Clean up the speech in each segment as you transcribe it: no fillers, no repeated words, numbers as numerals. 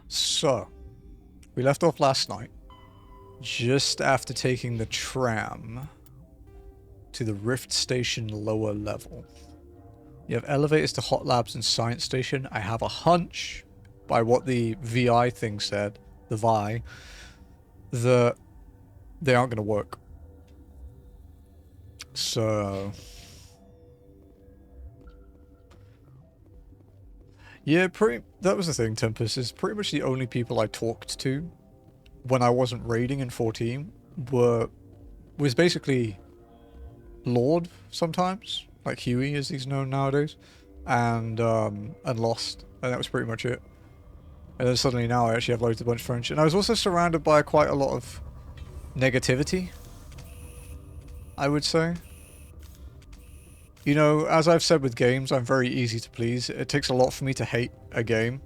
So, we left off last night, just after taking the tram to the Rift Station lower level. You have elevators to Hot Labs and Science Station. I have a hunch, by what the VI thing said, the VI, that they aren't going to work. So... yeah, that was the thing, Tempest, is pretty much the only people I talked to when I wasn't raiding in 14 was basically Lord sometimes, like Huey as he's known nowadays, and Lost, and that was pretty much it. And then suddenly now I actually have loads of bunch of French, and I was also surrounded by quite a lot of negativity, I would say. You know, as I've said with games, I'm very easy to please. It takes a lot for me to hate a game.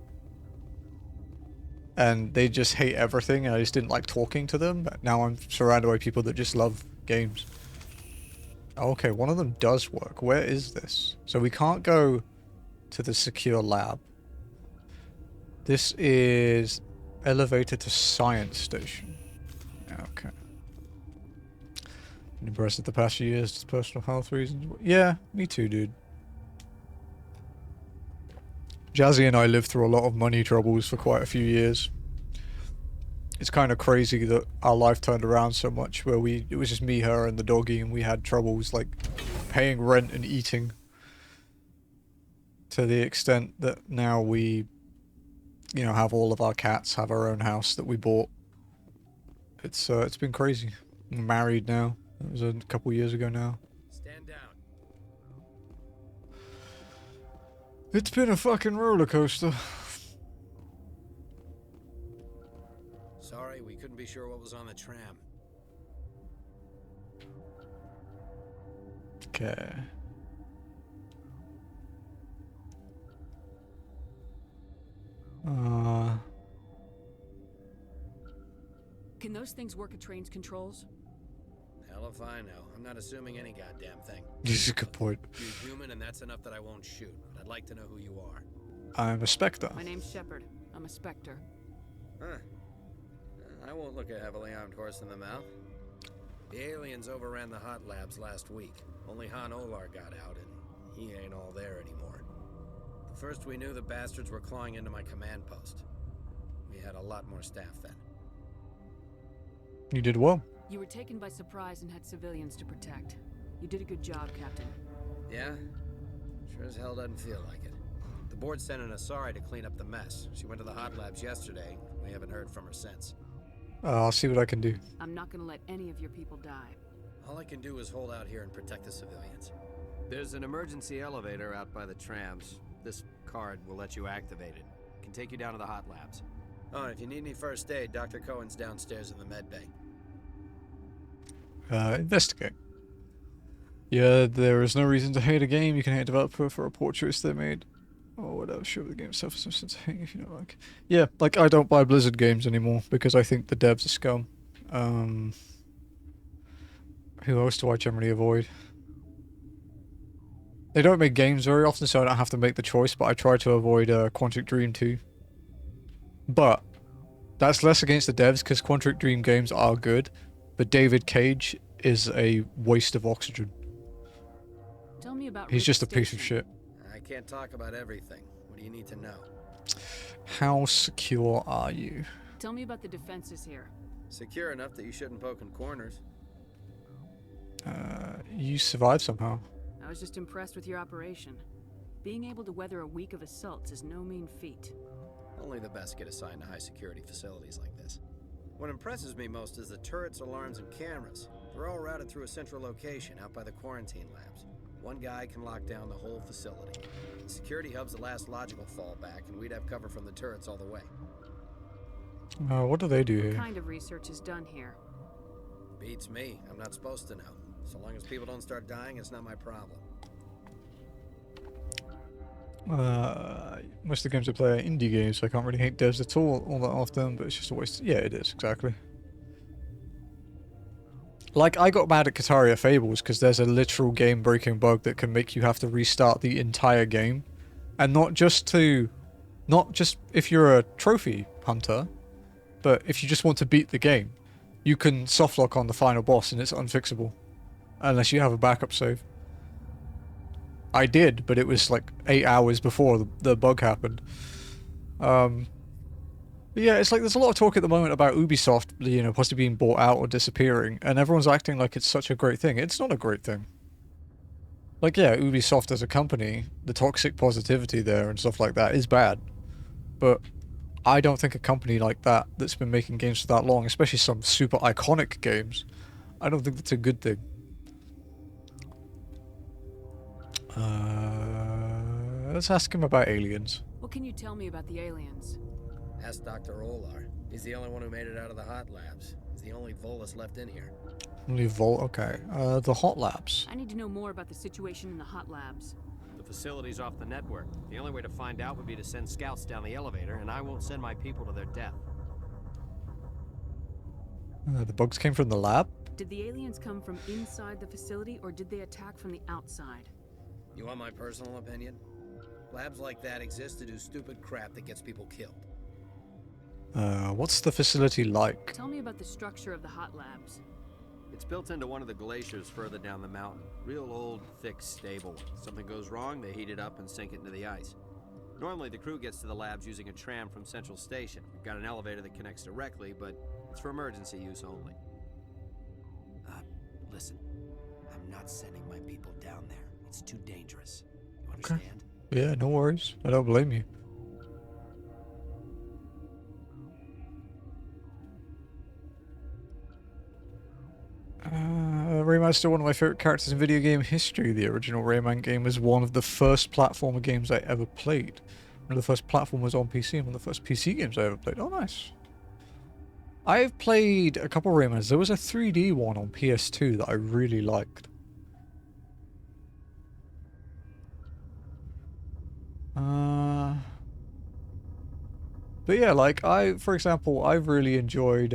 And they just hate everything, and I just didn't like talking to them. But now I'm surrounded by people that just love games. Okay, one of them does work. Where is this? So we can't go to the secure lab. This is elevator to Science Station. Okay. Impressed with the past few years, just personal health reasons. Yeah, me too, dude. Jazzy and I lived through a lot of money troubles for quite a few years. It's kind of crazy that our life turned around so much, where it was just me, her, and the doggy, and we had troubles like paying rent and eating. To the extent that now we, you know, have all of our cats, have our own house that we bought. It's been crazy. I'm married now. That was a couple years ago now. Stand down. It's been a fucking roller coaster. Sorry, we couldn't be sure what was on the tram. Okay. Can those things work at train's controls? Hell if I know. I'm not assuming any goddamn thing. This is a good point. You're human, and that's enough that I won't shoot. But I'd like to know who you are. I'm a Spectre. My name's Shepard. I'm a Spectre. Huh. I won't look a heavily armed horse in the mouth. The aliens overran the hot labs last week. Only Han Olar got out, and he ain't all there anymore. The first we knew, the bastards were clawing into my command post. We had a lot more staff then. You did well. You were taken by surprise and had civilians to protect. You did a good job, Captain. Yeah? Sure as hell doesn't feel like it. The board sent an Asari to clean up the mess. She went to the hot labs yesterday. We haven't heard from her since. I'll see what I can do. I'm not gonna let any of your people die. All I can do is hold out here and protect the civilians. There's an emergency elevator out by the trams. This card will let you activate it. It can take you down to the hot labs. Oh, and if you need any first aid, Dr. Cohen's downstairs in the med bay. Investigate. Yeah, there is no reason to hate a game. You can hate a developer for a poor choice they made. Or whatever, sure, the game suffers some sense of hate if you don't like. Yeah, like, I don't buy Blizzard games anymore because I think the devs are scum. Who else do I generally avoid? They don't make games very often, so I don't have to make the choice, but I try to avoid Quantic Dream too. But that's less against the devs because Quantic Dream games are good, but David Cage is a waste of oxygen. Tell me about He's Rift just a piece of Station. shit. I can't talk about everything. What do you need to know? How secure are you? Tell me about the defenses here. Secure enough that you shouldn't poke in corners. You survived somehow. I was just impressed with your operation. Being able to weather a week of assaults is no mean feat. Only the best get assigned to high security facilities like this. What impresses me most is the turrets, alarms, and cameras. They're all routed through a central location out by the quarantine labs. One guy can lock down the whole facility. The security hub's the last logical fallback, and we'd have cover from the turrets all the way. What do they do What here? kind of research is done here? Beats me. I'm not supposed to know. So long as people don't start dying, it's not my problem. Most of the games I play are indie games, so I can't really hate devs at all that often, but it's just a waste. Yeah, it is, exactly. Like, I got mad at Kataria Fables because there's a literal game-breaking bug that can make you have to restart the entire game. And not just if you're a trophy hunter, but if you just want to beat the game, you can softlock on the final boss and it's unfixable. Unless you have a backup save. I did, but it was like 8 hours before the bug happened. But yeah, it's like there's a lot of talk at the moment about Ubisoft, you know, possibly being bought out or disappearing, and everyone's acting like it's such a great thing. It's not a great thing. Like, yeah, Ubisoft as a company, the toxic positivity there and stuff like that is bad. But I don't think a company like that, that's been making games for that long, especially some super iconic games, I don't think that's a good thing. Let's ask him about aliens. What can you tell me about the aliens? Ask Dr. Olar. He's the only one who made it out of the hot labs. He's the only Volus left in here. Only Volt, okay. The hot labs. I need to know more about the situation in the hot labs. The facility's off the network. The only way to find out would be to send scouts down the elevator, and I won't send my people to their death. The bugs came from the lab? Did the aliens come from inside the facility, or did they attack from the outside? You want my personal opinion? Labs like that exist to do stupid crap that gets people killed. What's the facility like? Tell me about the structure of the hot labs. It's built into one of the glaciers further down the mountain. Real old, thick, stable. Something goes wrong, they heat it up and sink it into the ice. Normally, the crew gets to the labs using a tram from Central Station. We've got an elevator that connects directly, but it's for emergency use only. Listen, I'm not sending my people down there. It's too dangerous. You understand? Yeah, no worries. I don't blame you. Rayman's still one of my favorite characters in video game history. The original Rayman game was one of the first platformer games I ever played. One of the first platformers on PC and one of the first PC games I ever played. Oh, nice. I've played a couple of Raymans. There was a 3D one on PS2 that I really liked. But yeah, like, for example, I've really enjoyed,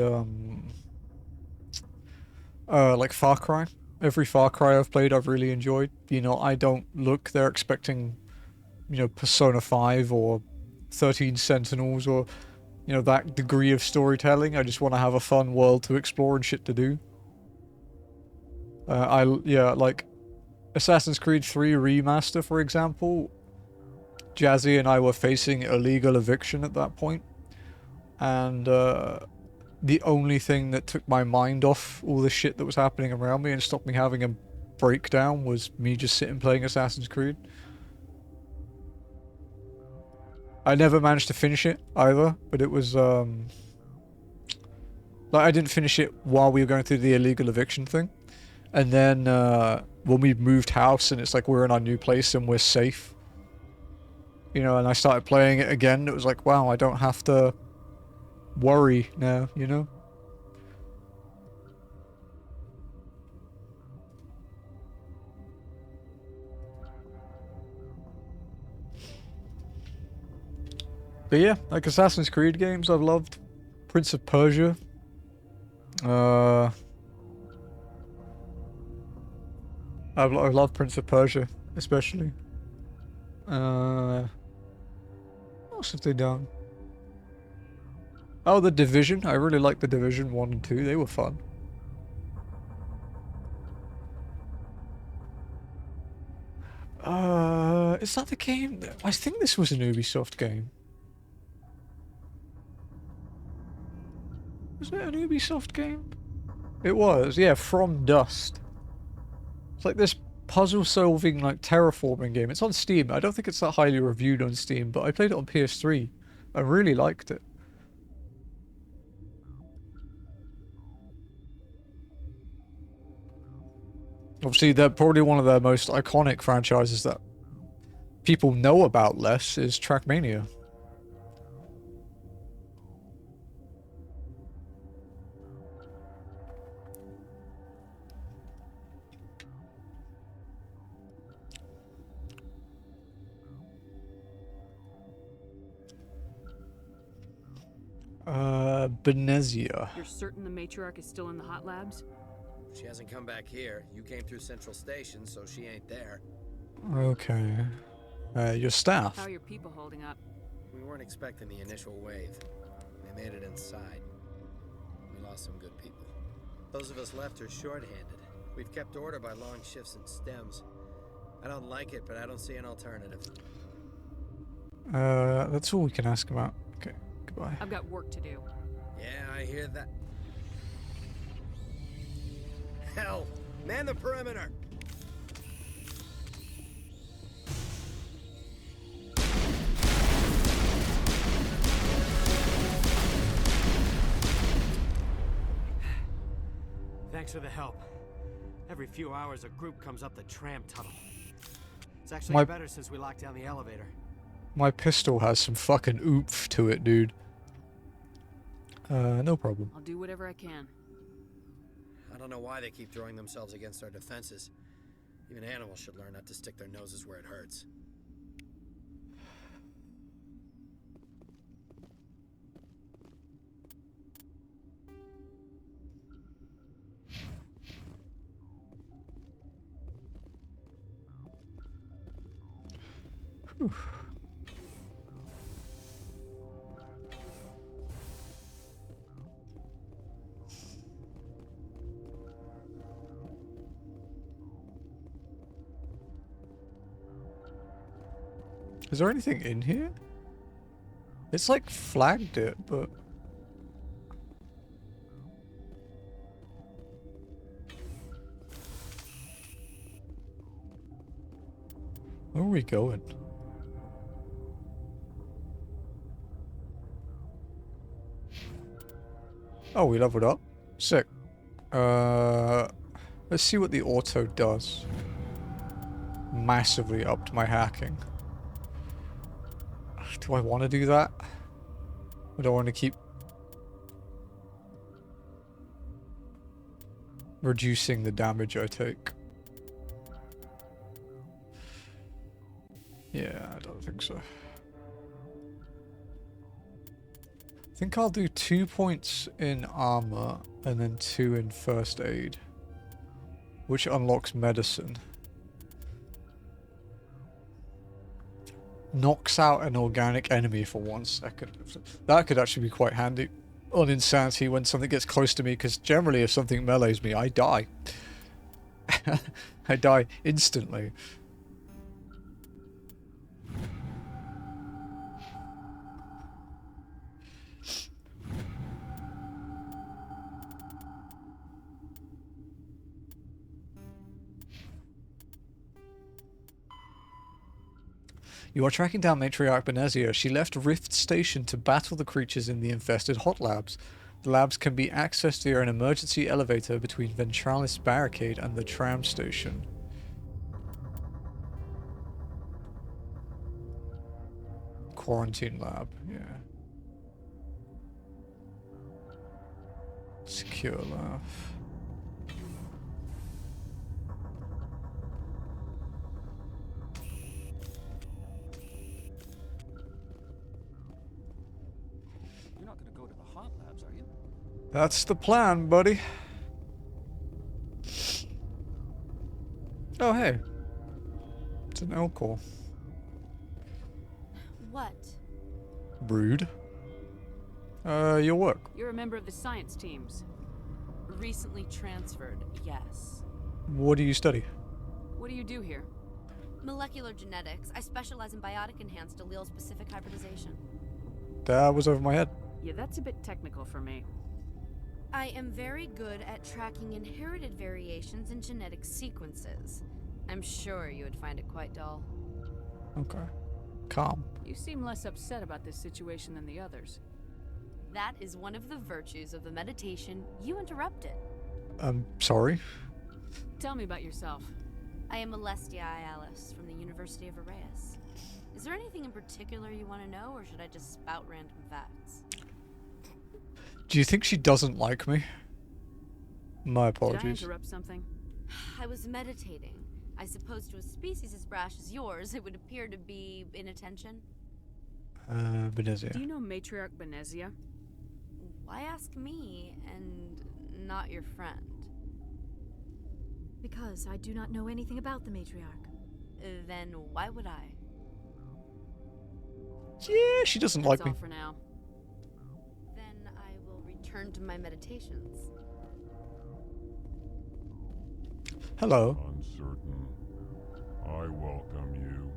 like Far Cry. Every Far Cry I've played, I've really enjoyed. You know, I don't look there expecting, you know, Persona 5 or 13 Sentinels or, you know, that degree of storytelling. I just want to have a fun world to explore and shit to do. Yeah, like Assassin's Creed 3 Remaster, for example. Jazzy and I were facing illegal eviction at that point, and the only thing that took my mind off all the shit that was happening around me and stopped me having a breakdown was me just sitting playing Assassin's Creed. I never managed to finish it either, but it was like I didn't finish it while we were going through the illegal eviction thing, and then when we moved house and it's like we're in our new place and we're safe. You know, and I started playing it again. It was like, wow, I don't have to worry now, you know? But yeah, like Assassin's Creed games I've loved. Prince of Persia. I love Prince of Persia, especially. What else have they done? Oh, The Division. I really liked The Division 1 and 2. They were fun. Is that the game? I think this was an Ubisoft game. Was it an Ubisoft game? It was, yeah, From Dust. It's like this puzzle-solving, like, terraforming game. It's on Steam. I don't think it's that highly reviewed on Steam, but I played it on PS3. I really liked it. Obviously, they're probably one of their most iconic franchises that people know about less is Trackmania. Benezia. You're certain the matriarch is still in the hot labs? She hasn't come back here. You came through Central Station, so she ain't there. Okay. Your staff. How are your people holding up? We weren't expecting the initial wave. They I made it inside. We lost some good people. Those of us left are short-handed. We've kept order by long shifts and stems. I don't like it, but I don't see an alternative. That's all we can ask about. Okay, goodbye. I've got work to do. Yeah, I hear that. Hell! Man the perimeter! Thanks for the help. Every few hours, a group comes up the tram tunnel. It's actually better since we locked down the elevator. My pistol has some fucking oomph to it, dude. No problem. I'll do whatever I can. I don't know why they keep throwing themselves against our defenses. Even animals should learn not to stick their noses where it hurts. Whew. Is there anything in here? It's like flagged it, but... Where are we going? Oh, we leveled up. Sick. Let's see what the auto does. Massively upped my hacking. Do I want to do that? Or do I want to keep reducing the damage I take? Yeah, I don't think so. I think I'll do 2 points in armor and then 2 in first aid, which unlocks medicine. Knocks out an organic enemy for 1 second. That could actually be quite handy on insanity when something gets close to me, because generally if something melees me, I die. I die instantly. You are tracking down Matriarch Benezia. She left Rift Station to battle the creatures in the infested hot labs. The labs can be accessed via an emergency elevator between Ventralis Barricade and the tram station. Quarantine lab, yeah. Secure lab. That's the plan, buddy. Oh, hey. It's an Elcor. What? Rude. Your work. You're a member of the science teams. Recently transferred, yes. What do you study? What do you do here? Molecular genetics. I specialize in biotic-enhanced allele-specific hybridization. That was over my head. Yeah, that's a bit technical for me. I am very good at tracking inherited variations in genetic sequences. I'm sure you would find it quite dull. Okay. Calm. You seem less upset about this situation than the others. That is one of the virtues of the meditation you interrupted. I'm sorry. Tell me about yourself. I am Alestia Alice from the University of Arraeus. Is there anything in particular you want to know, or should I just spout random facts? Do you think she doesn't like me? My Did I apologies. interrupt something? I was meditating. I suppose to a species as brash as yours, it would appear to be inattention. Benezia. Do you know Matriarch Benezia? Why ask me, and not your friend? Because I do not know anything about the matriarch. Then why would I? Yeah, she doesn't like That's me. all for now. Then learned my meditations. Hello. Uncertain. I welcome you.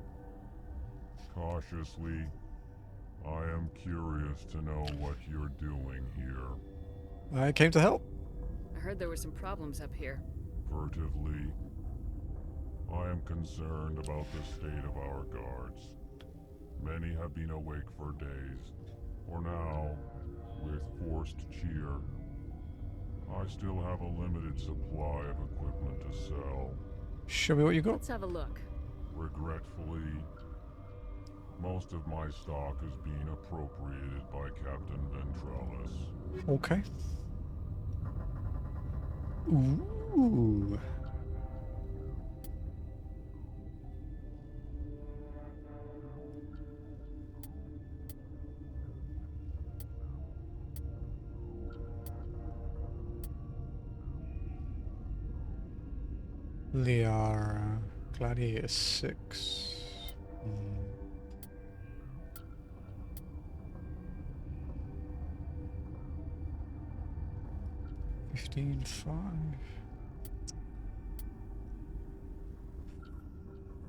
Cautiously, I am curious to know what you're doing here. I came to help. I heard there were some problems up here. Furtively, I am concerned about the state of our guards. Many have been awake for days. For now, with forced cheer, I still have a limited supply of equipment to sell. Show me what you got. Let's have a look. Regretfully, most of my stock is being appropriated by Captain Ventrellis. Okay. Ooh. Liara. Gladiator 6. 15.5.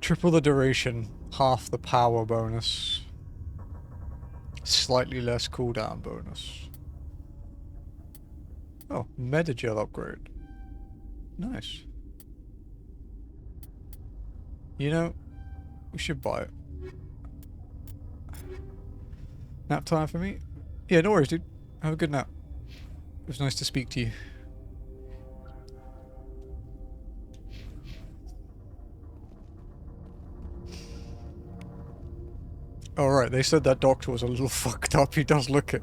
Triple the duration, half the power bonus. Slightly less cooldown bonus. Oh, Metagel upgrade. Nice. You know, we should buy it. Nap time for me? Yeah, no worries, dude. Have a good nap. It was nice to speak to you. Alright, they said that doctor was a little fucked up. He does look it.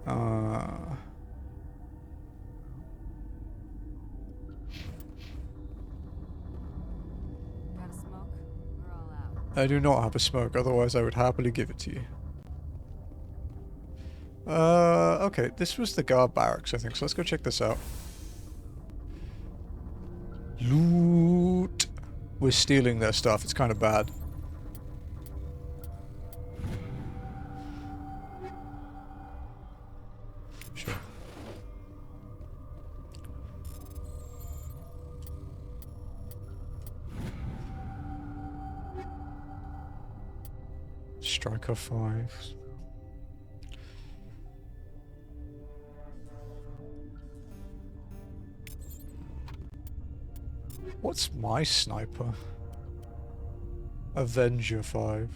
Got a smoke? We're all out. I do not have a smoke, otherwise I would happily give it to you. Okay, this was the guard barracks, I think, so let's go check this out. Loot! We're stealing their stuff, it's kind of bad. Sure. Striker 5. What's my sniper? Avenger 5.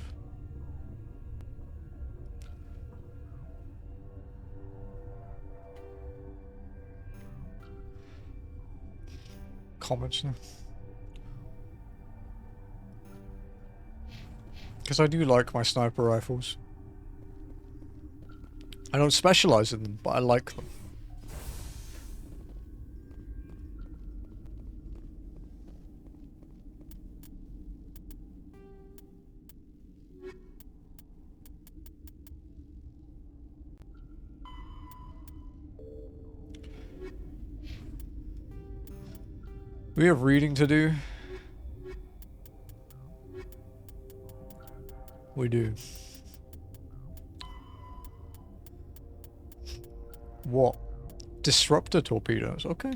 Comments. Because I do like my sniper rifles. I don't specialize in them, but I like them. We have reading to do. We do. What? Disruptor torpedoes. Okay.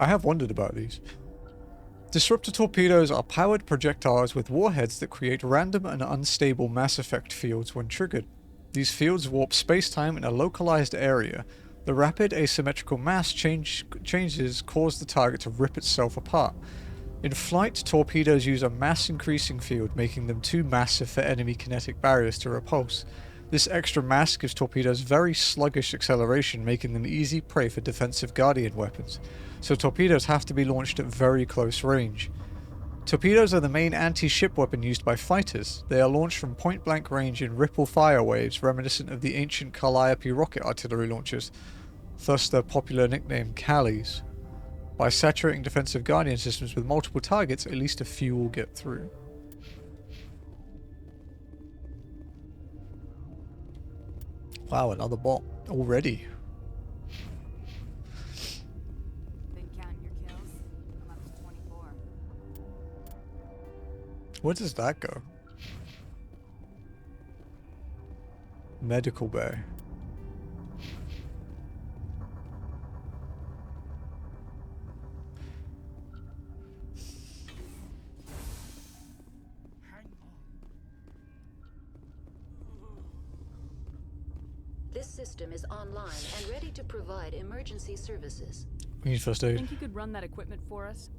I have wondered about these. Disruptor torpedoes are powered projectiles with warheads that create random and unstable mass effect fields when triggered. These fields warp space-time in a localized area. The rapid asymmetrical mass changes cause the target to rip itself apart. In flight, torpedoes use a mass-increasing field, making them too massive for enemy kinetic barriers to repulse. This extra mass gives torpedoes very sluggish acceleration, making them easy prey for defensive Guardian weapons. So torpedoes have to be launched at very close range. Torpedoes are the main anti-ship weapon used by fighters. They are launched from point-blank range in ripple fire waves, reminiscent of the ancient Calliope rocket artillery launchers, thus their popular nickname Callies. By saturating defensive Guardian systems with multiple targets, at least a few will get through. Wow, another bot already. Been counting your kills? I'm up to 24. Where does that go? Medical bay. This system is online and ready to provide emergency services. We need first aid. Think you could run that equipment for us?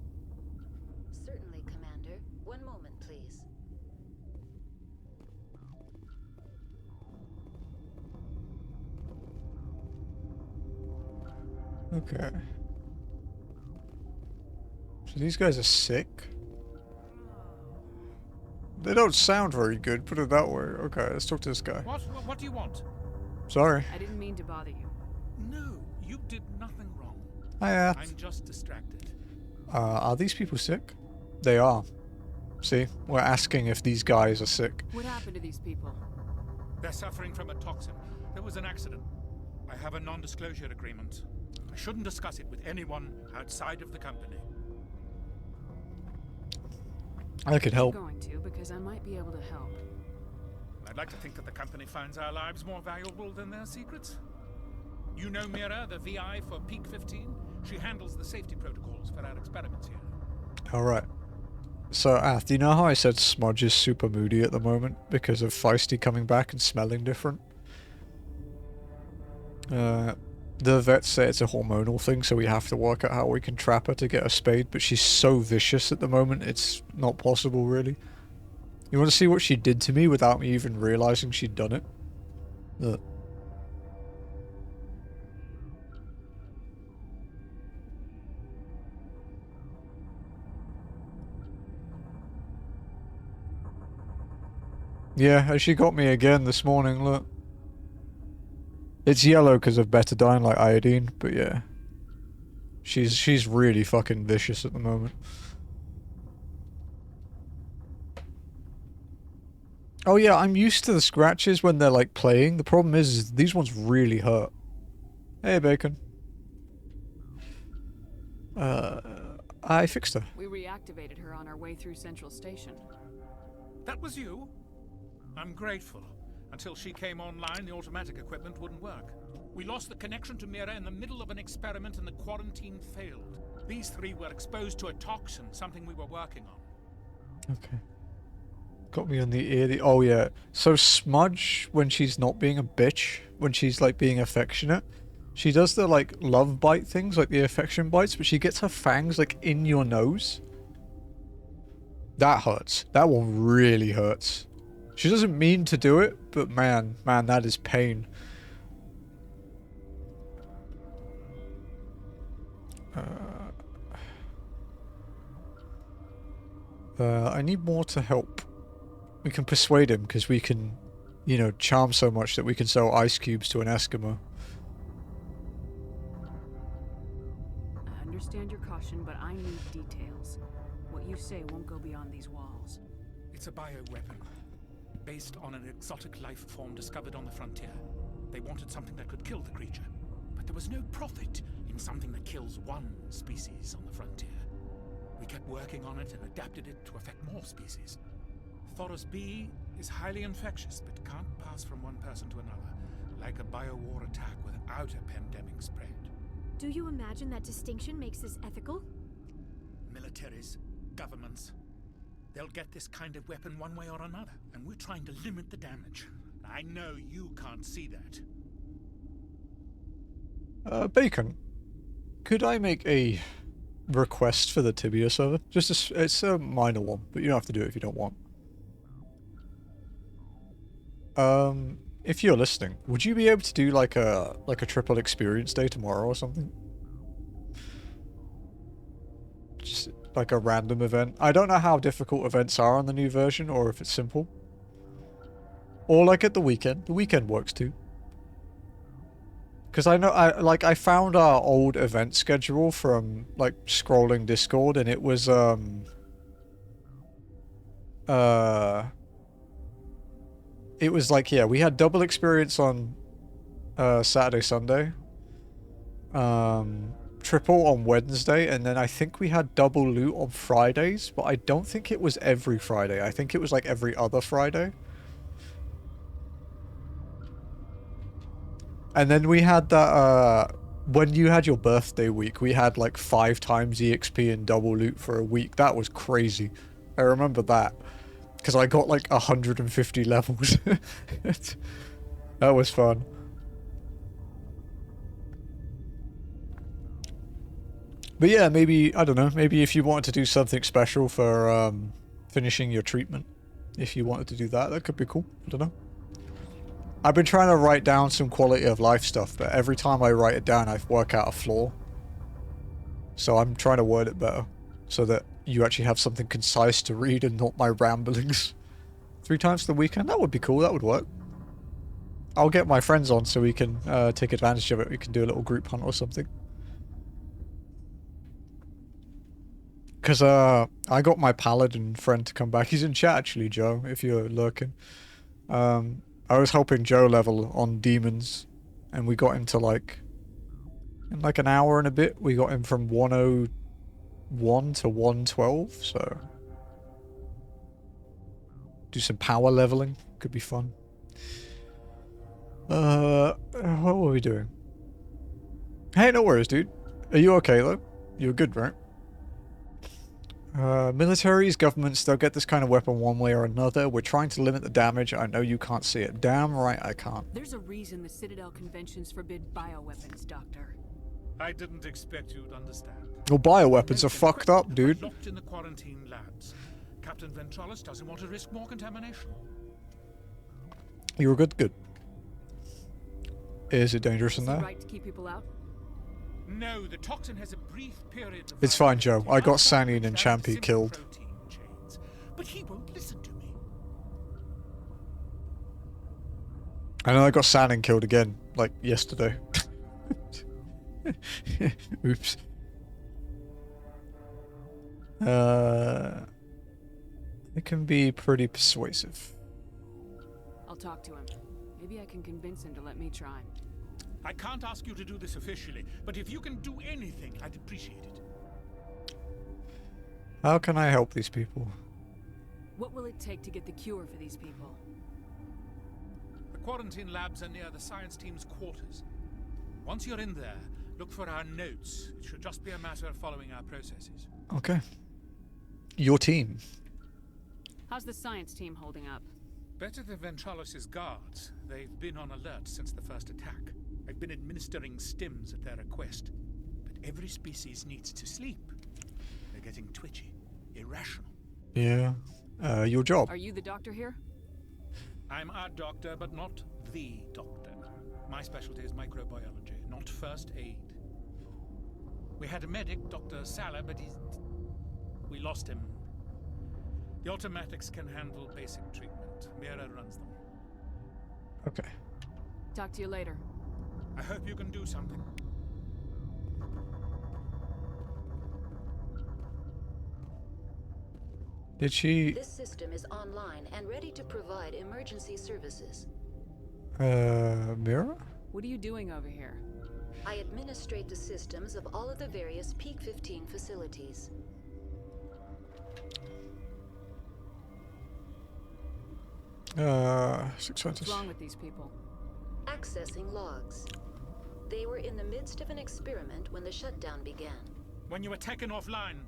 Certainly, Commander. One moment, please. Okay. So these guys are sick? They don't sound very good, put it that way. Okay, let's talk to this guy. What do you want? Sorry. I didn't mean to bother you. No, you did nothing wrong. Hiya. I'm just distracted. Are these people sick? They are. See? We're asking if these guys are sick. What happened to these people? They're suffering from a toxin. There was an accident. I have a non-disclosure agreement. I shouldn't discuss it with anyone outside of the company. I could help. I'm going to, because I might be able to help. I'd like to think that the company finds our lives more valuable than their secrets. You know Mira, the VI for Peak 15? She handles the safety protocols for our experiments here. Alright. So, Ath, do you know how I said Smudge is super moody at the moment because of Feisty coming back and smelling different? The vets say it's a hormonal thing, so we have to work out how we can trap her to get her spayed, but she's so vicious at the moment, it's not possible, really. You want to see what she did to me without me even realizing she'd done it? Look. Yeah, she got me again this morning, look. It's yellow because of betadine, like iodine, but yeah. She's really fucking vicious at the moment. Oh yeah, I'm used to the scratches when they're like playing. The problem is these ones really hurt. Hey, Bacon. I fixed her. We reactivated her on our way through Central Station. That was you? I'm grateful. Until she came online, the automatic equipment wouldn't work. We lost the connection to Mira in the middle of an experiment and the quarantine failed. These three were exposed to a toxin, something we were working on. Okay. Got me on the ear. Oh yeah. So Smudge, when she's not being a bitch, when she's like being affectionate, she does the like love bite things, like the affection bites, but she gets her fangs like in your nose. That hurts. That one really hurts. She doesn't mean to do it, but man, that is pain. I need more to help. We can persuade him because we can, you know, charm so much that we can sell ice cubes to an Eskimo. I understand your caution, but I need details. What you say won't go beyond these walls. It's a bioweapon, based on an exotic life form discovered on the frontier. They wanted something that could kill the creature, but there was no profit in something that kills one species on the frontier. We kept working on it and adapted it to affect more species. Feros B is highly infectious, but can't pass from one person to another, like a biowar attack without a pandemic spread. Do you imagine that distinction makes this ethical? Militaries, governments, they'll get this kind of weapon one way or another, and we're trying to limit the damage. I know you can't see that. Bacon, could I make a request for the Tibia server? It's a minor one, but you don't have to do it if you don't want. If you're listening, would you be able to do like a triple experience day tomorrow or something? Just like a random event. I don't know how difficult events are on the new version or if it's simple. Or like at the weekend. The weekend works too. Because I know, I found our old event schedule from like scrolling Discord, and it was it was like, yeah, we had double experience on Saturday, Sunday, triple on Wednesday, and then I think we had double loot on Fridays, but I don't think it was every Friday. I think it was like every other Friday. And then we had that, when you had your birthday week, we had like 5 times EXP and double loot for a week. That was crazy. I remember that. Because I got like 150 levels. That was fun. But yeah, maybe, I don't know, maybe if you wanted to do something special for finishing your treatment, if you wanted to do that, that could be cool. I don't know. I've been trying to write down some quality of life stuff, but every time I write it down, I work out a flaw. So I'm trying to word it better, so that you actually have something concise to read and not my ramblings. 3 times the weekend? That would be cool, that would work. I'll get my friends on so we can take advantage of it. We can do a little group hunt or something. Because I got my paladin friend to come back. He's in chat actually, Joe, if you're lurking. I was helping Joe level on demons, and we got him to like, in like an hour and a bit, we got him from 101 to 112, so... Do some power leveling, could be fun. What were we doing? Hey, no worries, dude. Are you okay, though? You're good, right? Militaries, governments, they'll get this kind of weapon one way or another. We're trying to limit the damage. I know you can't see it. Damn right I can't. There's a reason the Citadel conventions forbid bioweapons, Doctor. I didn't expect you'd understand. Well, bioweapons are fucked up, dude. Locked in the quarantine labs. Captain Ventralis doesn't want to risk more contamination. You were good. Is it dangerous in Is it there? right to keep people out? No, the toxin has a brief period of It's fine, Joe. I got Sanian and Champy killed. Chains, but he won't listen to me. I know I got Sanian killed again, like, yesterday. Oops. It can be pretty persuasive. I'll talk to him. Maybe I can convince him to let me try. I can't ask you to do this officially, but if you can do anything, I'd appreciate it. How can I help these people? What will it take to get the cure for these people? The quarantine labs are near the science team's quarters. Once you're in there, look for our notes. It should just be a matter of following our processes. Okay. Your team. How's the science team holding up? Better than Ventralis' guards. They've been on alert since the first attack. I've been administering stims at their request. But every species needs to sleep. They're getting twitchy, irrational. Yeah. Your job. Are you the doctor here? I'm a doctor, but not the doctor. My specialty is microbiology, not first aid. We had a medic, Dr. Salah, but we lost him. The automatics can handle basic treatment. Mira runs them. Okay. Talk to you later. I hope you can do something. Did she... This system is online and ready to provide emergency services. Mira? What are you doing over here? I administrate the systems of all of the various Peak 15 facilities. Six What's scientists. wrong with these people? Accessing logs. They were in the midst of an experiment when the shutdown began. When you were taken offline,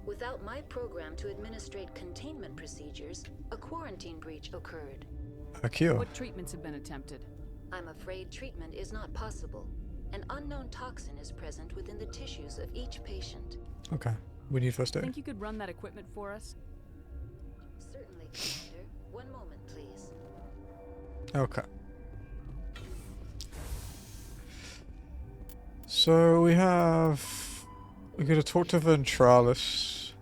Without my program to administrate containment procedures, a quarantine breach occurred. A cure. What treatments have been attempted? I'm afraid treatment is not possible. An unknown toxin is present within the tissues of each patient. Okay. We need first aid. Think you could run that equipment for us? Certainly, Commander. One moment, please. Okay. So we have... We're going to talk to Ventralis.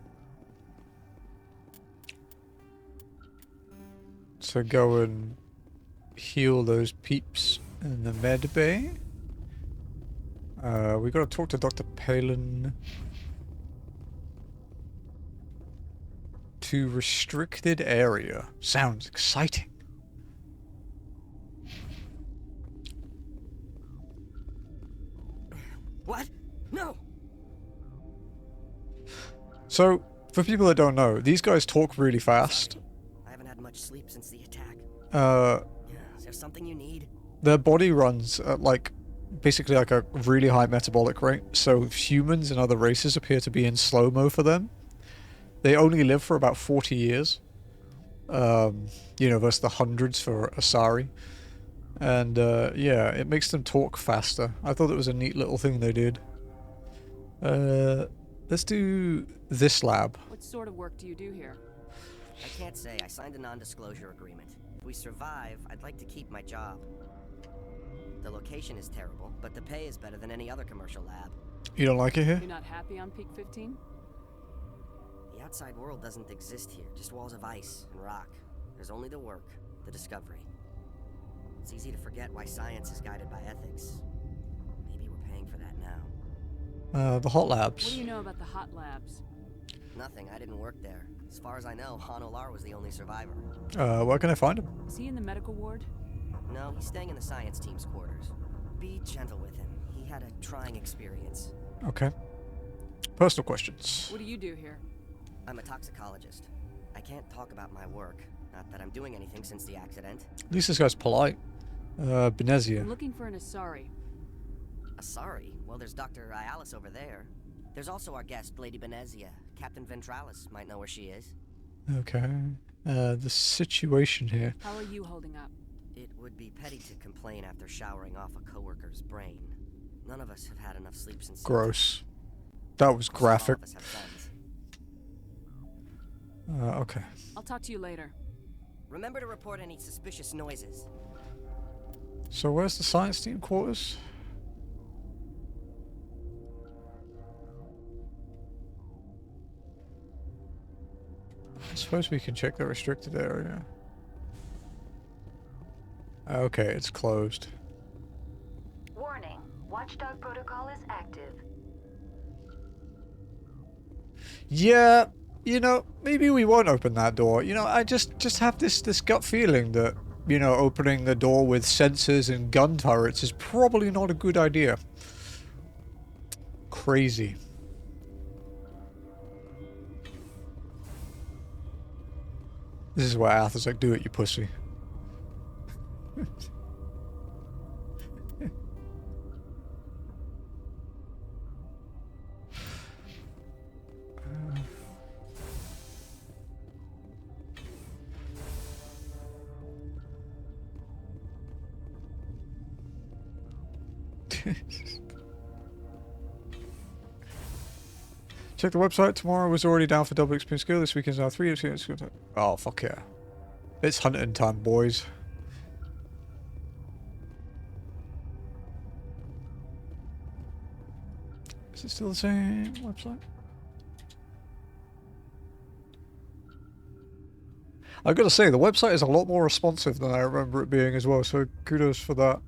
To go and heal those peeps in the med bay. We got to talk to Dr. Palin. To restricted area. Sounds exciting. What? No! So, for people that don't know, these guys talk really fast. I haven't had much sleep since the attack. Uh, Is there something you need? their body runs at like, basically like a really high metabolic rate. So humans and other races appear to be in slow-mo for them. They only live for about 40 years. You know, versus the hundreds for Asari. And, yeah, it makes them talk faster. I thought it was a neat little thing they did. Let's do this lab. What sort of work do you do here? I can't say. I signed a non-disclosure agreement. If we survive, I'd like to keep my job. The location is terrible, but the pay is better than any other commercial lab. You don't like it here? You're not happy on Peak 15? The outside world doesn't exist here, just walls of ice and rock. There's only the work, the discovery. It's easy to forget why science is guided by ethics. Maybe we're paying for that now. The hot labs. What do you know about the hot labs? Nothing, I didn't work there. As far as I know, Han Olar was the only survivor. Where can I find him? Is he in the medical ward? No, he's staying in the science team's quarters. Be gentle with him. He had a trying experience. Okay. Personal questions. What do you do here? I'm a toxicologist. I can't talk about my work. Not that I'm doing anything since the accident. At least this guy's polite. Benezia. I'm looking for an Asari. Asari? Well, there's Dr. Ayalis over there. There's also our guest, Lady Benezia. Captain Ventralis might know where she is. Okay. The situation here. How are you holding up? It would be petty to complain after showering off a coworker's brain. None of us have had enough sleep since... Gross. That was graphic. All of us have sons. Okay. I'll talk to you later. Remember to report any suspicious noises. So where's the science team quarters? I suppose we can check the restricted area. Okay, it's closed. Warning. Watchdog protocol is active. Yeah, you know, maybe we won't open that door. You know, I just have this gut feeling that, you know, opening the door with sensors and gun turrets is probably not a good idea. Crazy. This is why Arthur's like, do it, you pussy. Check the website. Tomorrow was already down for double experience skill. This weekend's now 3 experience skill. Oh, fuck yeah. It's hunting time, boys. Is it still the same website? I've got to say, the website is a lot more responsive than I remember it being as well, so kudos for that.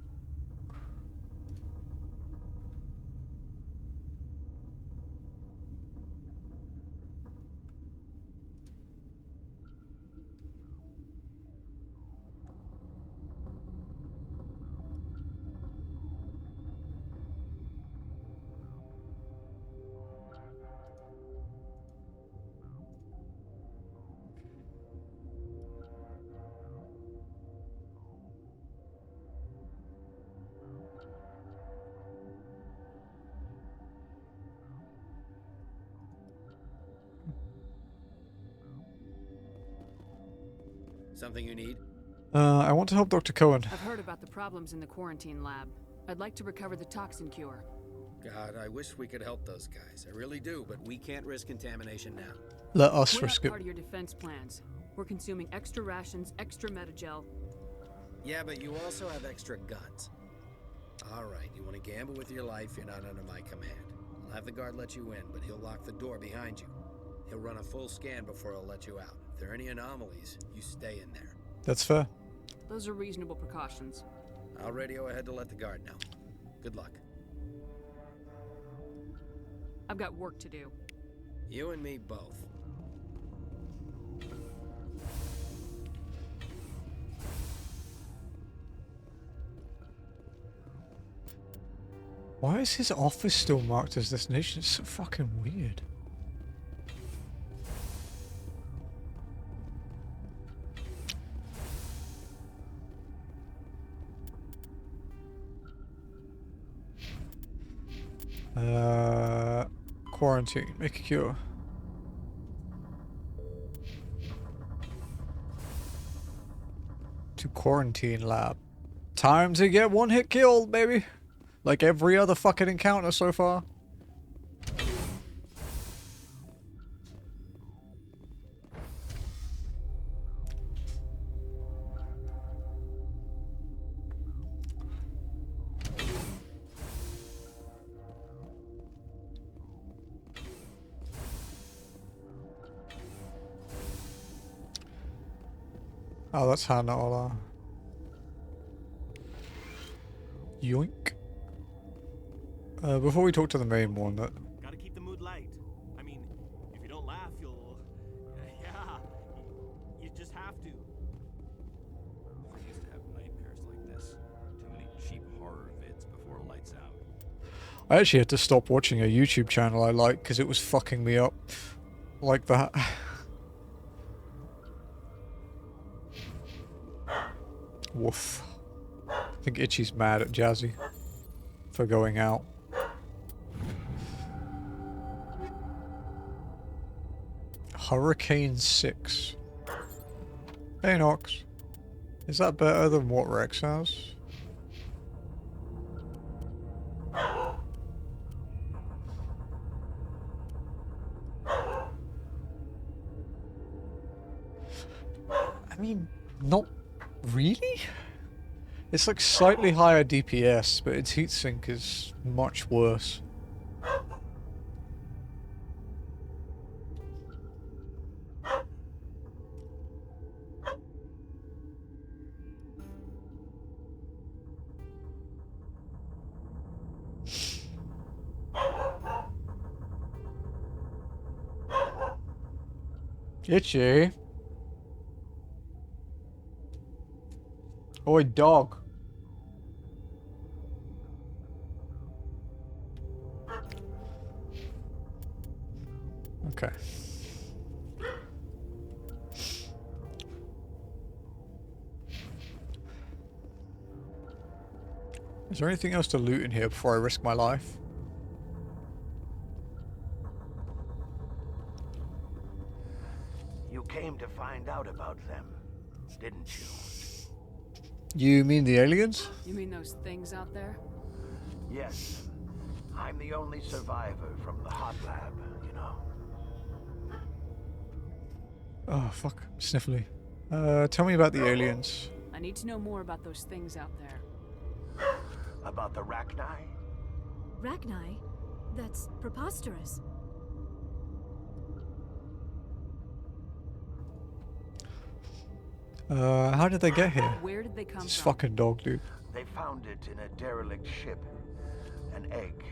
Something you need? I want to help Dr. Cohen. I've heard about the problems in the quarantine lab. I'd like to recover the toxin cure. God, I wish we could help those guys. I really do, but we can't risk contamination now. Let us We're risk not it. part of your defense plans. We're consuming extra rations, extra metagel. Yeah, but you also have extra guns. Alright, you want to gamble with your life, you're not under my command. I'll have the guard let you in, but he'll lock the door behind you. He'll run a full scan before he'll let you out. If there are any anomalies, you stay in there. That's fair. Those are reasonable precautions. I'll radio ahead to let the guard know. Good luck. I've got work to do. You and me both. Why is his office still marked as destination? It's so fucking weird. Quarantine. Make a cure. To quarantine lab. Time to get one hit killed, baby. Like every other fucking encounter so far. Oh, that's Hanola. Yoink. Before we talk to the main one, that Gotta keep the mood light. I mean, if you don't laugh, you'll... yeah, you just have to. I used to have nightmares like this. Too many cheap horror vids before lights out. I actually had to stop watching a YouTube channel I like because it was fucking me up like that. Woof. I think Itchy's mad at Jazzy for going out. Hurricane 6. Hey Nox. Is that better than what Rex has? I mean, not really? It's like slightly higher DPS, but its heatsink is much worse. Itchy. Oi, dog. Okay. Is there anything else to loot in here before I risk my life? You came to find out about them, didn't you? You mean the aliens? You mean those things out there? Yes. I'm the only survivor from the hot lab, you know. Oh, fuck. Sniffly. Tell me about the aliens. I need to know more about those things out there. About the Rachni? Rachni? That's preposterous. How did they get here? Where did they come This from? fucking dog, dude. They found it in a derelict ship. An egg.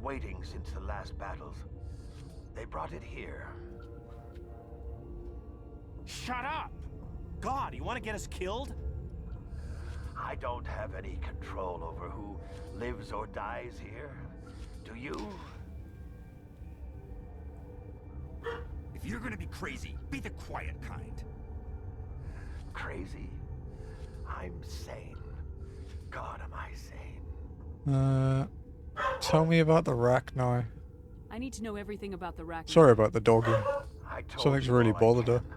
Waiting since the last battles. They brought it here. Shut up! God, you want to get us killed? I don't have any control over who lives or dies here. Do you? If you're gonna be crazy, be the quiet kind. Crazy? I'm sane. God, am I sane? Tell me about the Rachni. I need to know everything about the Rachni. Sorry about the doggy. I told Something's you really all I bothered her. can.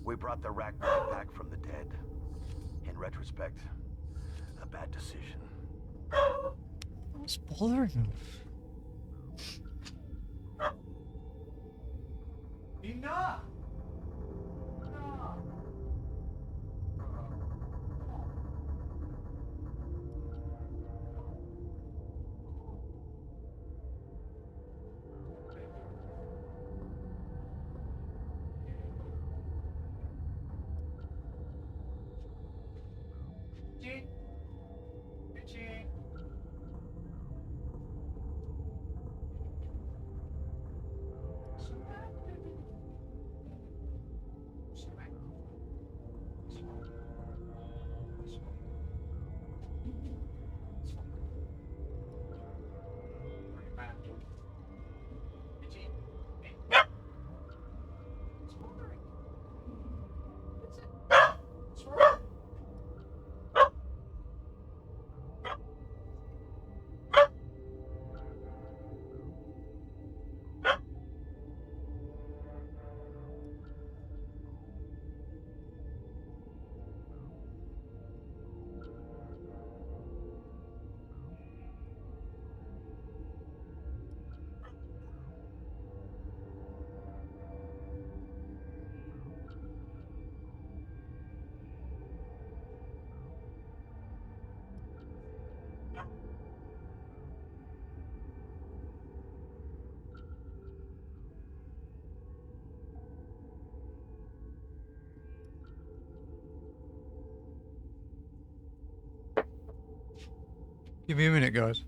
We brought the Rachni back from the dead. In retrospect, a bad decision. What's bothering him? Enough! Give me a minute, guys.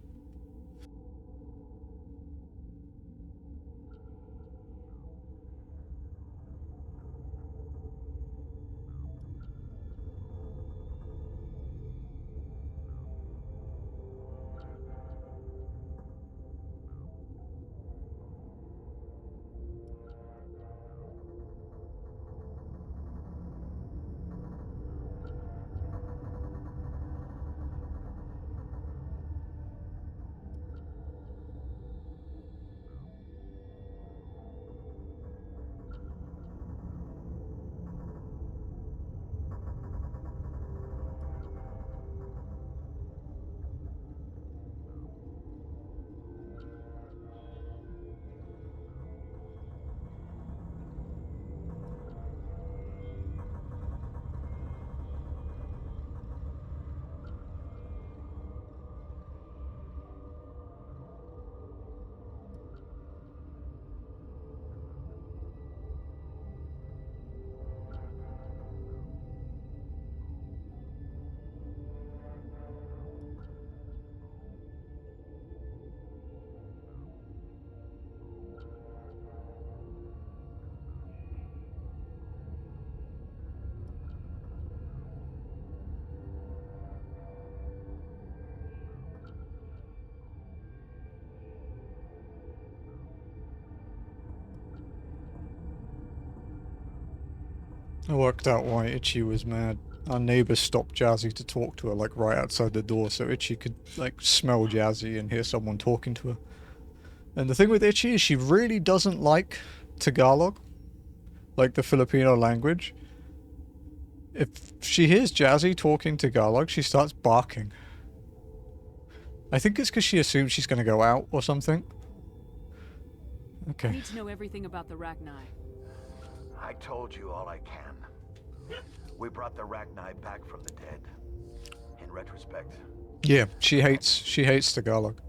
I worked out why Itchy was mad. Our neighbor stopped Jazzy to talk to her, like right outside the door, so Itchy could like smell Jazzy and hear someone talking to her. And the thing with Itchy is she really doesn't like Tagalog, like the Filipino language. If she hears Jazzy talking Tagalog, she starts barking. I think it's because she assumes she's going to go out or something. Okay. I need to know everything about the Rachni. I told you all I can. We brought the Rachni back from the dead. In retrospect. Yeah, she hates Tagalog.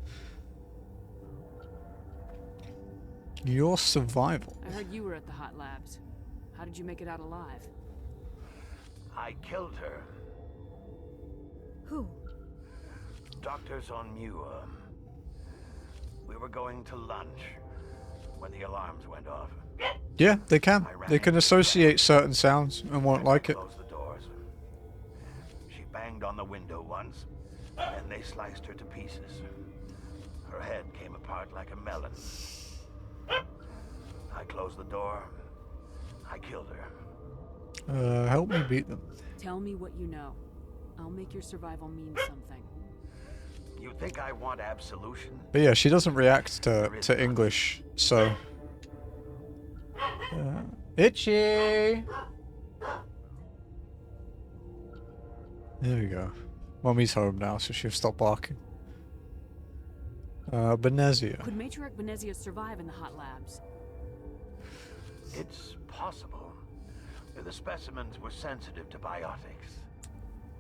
Your survival. I heard you were at the hot labs. How did you make it out alive? I killed her. Who? Doctors on Muir. We were going to lunch when the alarms went off. Yeah, they can. They can associate certain sounds and won't like it. Closed the doors. She banged on the window once, and they sliced her to pieces. Her head came apart like a melon. I closed the door. I killed her. Help me beat them. Tell me what you know. I'll make your survival mean something. You think I want absolution? But yeah, she doesn't react to English, so... Itchy! There we go. Mummy's home now, so she'll stop barking. Benezia. Could Matriarch Benezia survive in the hot labs? It's possible. The specimens were sensitive to biotics.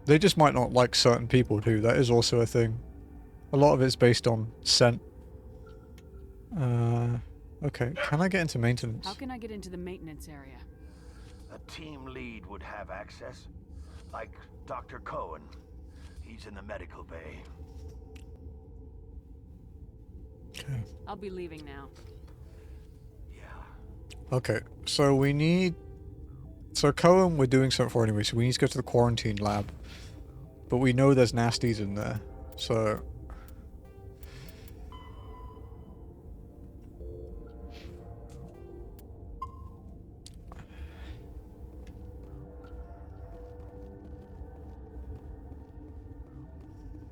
They just might not like certain people too, that is also a thing. A lot of it's based on scent. Okay, can I get into maintenance? How can I get into the maintenance area? A team lead would have access. Like Dr. Cohen. He's in the medical bay. Okay. I'll be leaving now. Okay, so we need... So Cohen we're doing something for anyway, so we need to go to the quarantine lab. But we know there's nasties in there, so...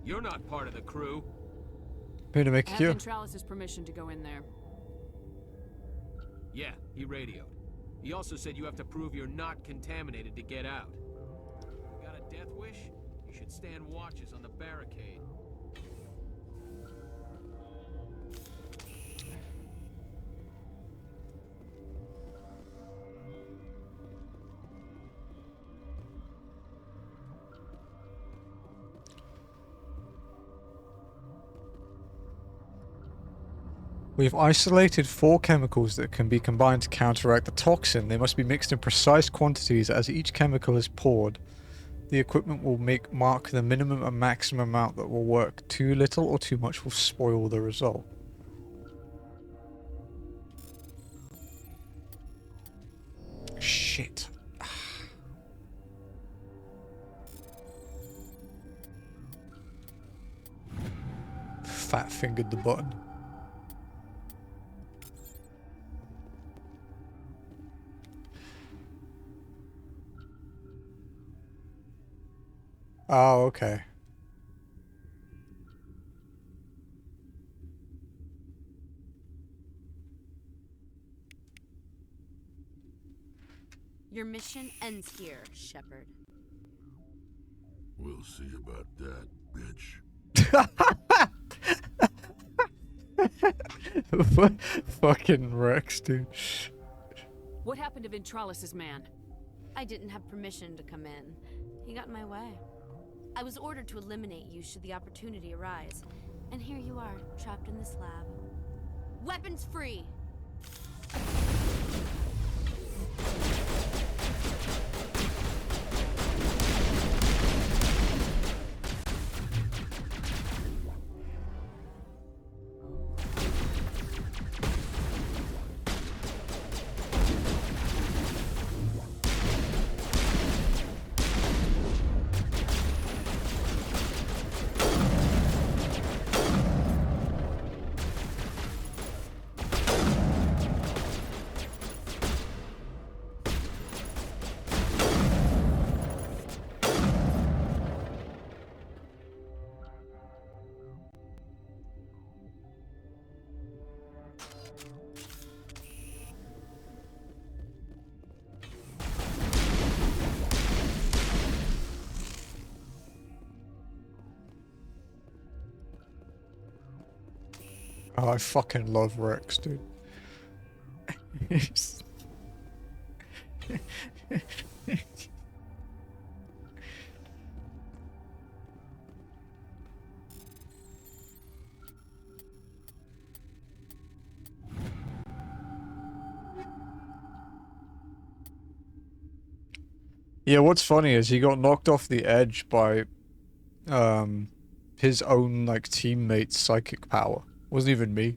You're not part of the crew. Here to make I a cue. have Ventralis' permission to go in there. Yeah, he radioed. He also said you have to prove you're not contaminated to get out. You got a death wish? You should stand watches on the barricade. We've isolated 4 chemicals that can be combined to counteract the toxin. They must be mixed in precise quantities as each chemical is poured. the equipment will mark the minimum and maximum amount that will work. Too little or too much will spoil the result. Shit. Fat fingered the button. Oh, okay. Your mission ends here, Shepard. We'll see about that, bitch. Fucking Rex, dude. What happened to Ventralis's man? I didn't have permission to come in. He got in my way. I was ordered to eliminate you should the opportunity arise. And here you are, trapped in this lab. Weapons free! Oh, I fucking love Rex, dude. Yeah, what's funny is he got knocked off the edge by his own like teammate's psychic power. Wasn't even me.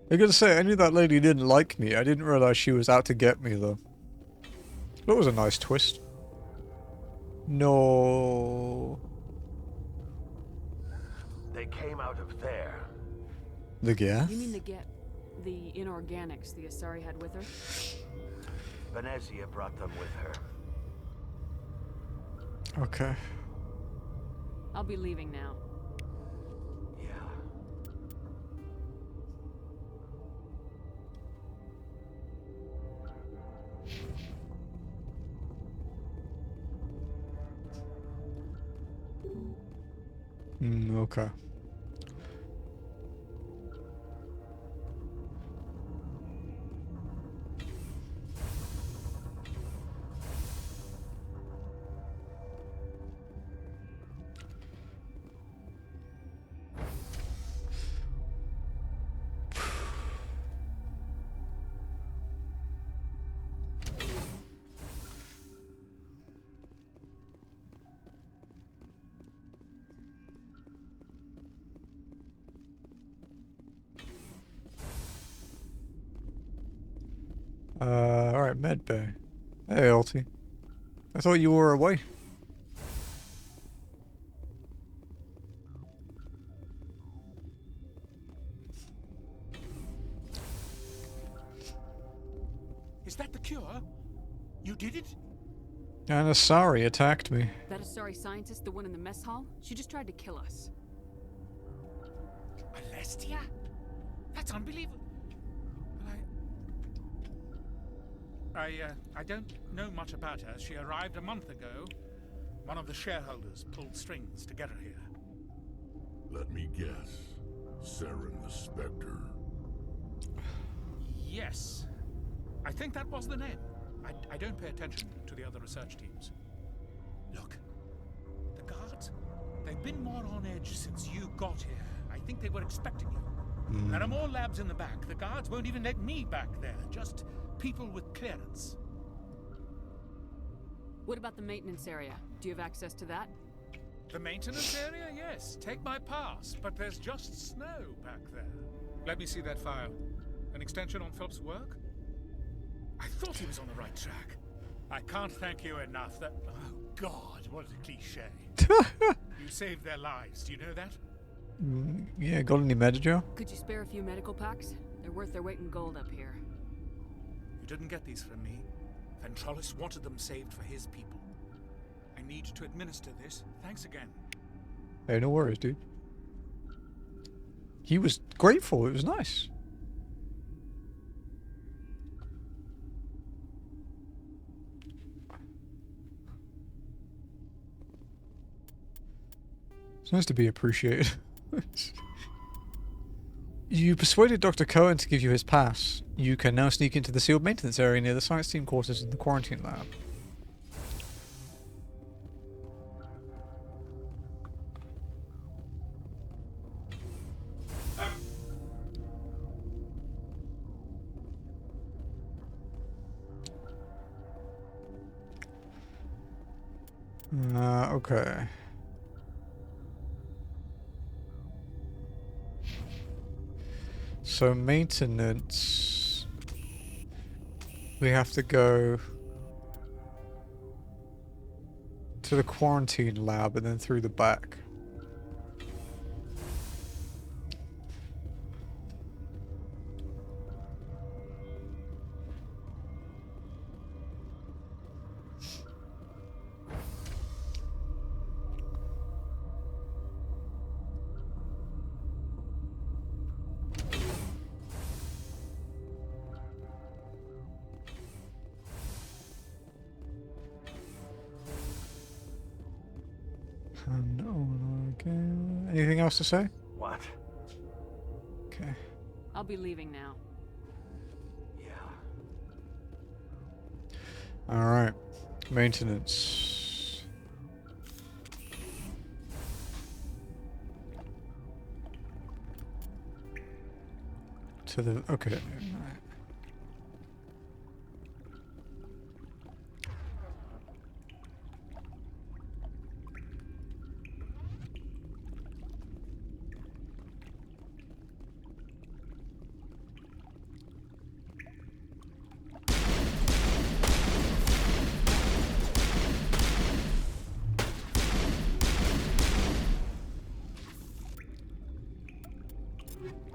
I gotta say, I knew that lady didn't like me. I didn't realize she was out to get me, though. That was a nice twist. No. They came out of there. The gas? You mean the inorganics the Asari had with her? Venezia brought them with her. Okay. I'll be leaving now. Okay. Alright, medbay. Hey, Alti. I thought you were away. Is that the cure? You did it? And Asari attacked me. That Asari scientist, the one in the mess hall? She just tried to kill us. Alestia? That's unbelievable. I don't know much about her. She arrived a month ago. One of the shareholders pulled strings to get her here. Let me guess. Saren the Spectre. Yes. I think that was the name. I don't pay attention to the other research teams. Look, the guards, they've been more on edge since you got here. I think they were expecting you. There are more labs in the back. The guards won't even let me back there. Just people with clearance. What about the maintenance area? Do you have access to that? The maintenance area? Yes. Take my pass. But there's just snow back there. Let me see that file. An extension on Phelps' work? I thought he was on the right track. I can't thank you enough. That... Oh, God, what a cliche. You saved their lives. Do you know that? Yeah, got any manager? Could you spare a few medical packs? They're worth their weight in gold up here. You didn't get these from me. Ventrolis wanted them saved for his people. I need to administer this. Thanks again. Hey, no worries, dude. He was grateful. It was nice. It's nice to be appreciated. You persuaded Dr. Cohen to give you his pass. You can now sneak into the sealed maintenance area near the science team quarters in the quarantine lab. Okay. So maintenance, we have to go to the quarantine lab and then through the back. Anything else to say? What? Okay. I'll be leaving now. Yeah. Alright. Maintenance. To the... Okay.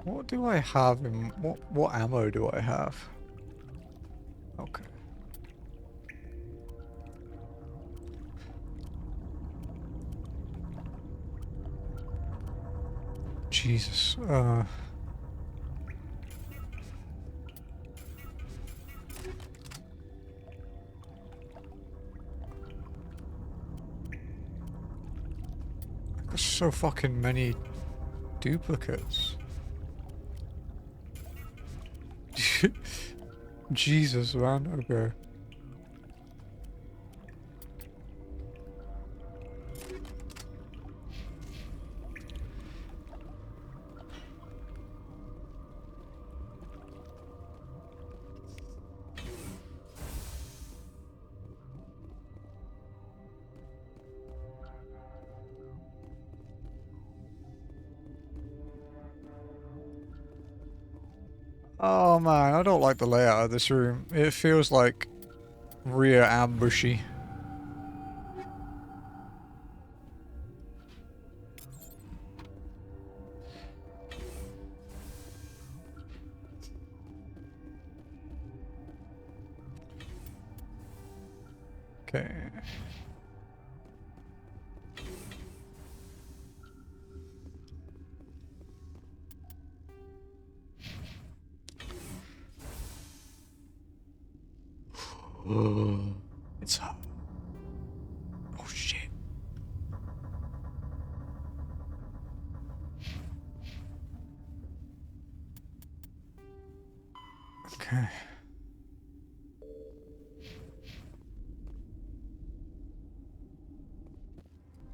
What do I have in... What ammo do I have? Okay. Jesus. There's so fucking many duplicates. Jesus, man. Okay. Oh man, I don't like the layout of this room. It feels like rear ambushy. Okay. It's hot. Oh shit. Okay.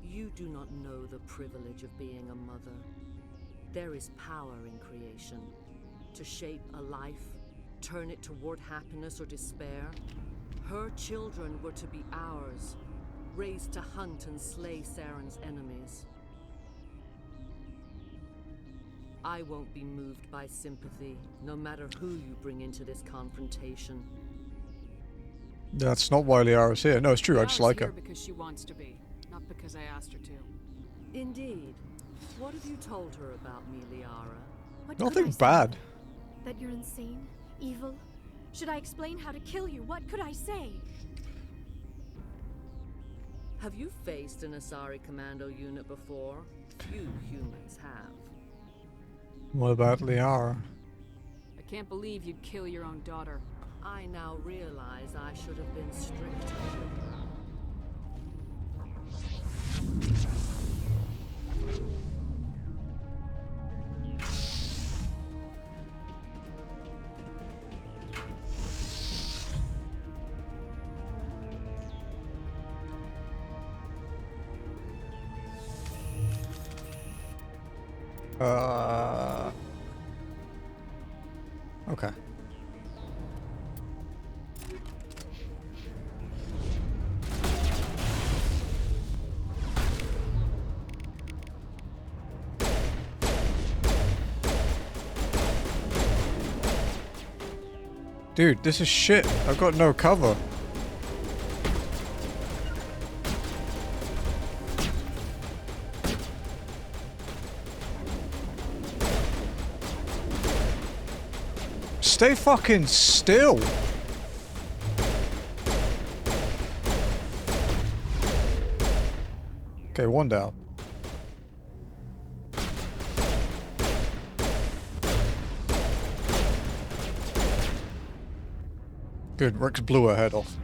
You do not know the privilege of being a mother. There is power in creation. To shape a life, turn it toward happiness or despair. Her children were to be ours, raised to hunt and slay Saren's enemies. I won't be moved by sympathy, no matter who you bring into this confrontation. That's not why Liara's here. No, it's true. I just like her. Here because she wants to be, not because I asked her to. Indeed. What have you told her about me, Liara? What Nothing could I say? bad. That you're insane? Evil? Should I explain how to kill you? What could I say? Have you faced an Asari commando unit before? Few humans have. What about Liara? I can't believe you'd kill your own daughter. I now realize I should have been stricter with her. Okay. Dude, this is shit. I've got no cover. Stay fucking still. Okay, one down. Good, Rex blew her head off.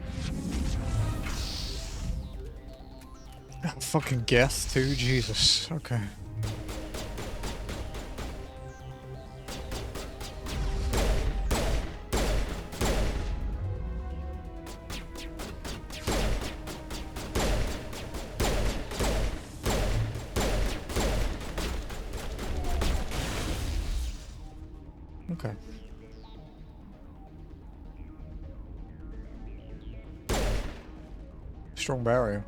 Fucking guess too, Jesus. Okay. Okay. Strong barrier.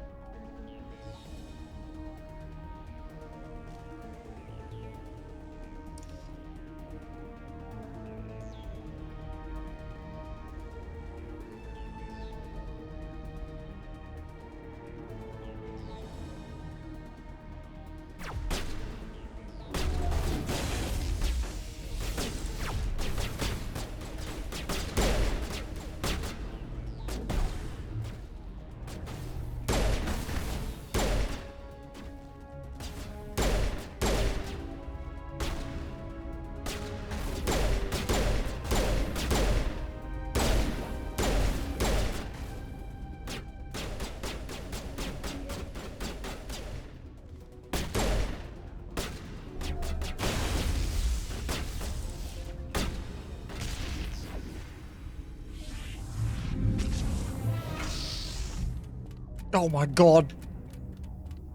Oh my god.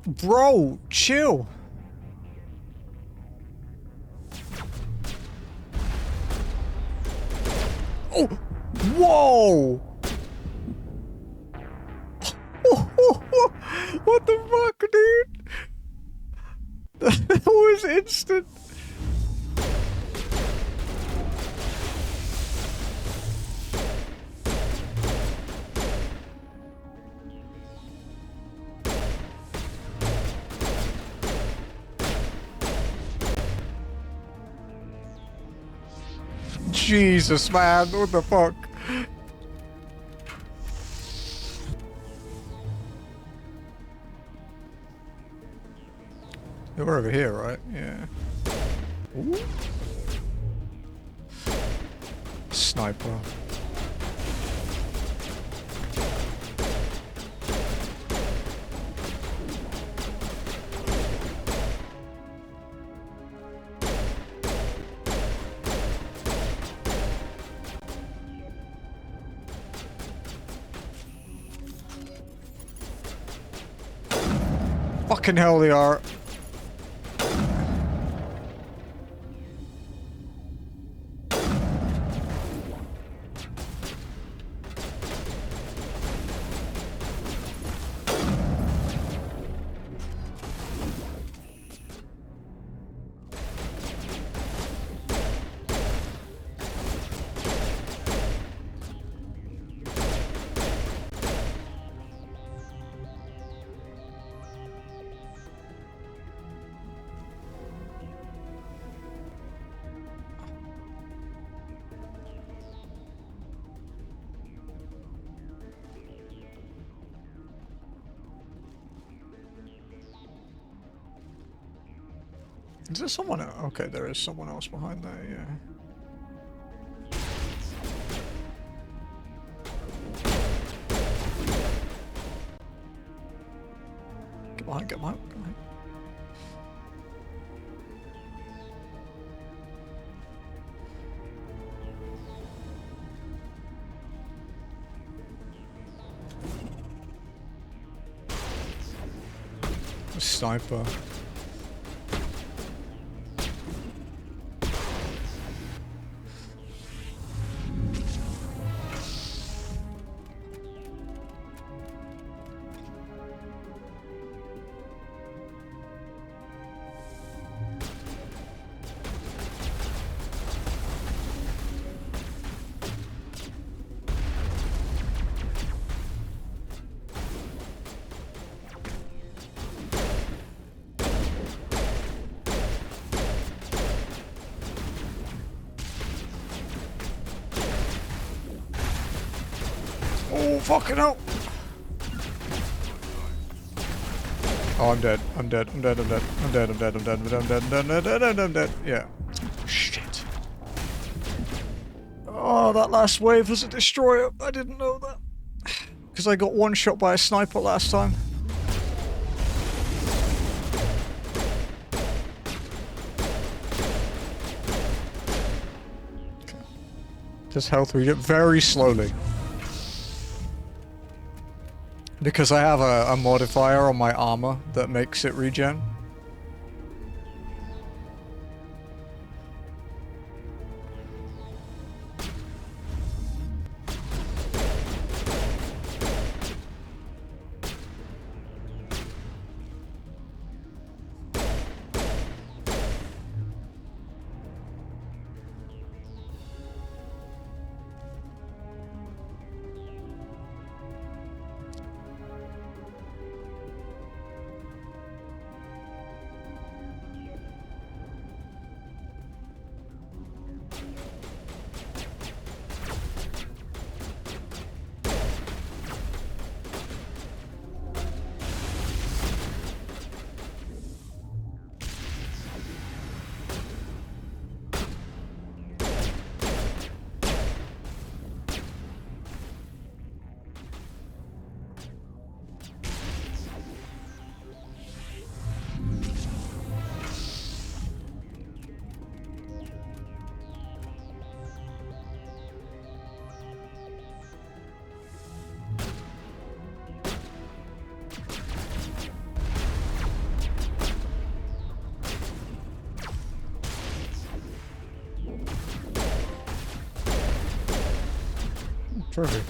Bro, chill. Oh, whoa. What the fuck, dude? That was instant. Jesus, man, what the fuck? We're over here, right? Yeah. Ooh. Sniper. Fucking hell they are. Is there someone else? Okay, there is someone else behind there, yeah. Get behind, get behind, get behind. A sniper. Oh, fucking hell! Oh, I'm dead. I'm dead. I'm dead. I'm dead. I'm dead. I'm dead. I'm dead. I'm dead. I'm dead. I'm dead. I'm dead. I'm dead. Yeah. Shit. Oh, that last wave was a destroyer. I didn't know that. Because I got one shot by a sniper last time. Okay. Just health regen very slowly. Because I have a modifier on my armor that makes it regen. Perfect.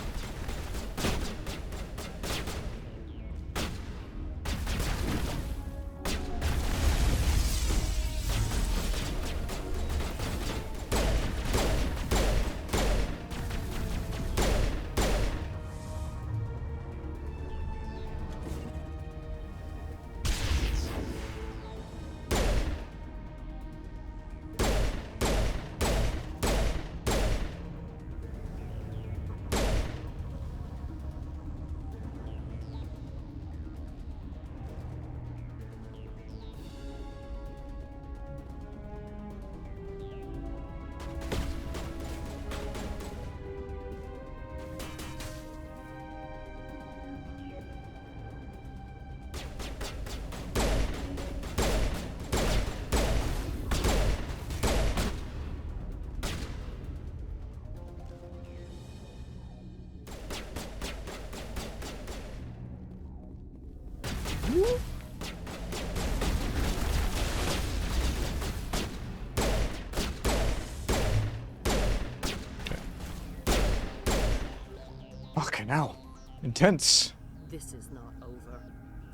Fucking hell. Intense. This is not over.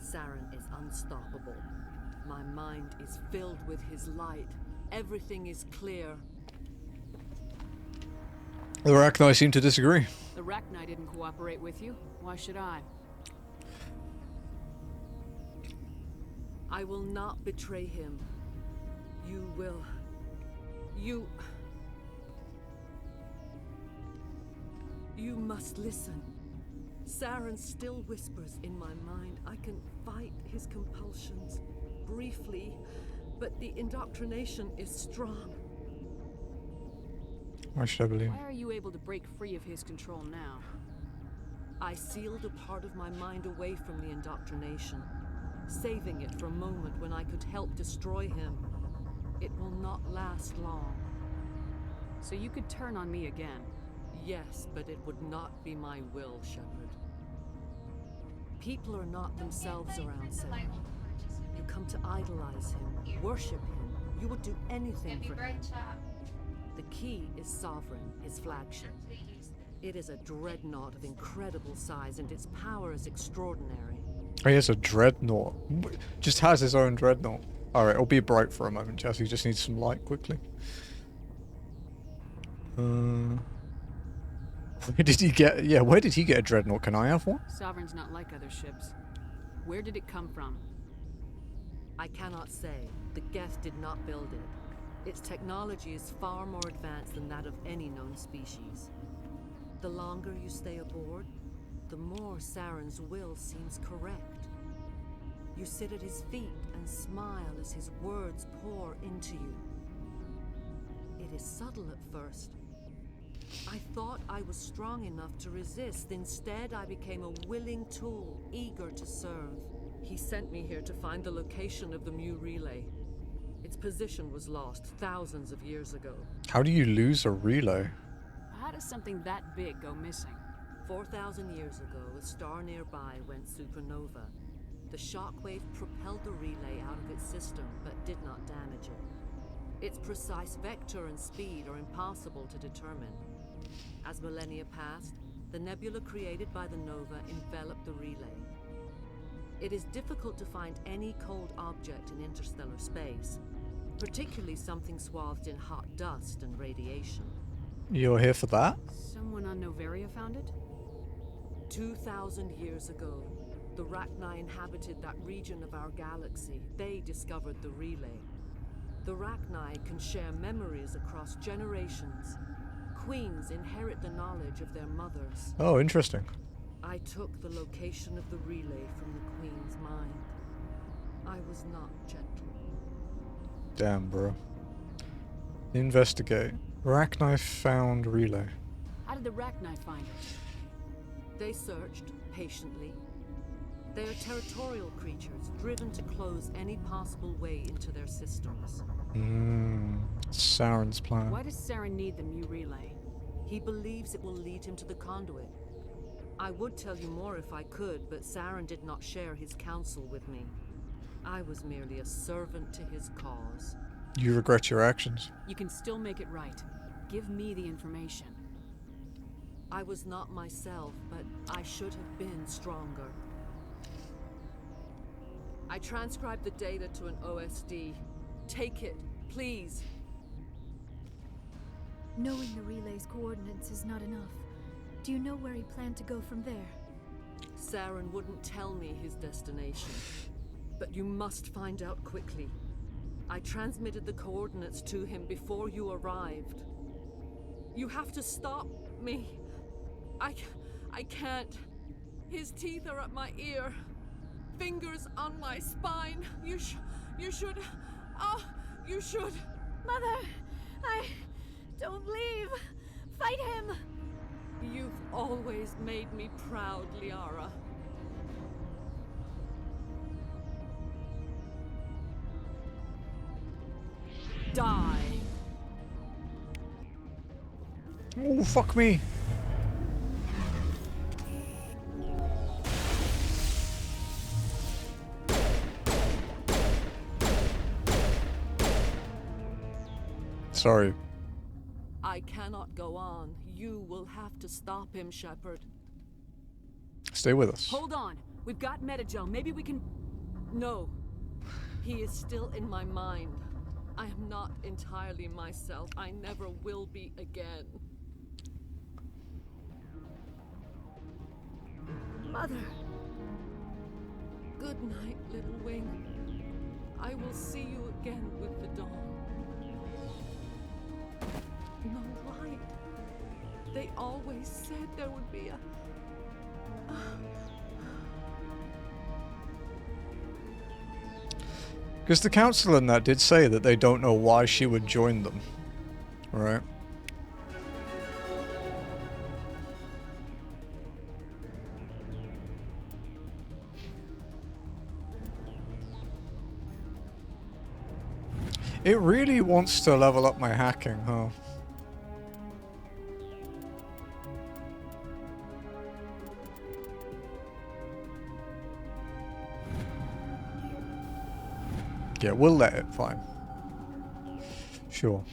Saren is unstoppable. My mind is filled with his light. Everything is clear. The Arachni seem to disagree. The Arachni didn't cooperate with you. Why should I? I will not betray him. You will. You must listen. Saren still whispers in my mind. I can fight his compulsions briefly, but the indoctrination is strong. Why should I believe? Why are you able to break free of his control now? I sealed a part of my mind away from the indoctrination, saving it for a moment when I could help destroy him. It will not last long. So you could turn on me again? Yes, but it would not be my will, Shepard. People are not themselves around Saren. You come to idolize him, worship him. You would do anything for him. The key is Sovereign, his flagship. It is a dreadnought of incredible size, and its power is extraordinary. Oh, he has a dreadnought. Just has his own dreadnought. Alright, it'll be bright for a moment, Jesse. Just needs some light quickly. Where did he get... Yeah, where did he get a dreadnought? Can I have one? Sovereign's not like other ships. Where did it come from? I cannot say. The Geth did not build it. Its technology is far more advanced than that of any known species. The longer you stay aboard, the more Saren's will seems correct. You sit at his feet and smile as his words pour into you. It is subtle at first. I thought I was strong enough to resist. Instead, I became a willing tool, eager to serve. He sent me here to find the location of the Mu relay. Its position was lost thousands of years ago. How do you lose a relay? How does something that big go missing? 4,000 years ago, a star nearby went supernova. The shockwave propelled the relay out of its system, but did not damage it. Its precise vector and speed are impossible to determine. As millennia passed, the nebula created by the nova enveloped the relay. It is difficult to find any cold object in interstellar space, particularly something swathed in hot dust and radiation. You're here for that? Someone on Noveria found it? 2,000 years ago, the Rachni inhabited that region of our galaxy. They discovered the relay. The Rachni can share memories across generations. Queens inherit the knowledge of their mothers. Oh, interesting. I took the location of the relay from the Queen's mind. I was not gentle. Damn, bro. Investigate. Rachni found relay. How did the Rachni find it? They searched patiently. They are territorial creatures, driven to close any possible way into their systems. Saren's plan. Why does Saren need the Mu relay? He believes it will lead him to the conduit. I would tell you more if I could, but Saren did not share his counsel with me. I was merely a servant to his cause. You regret your actions. You can still make it right. Give me the information. I was not myself, but I should have been stronger. I transcribed the data to an OSD. Take it, please. Knowing the relay's coordinates is not enough. Do you know where he planned to go from there? Saren wouldn't tell me his destination. But you must find out quickly. I transmitted the coordinates to him before you arrived. You have to stop me. I can't. His teeth are at my ear. Fingers on my spine. You should. Oh, you should. Mother, don't leave. Fight him. You've always made me proud, Liara. Die. Oh, fuck me. Sorry. I cannot go on. You will have to stop him, Shepard. Stay with us. Hold on. We've got Metagel. Maybe we can... No. He is still in my mind. I am not entirely myself. I never will be again. Mother. Good night, little wing. I will see you again with the dawn. No light. They always said there would be a... Because the council in that did say that they don't know why she would join them. Right? It really wants to level up my hacking, huh? Yeah, we'll let it, fine. Sure.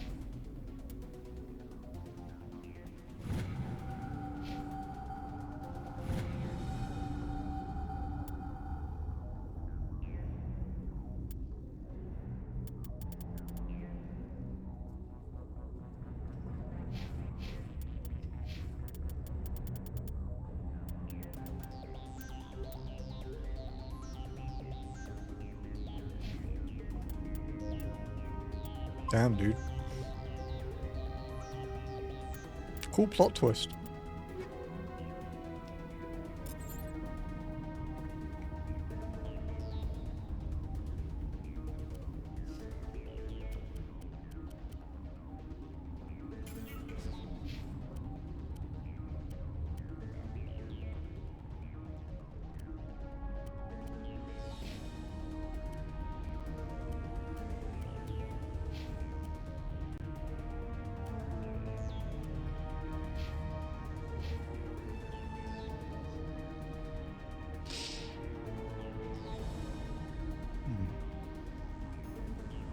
Damn, dude. Cool plot twist.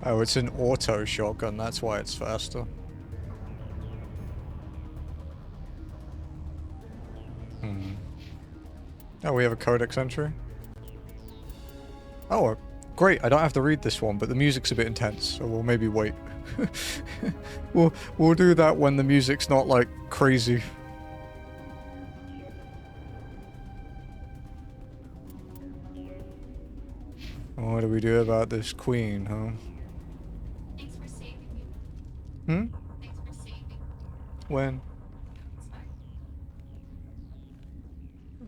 Oh, it's an auto shotgun, that's why it's faster. Oh, we have a codex entry? Oh, great, I don't have to read this one, but the music's a bit intense, so we'll maybe wait. We'll do that when the music's not, like, crazy. What do we do about this queen, huh? Thanks for saving me. Hmm? Thanks for saving. When?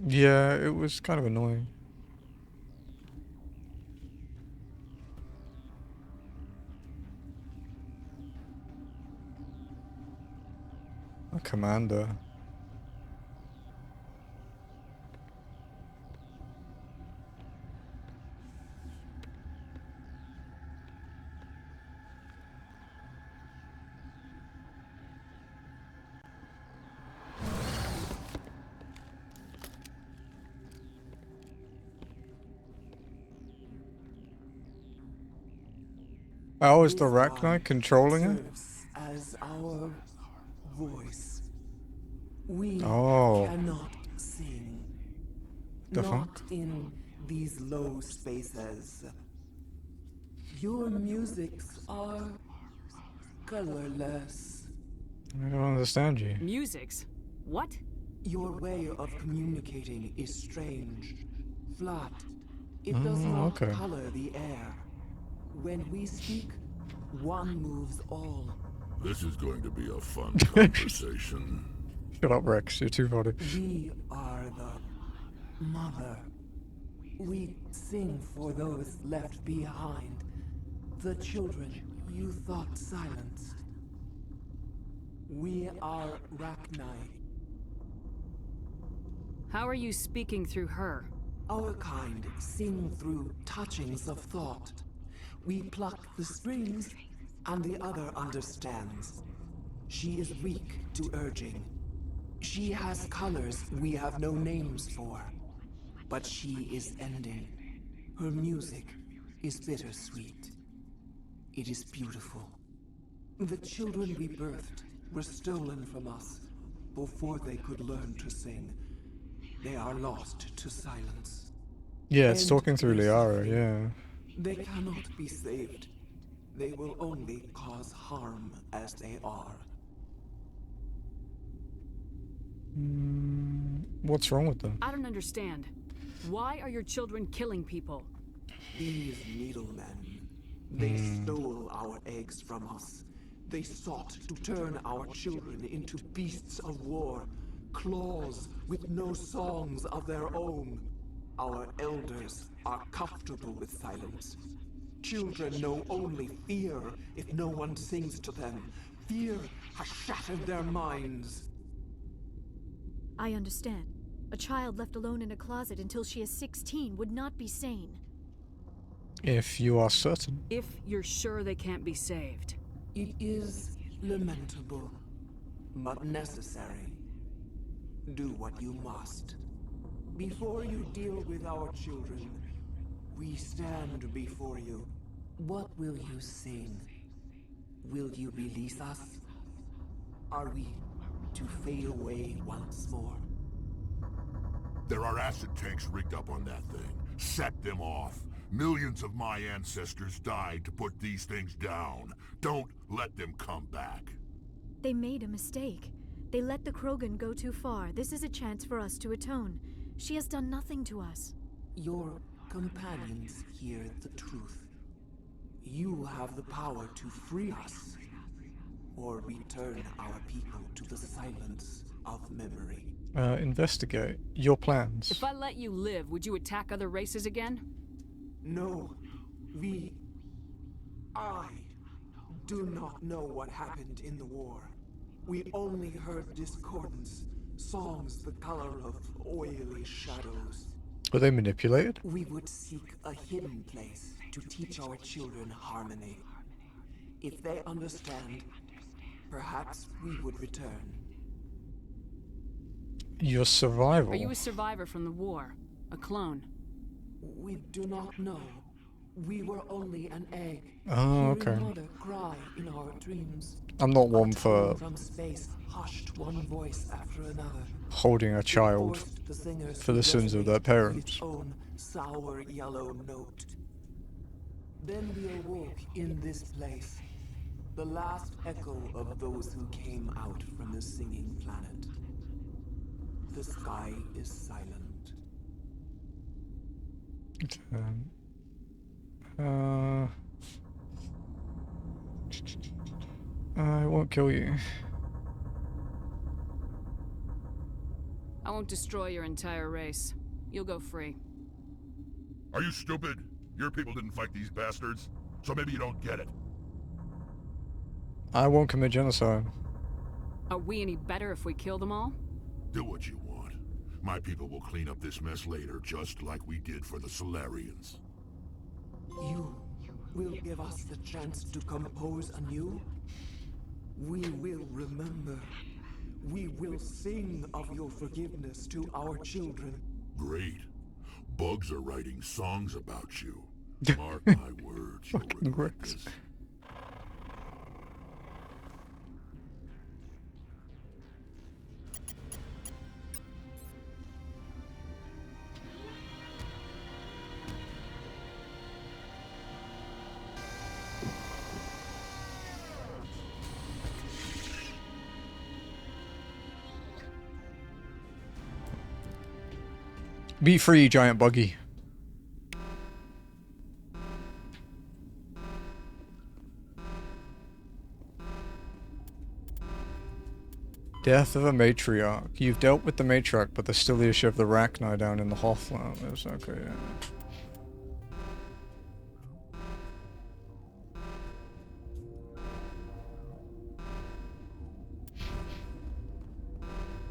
Yeah, it was kind of annoying. A commander. How is the Arachnite controlling it? As our voice. We Oh. cannot sing. The Not fuck? in these low spaces. Your musics are colorless. I don't understand you. Musics? What? Your way of communicating is strange. Flat. It does not okay. color the air. When we speak, one moves all. This is going to be a fun conversation. Shut up, Rex. You're too funny. We are the mother. We sing for those left behind. The children you thought silenced. We are Rachni. How are you speaking through her? Our kind sing through touchings of thought. We pluck the strings, and the other understands. She is weak to urging. She has colors we have no names for. But she is ending. Her music is bittersweet. It is beautiful. The children we birthed were stolen from us before they could learn to sing. they are lost to silence. Yeah, it's And talking through their Liara, suffering. yeah. They cannot be saved. They will only cause harm as they are. What's wrong with them? I don't understand. Why are your children killing people? These needlemen, they stole our eggs from us. They sought to turn our children into beasts of war, claws with no songs of their own. Our elders are comfortable with silence. Children know only fear if no one sings to them. Fear has shattered their minds. I understand. A child left alone in a closet until she is 16 would not be sane. If you are certain. If you're sure they can't be saved. It is lamentable, but necessary. Do what you must. Before you deal with our children, we stand before you. What will you sing? Will you release us? Are we to fade away once more? There are acid tanks rigged up on that thing. Set them off. Millions of my ancestors died to put these things down. Don't let them come back. They made a mistake. They let the Krogan go too far. This is a chance for us to atone. She has done nothing to us. Your companions hear the truth. You have the power to free us, or return our people to the silence of memory. Investigate your plans. If I let you live, would you attack other races again? No, I do not know what happened in the war. We only heard discordance, songs the color of oily shadows. Were they manipulated? We would seek a hidden place to teach our children harmony. If they understand, perhaps we would return. Your survival. Are you a survivor from the war? A clone? We do not know. We were only an egg. Oh, Hearing okay. Mother cry in our dreams. I'm not one A for tone from space hushed one voice after another. holding a child Forced the singers for the to sins of resonate their with parents. its own sour yellow note. Then we awoke in this place, the last echo of those who came out from the singing planet. The sky is silent. I won't kill you. I won't destroy your entire race. You'll go free. Are you stupid? Your people didn't fight these bastards, so maybe you don't get it. I won't commit genocide. Are we any better if we kill them all? Do what you want. My people will clean up this mess later, just like we did for the Solarians. You will give us the chance to compose anew? We will remember. We will sing of your forgiveness to our children. Great. Bugs are writing songs about you. Mark my words, you'll Fucking regret Rex. this. Be free, giant buggy. Death of a matriarch. You've dealt with the matriarch, but there's still the issue of the Rachni down in the Hothlands. Okay, yeah.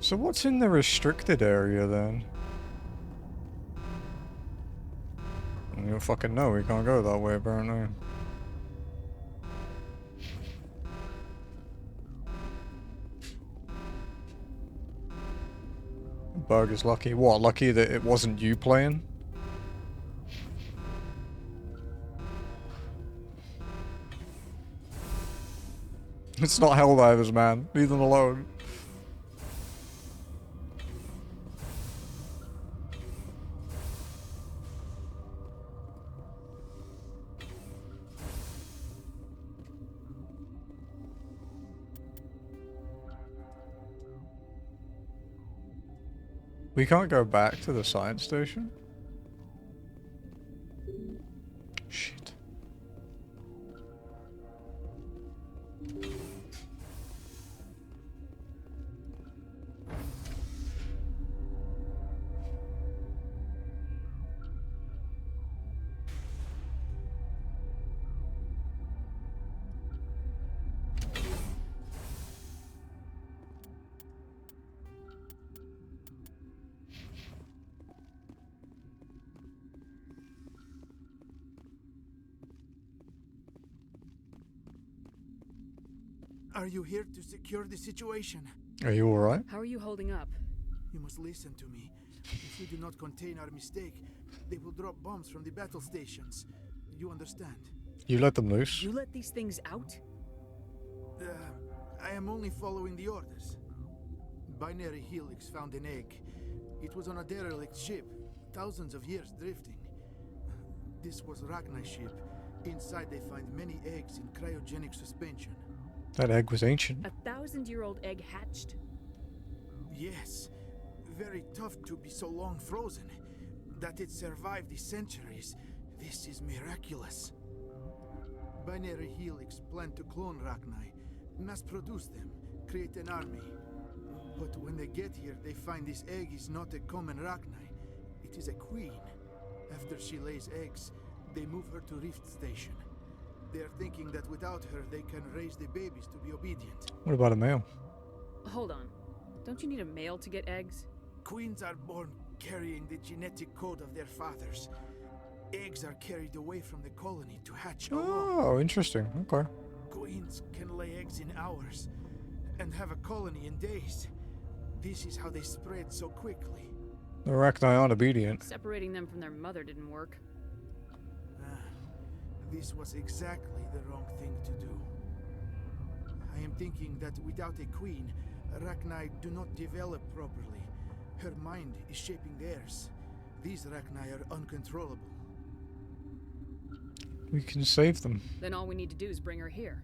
So what's in the restricted area then? You don't fucking know, we can't go that way apparently. Bug is lucky. What, lucky that it wasn't you playing? It's not Helldivers, man. Leave them alone. We can't go back to the science station? Shit. Are you here to secure the situation? Are you alright? How are you holding up? You must listen to me. If we do not contain our mistake, they will drop bombs from the battle stations. You understand? You let them loose? You let these things out? I am only following the orders. Binary Helix found an egg. It was on a derelict ship, thousands of years drifting. This was Rachni's ship. Inside they find many eggs in cryogenic suspension. That egg was ancient. 1,000-year-old egg hatched? Yes. Very tough to be so long frozen. That it survived the centuries. This is miraculous. Binary Helix planned to clone Rachni, mass produce them, create an army. But when they get here, they find this egg is not a common Rachni. It is a queen. After she lays eggs, they move her to Rift Station. They are thinking that without her, they can raise the babies to be obedient. What about a male? Hold on. Don't you need a male to get eggs? Queens are born carrying the genetic code of their fathers. Eggs are carried away from the colony to hatch alone. Oh, interesting. Okay. Queens can lay eggs in hours and have a colony in days. This is how they spread so quickly. The Rachni aren't obedient. Separating them from their mother didn't work. This was exactly the wrong thing to do. I am thinking that without a queen, Rachni do not develop properly. Her mind is shaping theirs. These Rachni are uncontrollable. We can save them. Then all we need to do is bring her here.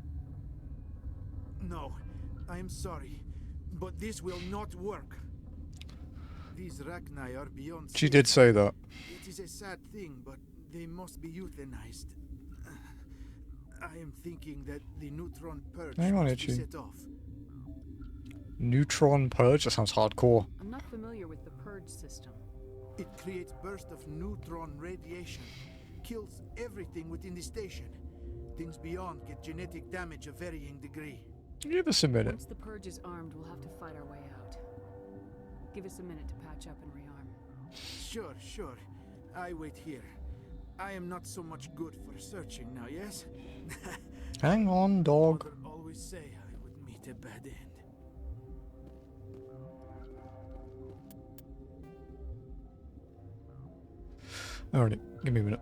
No, I am sorry, but this will not work. These Rachni are beyond... She did say that. It is a sad thing, but they must be euthanized. I am thinking that the neutron purge Hang on, must be Itchy. set off. Neutron purge? That sounds hardcore. I'm not familiar with the purge system. It creates bursts of neutron radiation, kills everything within the station. Things beyond get genetic damage of varying degree. Give us a minute. Once the purge is armed, we'll have to fight our way out. Give us a minute to patch up and rearm. Sure. I wait here. I am not so much good for searching now, yes? Hang on, dog. Mother always say I would meet a bad end. Alright, give me a minute.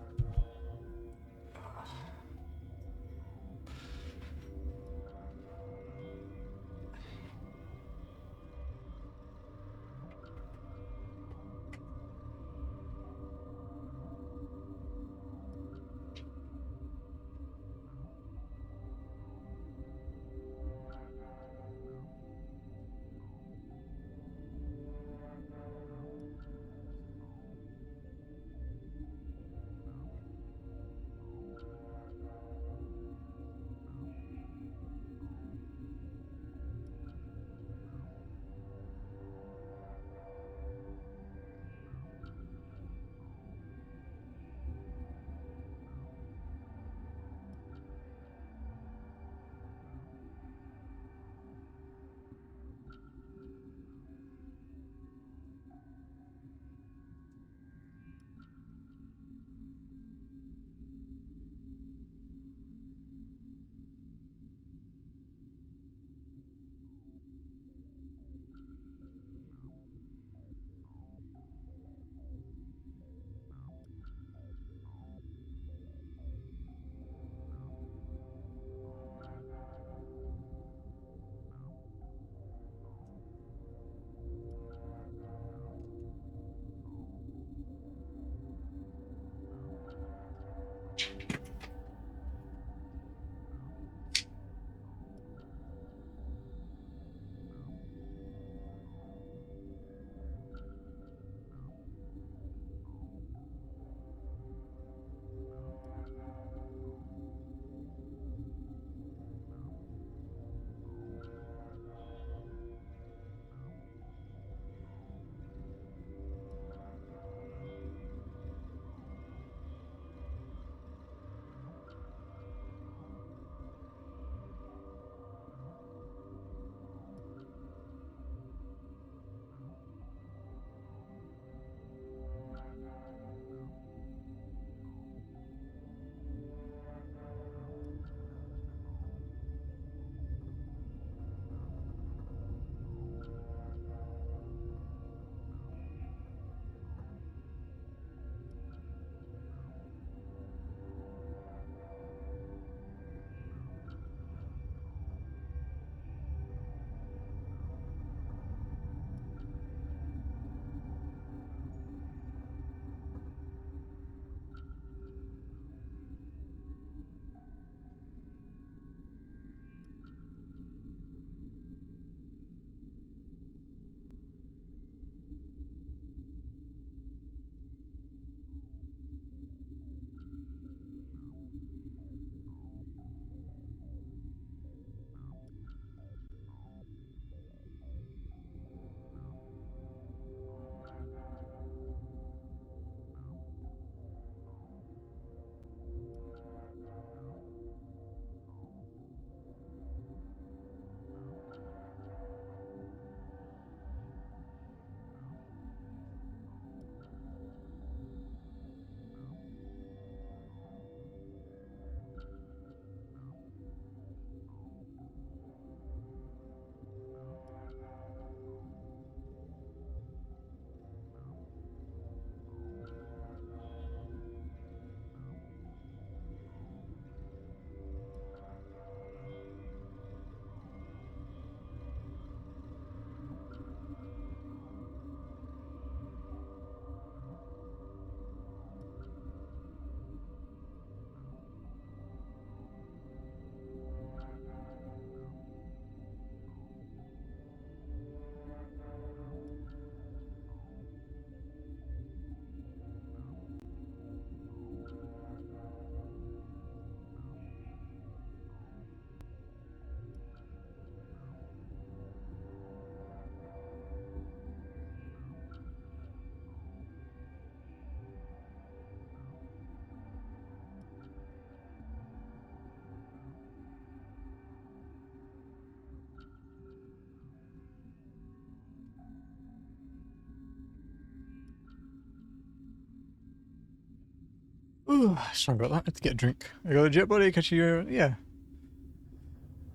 Sorry about that. I had to get a drink. I got a jet buddy. Catch you. Yeah.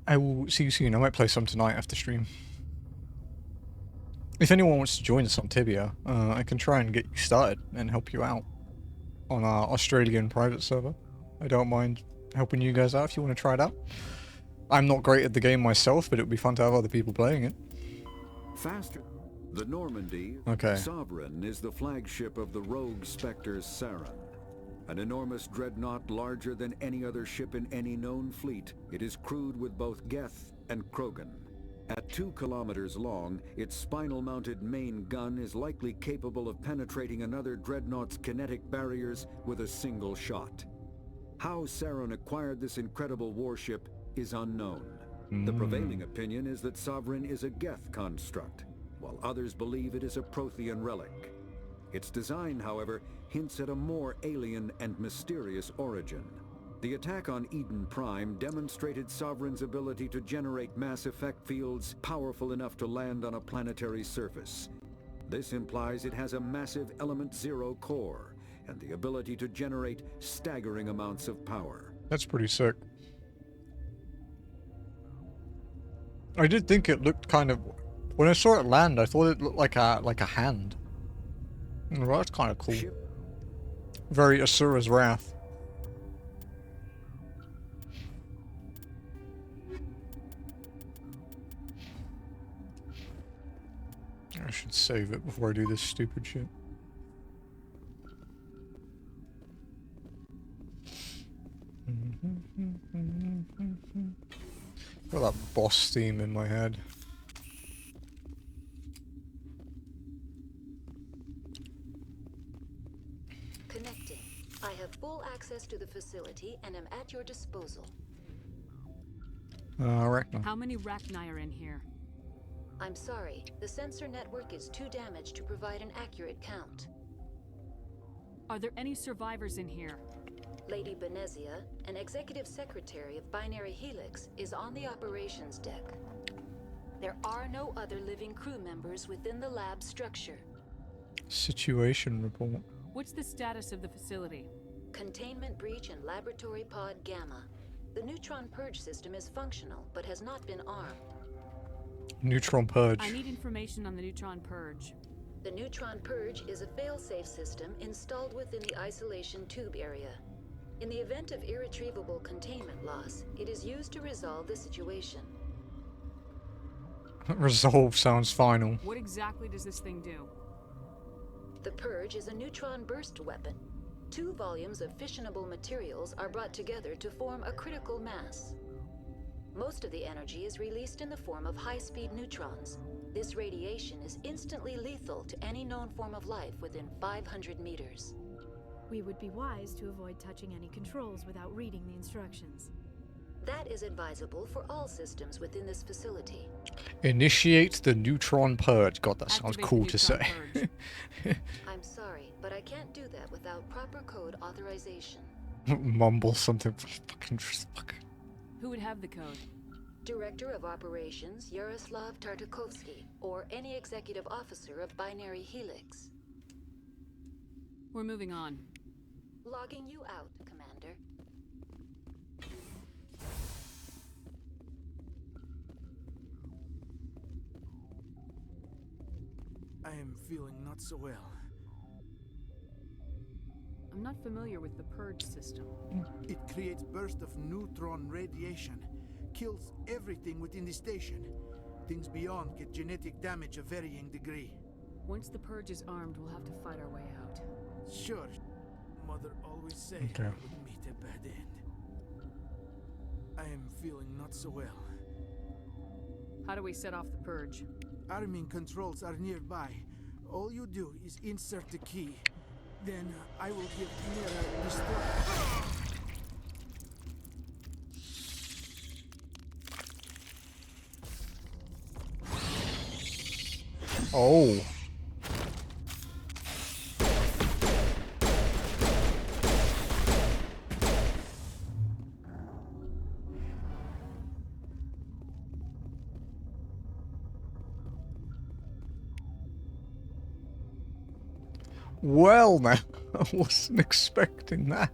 I will see you soon. I might play some tonight after stream. If anyone wants to join us on Tibia, I can try and get you started and help you out on our Australian private server. I don't mind helping you guys out if you want to try it out. I'm not great at the game myself, but it would be fun to have other people playing it. Faster. The Normandy, Sovereign, is the flagship of the rogue Spectre Saren. An enormous dreadnought larger than any other ship in any known fleet, it is crewed with both Geth and Krogan. At 2 kilometers long, its spinal-mounted main gun is likely capable of penetrating another dreadnought's kinetic barriers with a single shot. How Saren acquired this incredible warship is unknown. The prevailing opinion is that Sovereign is a Geth construct, while others believe it is a Prothean relic. Its design, however, hints at a more alien and mysterious origin. The attack on Eden Prime demonstrated Sovereign's ability to generate mass effect fields powerful enough to land on a planetary surface. This implies it has a massive Element Zero core, and the ability to generate staggering amounts of power. That's pretty sick. I did think it looked kind of... When I saw it land, I thought it looked like a hand. Well, that's kind of cool. Very Asura's Wrath. I should save it before I do this stupid shit. Got that boss theme in my head. Connecting. I have full access to the facility and am at your disposal. Rachni. How many Rachni are in here? I'm sorry, the sensor network is too damaged to provide an accurate count. Are there any survivors in here? Lady Benezia, an executive secretary of Binary Helix, is on the operations deck. There are no other living crew members within the lab structure. Situation report. What's the status of the facility? Containment breach in Laboratory Pod Gamma. The neutron purge system is functional, but has not been armed. Neutron purge. I need information on the neutron purge. The neutron purge is a fail-safe system installed within the isolation tube area. In the event of irretrievable containment loss, it is used to resolve the situation. Resolve sounds final. What exactly does this thing do? The purge is a neutron burst weapon. 2 volumes of fissionable materials are brought together to form a critical mass. Most of the energy is released in the form of high-speed neutrons. This radiation is instantly lethal to any known form of life within 500 meters. We would be wise to avoid touching any controls without reading the instructions. That is advisable for all systems within this facility. Initiate the neutron purge. God, that sounds cool to say. I'm sorry, but I can't do that without proper code authorization. Mumble something. Who would have the code? Director of Operations Yaroslav Tartakovsky, or any executive officer of Binary Helix. We're moving on. Logging you out, Commander. I am feeling not so well. I'm not familiar with the purge system. It creates bursts of neutron radiation, kills everything within the station. Things beyond get genetic damage of varying degree. Once the purge is armed, we'll have to fight our way out. Sure. Mother always said Okay. I would meet a bad end. I am feeling not so well. How do we set off the purge? Arming controls are nearby. All you do is insert the key. Then I will give Nira destroy. Oh. Well, man, I wasn't expecting that.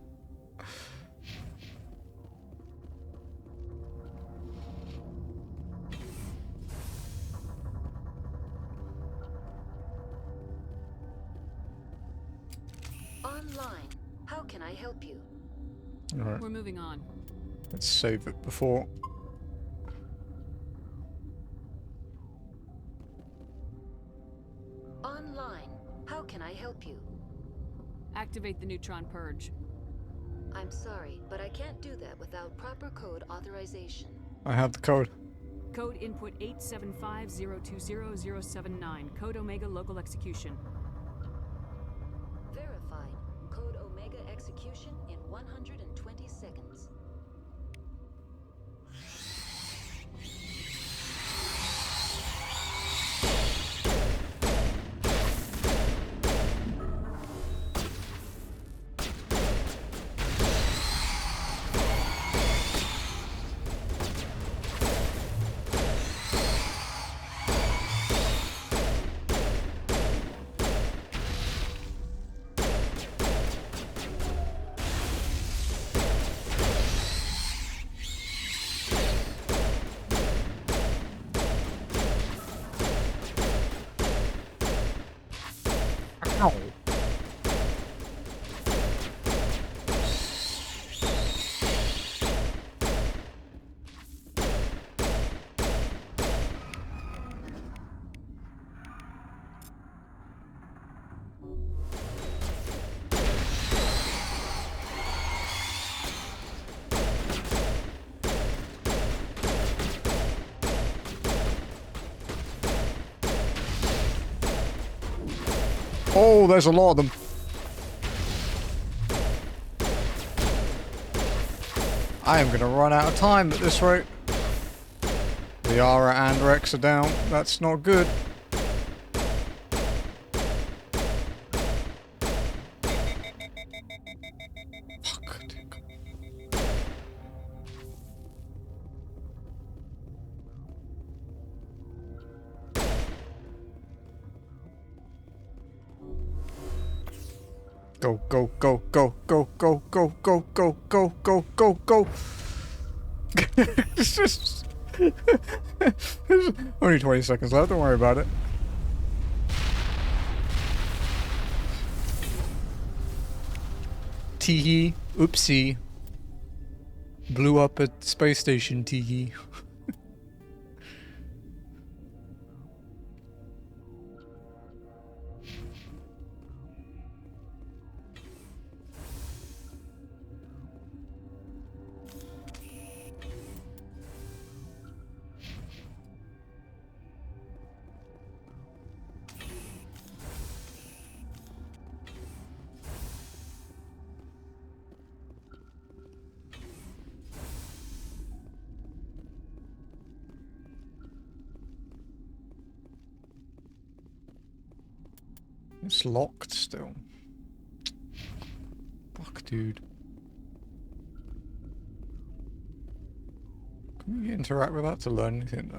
Online. How can I help you? Alright. We're moving on. Let's save it before. Online. How can I help you? Activate the neutron purge. I'm sorry, but I can't do that without proper code authorization. I have the code. Code input 875020079. Code Omega local execution. Verified. Code Omega execution in 120 seconds. Ow. Oh, there's a lot of them. I am going to run out of time at this rate. The Yara and Rex are down. That's not good. Fuck. Go, go, go, go, go, go, go, go, go, go, go, go, go. It's just... Only 20 seconds left, don't worry about it. Teehee, oopsie. Blew up at the space station, teehee. It's locked still. Fuck, dude. Can we interact with that to learn anything?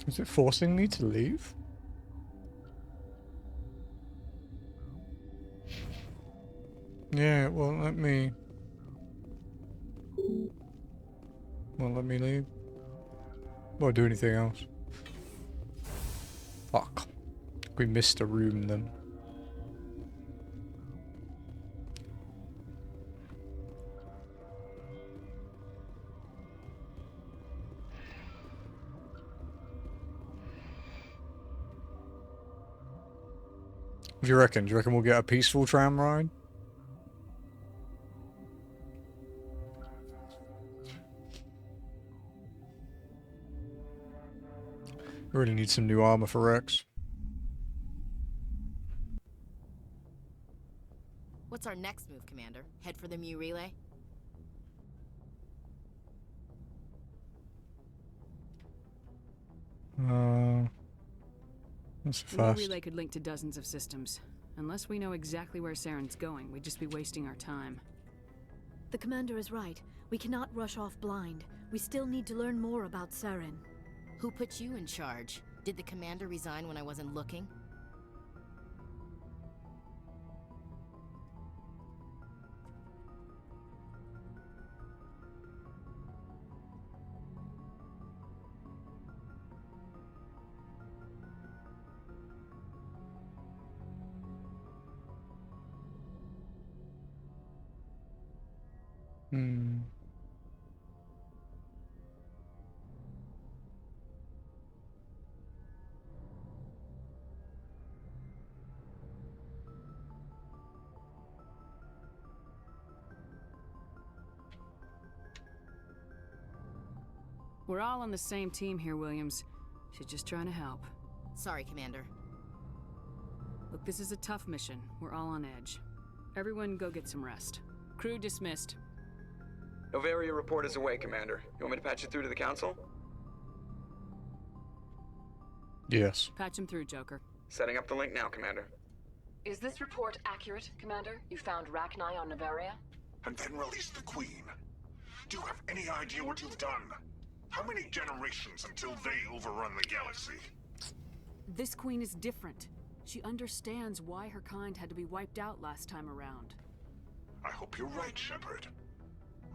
Is it forcing me to leave? Yeah, it won't let me. Won't let me leave. Won't do anything else. Fuck. We missed a room then. What do you reckon? Do you reckon we'll get a peaceful tram ride? We really need some new armor for Rex. What's our next move, Commander? Head for the Mu relay? That's The fast. relay could link to dozens of systems. Unless we know exactly where Saren's going, we'd just be wasting our time. The commander is right. We cannot rush off blind. We still need to learn more about Saren. Who put you in charge? Did the commander resign when I wasn't looking? Hmm. We're all on the same team here, Williams. She's just trying to help. Sorry, Commander. Look, this is a tough mission. We're all on edge. Everyone go get some rest. Crew dismissed. Noveria report is away, Commander. You want me to patch it through to the Council? Yes. Patch him through, Joker. Setting up the link now, Commander. Is this report accurate, Commander? You found Rachni on Noveria? And then released the Queen. Do you have any idea what you've done? How many generations until they overrun the galaxy? This queen is different. She understands why her kind had to be wiped out last time around. I hope you're right, Shepard.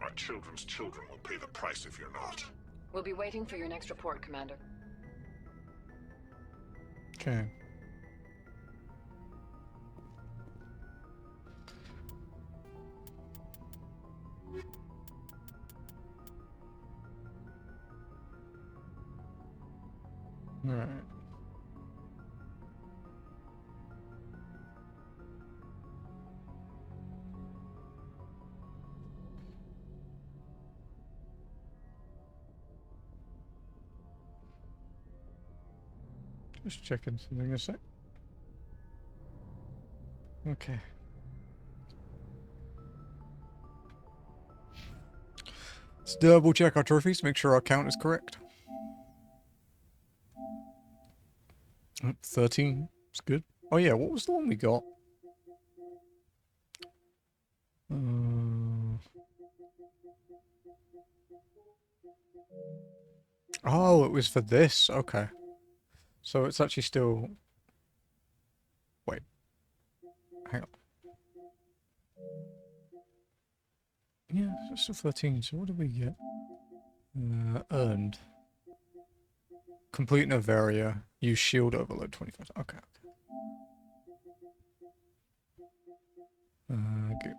Our children's children will pay the price if you're not. We'll be waiting for your next report, Commander. Okay. Alright. Just checking something a sec. Okay. Let's double check our trophies, make sure our count is correct. 13. It's good. Oh yeah, what was the one we got? Oh, it was for this. Okay. So it's actually still... Wait. Hang on. Yeah, it's still 13. So what did we get? Earned. Complete Noveria. Use shield overload 25. Okay. Good.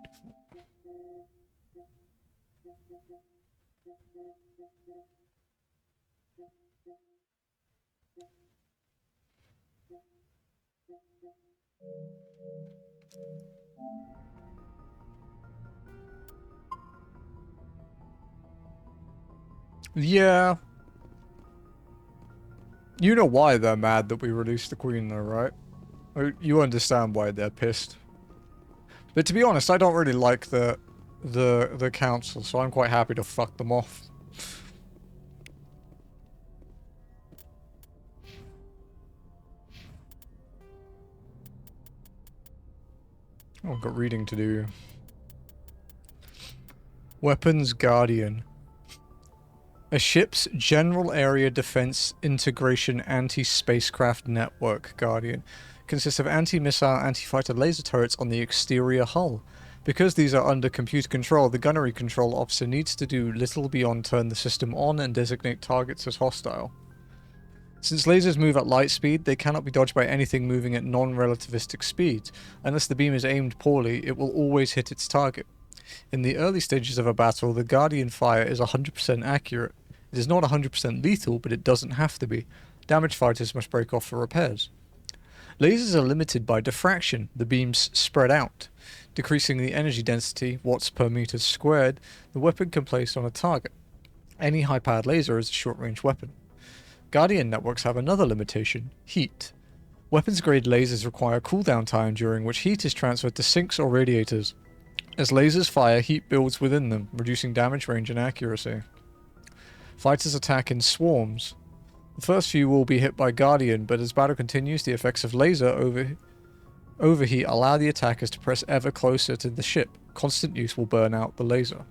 Yeah. You know why they're mad that we released the Queen though, right? You understand why they're pissed. But to be honest, I don't really like the council, so I'm quite happy to fuck them off. Oh, I've got reading to do. Weapons Guardian. A ship's general area defense integration anti-spacecraft network Guardian consists of anti-missile, anti-fighter laser turrets on the exterior hull. Because these are under computer control, the gunnery control officer needs to do little beyond turn the system on and designate targets as hostile. Since lasers move at light speed, they cannot be dodged by anything moving at non-relativistic speeds. Unless the beam is aimed poorly, it will always hit its target. In the early stages of a battle, the Guardian fire is 100% accurate. It is not 100% lethal, but it doesn't have to be. Damaged fighters must break off for repairs. Lasers are limited by diffraction. The beams spread out. Decreasing the energy density, watts per meter squared, the weapon can place on a target. Any high-powered laser is a short-range weapon. Guardian networks have another limitation, heat. Weapons-grade lasers require cooldown time during which heat is transferred to sinks or radiators. As lasers fire, heat builds within them, reducing damage range and accuracy. Fighters attack in swarms. The first few will be hit by Guardian, but as battle continues, the effects of laser overheat allow the attackers to press ever closer to the ship. Constant use will burn out the laser.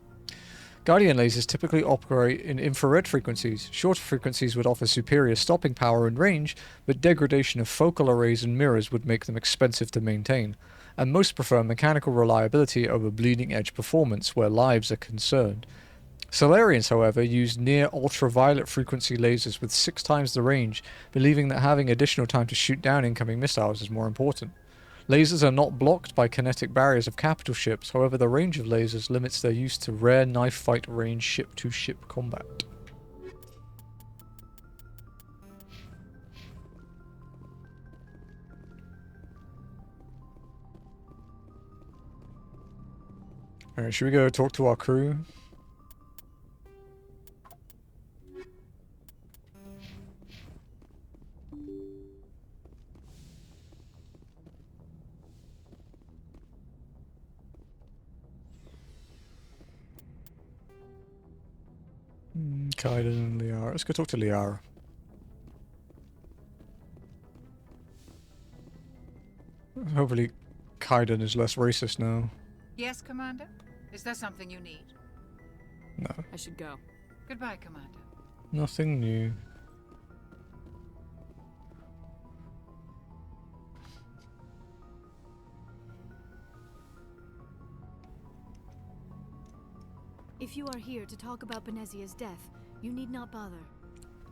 Guardian lasers typically operate in infrared frequencies. Shorter frequencies would offer superior stopping power and range, but degradation of focal arrays and mirrors would make them expensive to maintain, and most prefer mechanical reliability over bleeding-edge performance where lives are concerned. Solarians, however, use near-ultraviolet frequency lasers with 6 times the range, believing that having additional time to shoot down incoming missiles is more important. Lasers are not blocked by kinetic barriers of capital ships, however the range of lasers limits their use to rare knife fight range ship-to-ship combat. Alright, should we go talk to our crew? Kaiden and Liara. Let's go talk to Liara. Hopefully Kaiden is less racist now. Yes, Commander? Is there something you need? No. I should go. Goodbye, Commander. Nothing new. If you are here to talk about Benezia's death, you need not bother.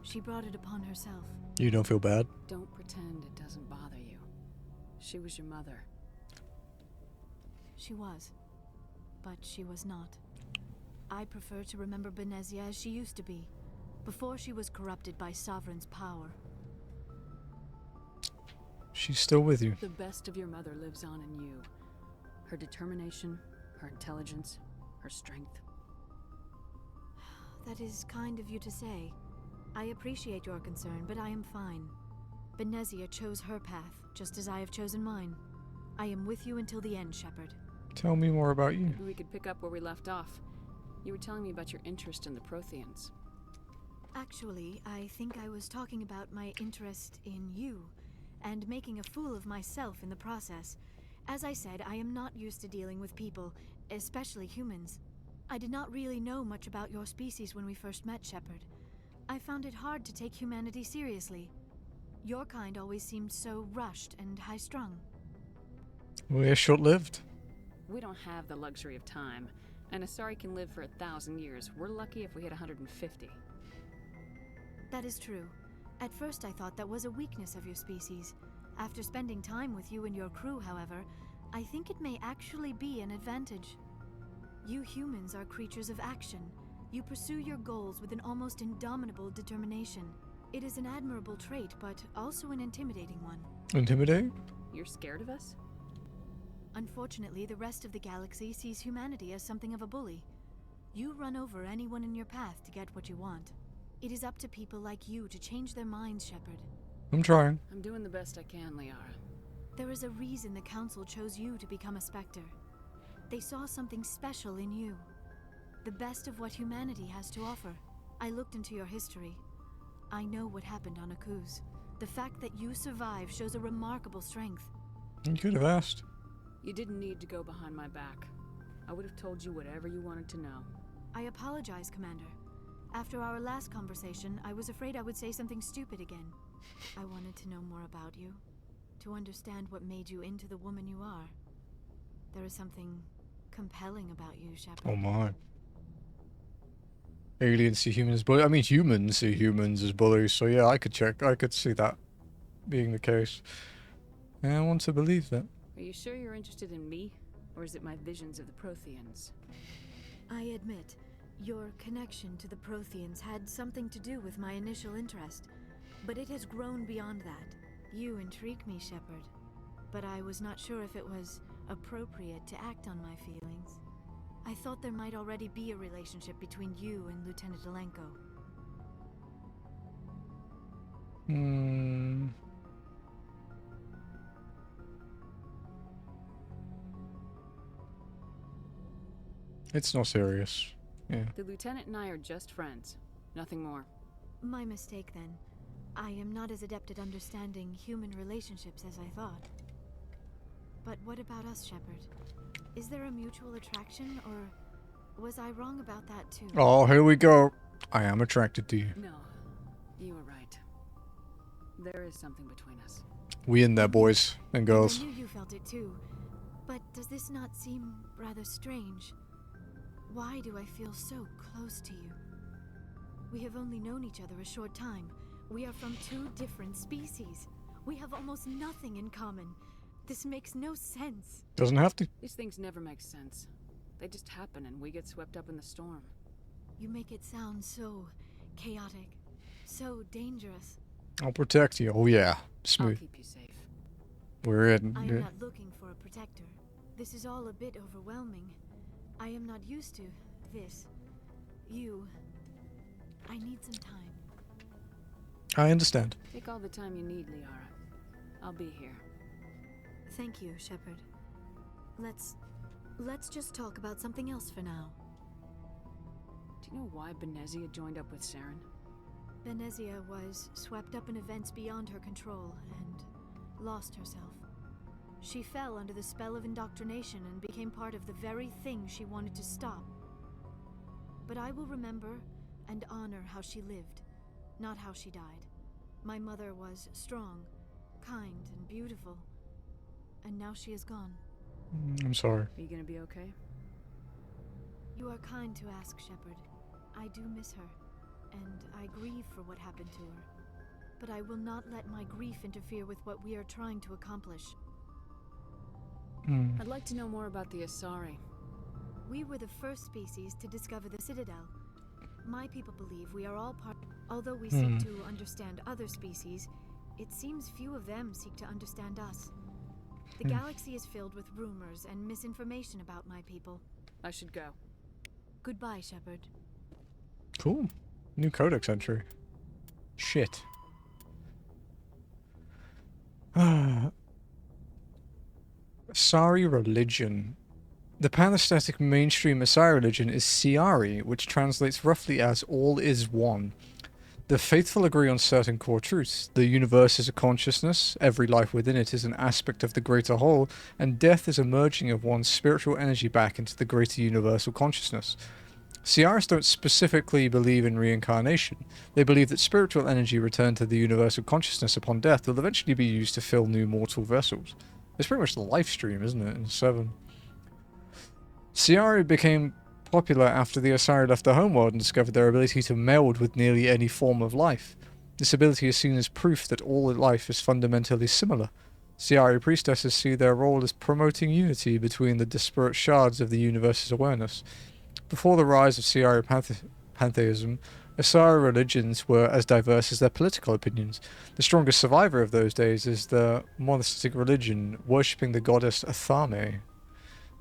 She brought it upon herself. You don't feel bad? Don't pretend it doesn't bother you. She was your mother. She was. But she was not. I prefer to remember Benezia as she used to be, before she was corrupted by Sovereign's power. She's still with you. The best of your mother lives on in you. Her determination, her intelligence, her strength. That is kind of you to say. I appreciate your concern, but I am fine. Benezia chose her path, just as I have chosen mine. I am with you until the end, Shepard. Tell me more about you. Maybe we could pick up where we left off. You were telling me about your interest in the Protheans. Actually, I think I was talking about my interest in you, and making a fool of myself in the process. As I said, I am not used to dealing with people, especially humans. I did not really know much about your species when we first met, Shepard. I found it hard to take humanity seriously. Your kind always seemed so rushed and high-strung. We're short-lived. We don't have the luxury of time, and Asari can live for 1,000 years. We're lucky if we hit 150. That is true. At first I thought that was a weakness of your species. After spending time with you and your crew, however, I think it may actually be an advantage. You humans are creatures of action. You pursue your goals with an almost indomitable determination. It is an admirable trait, but also an intimidating one. Intimidating? You're scared of us? Unfortunately, the rest of the galaxy sees humanity as something of a bully. You run over anyone in your path to get what you want. It is up to people like you to change their minds, Shepard. I'm trying. I'm doing the best I can, Liara. There is a reason the Council chose you to become a Spectre. They saw something special in you. The best of what humanity has to offer. I looked into your history. I know what happened on Akuz. The fact that you survived shows a remarkable strength. You could have asked. You didn't need to go behind my back. I would have told you whatever you wanted to know. I apologize, Commander. After our last conversation, I was afraid I would say something stupid again. I wanted to know more about you, to understand what made you into the woman you are. There is something compelling about you, Shepard. Oh my. Aliens see humans as bullies. I mean, humans see humans as bullies, so yeah, I could see that being the case. And I want to believe that. Are you sure you're interested in me, or is it my visions of the Protheans? I admit, your connection to the Protheans had something to do with my initial interest, but it has grown beyond that. You intrigue me, Shepard, but I was not sure if it was appropriate to act on my feelings. I thought there might already be a relationship between you and Lieutenant Alenko. It's not serious. Yeah. The Lieutenant and I are just friends. Nothing more. My mistake, then. I am not as adept at understanding human relationships as I thought. But what about us, Shepard? Is there a mutual attraction, or was I wrong about that too? Oh, here we go. I am attracted to you. No, you were right. There is something between us. We in there, boys and girls. I knew you felt it too. But does this not seem rather strange? Why do I feel so close to you? We have only known each other a short time. We are from two different species. We have almost nothing in common. This makes no sense. Doesn't have to. These things never make sense. They just happen and we get swept up in the storm. You make it sound so chaotic, so dangerous. I'll protect you. Oh yeah, smooth. I'll keep you safe. We're in. I am not looking for a protector. This is all a bit overwhelming. I am not used to this. I need some time. I understand. Take all the time you need, Liara. I'll be here. Thank you, Shepard. Let's just talk about something else for now. Do you know why Benezia joined up with Saren? Benezia was swept up in events beyond her control and lost herself. She fell under the spell of indoctrination and became part of the very thing she wanted to stop. But I will remember and honor how she lived, not how she died. My mother was strong, kind, and beautiful. And now she is gone. I'm sorry. Are you gonna be okay? You are kind to ask, Shepard. I do miss her, and I grieve for what happened to her. But I will not let my grief interfere with what we are trying to accomplish. I'd like to know more about the Asari. We were the first species to discover the Citadel. My people believe we are all part. Although we seek to understand other species, it seems few of them seek to understand us. The galaxy is filled with rumors and misinformation about my people. I should go. Goodbye, Shepard. Cool. New codex entry. Shit. Asari religion. The panesthetic mainstream Asari religion is Siari, which translates roughly as all is one. The faithful agree on certain core truths. The universe is a consciousness, every life within it is an aspect of the greater whole, and death is a merging of one's spiritual energy back into the greater universal consciousness. Siaris don't specifically believe in reincarnation. They believe that spiritual energy returned to the universal consciousness upon death will eventually be used to fill new mortal vessels. It's pretty much the life stream, isn't it, in 7? Siari became popular after the Asari left their homeworld and discovered their ability to meld with nearly any form of life. This ability is seen as proof that all life is fundamentally similar. Siari priestesses see their role as promoting unity between the disparate shards of the universe's awareness. Before the rise of Siari pantheism, Asari religions were as diverse as their political opinions. The strongest survivor of those days is the monastic religion, worshipping the goddess Athame.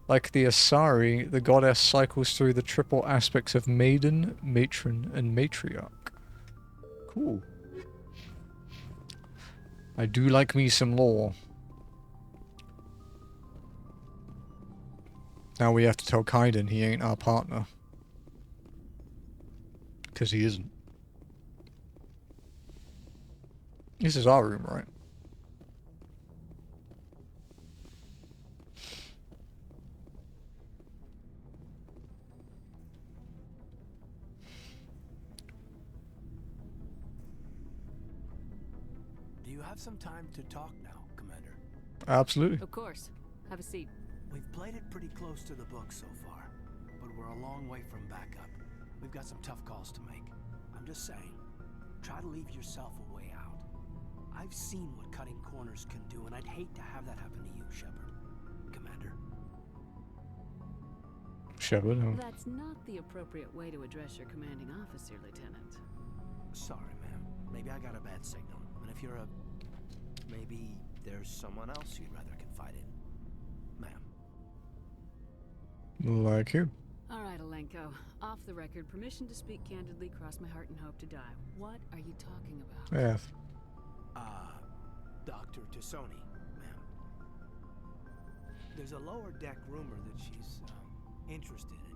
Like the Asari, the goddess cycles through the triple aspects of maiden, matron, and matriarch. Cool. I do like me some lore. Now we have to tell Kaiden he ain't our partner. Because he isn't. This is our room, right? Do you have some time to talk now, Commander? Absolutely. Of course. Have a seat. We've played it pretty close to the book so far, but we're a long way from backup. We've got some tough calls to make. I'm just saying, try to leave yourself a way out. I've seen what cutting corners can do, and I'd hate to have that happen to you, Shepard. Commander. Shepard, huh? That's not the appropriate way to address your commanding officer, Lieutenant. Sorry, ma'am. Maybe I got a bad signal. And if you're a... maybe there's someone else you'd rather confide in. Ma'am. Like who? All right, Alenko. Off the record, permission to speak candidly, cross my heart and hope to die. What are you talking about? Yeah. Dr. Tassoni, ma'am. There's a lower deck rumor that she's, interested in you.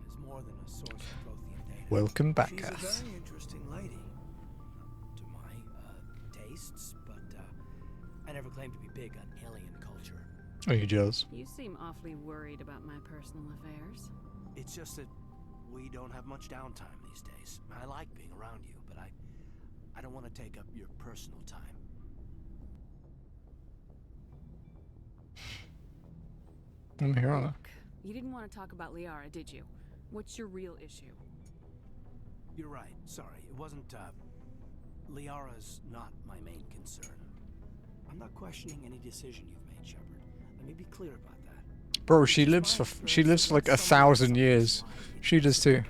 As more than a source of Prothean data. Welcome back, She's Cass. a very interesting lady. To my, tastes, but, I never claimed to be big on alien culture. Are you jealous? You seem awfully worried about my personal affairs. It's just that we don't have much downtime these days. I like being around you, but I don't want to take up your personal time. I'm here on it. Look, you didn't want to talk about Liara, did you? What's your real issue? You're right. Sorry. It wasn't, Liara's not my main concern. I'm not questioning any decision you've Let me be clear about that. Bro, she lives for like 1,000 years. She does too. You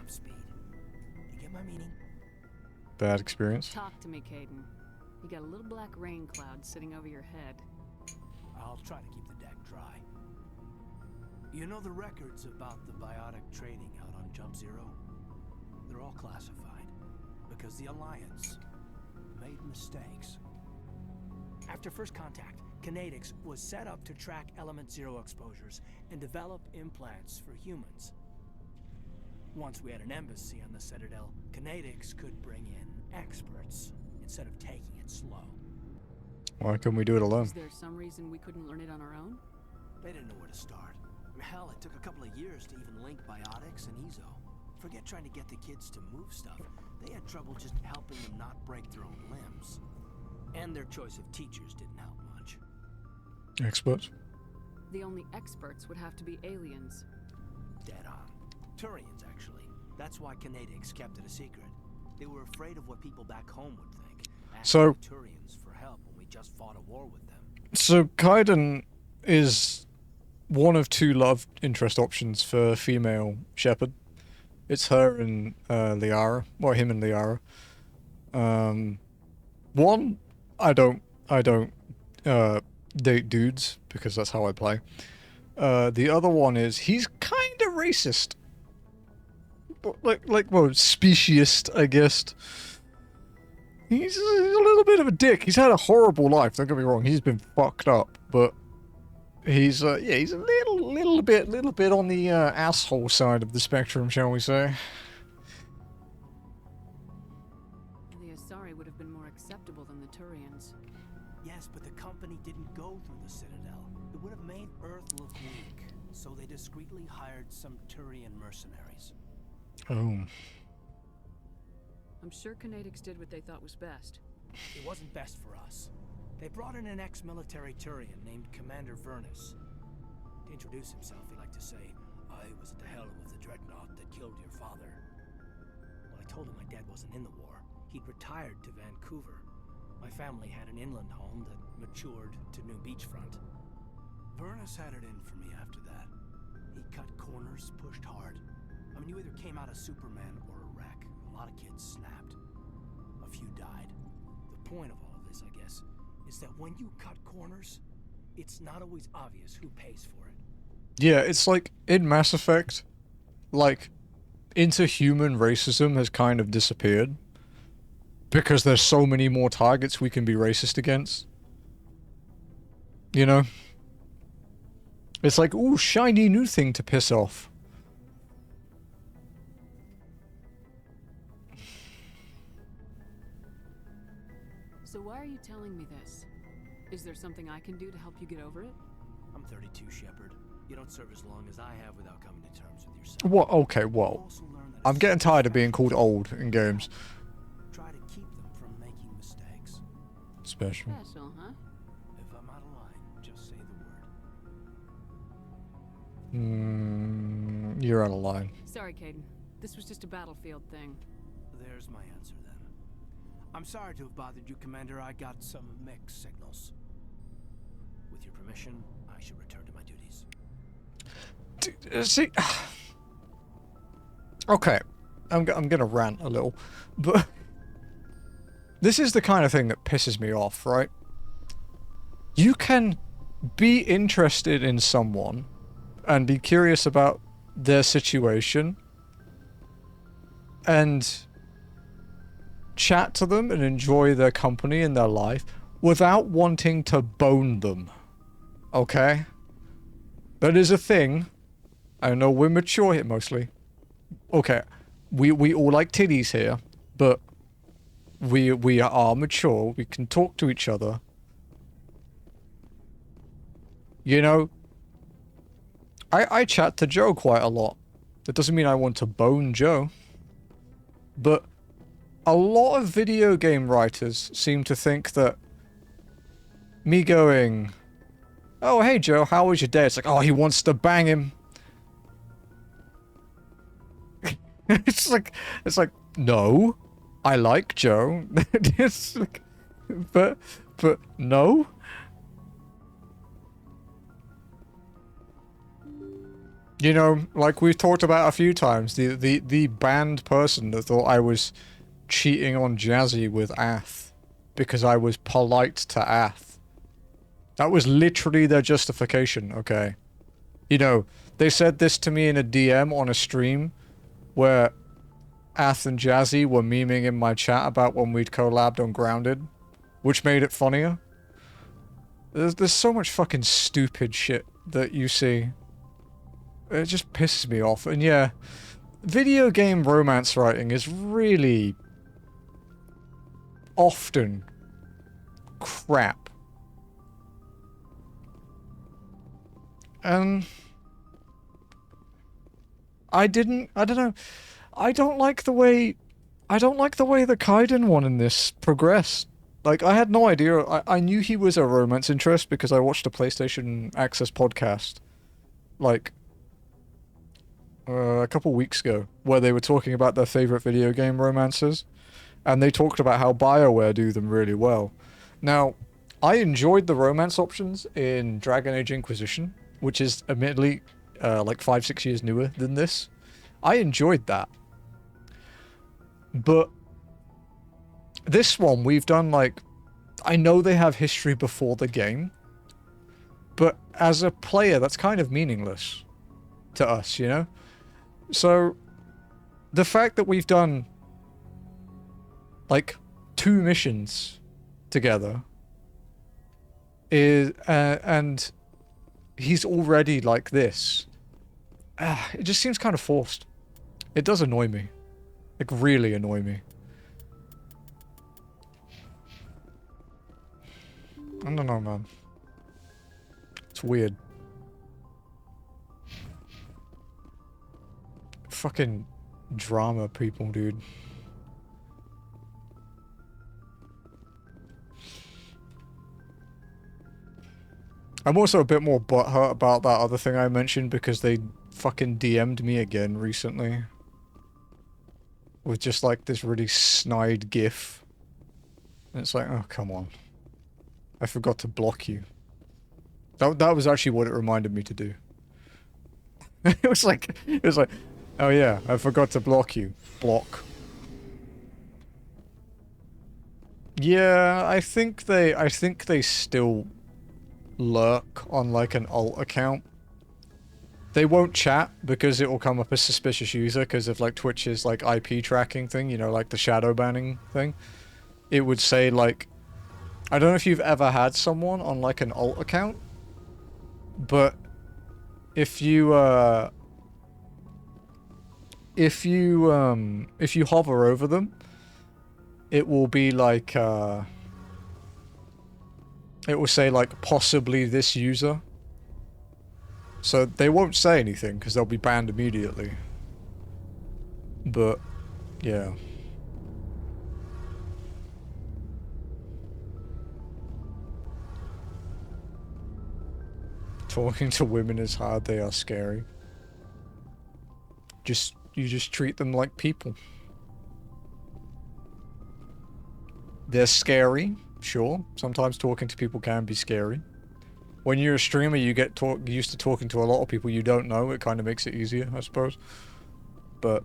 get my meaning? Bad experience. Talk to me, Caden. You got a little black rain cloud sitting over your head. I'll try to keep the deck dry. You know the records about the biotic trading out on Jump Zero? They're all classified because the Alliance made mistakes. After first contact, Kinetics was set up to track Element Zero exposures and develop implants for humans. Once we had an embassy on the Citadel, Kinetics could bring in experts instead of taking it slow. Why couldn't we do it alone? Is there some reason we couldn't learn it on our own? They didn't know where to start. Hell, it took a couple of years to even link biotics and Ezo. Forget trying to get the kids to move stuff. They had trouble just helping them not break their own limbs. And their choice of teachers didn't help much. Experts? The only experts would have to be aliens. Dead on. Turians, actually. That's why Kinetics kept it a secret. They were afraid of what people back home would think. So, the Turians for help when we just fought a war with them. So Kaiden is one of two love interest options for female Shepherd. It's her and Liara. Well, him and Liara. One, I don't date dudes because that's how I play. The other one is he's kind of racist. Like well, speciesist, I guess. He's a little bit of a dick. He's had a horrible life. Don't get me wrong. He's been fucked up, but he's yeah, he's a little bit on the asshole side of the spectrum, shall we say? The Asari would have been more acceptable than the Turians. Yes, but the company didn't go through the Citadel. It would have made Earth look weak, so they discreetly hired some Turian mercenaries. Oh. I'm sure Kinetics did what they thought was best. It wasn't best for us. They brought in an ex-military Turian named Commander Vernus. To introduce himself, he liked to say, "I was at the helm of the dreadnought that killed your father." Well, I told him my dad wasn't in the war. He'd retired to Vancouver. My family had an inland home that matured to New Beachfront. Vernus had it in for me after that. He cut corners, pushed hard. I mean, you either came out a Superman or a wreck. A lot of kids snapped. A few died. The point of all of this, I guess, is that when you cut corners, it's not always obvious who pays for it. Yeah, it's like in Mass Effect, like interhuman racism has kind of disappeared because there's so many more targets we can be racist against. You know? It's like, ooh, shiny new thing to piss off. So why are you telling me this? Is there something I can do to help you get over it? I'm 32, Shepard. You don't serve as long as I have without coming to terms with yourself. What? Okay, well, I'm getting tired of being called old in games. Try to keep them from making mistakes. Special. Special, huh? If I'm out of line, just say the word. You're out of line. Sorry, Caden. This was just a battlefield thing. There's my answer then. I'm sorry to have bothered you, Commander. I got some mixed signals. With your permission, I should return to my duties. See, okay, I'm gonna rant a little, but this is the kind of thing that pisses me off, right? You can be interested in someone and be curious about their situation and chat to them and enjoy their company and their life without wanting to bone them, okay? That is a thing. I know we're mature here mostly. Okay, we all like titties here, but we are mature. We can talk to each other. You know, I chat to Joe quite a lot. That doesn't mean I want to bone Joe. But a lot of video game writers seem to think that me going, "Oh, hey Joe, how was your day?" It's like, oh, he wants to bang him. It's like, no, I like Joe. It's like, but no. You know, like we've talked about a few times, the banned person that thought I was cheating on Jazzy with Ath because I was polite to Ath. That was literally their justification, okay? You know, they said this to me in a DM on a stream where Ath and Jazzy were memeing in my chat about when we'd collabed on Grounded, which made it funnier. There's so much fucking stupid shit that you see. It just pisses me off. And yeah, video game romance writing is really often crap. I don't know. I don't like the way the Kaiden one in this progressed. Like, I had no idea. I knew he was a romance interest because I watched a PlayStation Access podcast, like, a couple weeks ago, where they were talking about their favorite video game romances, and they talked about how BioWare do them really well. Now, I enjoyed the romance options in Dragon Age Inquisition, which is admittedly like 5-6 years newer than this. I enjoyed that. But this one, we've done, like, I know they have history before the game, but as a player, that's kind of meaningless to us, you know? So, the fact that we've done, like, 2 missions together is, and he's already like this, it just seems kind of forced. It does annoy me. Like, really annoy me. I don't know, man. It's weird. Fucking drama people, dude. I'm also a bit more butthurt about that other thing I mentioned because they fucking DM'd me again recently. With just like this really snide gif. And it's like, oh, come on. I forgot to block you. That was actually what it reminded me to do. it was like, oh yeah, I forgot to block you. Block. Yeah, I think they still lurk on like an alt account. They won't chat because it will come up as suspicious user because of like Twitch's like IP tracking thing, you know, like the shadow banning thing. It would say like, I don't know if you've ever had someone on like an alt account, but if you hover over them, it will be like it will say like possibly this user. So they won't say anything because they'll be banned immediately. But yeah. Talking to women is hard, they are scary. You just treat them like people. They're scary, sure. Sometimes talking to people can be scary. When you're a streamer, you get used to talking to a lot of people you don't know. It kind of makes it easier, I suppose. But,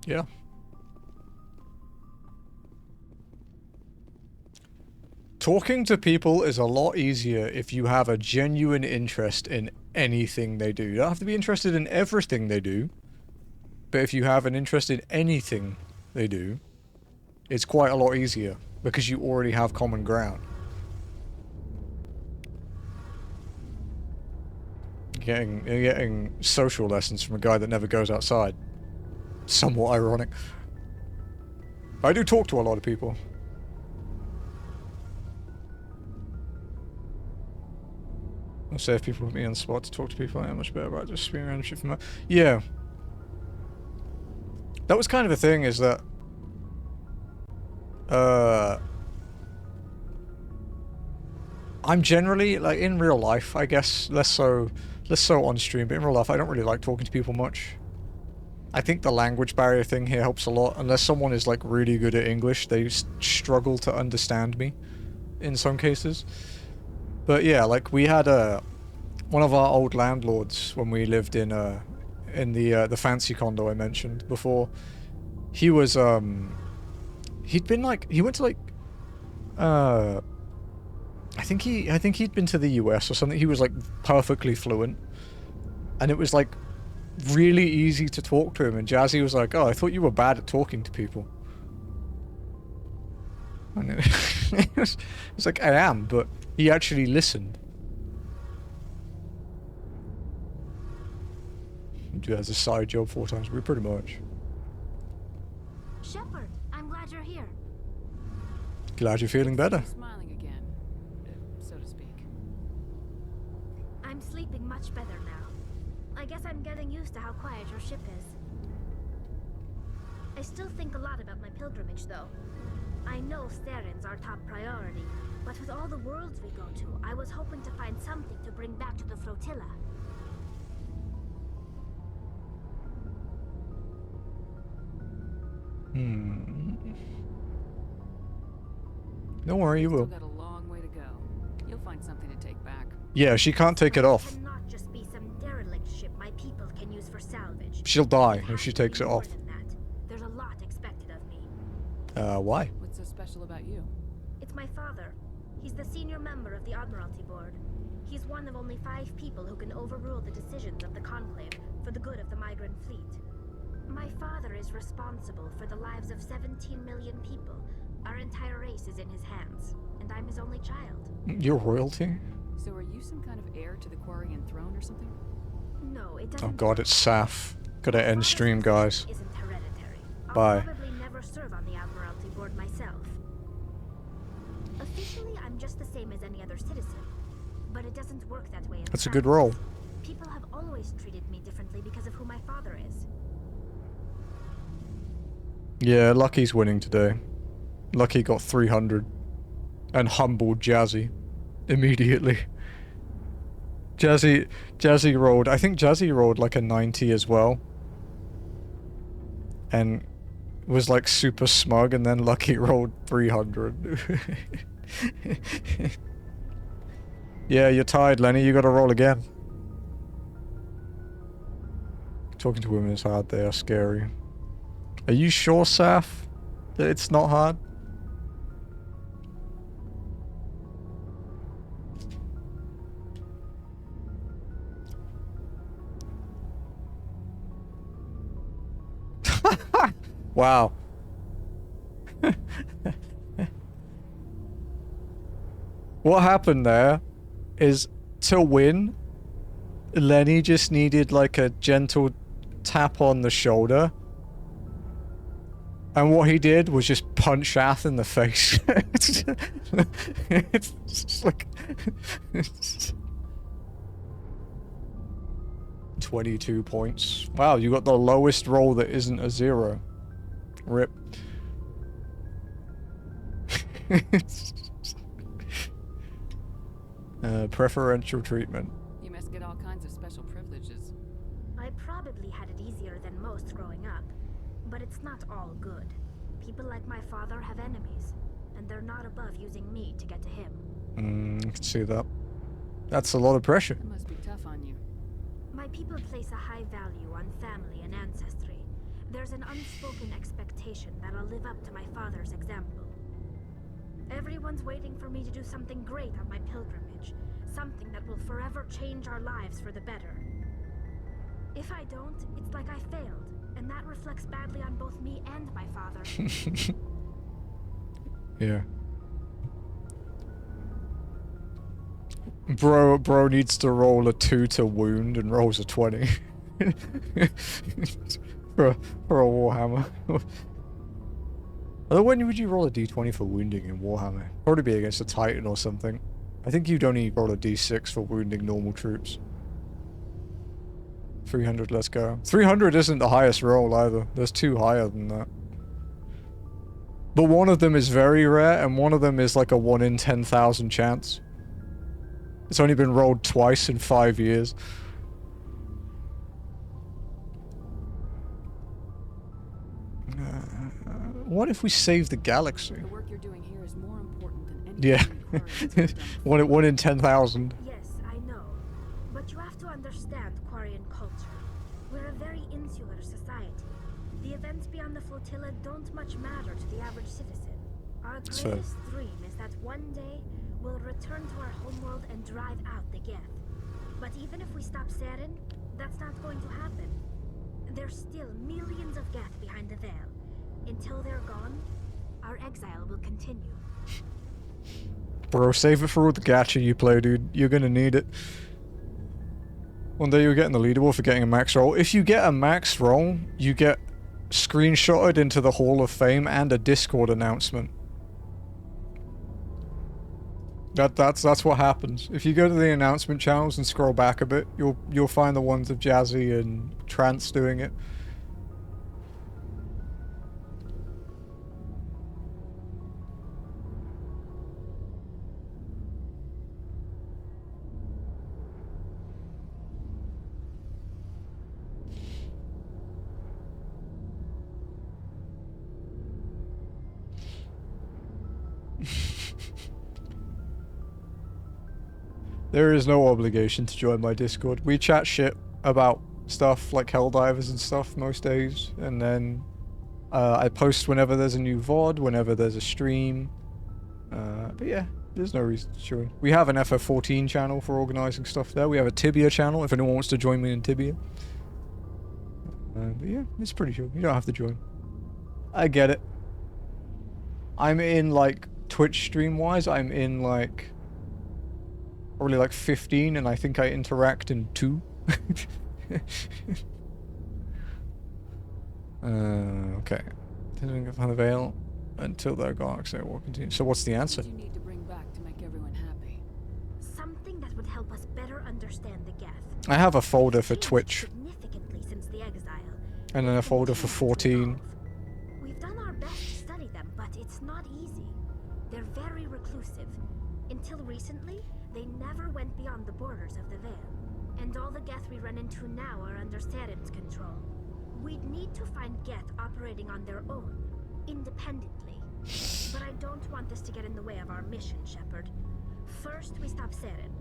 yeah. Talking to people is a lot easier if you have a genuine interest in anything they do. You don't have to be interested in everything they do. But if you have an interest in anything they do, it's quite a lot easier. Because you already have common ground. Getting social lessons from a guy that never goes outside. Somewhat ironic. I do talk to a lot of people. I'll say if people put me on the spot to talk to people, I'm much better about just spinning around shit from that. Yeah. That was kind of the thing, is that I'm generally, like, in real life, I guess, less so on stream, but in real life, I don't really like talking to people much. I think the language barrier thing here helps a lot. Unless someone is, like, really good at English, they struggle to understand me in some cases. But yeah, like, we had one of our old landlords when we lived in the fancy condo I mentioned before. He was he went to like I think he'd been to the US or something. He was like perfectly fluent, and it was like really easy to talk to him. And Jazzy was like, "Oh, I thought you were bad at talking to people." And it was like, I am, but he actually listened. He has a side job 4 times a week, pretty much. Shepard, I'm glad you're here. Glad you're feeling better. Smiling again, so to speak. I'm sleeping much better now. I guess I'm getting used to how quiet your ship is. I still think a lot about my pilgrimage, though. I know Steren's our top priority, but with all the worlds we go to, I was hoping to find something to bring back to the flotilla. Don't worry, you will. Still got a long way to go. You'll find something to take back. Yeah, she can't take it off. It cannot just be some derelict ship my people can use for salvage. She'll die if she takes it off. There's a lot expected of me. Why? What's so special about you? It's my father. He's the senior member of the Admiralty Board. He's one of only 5 people who can overrule the decisions of the Conclave for the good of the migrant fleet. My father is responsible for the lives of 17 million people. Our entire race is in his hands, and I'm his only child. You're royalty? So are you some kind of heir to the Quarian throne or something? No, it doesn't. Oh god, it's Saf. Gotta end stream, guys. Isn't hereditary. Bye. I'll probably never serve on the Admiralty Board myself. Officially, I'm just the same as any other citizen, but it doesn't work that way in That's a practice. good role. People have always treated me differently because of who my father is. Yeah, Lucky's winning today. Lucky got 300 and humbled Jazzy immediately. Jazzy rolled, I think Jazzy rolled like a 90 as well. And was like super smug, and then Lucky rolled 300. Yeah, you're tired, Lenny, you gotta roll again. Talking to women is hard, they are scary. Are you sure, Saf, that it's not hard? Wow. What happened there is, to win, Lenny just needed like a gentle tap on the shoulder. And what he did was just punch Ath in the face. It's just like... 22 points. Wow, you got the lowest roll that isn't a 0. Rip. Preferential treatment. You must get all kinds of special privileges. I probably had it easier than most growing up, but it's not all good. People like my father have enemies, and they're not above using me to get to him. I can see that. That's a lot of pressure. It must be tough on you. My people place a high value on family and ancestry. There's an unspoken expectation that I'll live up to my father's example. Everyone's waiting for me to do something great on my pilgrimage, something that will forever change our lives for the better. If I don't, it's like I failed, and that reflects badly on both me and my father. Yeah. Bro needs to roll a 2 to wound and rolls a 20. for a Warhammer. Although when would you roll a d20 for wounding in Warhammer? Probably be against a Titan or something. I think you'd only roll a d6 for wounding normal troops. 300, let's go. 300 isn't the highest roll either. There's 2 higher than that. But one of them is very rare, and one of them is like a 1 in 10,000 chance. It's only been rolled twice in 5 years. What if we save the galaxy? The work you're doing here is more important than Yeah. 1 in 10,000. Yes, I know. But understand Quarian culture. We're a very insular society. The events beyond the flotilla don't much matter to the average citizen. Our greatest dream is that one day we'll return to our homeworld and drive out the Geth. But even if we stop Saren, that's not going to happen. There's still millions of Geth behind the veil. Until they're gone, our exile will continue. Bro, save it for all the gacha you play, dude. You're gonna need it. One day you're getting the leaderboard for getting a max roll. If you get a max roll, you get screenshotted into the Hall of Fame and a Discord announcement. That's what happens. If you go to the announcement channels and scroll back a bit, you'll find the ones of Jazzy and Trance doing it. There is no obligation to join my Discord. We chat shit about stuff like Helldivers and stuff most days, and then I post whenever there's a new VOD, whenever there's a stream. But yeah, there's no reason to join. We have an FF14 channel for organizing stuff there. We have a Tibia channel if anyone wants to join me in Tibia. But yeah, it's pretty chill. You don't have to join. I get it. I'm in, like, Twitch stream-wise, I'm in, like, probably like 15, and I think I interact in 2. Okay. Didn't find the veil until they're gone, so we'll continue. So what's the answer? What do you need to bring back to make everyone happy? Something that would help us better understand the Geth. I have a folder for Twitch. Significantly since the exile. And then a folder for 14. We've done our best to study them, but it's not easy. They're very reclusive. Until recently, they never went beyond the borders of the Veil. And all the Geth we run into now are under Saren's control. We'd need to find Geth operating on their own, independently. But I don't want this to get in the way of our mission, Shepard. First, we stop Saren.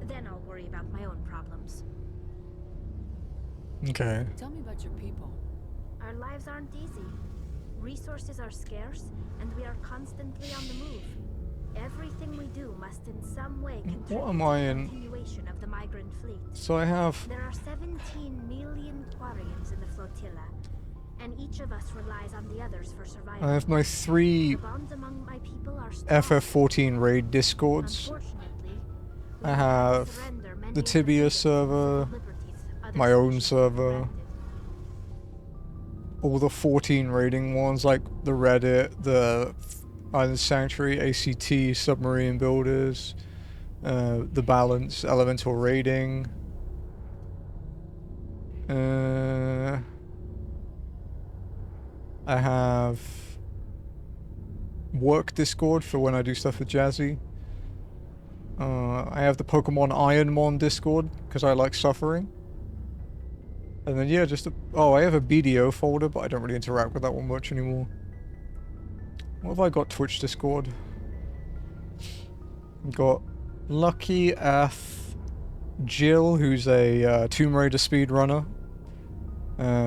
Then I'll worry about my own problems. Okay. Tell me about your people. Our lives aren't easy. Resources are scarce, and we are constantly on the move. Everything we do must in some way contribute What am I to the in? continuation of the migrant fleet. So I have... There are 17 million Quarians in the flotilla, and each of us relies on the others for survival. I have my 3 The bonds among my people are strong. FF14 raid discords. I have the Tibia server, my own server, all the 14 raiding ones like the Reddit, the Island Sanctuary, ACT, Submarine Builders, the Balance, Elemental Raiding. I have work Discord for when I do stuff with Jazzy. I have the Pokemon Ironmon Discord because I like suffering. And then yeah, I have a BDO folder, but I don't really interact with that one much anymore. What have I got? Twitch Discord. Got Lucky F Jill, who's a Tomb Raider speedrunner.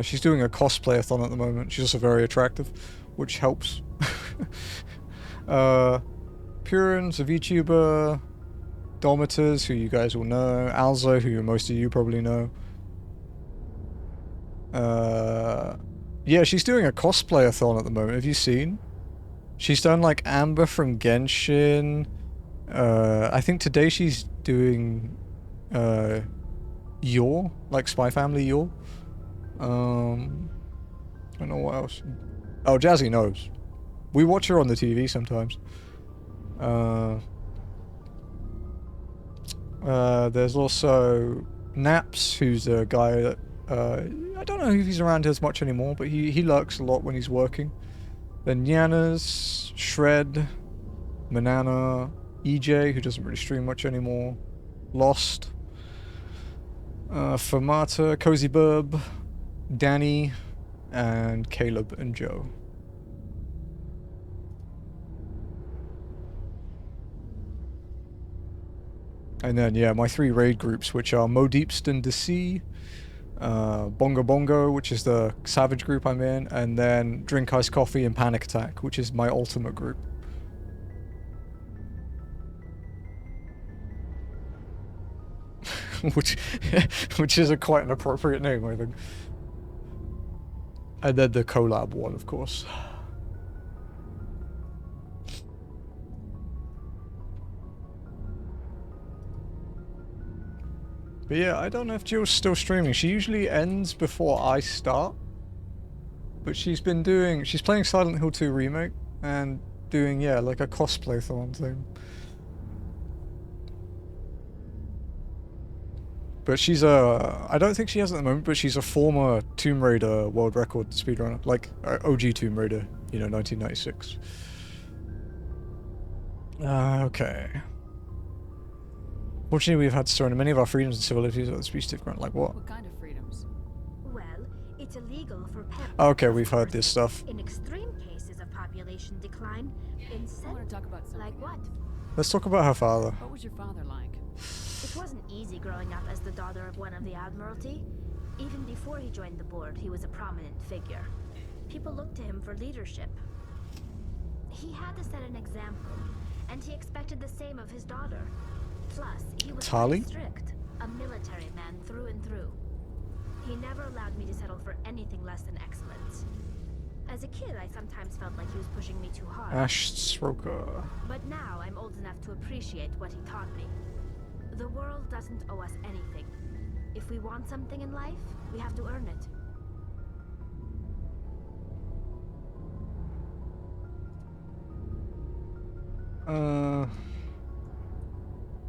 She's doing a cosplayathon at the moment. She's also very attractive, which helps. Purin's a VTuber. Domiters, who you guys will know. Alza, who most of you probably know. Yeah, she's doing a cosplayathon at the moment. Have you seen? She's done like Amber from Genshin. I think today she's doing Yor, like Spy Family Yor. I don't know what else. Oh, Jazzy knows. We watch her on the TV sometimes. There's also Naps, who's a guy that I don't know if he's around as much anymore, but he lurks a lot when he's working. Then Yanas, Shred, Manana, EJ, who doesn't really stream much anymore, Lost, Fermata, Cozy Burb, Danny, and Caleb and Joe. And then, yeah, my 3 raid groups, which are Mo Deepston to Sea, Bongo Bongo, which is the Savage group I'm in, and then Drink Iced Coffee and Panic Attack, which is my ultimate group. which is quite an appropriate name, I think. And then the collab one, of course. But yeah, I don't know if Jill's still streaming. She usually ends before I start. But she's playing Silent Hill 2 Remake and doing, yeah, like a cosplay-thon thing. But she's I don't think she has at the moment, but she's a former Tomb Raider world record speedrunner. Like, OG Tomb Raider, you know, 1996. Okay. Fortunately, we've had to surrender many of our freedoms and civilities at the speech different. Like what? What kind of freedoms? Well, it's illegal for pets. Okay, we've heard this stuff. In extreme cases of population decline, I want to talk about something. Like what? Let's talk about her father. What was your father like? It wasn't easy growing up as the daughter of one of the Admiralty. Even before he joined the board, he was a prominent figure. People looked to him for leadership. He had to set an example, and he expected the same of his daughter. Plus, he was very strict, a military man through and through. He never allowed me to settle for anything less than excellence. As a kid, I sometimes felt like he was pushing me too hard. Ash Sroka. But now I'm old enough to appreciate what he taught me. The world doesn't owe us anything. If we want something in life, we have to earn it.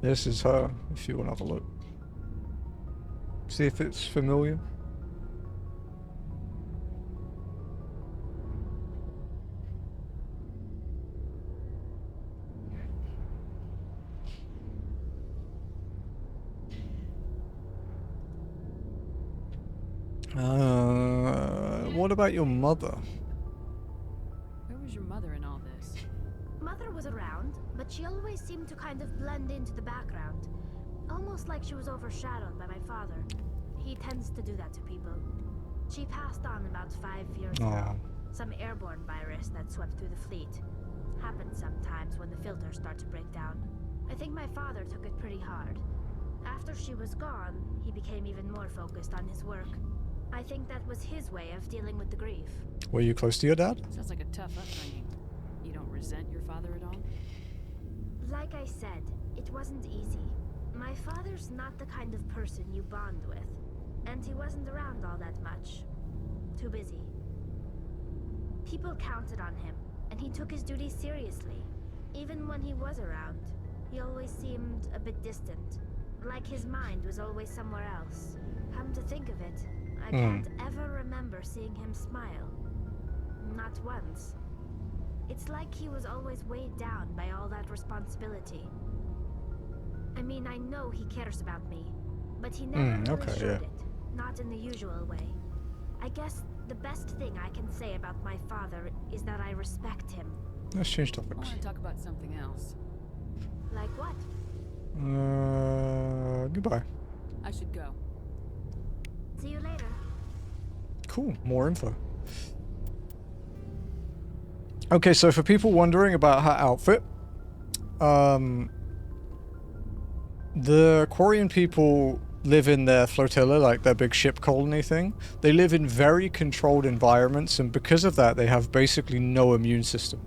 This is her, if you want to have a look. See if it's familiar. What about your mother? Where was your mother in all this? Mother was around, but she always seemed to kind of blend into the background. Almost like she was overshadowed by my father. He tends to do that to people. She passed on about 5 years ago. Some airborne virus that swept through the fleet. Happens sometimes when the filters start to break down. I think my father took it pretty hard. After she was gone, he became even more focused on his work. I think that was his way of dealing with the grief. Were you close to your dad? Sounds like a tough upbringing. You don't resent your father at all? Like I said, it wasn't easy. My father's not the kind of person you bond with. And he wasn't around all that much. Too busy. People counted on him, and he took his duties seriously. Even when he was around, he always seemed a bit distant. Like his mind was always somewhere else. Come to think of it, I can't ever remember seeing him smile. Not once. It's like he was always weighed down by all that responsibility. I mean, I know he cares about me, but he never really showed it. Not in the usual way. I guess the best thing I can say about my father is that I respect him. Let's change topics. I want to talk about something else. Like what? Goodbye. I should go. See you later. Cool, more info. Okay, so for people wondering about her outfit, the Quarian people live in their flotilla, like their big ship colony thing. They live in very controlled environments, and because of that, they have basically no immune system.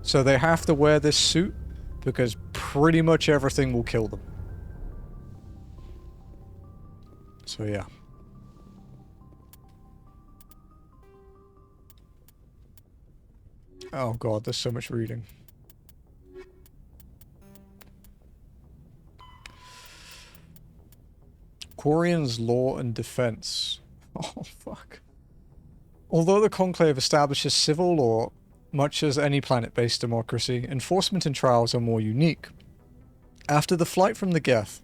So they have to wear this suit because pretty much everything will kill them. So yeah. Oh god, there's so much reading. Quarian's law and defense. Oh fuck. Although the Conclave establishes civil law, much as any planet-based democracy, enforcement and trials are more unique. After the flight from the Geth,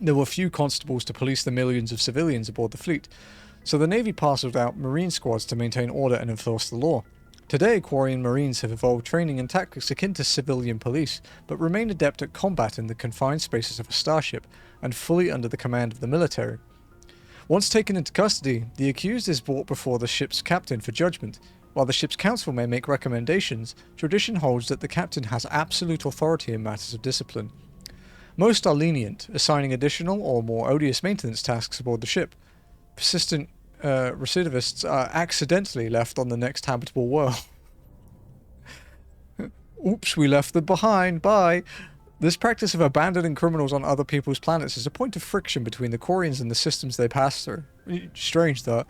there were few constables to police the millions of civilians aboard the fleet, so the Navy parceled out Marine squads to maintain order and enforce the law. Today, Quarian Marines have evolved training and tactics akin to civilian police, but remain adept at combat in the confined spaces of a starship, and fully under the command of the military. Once taken into custody, the accused is brought before the ship's captain for judgment. While the ship's council may make recommendations, tradition holds that the captain has absolute authority in matters of discipline. Most are lenient, assigning additional or more odious maintenance tasks aboard the ship. Persistent recidivists are accidentally left on the next habitable world. Oops, we left them behind, bye! This practice of abandoning criminals on other people's planets is a point of friction between the Quarians and the systems they pass through. Strange, though.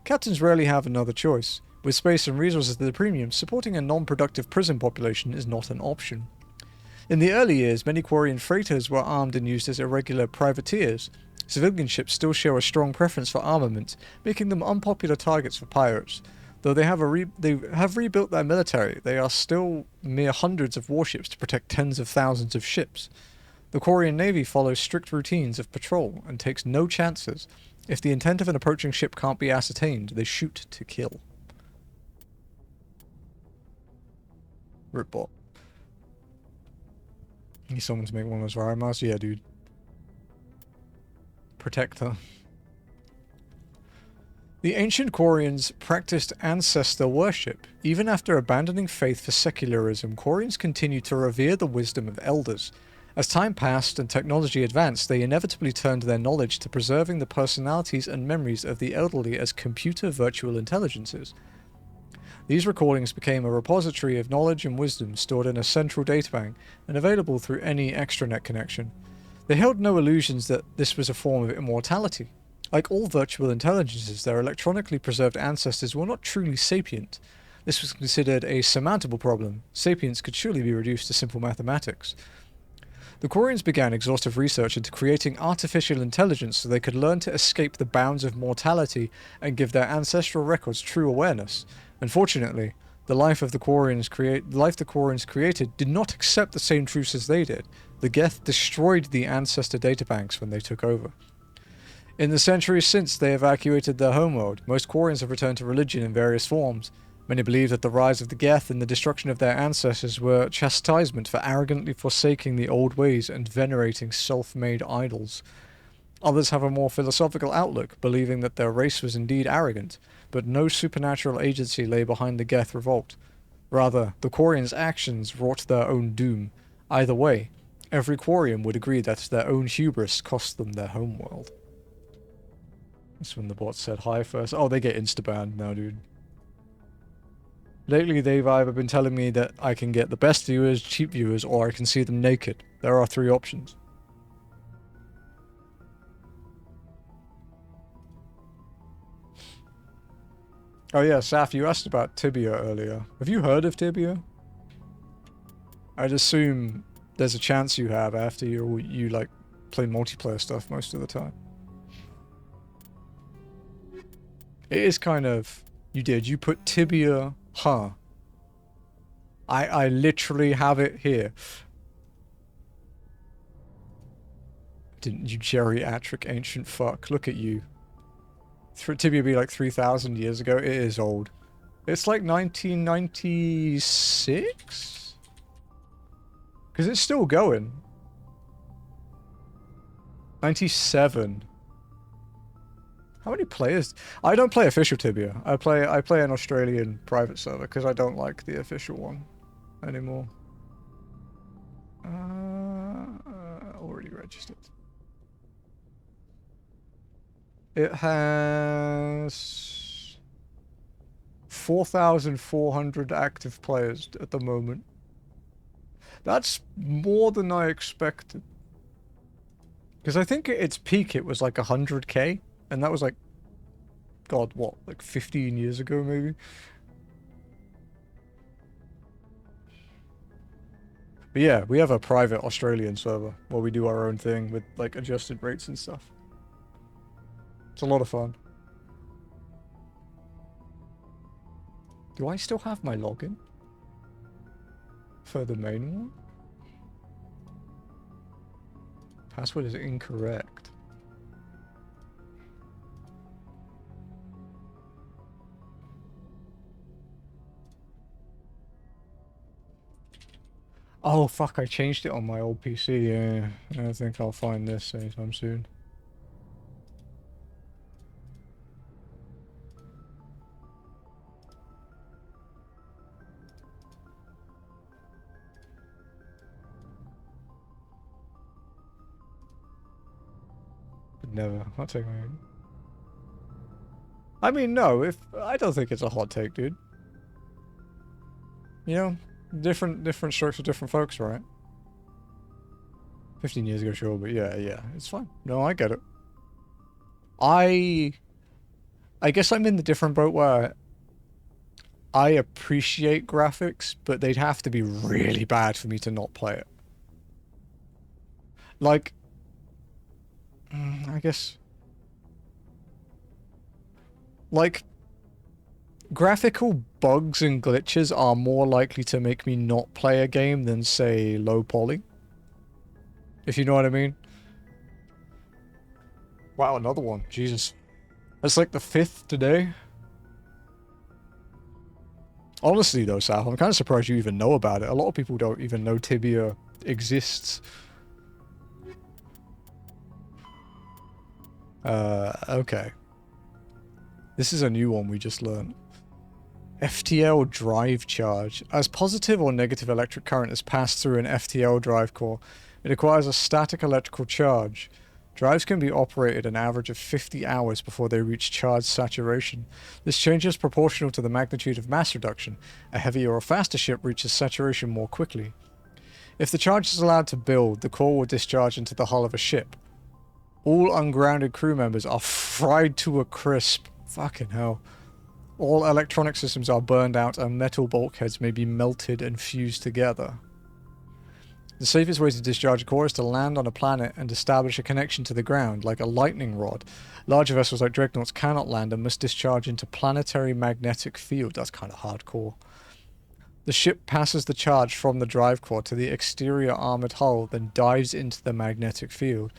Captains rarely have another choice. With space and resources at the premium, supporting a non-productive prison population is not an option. In the early years, many Quarian freighters were armed and used as irregular privateers. Civilian ships still show a strong preference for armament, making them unpopular targets for pirates. Though they have rebuilt their military, they are still mere hundreds of warships to protect tens of thousands of ships. The Quarian Navy follows strict routines of patrol and takes no chances. If the intent of an approaching ship can't be ascertained, they shoot to kill. Ripbot. Need someone to make one of those fire masks? Yeah, dude. Protector. The ancient Quarians practiced ancestor worship. Even after abandoning faith for secularism, Quarians continued to revere the wisdom of elders. As time passed and technology advanced, they inevitably turned their knowledge to preserving the personalities and memories of the elderly as computer virtual intelligences. These recordings became a repository of knowledge and wisdom stored in a central databank and available through any extranet connection. They held no illusions that this was a form of immortality. Like all virtual intelligences, their electronically preserved ancestors were not truly sapient. This was considered a surmountable problem. Sapience could surely be reduced to simple mathematics. The Quarians began exhaustive research into creating artificial intelligence so they could learn to escape the bounds of mortality and give their ancestral records true awareness. Unfortunately, the life the Quarians created did not accept the same truths as they did. The Geth destroyed the ancestor databanks when they took over. In the centuries since they evacuated their homeworld, most Quarians have returned to religion in various forms. Many believe that the rise of the Geth and the destruction of their ancestors were chastisement for arrogantly forsaking the old ways and venerating self-made idols. Others have a more philosophical outlook, believing that their race was indeed arrogant, but no supernatural agency lay behind the Geth revolt. Rather, the Quarians' actions wrought their own doom. Either way, every Quarian would agree that their own hubris cost them their homeworld. That's when the bot said hi first. Oh, they get insta-banned now, dude. Lately, they've either been telling me that I can get the best viewers, cheap viewers, or I can see them naked. There are 3 options. Oh yeah, Saf, you asked about Tibia earlier. Have you heard of Tibia? I'd assume there's a chance you have after you like play multiplayer stuff most of the time. It is kind of... You did. You put Tibia... Huh. I literally have it here. Didn't you geriatric ancient fuck? Look at you. Tibia be like 3,000 years ago. It is old. It's like 1996? Because it's still going. 97. How many players? I don't play official Tibia. I play an Australian private server because I don't like the official one anymore. Already registered. It has 4,400 active players at the moment. That's more than I expected. Because I think at its peak it was like 100k. And that was like, God, what, like 15 years ago, maybe? But yeah, we have a private Australian server where we do our own thing with like adjusted rates and stuff. It's a lot of fun. Do I still have my login? For the main one? Password is incorrect. Oh fuck, I changed it on my old PC, yeah. I think I'll find this anytime soon. Never. I'll take my own. I mean, no, I don't think it's a hot take, dude. You know, different strokes for different folks, right? 15 years ago, sure, but yeah, it's fine. No, I get it. I guess I'm in the different boat where I appreciate graphics, but they'd have to be really bad for me to not play it. Like, I guess, like, graphical bugs and glitches are more likely to make me not play a game than, say, low poly. If you know what I mean. Wow, another one. Jesus. That's like the 5th today. Honestly though, Saf, I'm kind of surprised you even know about it. A lot of people don't even know Tibia exists. Okay. This is a new one we just learned. FTL drive charge. As positive or negative electric current is passed through an FTL drive core, it acquires a static electrical charge. Drives can be operated an average of 50 hours before they reach charge saturation. This change is proportional to the magnitude of mass reduction. A heavier or faster ship reaches saturation more quickly. If the charge is allowed to build, the core will discharge into the hull of a ship. All ungrounded crew members are fried to a crisp. Fucking hell. All electronic systems are burned out and metal bulkheads may be melted and fused together. The safest way to discharge a core is to land on a planet and establish a connection to the ground, like a lightning rod. Larger vessels like dreadnoughts cannot land and must discharge into planetary magnetic field. That's kind of hardcore. The ship passes the charge from the drive core to the exterior armored hull, then dives into the magnetic field.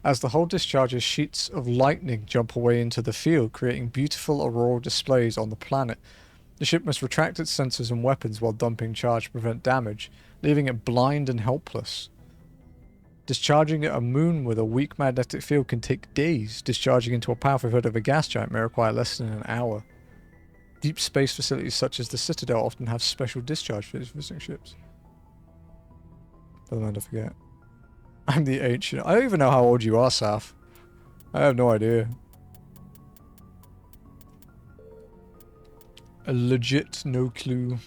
As the hull discharges, sheets of lightning jump away into the field, creating beautiful auroral displays on the planet. The ship must retract its sensors and weapons while dumping charge to prevent damage, leaving it blind and helpless. Discharging at a moon with a weak magnetic field can take days. Discharging into a powerful hood of a gas giant may require less than an hour. Deep space facilities such as the Citadel often have special discharge for visiting ships. Doesn't mind to forget. I'm the ancient. I don't even know how old you are, Saf. I have no idea. A legit no clue.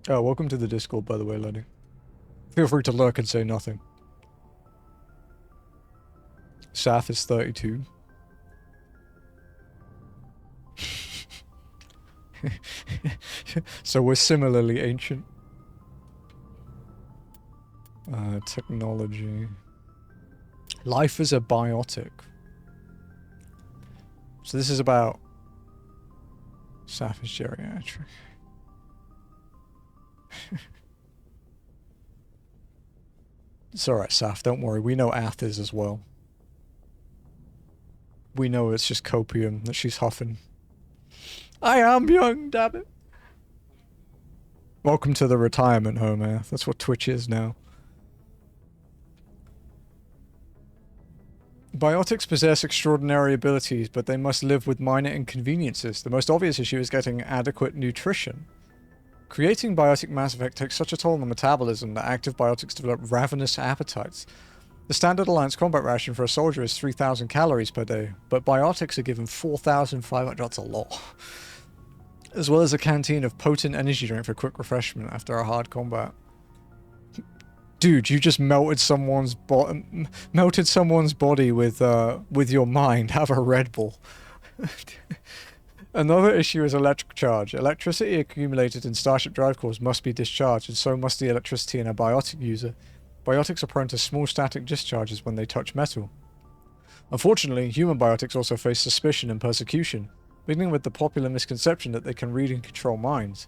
Oh, welcome to the Discord, by the way, Lenny. Feel free to lurk and say nothing. Saf is 32. So we're similarly ancient. Technology. Life is a biotic. So this is about Saf is geriatric. It's alright, Saf, don't worry. We know Ath is as well. We know it's just copium that she's huffing. I am young, damn it. Welcome to the retirement home, Ath. That's what Twitch is now. Biotics possess extraordinary abilities, but they must live with minor inconveniences. The most obvious issue is getting adequate nutrition. Creating biotic Mass Effect takes such a toll on the metabolism that active biotics develop ravenous appetites. The standard Alliance combat ration for a soldier is 3,000 calories per day, but biotics are given 4,500. That's a lot. As well as a canteen of potent energy drink for quick refreshment after a hard combat. Dude, you just melted someone's body with your mind. Have a Red Bull. Another issue is electric charge. Electricity accumulated in Starship drive cores must be discharged, and so must the electricity in a biotic user. Biotics are prone to small static discharges when they touch metal. Unfortunately, human biotics also face suspicion and persecution, beginning with the popular misconception that they can read and control minds.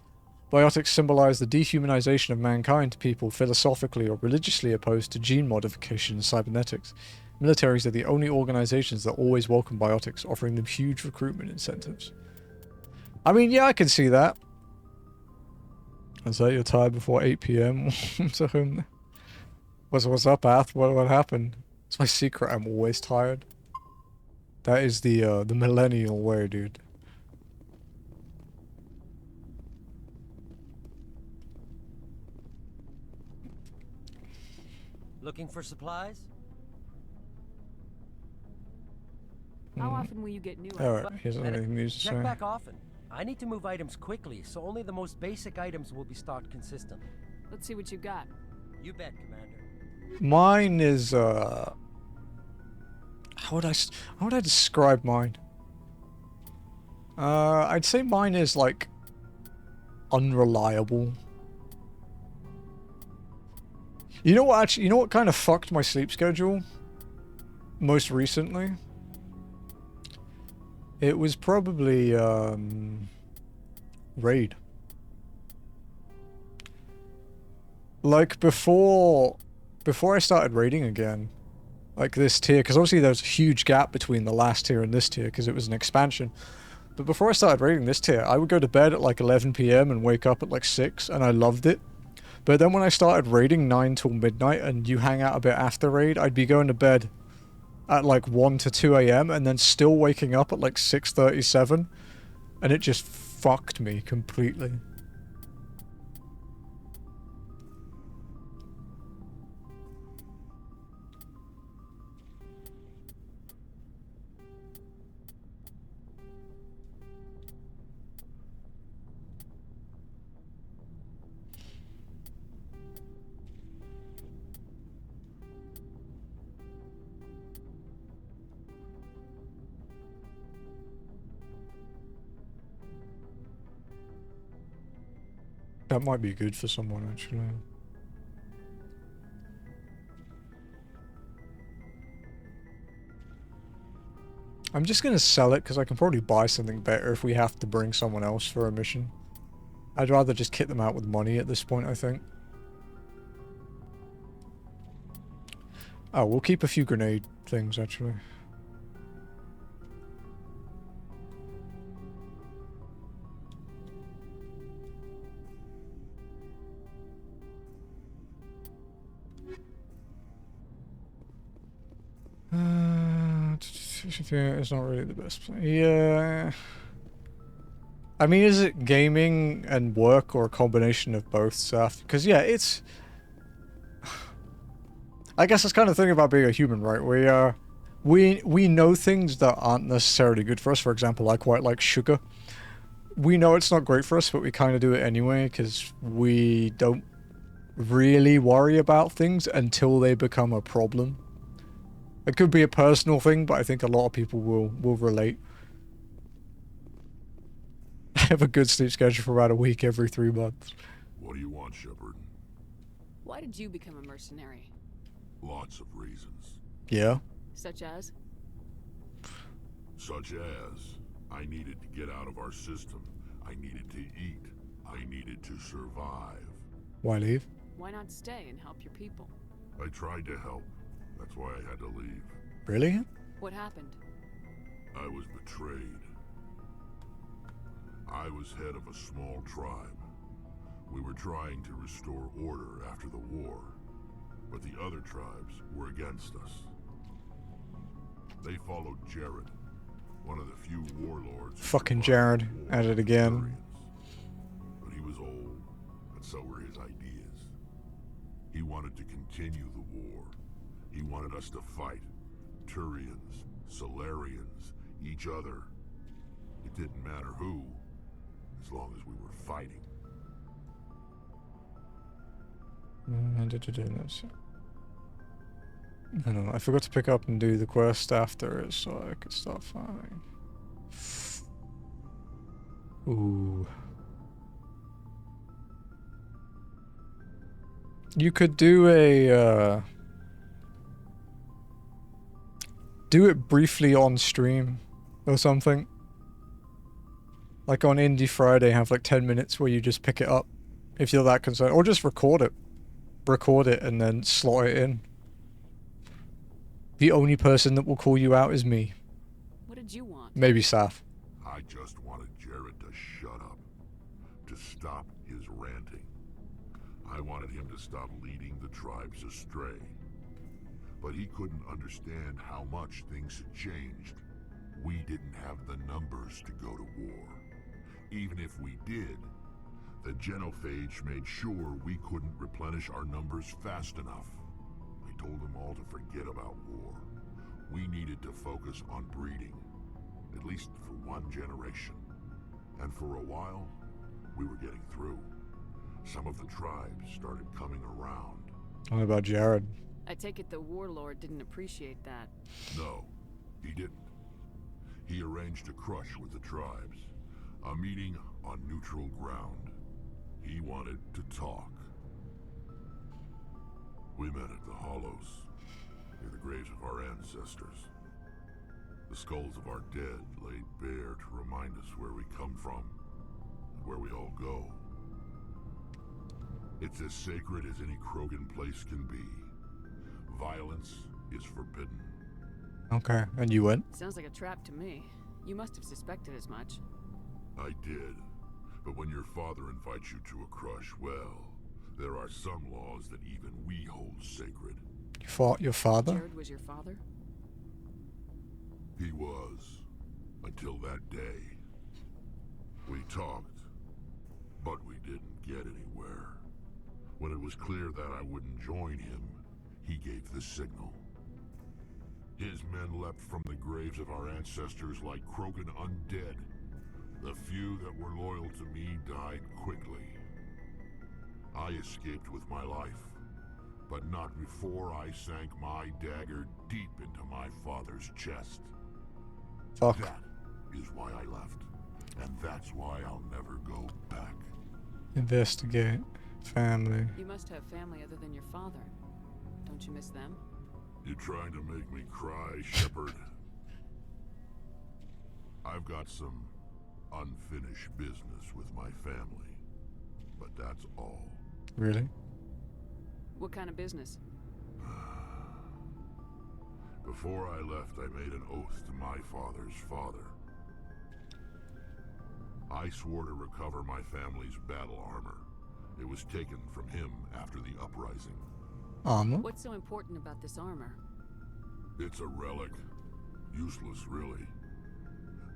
Biotics symbolize the dehumanization of mankind to people philosophically or religiously opposed to gene modification and cybernetics. Militaries are the only organizations that always welcome biotics, offering them huge recruitment incentives. I mean, yeah, I can see that. Is that your time before 8 PM? To whom? What's up, Ath? What happened? It's my secret. I'm always tired. That is the millennial way, dude. Looking for supplies? How often will you get new Alright, items? he hasn't anything news to Check say. back often. I need to move items quickly, so only the most basic items will be stocked consistently. Let's see what you got. You bet, Commander. Mine is, how would I describe mine? I'd say mine is, like, unreliable. You know what, actually, you know what kind of fucked my sleep schedule? Most recently? It was probably, Raid. Like, before I started raiding again, like this tier, because obviously there's a huge gap between the last tier and this tier, because it was an expansion. But before I started raiding this tier, I would go to bed at like 11 PM and wake up at like 6, and I loved it. But then when I started raiding 9 till midnight, and you hang out a bit after raid, I'd be going to bed at like 1 to 2 AM, and then still waking up at like 6:37, and it just fucked me completely. That might be good for someone, actually. I'm just gonna sell it, because I can probably buy something better if we have to bring someone else for a mission. I'd rather just kit them out with money at this point, I think. Oh, we'll keep a few grenade things, actually. It's not really the best. Yeah. I mean, is it gaming and work or a combination of both stuff? Because yeah, it's... I guess that's kind of the thing about being a human, right? We know things that aren't necessarily good for us. For example, I quite like sugar. We know it's not great for us, but we kind of do it anyway because we don't really worry about things until they become a problem. It could be a personal thing, but I think a lot of people will relate. I have a good sleep schedule for about a week every 3 months. What do you want, Shepard? Why did you become a mercenary? Lots of reasons. Yeah? Such as? Such as, I needed to get out of our system. I needed to eat. I needed to survive. Why leave? Why not stay and help your people? I tried to help. That's why I had to leave. Really? What happened? I was betrayed. I was head of a small tribe. We were trying to restore order after the war, but the other tribes were against us. They followed Jared, one of the few warlords. Fucking Jared, at it again. But he was old, and so were his ideas. He wanted to continue the war. He wanted us to fight. Turians, Solarians, each other. It didn't matter who, as long as we were fighting. I forgot to pick up and do the quest after it, so I could start fighting. Ooh. You could do a, do it briefly on stream or something. Like on Indie Friday, have like 10 minutes where you just pick it up if you're that concerned. Or just record it. Record it and then slot it in. The only person that will call you out is me. What did you want? Maybe Saf. I just wanted Jared to shut up. To stop his ranting. I wanted him to stop leading the tribes astray. But he couldn't understand how much things had changed. We didn't have the numbers to go to war. Even if we did, the genophage made sure we couldn't replenish our numbers fast enough. I told them all to forget about war. We needed to focus on breeding, at least for one generation. And for a while, we were getting through. Some of the tribes started coming around. What about Jared? I take it the warlord didn't appreciate that. No, he didn't. He arranged a crush with the tribes. A meeting on neutral ground. He wanted to talk. We met at the Hollows, near the graves of our ancestors. The skulls of our dead laid bare to remind us where we come from, and where we all go. It's as sacred as any Krogan place can be. Violence is forbidden. Okay, and you went? Sounds like a trap to me. You must have suspected as much. I did. But when your father invites you to a crush, well, there are some laws that even we hold sacred. You fought your father? Jared was your father? He was. Until that day. We talked, but we didn't get anywhere. When it was clear that I wouldn't join him, he gave the signal. His men leapt from the graves of our ancestors like Krogan undead. The few that were loyal to me died quickly. I escaped with my life, but not before I sank my dagger deep into my father's chest. Fuck. That is why I left, and that's why I'll never go back. Investigate. Family. You must have family other than your father. Don't you miss them? You're trying to make me cry, Shepard. I've got some unfinished business with my family, but that's all. Really? What kind of business? Before I left, I made an oath to my father's father. I swore to recover my family's battle armor. It was taken from him after the uprising. Armor? What's so important about this armor? It's a relic. Useless, really.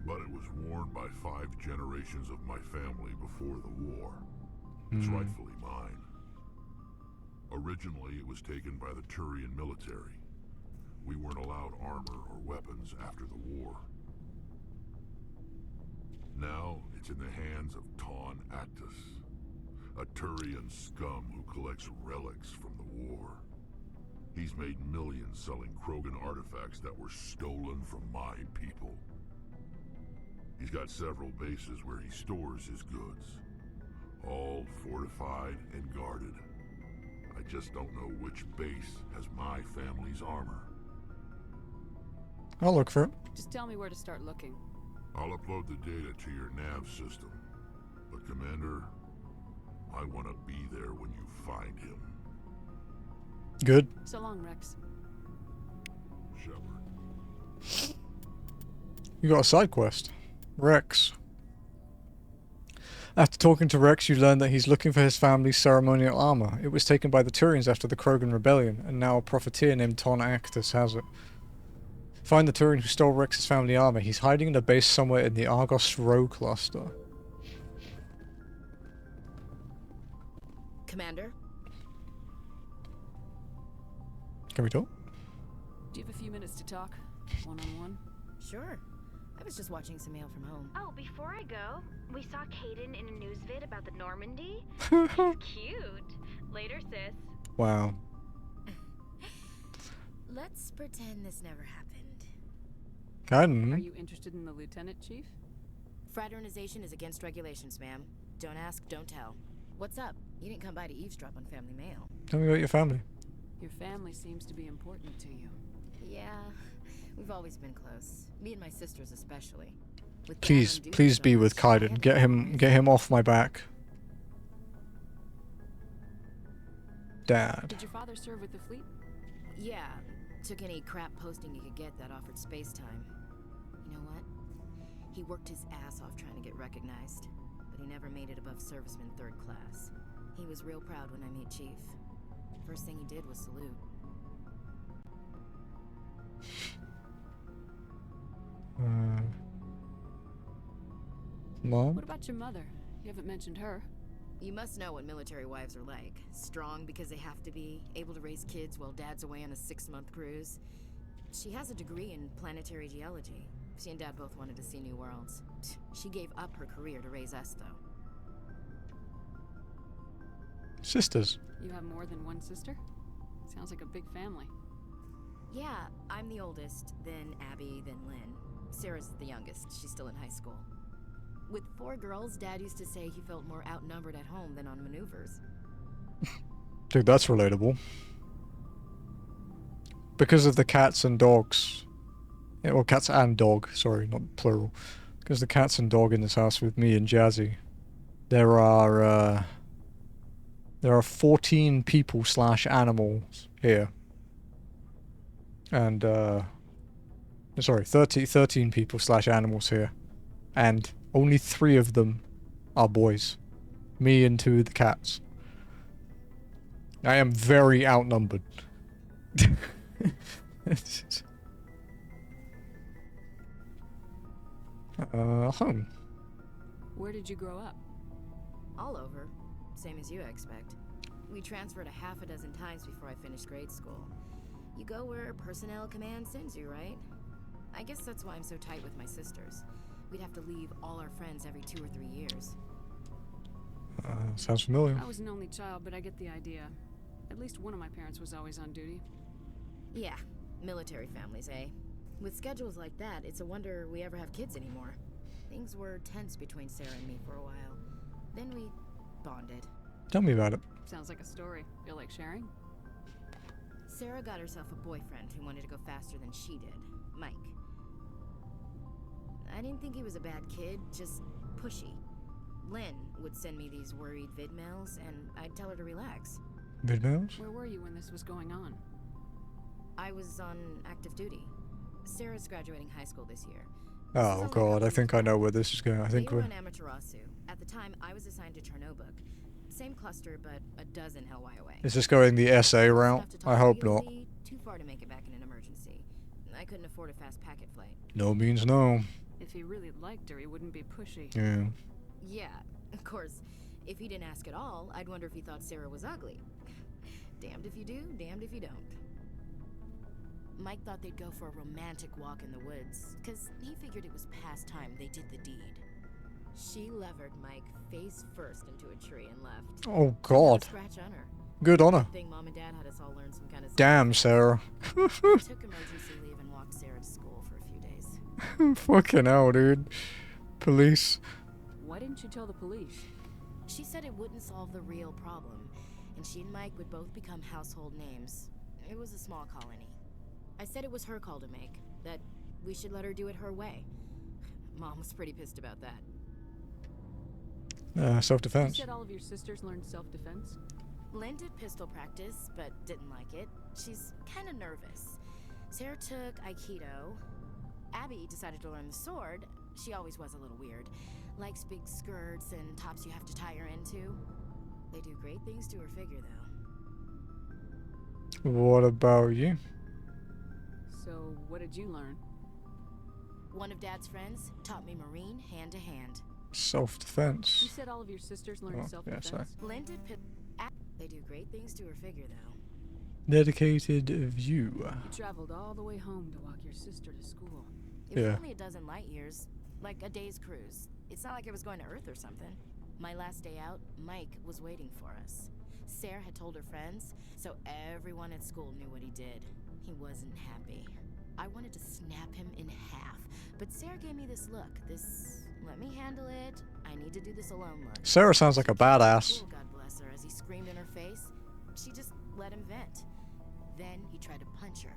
But it was worn by 5 generations of my family before the war. It's rightfully mine. Originally, it was taken by the Turian military. We weren't allowed armor or weapons after the war. Now, it's in the hands of Taun Actus, a Turian scum who collects relics from the war. He's made millions selling Krogan artifacts that were stolen from my people. He's got several bases where he stores his goods, all fortified and guarded. I just don't know which base has my family's armor. I'll look for it. Just tell me where to start looking. I'll upload the data to your nav system. But Commander, I want to be there when you find him. Good. So long, Rex. Shepard. You got a side quest. Rex. After talking to Rex, you learn that he's looking for his family's ceremonial armor. It was taken by the Turians after the Krogan rebellion, and now a profiteer named Taun Actus has it. Find the Turian who stole Rex's family armor. He's hiding in a base somewhere in the Argos Row cluster. Commander? Can we talk? Do you have a few minutes to talk? One-on-one? Sure. I was just watching some mail from home. Oh, before I go, we saw Caden in a news vid about the Normandy. He's cute. Later, sis. Wow. Let's pretend this never happened. Are you interested in the lieutenant, Chief? Fraternization is against regulations, ma'am. Don't ask, don't tell. What's up? You didn't come by to eavesdrop on family mail. Tell me about your family. Your family seems to be important to you. Yeah, we've always been close. Me and my sisters especially. Please, please be with Kaiden. Get him off my back. Dad. Did your father serve with the fleet? Yeah. Took any crap posting he could get that offered space time. You know what? He worked his ass off trying to get recognized, but he never made it above serviceman 3rd class. He was real proud when I met Chief. First thing he did was salute. Mom? What about your mother? You haven't mentioned her. You must know what military wives are like. Strong because they have to be, able to raise kids while dad's away on a 6-month cruise. She has a degree in planetary geology. She and Dad both wanted to see new worlds. She gave up her career to raise us, though. Sisters. You have more than one sister? Sounds like a big family. Yeah, I'm the oldest, then Abby, then Lynn. Sarah's the youngest. She's still in high school. With 4 girls, Dad used to say he felt more outnumbered at home than on maneuvers. Dude, that's relatable. Because of the cats and dogs. Yeah, well, cats and dog, sorry, not plural. Because the cats and dog in this house with me and Jazzy. There are 14 people / animals here. And, sorry, 13 people / animals here. And only 3 of them are boys. Me and 2 of the cats. I am very outnumbered. Home. Where did you grow up? All over. Same as you, I expect. We transferred a half a dozen times before I finished grade school. You go where personnel command sends you, right? I guess that's why I'm so tight with my sisters. We'd have to leave all our friends every 2 or 3 years. Sounds familiar. I was an only child, but I get the idea. At least one of my parents was always on duty. Yeah, military families, eh? With schedules like that, it's a wonder we ever have kids anymore. Things were tense between Sarah and me for a while. Then we bonded. Tell me about it. Sounds like a story. Feel like sharing? Sarah got herself a boyfriend who wanted to go faster than she did, Mike. I didn't think he was a bad kid, just pushy. Lynn would send me these worried vid mails, and I'd tell her to relax. Vid mails? Where were you when this was going on? I was on active duty. Sarah's graduating high school this year. Oh god, I think I know where this is going. I think we were we're... on Amaterasu. At the time, I was assigned to Chernobog. Same cluster, but a dozen Hellwire away. Is this going the SA route? I hope not. Too far to make it back in an emergency. I couldn't afford a fast packet flight. No means no. If he really liked her, he wouldn't be pushy. Yeah. Yeah, of course. If he didn't ask at all, I'd wonder if he thought Sarah was ugly. Damned if you do, damned if you don't. Mike thought they'd go for a romantic walk in the woods, because he figured it was past time they did the deed. She levered Mike face first into a tree and left. Oh god. Scratch on her. Good on her. Thing Mom and Dad had us all learn some kind of Damn, Sarah. I took emergency leave and walked Sarah to school for a few days. Fucking hell, dude. Police. Why didn't you tell the police? She said it wouldn't solve the real problem, and she and Mike would both become household names. It was a small colony. I said it was her call to make, that we should let her do it her way. Mom was pretty pissed about that. Self-defense. You said all of your sisters learned self-defense? Lynn did pistol practice, but didn't like it. She's kind of nervous. Sarah took Aikido. Abby decided to learn the sword. She always was a little weird. Likes big skirts and tops you have to tie her into. They do great things to her figure, though. What about you? So, what did you learn? One of Dad's friends taught me Marine hand-to-hand. Self-defense. You said all of your sisters learned self-defense? Yeah, Lynn did They do great things to her figure, though. Dedicated view. You traveled all the way home to walk your sister to school. It was only a dozen light years, like a day's cruise. It's not like I was going to Earth or something. My last day out, Mike was waiting for us. Sarah had told her friends, so everyone at school knew what he did. He wasn't happy. I wanted to snap him in half, but Sarah gave me this look, this let me handle it, I need to do this alone look. Sarah sounds like a badass. God bless her, as he screamed in her face. She just let him vent. Then he tried to punch her.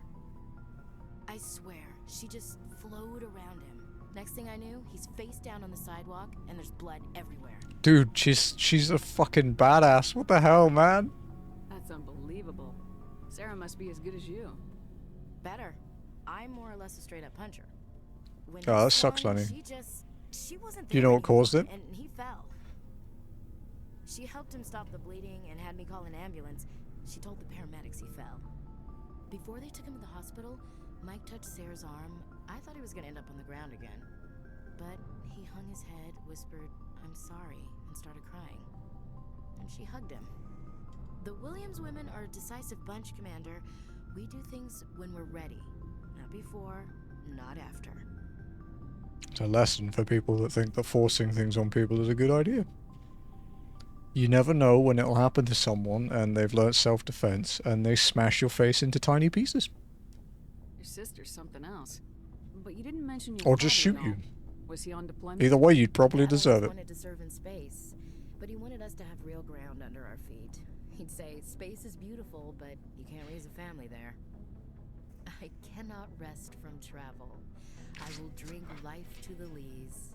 I swear, she just flowed around him. Next thing I knew, he's face down on the sidewalk, and there's blood everywhere. Dude, she's a fucking badass. What the hell, man? That's unbelievable. Sarah must be as good as you. Better. I'm more or less a straight-up puncher. When Oh, he that sucks, swung, Lenny. she wasn't Do you there know what caused it? anymore, and he fell. She helped him stop the bleeding and had me call an ambulance. She told the paramedics he fell. Before they took him to the hospital, Mike touched Sarah's arm. I thought he was gonna end up on the ground again. But he hung his head, whispered, "I'm sorry," and started crying. And she hugged him. The Williams women are a decisive bunch, Commander. We do things when we're ready. Not before, not after. It's a lesson for people that think that forcing things on people is a good idea. You never know when it'll happen to someone and they've learnt self-defense and they smash your face into tiny pieces. Your sister's something else. But you didn't mention your Or just father shoot at all. you. Was he on deployment? Either way, you'd probably Dad always deserve it. wanted to serve in space, but he wanted us to have real ground under our feet. He'd say, space is beautiful, but you can't raise a family there. I cannot rest from travel. I will drink life to the lees.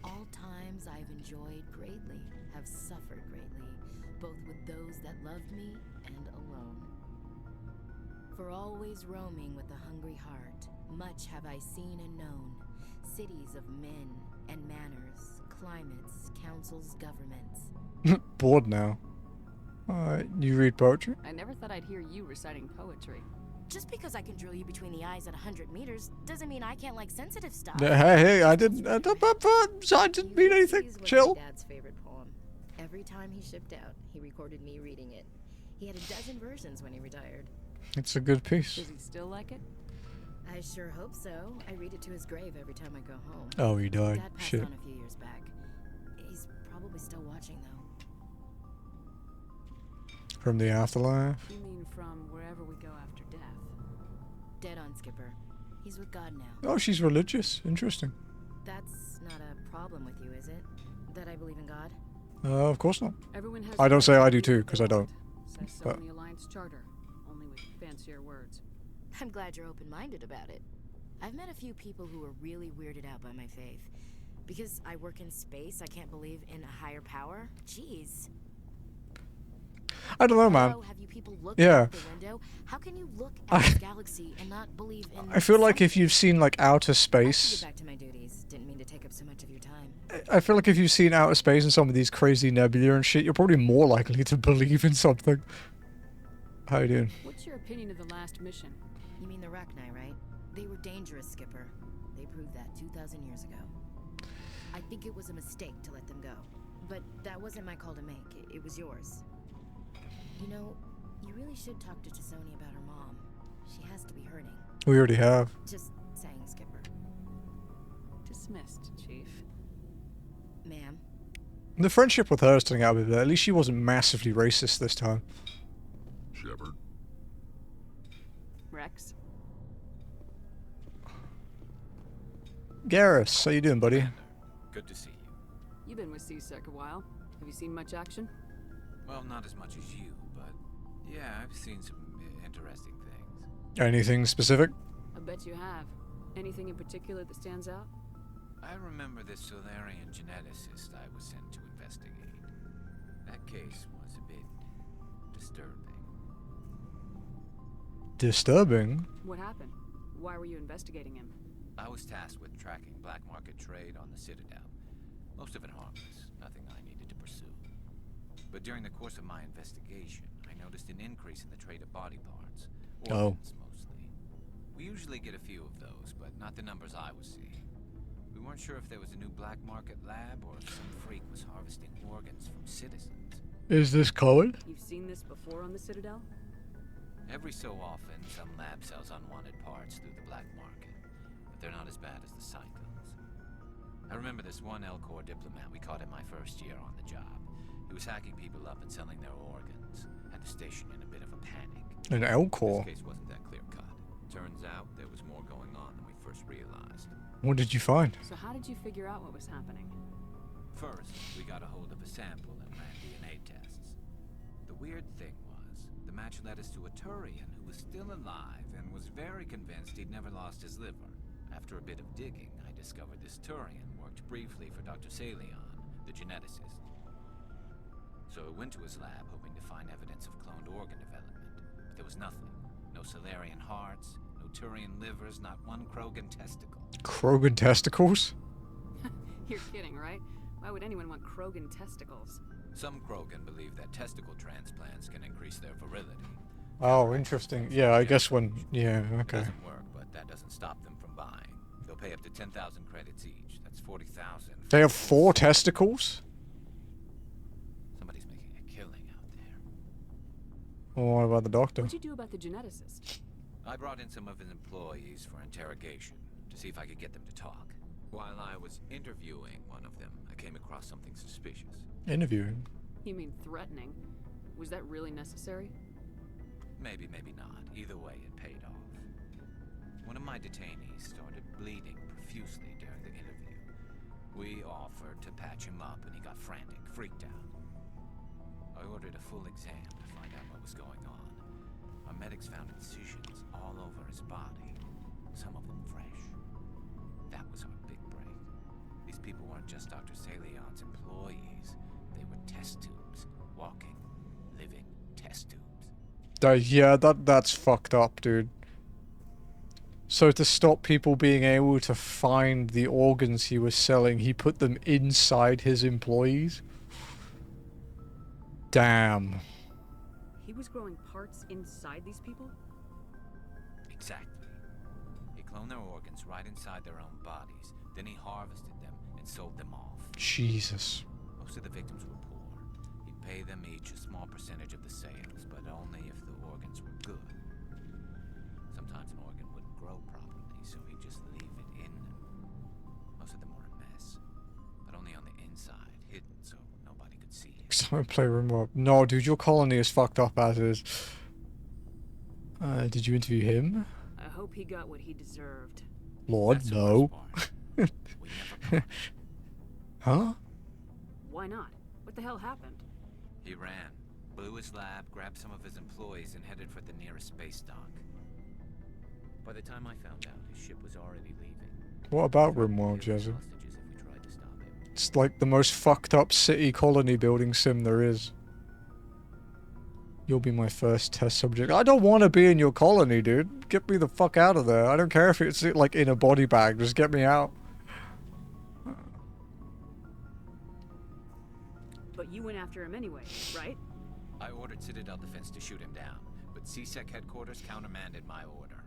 All times I've enjoyed greatly, have suffered greatly, both with those that loved me and alone. For always roaming with a hungry heart, much have I seen and known. Cities of men and manners, climates, councils, governments. Bored now. Alright, you read poetry? I never thought I'd hear you reciting poetry. Just because I can drill you between the eyes at 100 meters doesn't mean I can't like sensitive stuff. Hey, I didn't mean anything. Ulysses was Chill. My dad's favorite poem. Every time he shipped out, he recorded me reading it. He had a dozen versions when he retired. It's a good piece. Does he still like it? I sure hope so. I read it to his grave every time I go home. Oh, he died. Dad passed Shit. on a few years back. He's probably still watching, though. From the afterlife? You mean from wherever we go after death? Dead on, Skipper. He's with God now. Oh, she's religious. Interesting. That's not a problem with you, is it? That I believe in God? Of course not. Everyone has I don't say the right I to do too, believe because what I they don't. want. Says so But in the Alliance Charter, only with fancier words. I'm glad you're open-minded about it. I've met a few people who are really weirded out by my faith. Because I work in space, I can't believe in a higher power? Jeez. I don't know, man. Hello, have you people looked Yeah. out the window? How can you look at this galaxy and not believe in I feel like if you've seen like outer I have to space, get back to my duties. Didn't mean to take up so much of your time. I feel like if you've seen outer space and some of these crazy nebula and shit, you're probably more likely to believe in something. How you doing? What's your opinion of the last mission? You mean the Rachni, right? They were dangerous, Skipper. They proved that 2,000 years ago. I think it was a mistake to let them go. But that wasn't my call to make. It was yours. You know, you really should talk to Chisoni about her mom. She has to be hurting. We already have. Just saying, Skipper. Dismissed, Chief. Ma'am. The friendship with her is turning out a bit better. At least she wasn't massively racist this time. Shepard. Rex? Garrus, how you doing, buddy? Good to see you. You've been with CSEC a while. Have you seen much action? Well, not as much as you, but yeah, I've seen some interesting things. Anything specific? I bet you have. Anything in particular that stands out? I remember this Solarian geneticist I was sent to investigate. That case was a bit disturbing. Disturbing? What happened? Why were you investigating him? I was tasked with tracking black market trade on the Citadel. Most of it harmless, nothing I needed to pursue. But during the course of my investigation, I noticed an increase in the trade of body parts. Organs, mostly. We usually get a few of those, but not the numbers I was seeing. We weren't sure if there was a new black market lab or if some freak was harvesting organs from citizens. Is this common? You've seen this before on the Citadel? Every so often, some lab sells unwanted parts through the black market, but they're not as bad as the Cyclones. I remember this one L-Corps diplomat we caught in my first year on the job. He was hacking people up and selling their organs. Had the station in a bit of a panic. An L-Corps? This case wasn't that clear-cut. Turns out there was more going on than we first realized. What did you find? So how did you figure out what was happening? First, we got a hold of a sample and ran DNA tests. The weird thing was, the match led us to a Turian who was still alive and was very convinced he'd never lost his liver. After a bit of digging, I discovered this Turian worked briefly for Dr. Salion, the geneticist. So I went to his lab hoping to find evidence of cloned organ development, but there was nothing. No Salarian hearts, no Turian livers, not one Krogan testicle. Krogan testicles? You're kidding, right? Why would anyone want Krogan testicles? Some Krogan believe that testicle transplants can increase their virility. Oh, interesting. Yeah, I guess when... Yeah, It okay. doesn't work, but that doesn't stop them from buying. They'll pay up to 10,000 credits each. That's 40,000. They have 4 testicles? Somebody's making a killing out there. Well, what about the doctor? What'd you do about the geneticist? I brought in some of his employees for interrogation to see if I could get them to talk. While I was interviewing one of them, I came across something suspicious. Interviewing? You mean threatening? Was that really necessary? Maybe, maybe not. Either way, it paid off. One of my detainees started bleeding profusely during the interview. We offered to patch him up, and he got frantic, freaked out. I ordered a full exam to find out what was going on. Our medics found incisions all over his body, some of them fresh. That was our big break. These people weren't just Dr. Salion's employees. They were test tubes. Walking, living test tubes. Yeah, that's fucked up, dude. So to stop people being able to find the organs he was selling, he put them inside his employees? Damn. He was growing parts inside these people? Exactly. He cloned their organs right inside their own bodies. Then he harvested them and sold them off. Jesus. Most of the victims were poor. He'd pay them each a small percentage of the sales, but only if the organs were good. Sometimes an organ wouldn't grow properly, so he'd just leave it in them. Most of them were a mess, but only on the inside, hidden so nobody could see it. Someone play remote. No, dude, your colony is fucked up as is. Did you interview him? I hope he got what he deserved. Lord, no. Huh? Why not? What the hell happened? He ran, blew his lab, grabbed some of his employees, and headed for the nearest space dock. By the time I found out, his ship was already leaving. What about Rimworld, Jezza? Hostages if we tried to stop him. It's like the most fucked up city colony building sim there is. You'll be my first test subject. I don't want to be in your colony, dude. Get me the fuck out of there. I don't care if it's like in a body bag. Just get me out. But you went after him anyway, right? I ordered Citadel Defense to shoot him down, but CSEC headquarters countermanded my order.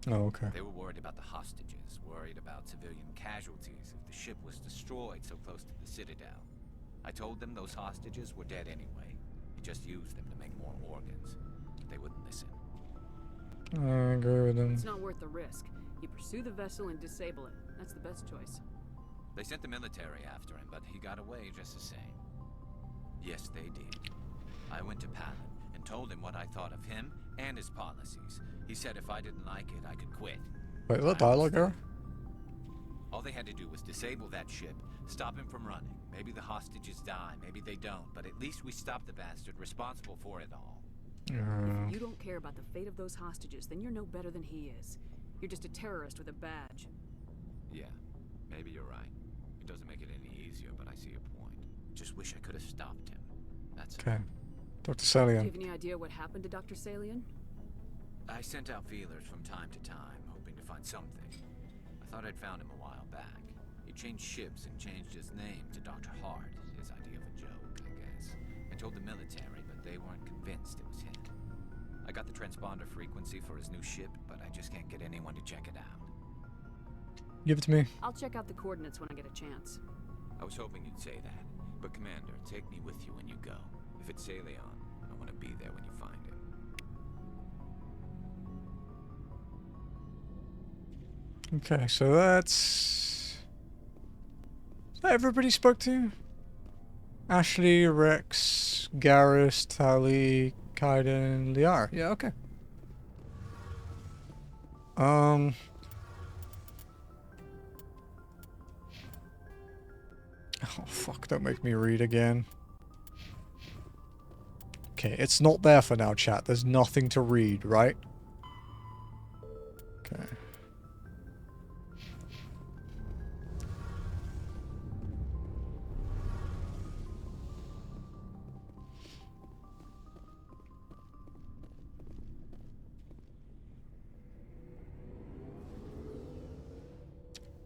Oh, okay. They were worried about the hostages, worried about civilian casualties if the ship was destroyed so close to the Citadel. I told them those hostages were dead anyway. He just used them to make more organs. They wouldn't listen. I agree with them. It's not worth the risk. You pursue the vessel and disable it. That's the best choice. They sent the military after him, but he got away just the same. Yes, they did. I went to Palin and told him what I thought of him and his policies. He said if I didn't like it, I could quit. Wait, is that dialogue error? All they had to do was disable that ship, stop him from running. Maybe the hostages die, maybe they don't, but at least we stopped the bastard responsible for it all. If you don't care about the fate of those hostages, then you're no better than he is. You're just a terrorist with a badge. Yeah, maybe you're right. It doesn't make it any easier, but I see your point. Just wish I could have stopped him. That's Okay. Dr. Do Salion. you have any idea what happened to Dr. Salion? I sent out feelers from time to time, hoping to find something. I thought I'd found him a while back. He changed ships and changed his name to Dr. Hart, his idea of a joke, I guess. I told the military, but they weren't convinced it was him. I got the transponder frequency for his new ship, but I just can't get anyone to check it out. Give it to me. I'll check out the coordinates when I get a chance. I was hoping you'd say that. But Commander, take me with you when you go. If it's Salion, I want to be there when you find him. Okay, so that's... Is that everybody spoke to? Ashley, Rex, Garrus, Tali, Kaiden, Liara. Yeah, okay. Oh, fuck, don't make me read again. Okay, it's not there for now, chat. There's nothing to read, right? Okay.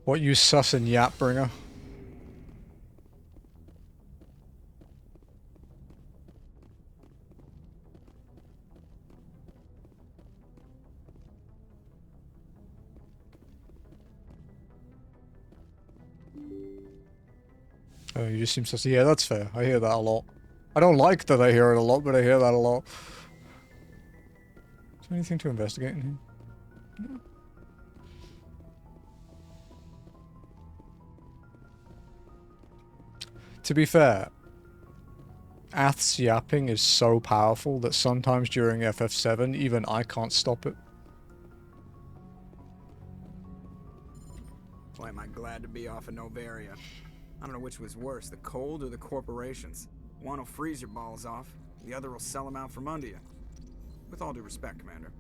What you sus and yap bringer? Oh, you just seem sus. Yeah, that's fair. I hear that a lot. I don't like that I hear it a lot, but I hear that a lot. Is there anything to investigate in here? No. To be fair, Ath's yapping is so powerful that sometimes during FF7, even I can't stop it. Boy, am I glad to be off of Noveria. I don't know which was worse, the cold or the corporations. One will freeze your balls off, the other will sell them out from under you. With all due respect, Commander.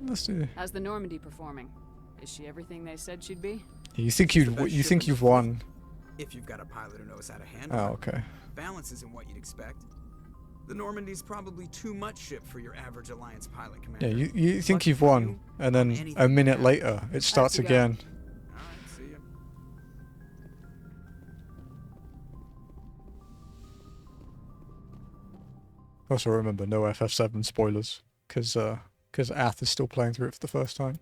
Let's do. How's the Normandy performing? Is she everything they said she'd be? You think you've won? If you've got a pilot who knows how to handle Oh, it. okay. Balance isn't what you'd expect. The Normandy's probably too much ship for your average Alliance pilot, Commander. Yeah, you think you've won, and then a minute later it starts again. Alright, see ya. Also remember, no FF7 spoilers, because Ath is still playing through it for the first time.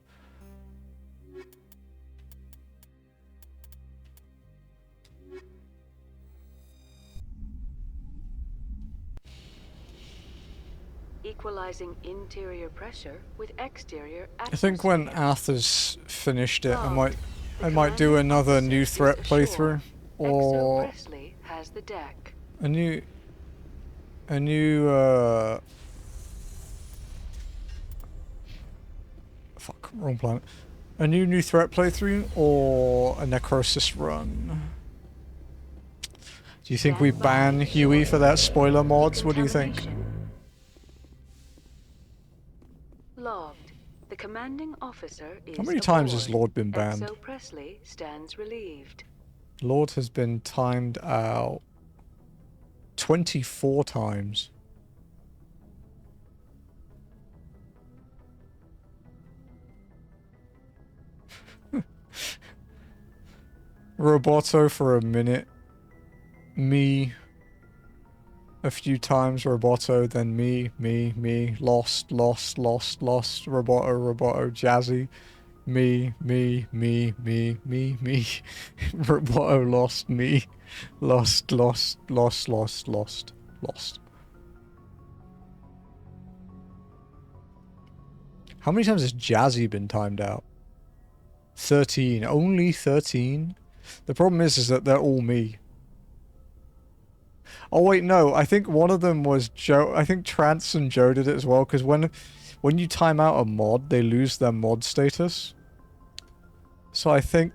Equalizing interior pressure with exterior I think when Ath has finished it, I might do another new threat playthrough, or has the deck. a new fuck, wrong planet. A new threat playthrough or a necrosis run. Do you think we ban Huey for that spoiler mods? What do you think? Logged. The commanding officer is How many times has Lord been banned? Exo Presley stands relieved. Lord has been timed out 24 times. Roboto for a minute. Me a few times, Roboto, then me, lost, Roboto, Jazzy, me, Roboto, lost, me, lost. How many times has Jazzy been timed out? 13. Only 13? The problem is that they're all me. Oh wait, no, I think one of them was Joe. I think Trance and Joe did it as well, because when you time out a mod, they lose their mod status. So I think...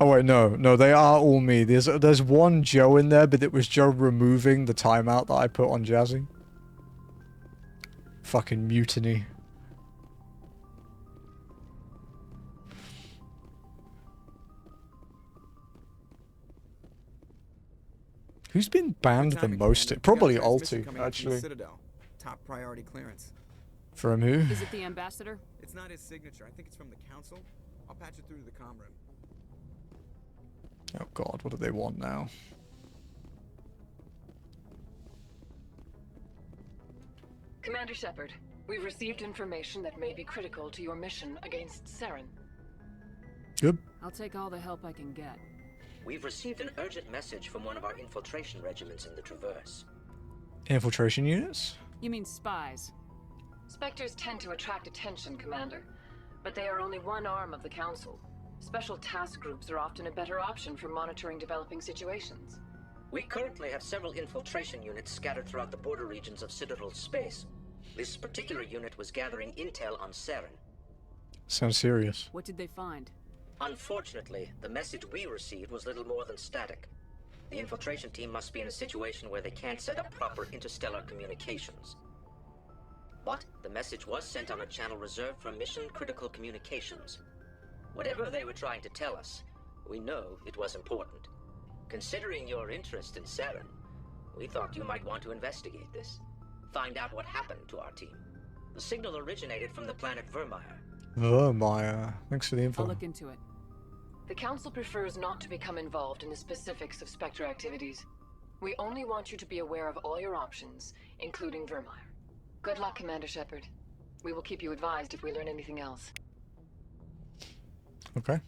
Oh wait, no, they are all me. There's one Joe in there, but it was Joe removing the timeout that I put on Jazzy. Fucking mutiny. Who's been banned the most? Probably Alti, actually. Citadel. Top priority clearance. From who? Is it the ambassador? It's not his signature. I think it's from the council. I'll patch it through to the comm room. Oh god, what do they want now? Commander Shepard, we've received information that may be critical to your mission against Saren. Good. I'll take all the help I can get. We've received an urgent message from one of our infiltration regiments in the Traverse. Infiltration units? You mean spies? Spectres tend to attract attention, Commander, but they are only one arm of the Council. Special task groups are often a better option for monitoring developing situations. We currently have several infiltration units scattered throughout the border regions of Citadel space. This particular unit was gathering intel on Saren. Sounds serious. What did they find? Unfortunately, the message we received was little more than static. The infiltration team must be in a situation where they can't set up proper interstellar communications. But the message was sent on a channel reserved for mission-critical communications. Whatever they were trying to tell us, we know it was important. Considering your interest in Saren, we thought you might want to investigate this. find out what happened to our team. The signal originated from the planet Vermeer. Vermeer. Thanks for the info. I'll look into it. The Council prefers not to become involved in the specifics of Spectre activities. We only want you to be aware of all your options, including Vermeer. Good luck, Commander Shepard. We will keep you advised if we learn anything else. Okay.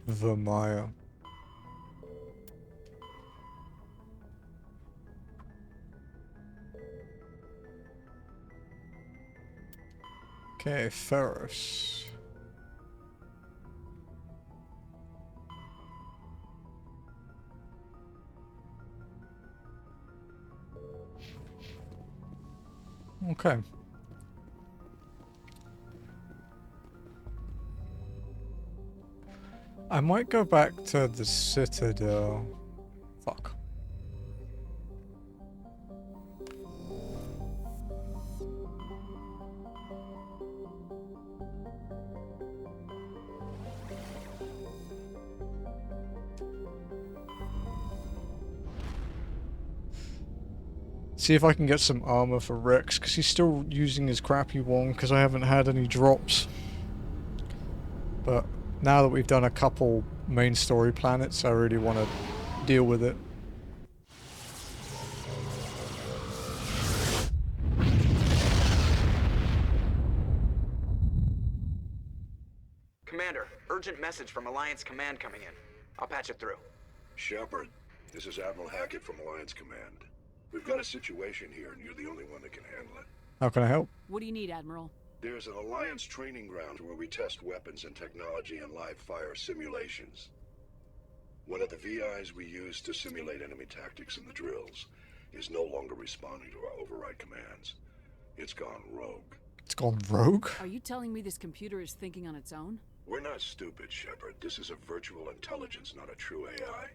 Vermeer. Okay, Feros. Okay. I might go back to the Citadel. Fuck. See if I can get some armor for Rex, because he's still using his crappy one, because I haven't had any drops. But now that we've done a couple main story planets, I really want to deal with it. Commander, urgent message from Alliance Command coming in. I'll patch it through. Shepard, this is Admiral Hackett from Alliance Command. We've got a situation here, and you're the only one that can handle it. How can I help? What do you need, Admiral? There's an Alliance training ground where we test weapons and technology in live fire simulations. One of the VIs we use to simulate enemy tactics in the drills is no longer responding to our override commands. It's gone rogue. It's gone rogue? Are you telling me this computer is thinking on its own? We're not stupid, Shepard. This is a virtual intelligence, not a true AI.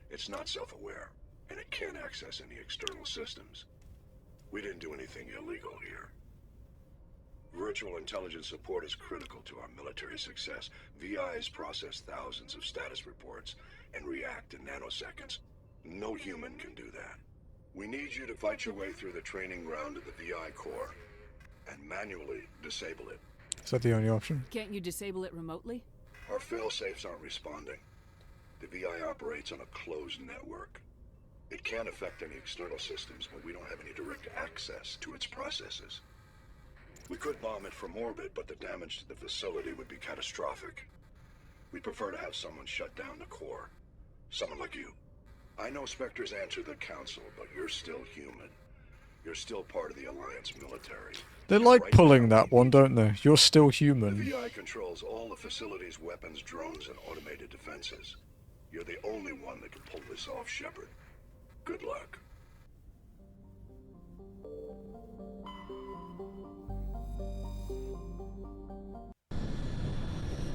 It's not self-aware, and it can't access any external systems. We didn't do anything illegal here. Virtual intelligence support is critical to our military success. VIs process thousands of status reports and react in nanoseconds. No human can do that. We need you to fight your way through the training ground of the VI core and manually disable it. Is that the only option? Can't you disable it remotely? Our fail-safes aren't responding. The VI operates on a closed network. It can't affect any external systems, but we don't have any direct access to its processes. We could bomb it from orbit, but the damage to the facility would be catastrophic. We'd prefer to have someone shut down the core. Someone like you. I know Spectres answer the Council, but you're still human. You're still part of the Alliance military. They like pulling that one, don't they? You're still The human. VI controls all the facility's weapons, drones, and automated defenses. You're the only one that can pull this off, Shepard. Good luck.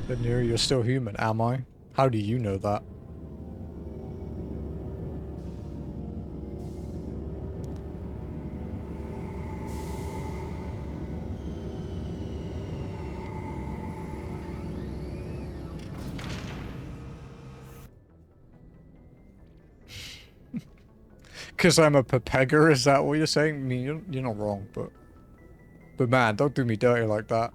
But Neri, you're still human, am I? How do you know that? Because I'm a Pepega, is that what you're saying? I mean, you're not wrong, but man, don't do me dirty like that.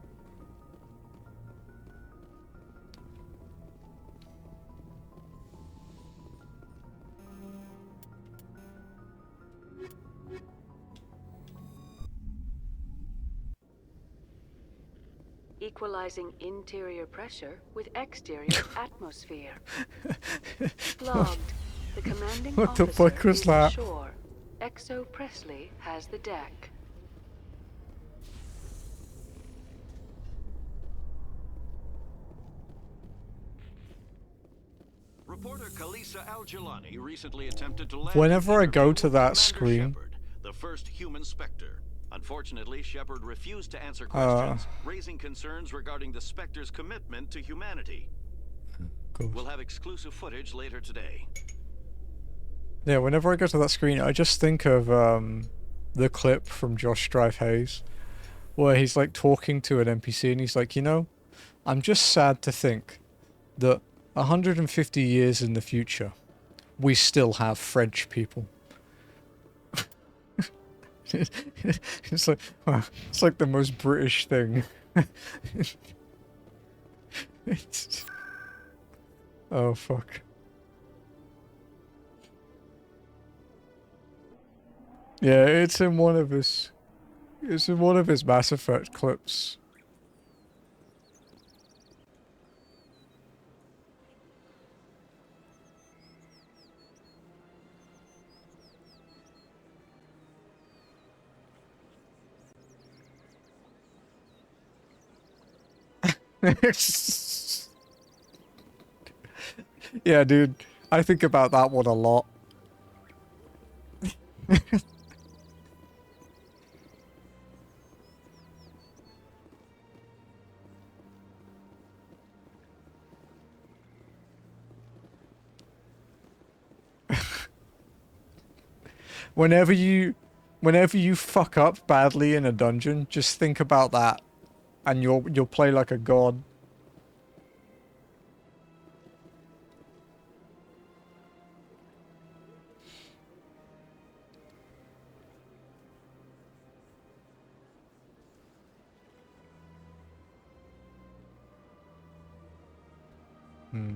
Equalizing interior pressure with exterior atmosphere. Logged. The commanding What the officer fuck was is that? ashore. Exo Presley has the deck. Reporter Kalisa Al-Jilani recently attempted to land Whenever I go to that Commander screen, Shepard, the first human Spectre. Unfortunately, Shepard refused to answer questions, raising concerns regarding the Spectre's commitment to humanity. We'll have exclusive footage later today. yeah, whenever I go to that screen, I just think of the clip from Josh Strife Hayes, where he's like talking to an NPC and he's like, you know, I'm just sad to think that 150 years in the future, we still have French people. It's like the most British thing. Oh fuck. Yeah, it's in one of his Mass Effect clips. Yeah, dude. I think about that one a lot. Whenever you fuck up badly in a dungeon, just think about that and you'll play like a god. Hmm.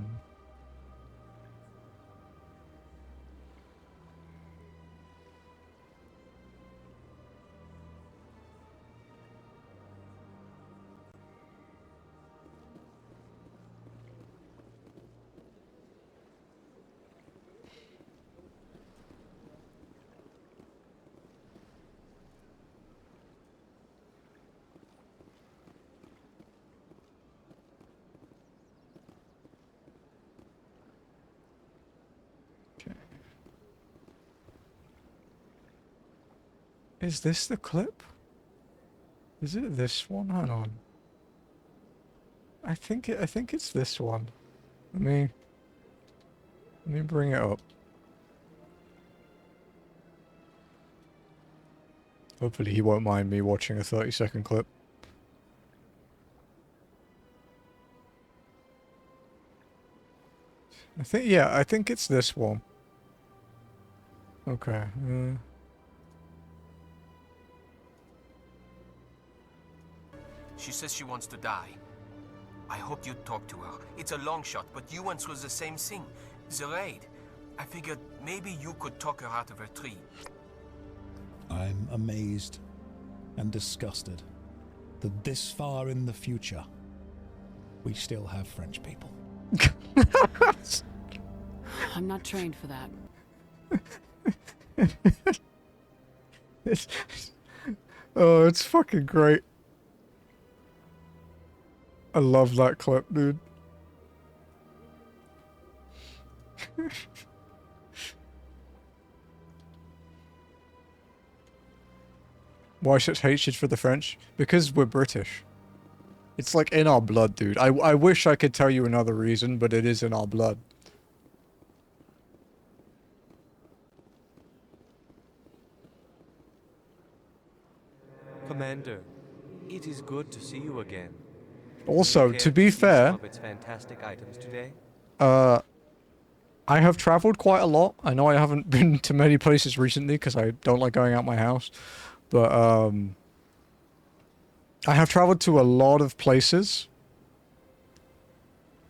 Is this the clip? Is it this one? Hang on. I think it's this one. Let me bring it up. Hopefully he won't mind me watching a 30-second clip. I think it's this one. Okay. She says she wants to die. I hope you talk to her. It's a long shot, but you went through the same thing. The raid. I figured maybe you could talk her out of her tree. I'm amazed and disgusted that this far in the future, we still have French people. I'm not trained for that. Oh, it's fucking great. I love that clip, dude. Why such hatred for the French? Because we're British. It's like in our blood, dude. I wish I could tell you another reason, but it is in our blood. Commander, it is good to see you again. Also, to be fair, some of its fantastic items today? I have traveled quite a lot. I know I haven't been to many places recently because I don't like going out my house. But, I have traveled to a lot of places.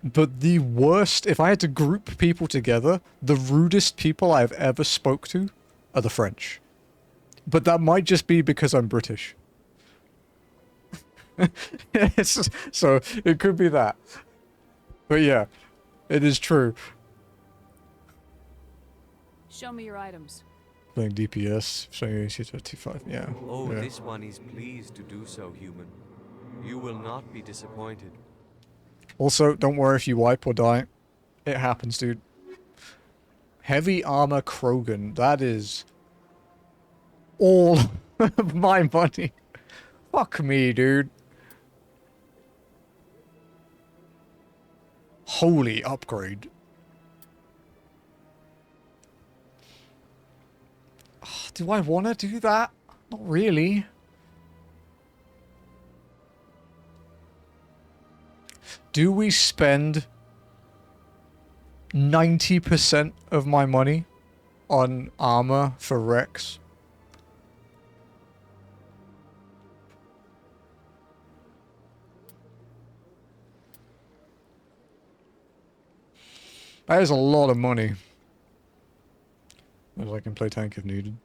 But the worst, if I had to group people together, the rudest people I've ever spoke to are the French. But that might just be because I'm British. So, it could be that. But yeah, it is true. Show me your items. Playing DPS, showing AC-35, yeah. Oh, yeah. this one is pleased to do so, human. You will not be disappointed. Also, don't worry if you wipe or die. It happens, dude. Heavy armor Krogan, that is all of my money. Fuck me, dude. Holy upgrade. Do I want to do that? Not really. Do we spend 90% of my money on armor for Rex? That is a lot of money. As I can play tank if needed.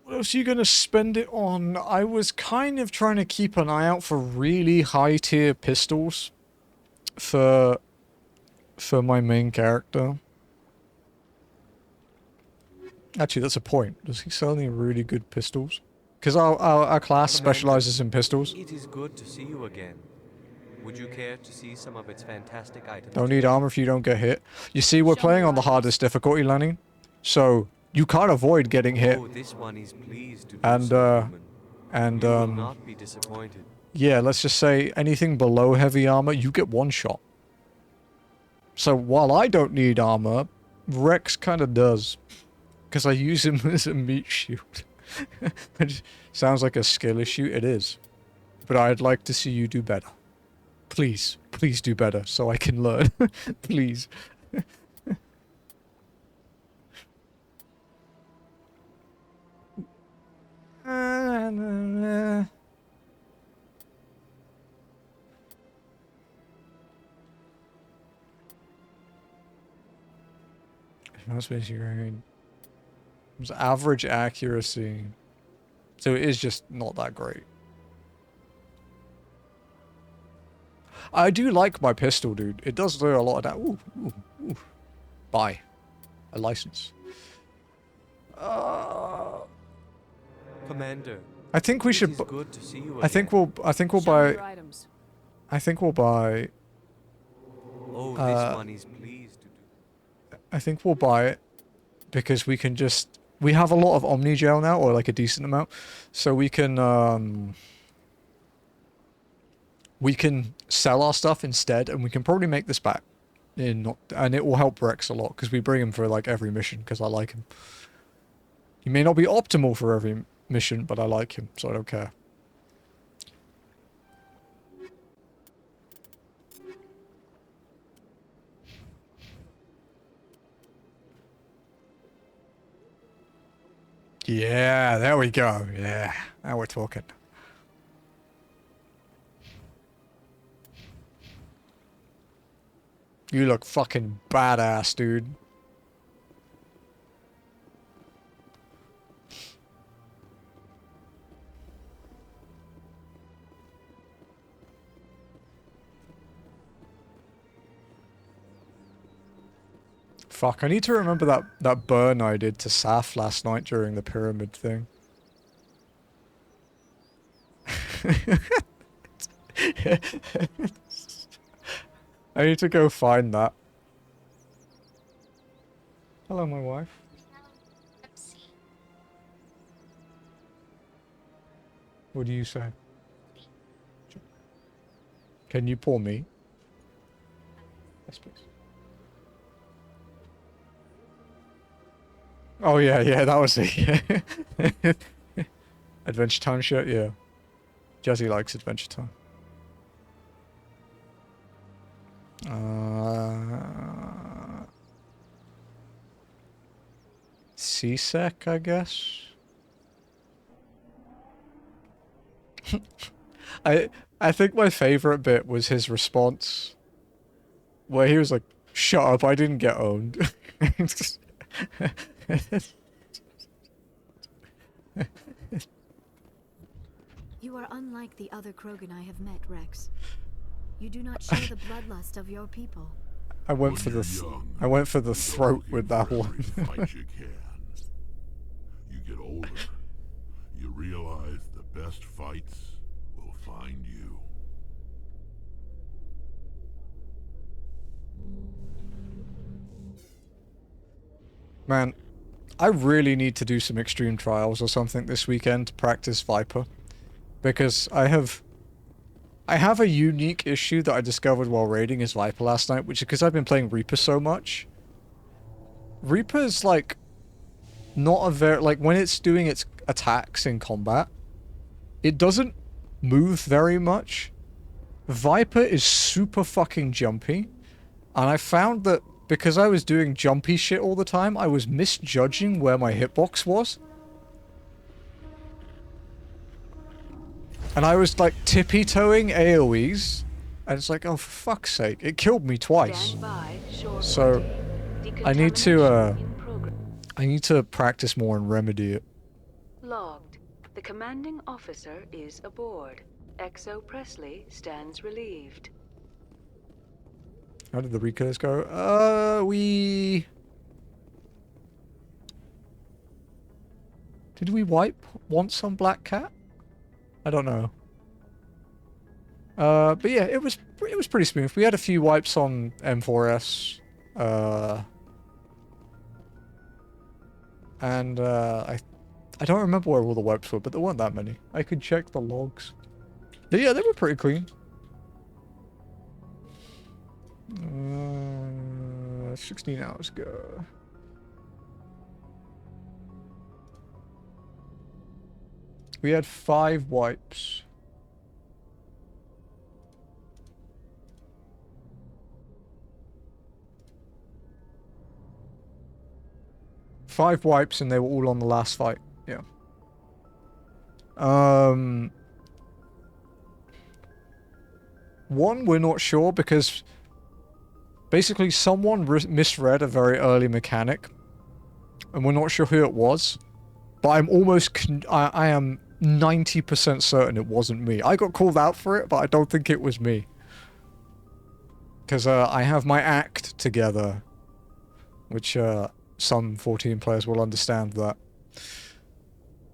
What else are you going to spend it on? I was kind of trying to keep an eye out for really high tier pistols for my main character. Actually, that's a point. Does he sell any really good pistols? Because our class specializes in pistols. It is good to see you again. Would you care to see some of its fantastic items? Don't need armor if you don't get hit. You see, we're playing on the hardest difficulty, Lenny. So, you can't avoid getting hit. Oh, this one is pleased to do And, so, and, you will not be disappointed. yeah, let's just say anything below heavy armor, you get one shot. So, while I don't need armor, Rex kind of does. Because I use him as a meat shield. It sounds like a skill issue. It is. But I'd like to see you do better. Please, please do better so I can learn. Please. Most basic range. It's average accuracy. So it is just not that great. I do like my pistol, dude. It does do a lot of that. Ooh, ooh, ooh. Buy. A license. Commander. I think we should. Good to see you I think we'll buy. I think we'll buy. Oh, this one is pleased to do. I think we'll buy it because we can just. We have a lot of Omni gel now, or like a decent amount, so we can sell our stuff instead, and we can probably make this back. And it will help Rex a lot because we bring him for like every mission because I like him. He may not be optimal for every mission, but I like him, so I don't care. Yeah, there we go. Yeah, now we're talking. You look fucking badass, dude. Fuck, I need to remember that burn I did to Saf last night during the pyramid thing. I need to go find that. Hello, my wife. What do you say? Can you pour me? Yes, please. Oh yeah, yeah, that was it. Adventure Time shirt, yeah. Jazzy likes Adventure Time. C-Sec, I guess. I think my favorite bit was his response, where he was like, "Shut up! I didn't get owned." You are unlike the other Krogan I have met, Rex. You do not share the bloodlust of your people. I went for the throat with that one. Fight you can. You get older, you realize the best fights will find you. Man, I really need to do some extreme trials or something this weekend to practice Viper. Because I have a unique issue that I discovered while raiding as Viper last night, which is because I've been playing Reaper so much. Reaper's like not a very, like when it's doing its attacks in combat, it doesn't move very much. Viper is super fucking jumpy. And I found that because I was doing jumpy shit all the time, I was misjudging where my hitbox was. And I was like tippy-toeing AoEs. And it's like, oh, for fuck's sake. It killed me twice. So I need to practice more and remedy it. Logged. The commanding officer is aboard. Exo Presley stands relieved. How did the recurse go? Did we wipe once on Black Cat? I don't know. But yeah, it was pretty smooth. We had a few wipes on M4S. And I don't remember where all the wipes were, but there weren't that many. I could check the logs. But yeah, they were pretty clean. 16 hours ago. We had 5 wipes. Five wipes and they were all on the last fight. Yeah. One, we're not sure because basically someone misread a very early mechanic and we're not sure who it was, but I'm almost I am 90% certain it wasn't me. I got called out for it, but I don't think it was me. Because I have my act together, which some 14 players will understand that.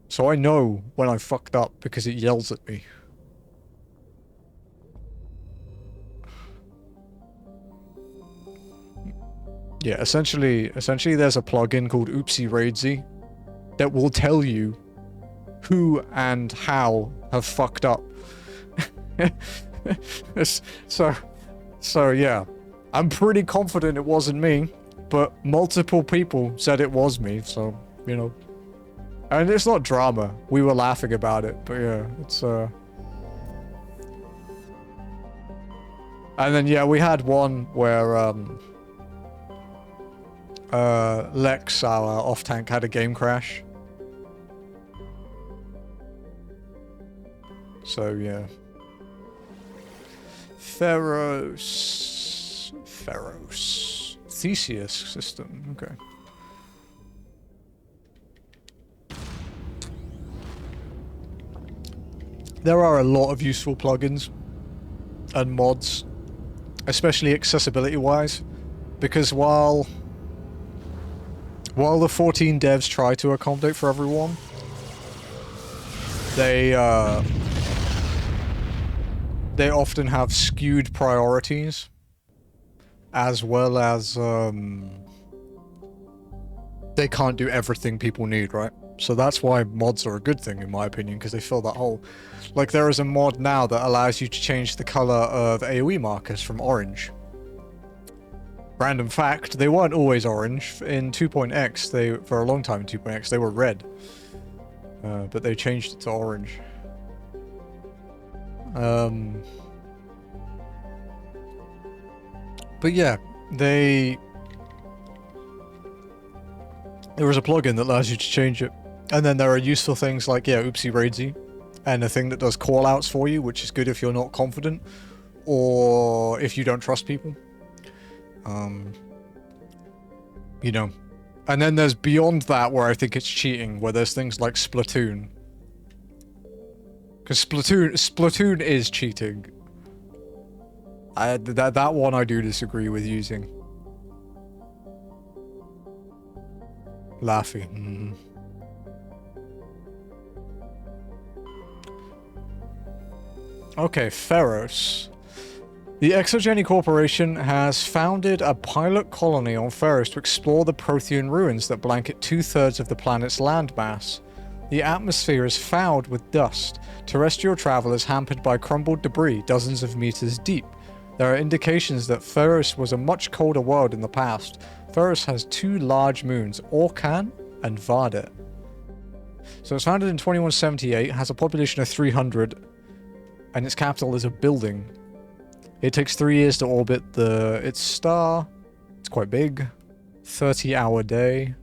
So I know when I fucked up because it yells at me. Yeah, essentially there's a plugin called Oopsie Raidsy that will tell you who and how have fucked up. So yeah, I'm pretty confident it wasn't me, but multiple people said it was me, so, you know. And it's not drama. We were laughing about it, but yeah, it's And then yeah, we had one where Lex, our off-tank, had a game crash. So yeah. Feros. Theseus system, okay. There are a lot of useful plugins and mods, especially accessibility-wise, because while the 14 devs try to accommodate for everyone, they often have skewed priorities, as well as they can't do everything people need, right? So that's why mods are a good thing, in my opinion, because they fill that hole. Like, there is a mod now that allows you to change the color of AoE markers from orange. Random fact, they weren't always orange. In 2.x, for a long time in 2.x, they were red. But they changed it to orange. But yeah, there is a plugin that allows you to change it. And then there are useful things like, yeah, Oopsie Raidsy, and a thing that does callouts for you, which is good if you're not confident, or if you don't trust people. You know. And then there's beyond that where I think it's cheating, where there's things like Splatoon. Because Splatoon is cheating. That one I do disagree with using. Laughing. Okay, Feros. The Exogeny Corporation has founded a pilot colony on Feros to explore the Prothean ruins that blanket 2/3 of the planet's landmass. The atmosphere is fouled with dust. Terrestrial travel is hampered by crumbled debris dozens of meters deep. There are indications that Feros was a much colder world in the past. Feros has 2 large moons, Orkan and Vardet. So it's founded in 2178, has a population of 300, and its capital is a building. It takes 3 years to orbit its star. It's quite big. 30-hour day.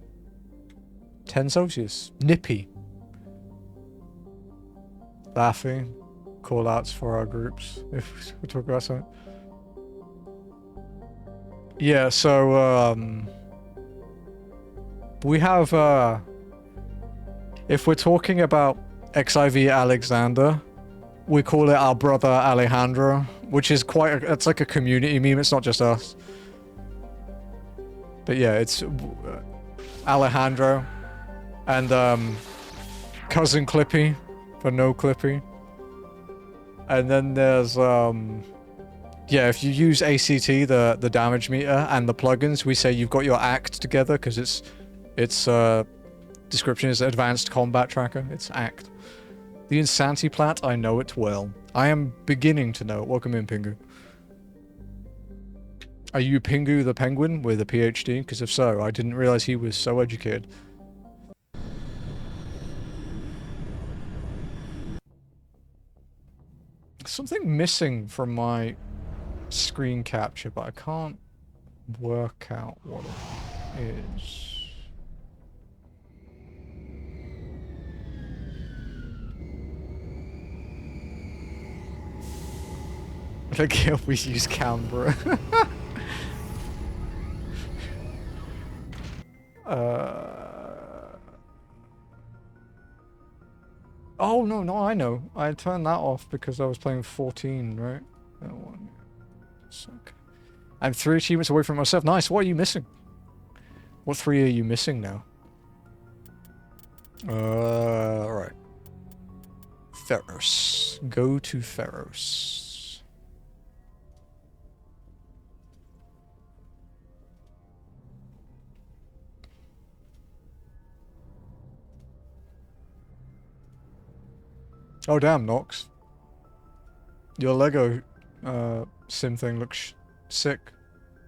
10 Celsius. Nippy. Laughing. Call-outs for our groups, if we talk about something. Yeah, so, we have, if we're talking about XIV Alexander, we call it our brother Alejandro, which is quite it's like a community meme, it's not just us. But yeah, it's Alejandro and Cousin Clippy for no Clippy. And then there's yeah, if you use ACT, the damage meter and the plugins, we say you've got your ACT together because its description is Advanced Combat Tracker. It's ACT. The Insanity Plat, I know it well. I am beginning to know it. Welcome in, Pingu. Are you Pingu the Penguin with a PhD? Because if so, I didn't realize he was so educated. Something missing from my screen capture, but I can't work out what it is. Like, we use Canberra. Oh, no, I know. I turned that off because I was playing 14, right? That one. Okay. I'm 3 achievements away from myself. Nice, what are you missing? What 3 are you missing now? Right. Feros. Go to Feros. Oh damn, Nox. Your Lego sim thing looks sick.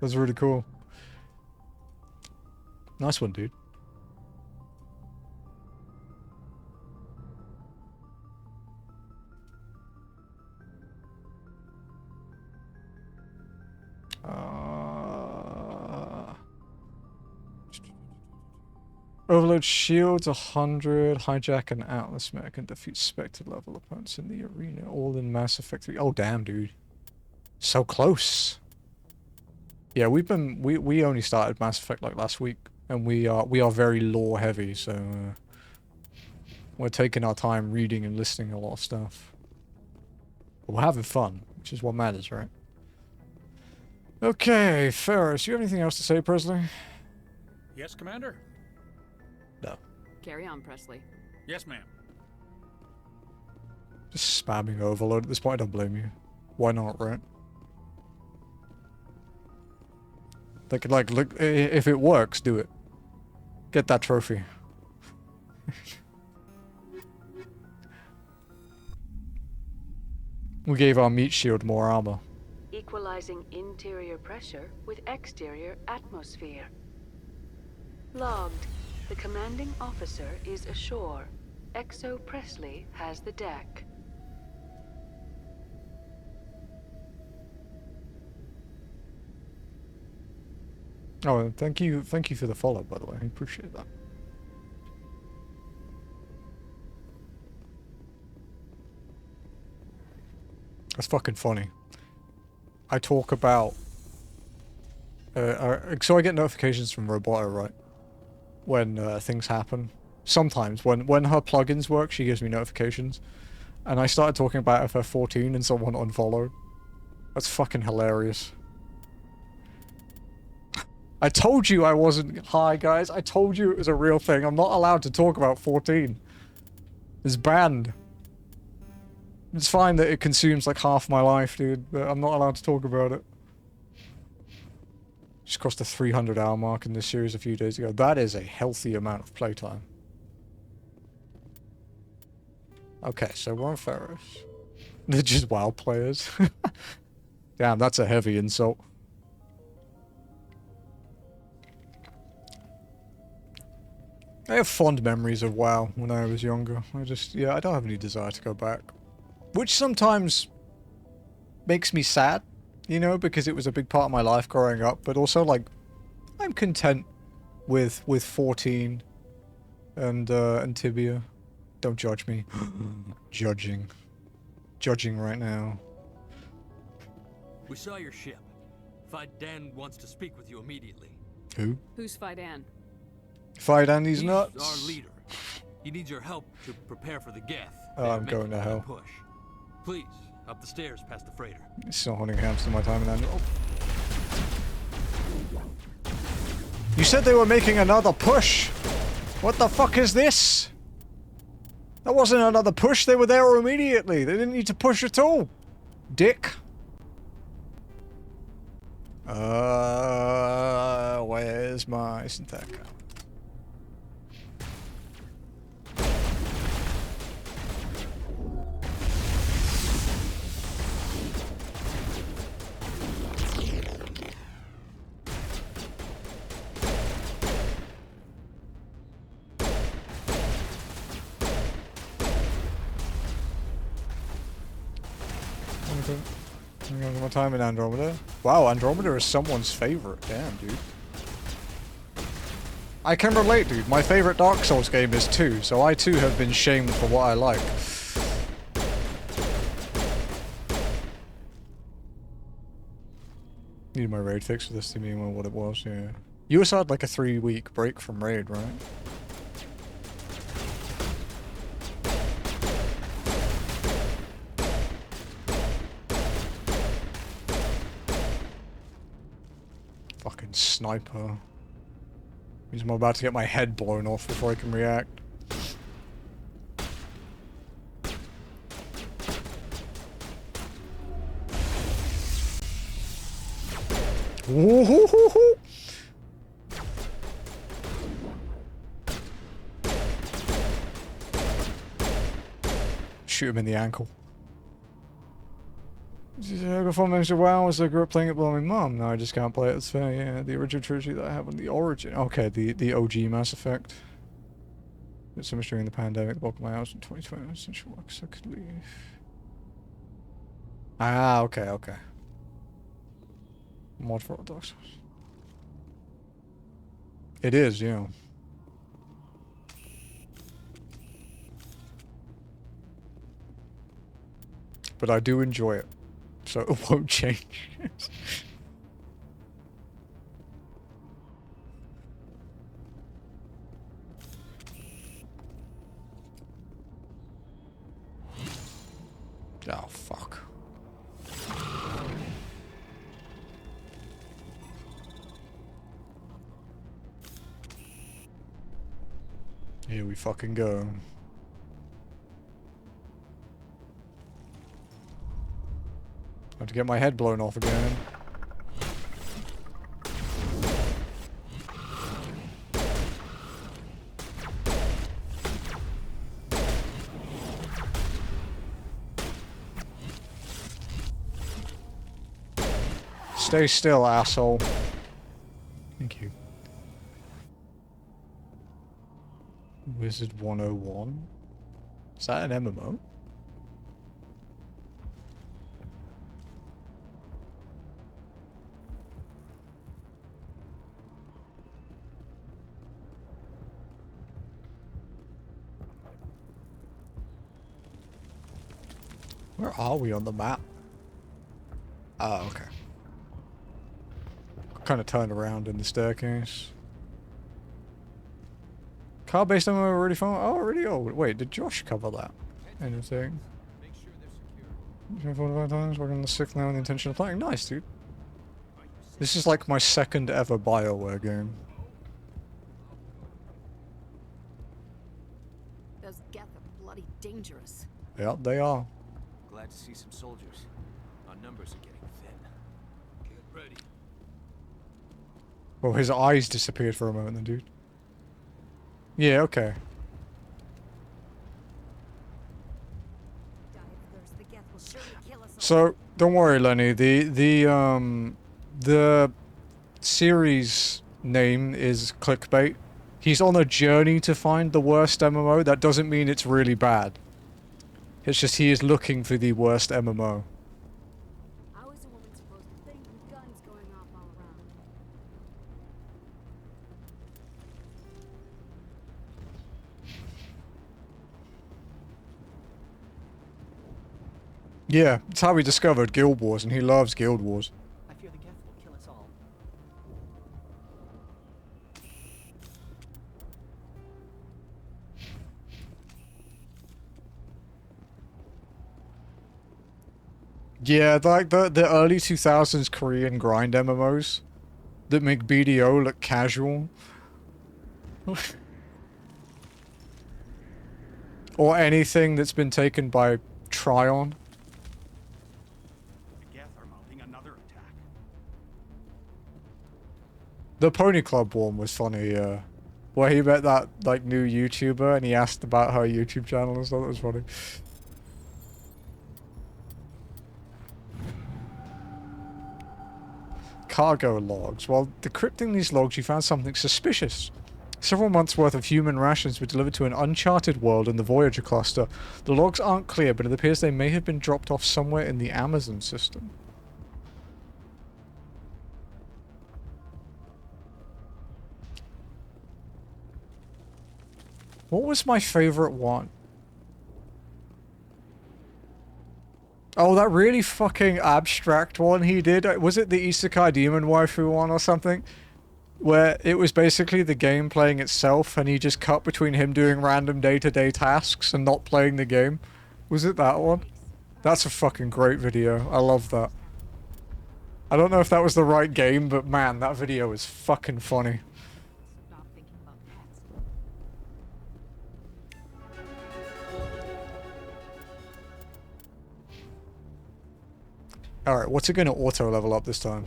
That's really cool. Nice one, dude. Overload shields 100, hijack an Atlas mech and defeat Spectre level opponents in the arena, all in Mass Effect 3. Oh damn, dude. So close. Yeah, we only started Mass Effect like last week, and we are very lore heavy, so we're taking our time reading and listening a lot of stuff. But we're having fun, which is what matters, right? Okay, Ferris, you have anything else to say, Presley? Yes, Commander? No. Carry on, Presley. Yes, ma'am. Just spamming Overload at this point, I don't blame you. Why not, right? Like, look, if it works, do it. Get that trophy. We gave our meat shield more armor. Equalizing interior pressure with exterior atmosphere. Logged. The commanding officer is ashore. Exo Presley has the deck. Oh, thank you for the follow, by the way. I appreciate that. That's fucking funny. I talk about... so I get notifications from Roboto, right? When things happen. Sometimes, when her plugins work, she gives me notifications. And I started talking about FF14 and someone unfollowed. That's fucking hilarious. I told you I wasn't... Hi, guys. I told you it was a real thing. I'm not allowed to talk about 14. It's banned. It's fine that it consumes like half my life, dude, but I'm not allowed to talk about it. Just crossed the 300-hour mark in this series a few days ago. That is a healthy amount of playtime. Okay, so we're on Feros. They're just WoW players. Damn, that's a heavy insult. I have fond memories of WoW when I was younger. I don't have any desire to go back. which sometimes makes me sad, you know, because it was a big part of my life growing up, but also, like, I'm content with 14 and Tibia. Don't judge me. Judging right now. We saw your ship. Faidan wants to speak with you immediately. Who? Who's Faidan? Faidan, he's He's nuts. our leader. He needs your help to prepare for the Geth. Oh, I'm going to hell. Push. Please, up the stairs past the freighter. It's not hunting hamster my time in that. Oh. You said they were making another push. What the fuck is this? That wasn't another push. They were there immediately. They didn't need to push at all. Dick. Where's my Syntheca? My time in Andromeda. Wow, Andromeda is someone's favorite. Damn, dude. I can relate, dude. My favorite Dark Souls game is 2, so I too have been shamed for what I like. Need my raid fix for this to be what it was, yeah. You also had like a 3-week break from raid, right? Fucking sniper. Means I'm about to get my head blown off before I can react. Woo-hoo-hoo-hoo. Shoot him in the ankle. Before I mentioned WoW, was I grew up playing it with my mom. No, I just can't play it. It's fair, yeah. The original trilogy that I have on the Origin. Okay, the OG Mass Effect. It's so much during the pandemic. The bulk of my house in 2020 essential work, so I could leave. Ah, okay, okay. Mod for all Dark Souls. It is, yeah. But I do enjoy it. So it won't change. Oh, fuck. Here we fucking go. I have to get my head blown off again. Stay still, asshole. Thank you. Wizard 101? Is that an MMO? Where are we on the map? Oh, okay. Kind of turn around in the staircase. Car-based ammo already found? Oh, already? Oh, wait, did Josh cover that? Anything? 45 times, working on the 6th now with the intention of playing. Nice, dude. This is like my second ever BioWare game. Those Geth are bloody dangerous. Yeah, they are. Glad to see some soldiers. Our numbers are getting thin. Get ready. Well, his eyes disappeared for a moment then, dude. Yeah, okay. So, don't worry, Lenny. The series name is clickbait. He's on a journey to find the worst MMO. That doesn't mean it's really bad. It's just he is looking for the worst MMO. How is a woman supposed to think with guns going off all around? Yeah, it's how he discovered Guild Wars, and he loves Guild Wars. I fear the Geth will kill us all. Yeah, like the early 2000s Korean grind MMOs that make BDO look casual. Or anything that's been taken by Tryon. The Geth are mounting another attack. The Pony Club one was funny, where he met that like new YouTuber and he asked about her YouTube channel and stuff. That was funny. Cargo logs. While decrypting these logs, you found something suspicious. Several months' worth of human rations were delivered to an uncharted world in the Voyager cluster. The logs aren't clear, but it appears they may have been dropped off somewhere in the Amazon system. What was my favorite one? Oh, that really fucking abstract one he did. Was it the Isekai Demon Waifu one or something? Where it was basically the game playing itself and he just cut between him doing random day-to-day tasks and not playing the game. Was it that one? That's a fucking great video. I love that. I don't know if that was the right game, but man, that video is fucking funny. Alright, what's it going to auto-level up this time?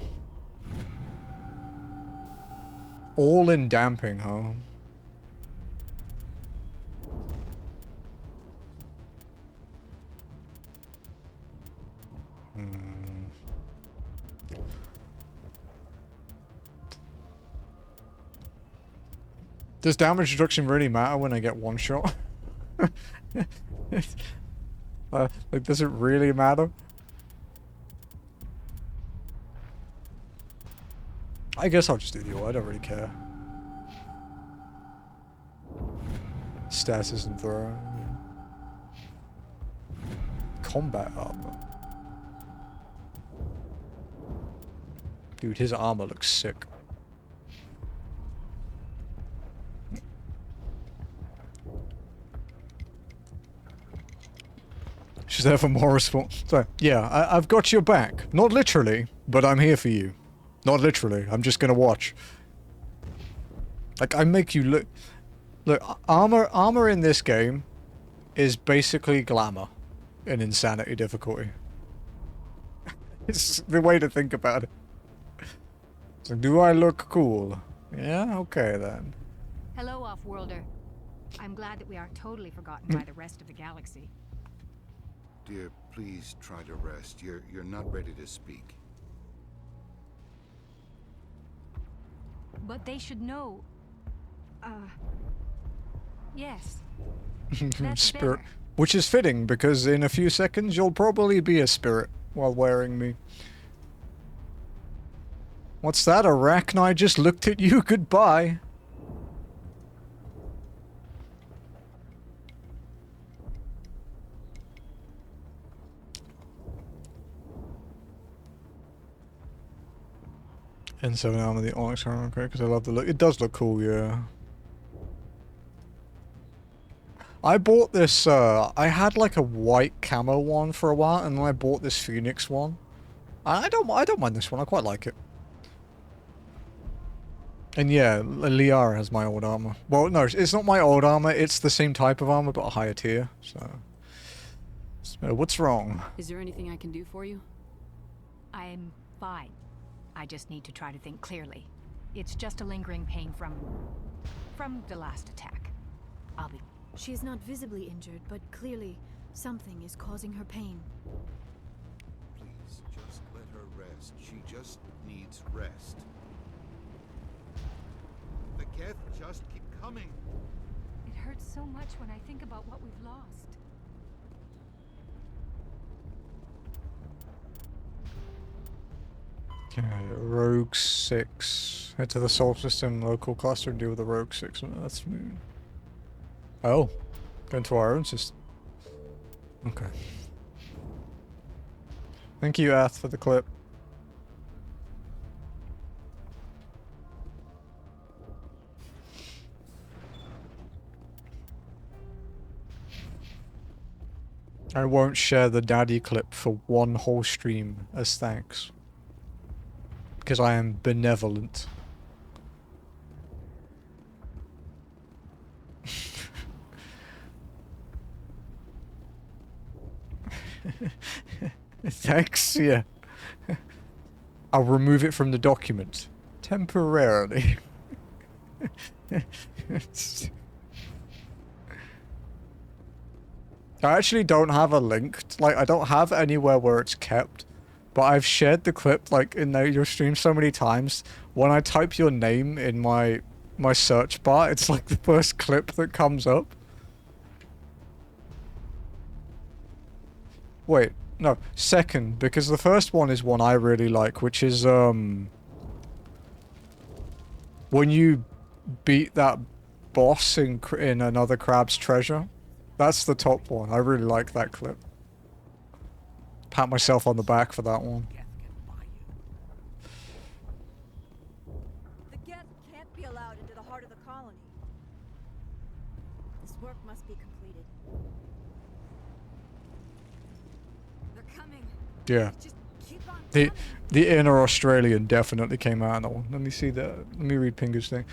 All in damping, huh? Does damage reduction really matter when I get one shot? Like, does it really matter? I guess I'll just do the all. I don't really care. Status and throw. Combat armor. Dude, his armor looks sick. She's there for more response. So, yeah, I've got your back. Not literally, but I'm here for you. Not literally. I'm just gonna watch. Like, I make you look... Look, armor in this game is basically glamour in insanity difficulty. It's the way to think about it. So, do I look cool? Yeah, okay then. Hello, Off-Worlder. I'm glad that we aren't totally forgotten by the rest of the galaxy. Dear, please try to rest. You're not ready to speak. But they should know. Yes. That's Spirit. better. Which is fitting, because in a few seconds you'll probably be a spirit while wearing me. What's that? Arachni just looked at you. Goodbye. N7 armor, the Onyx armor, okay, because I love the look. It does look cool, yeah. I bought this, I had like a white camo one for a while, and then I bought this Phoenix one. I don't mind this one, I quite like it. And yeah, Liara has my old armor. Well, no, it's not my old armor, it's the same type of armor, but a higher tier, so what's wrong? Is there anything I can do for you? I'm fine. I just need to try to think clearly. It's just a lingering pain from the last attack. I'll be... She is not visibly injured, but clearly something is causing her pain. Please, just let her rest. She just needs rest. The Geth just keep coming. It hurts so much when I think about what we've lost. Okay, Rogue 6. Head to the Solar System local cluster and deal with the Rogue 6 on Earth's moon. Oh. Go into our own system. Okay. Thank you, Ath, for the clip. I won't share the daddy clip for one whole stream as thanks. Because I am benevolent. Thanks, yeah. I'll remove it from the document. Temporarily. I actually don't have a link. Like, I don't have anywhere where it's kept. But I've shared the clip, like, in your stream so many times. When I type your name in my search bar, it's like the first clip that comes up. Wait, no, second, because the first one is one I really like, which is, when you beat that boss in Another Crab's Treasure. That's the top one. I really like that clip. Pat myself on the back for that one. The Geth can't be allowed into the heart of the colony. This work must be completed. They're coming. Yeah. Just keep on The inner Australian definitely came out in that one. Let me see that. Let me read Pingu's thing.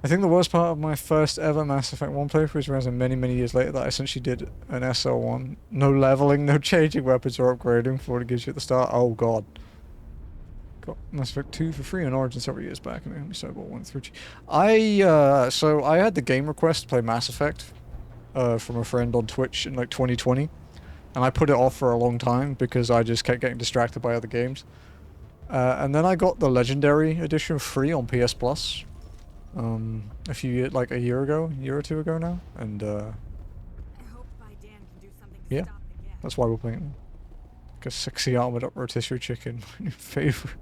I think the worst part of my first ever Mass Effect 1 playthrough was realizing many years later that I essentially did an SL1. No leveling, no changing weapons or upgrading for what it gives you at the start. Oh god. Got Mass Effect 2 for free on Origin several years back, and I so bought 1 through. So I had the game request to play Mass Effect from a friend on Twitch in like 2020, and I put it off for a long time because I just kept getting distracted by other games. And then I got the Legendary Edition free on PS Plus. A year or two ago now, and yeah, that's why we're playing it. Like a sexy armored up rotisserie chicken, my new favorite.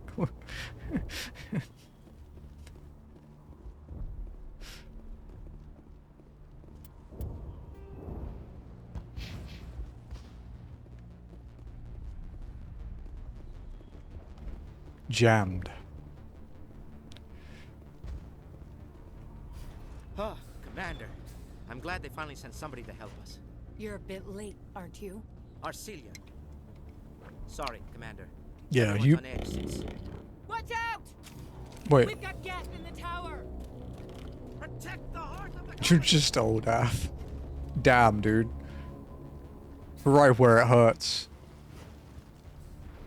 Jammed. Oh, Commander. I'm glad they finally sent somebody to help us. You're a bit late, aren't you? Arcelia. Sorry, Commander. Yeah, Everyone's you... on edge since... Watch out! Wait. We've got Geth in the tower! Protect the heart of the You're just old, Ath. Damn, dude. Right where it hurts.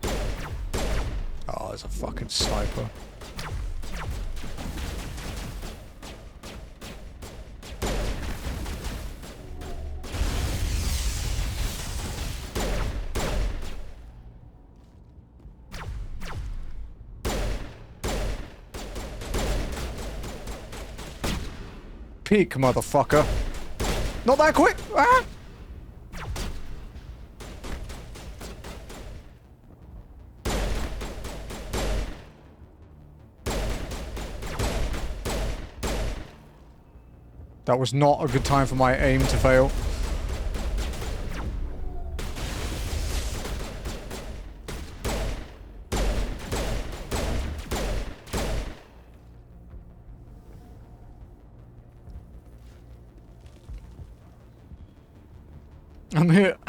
Oh, there's a fucking sniper. Peek, motherfucker. Not that quick! Ah! That was not a good time for my aim to fail.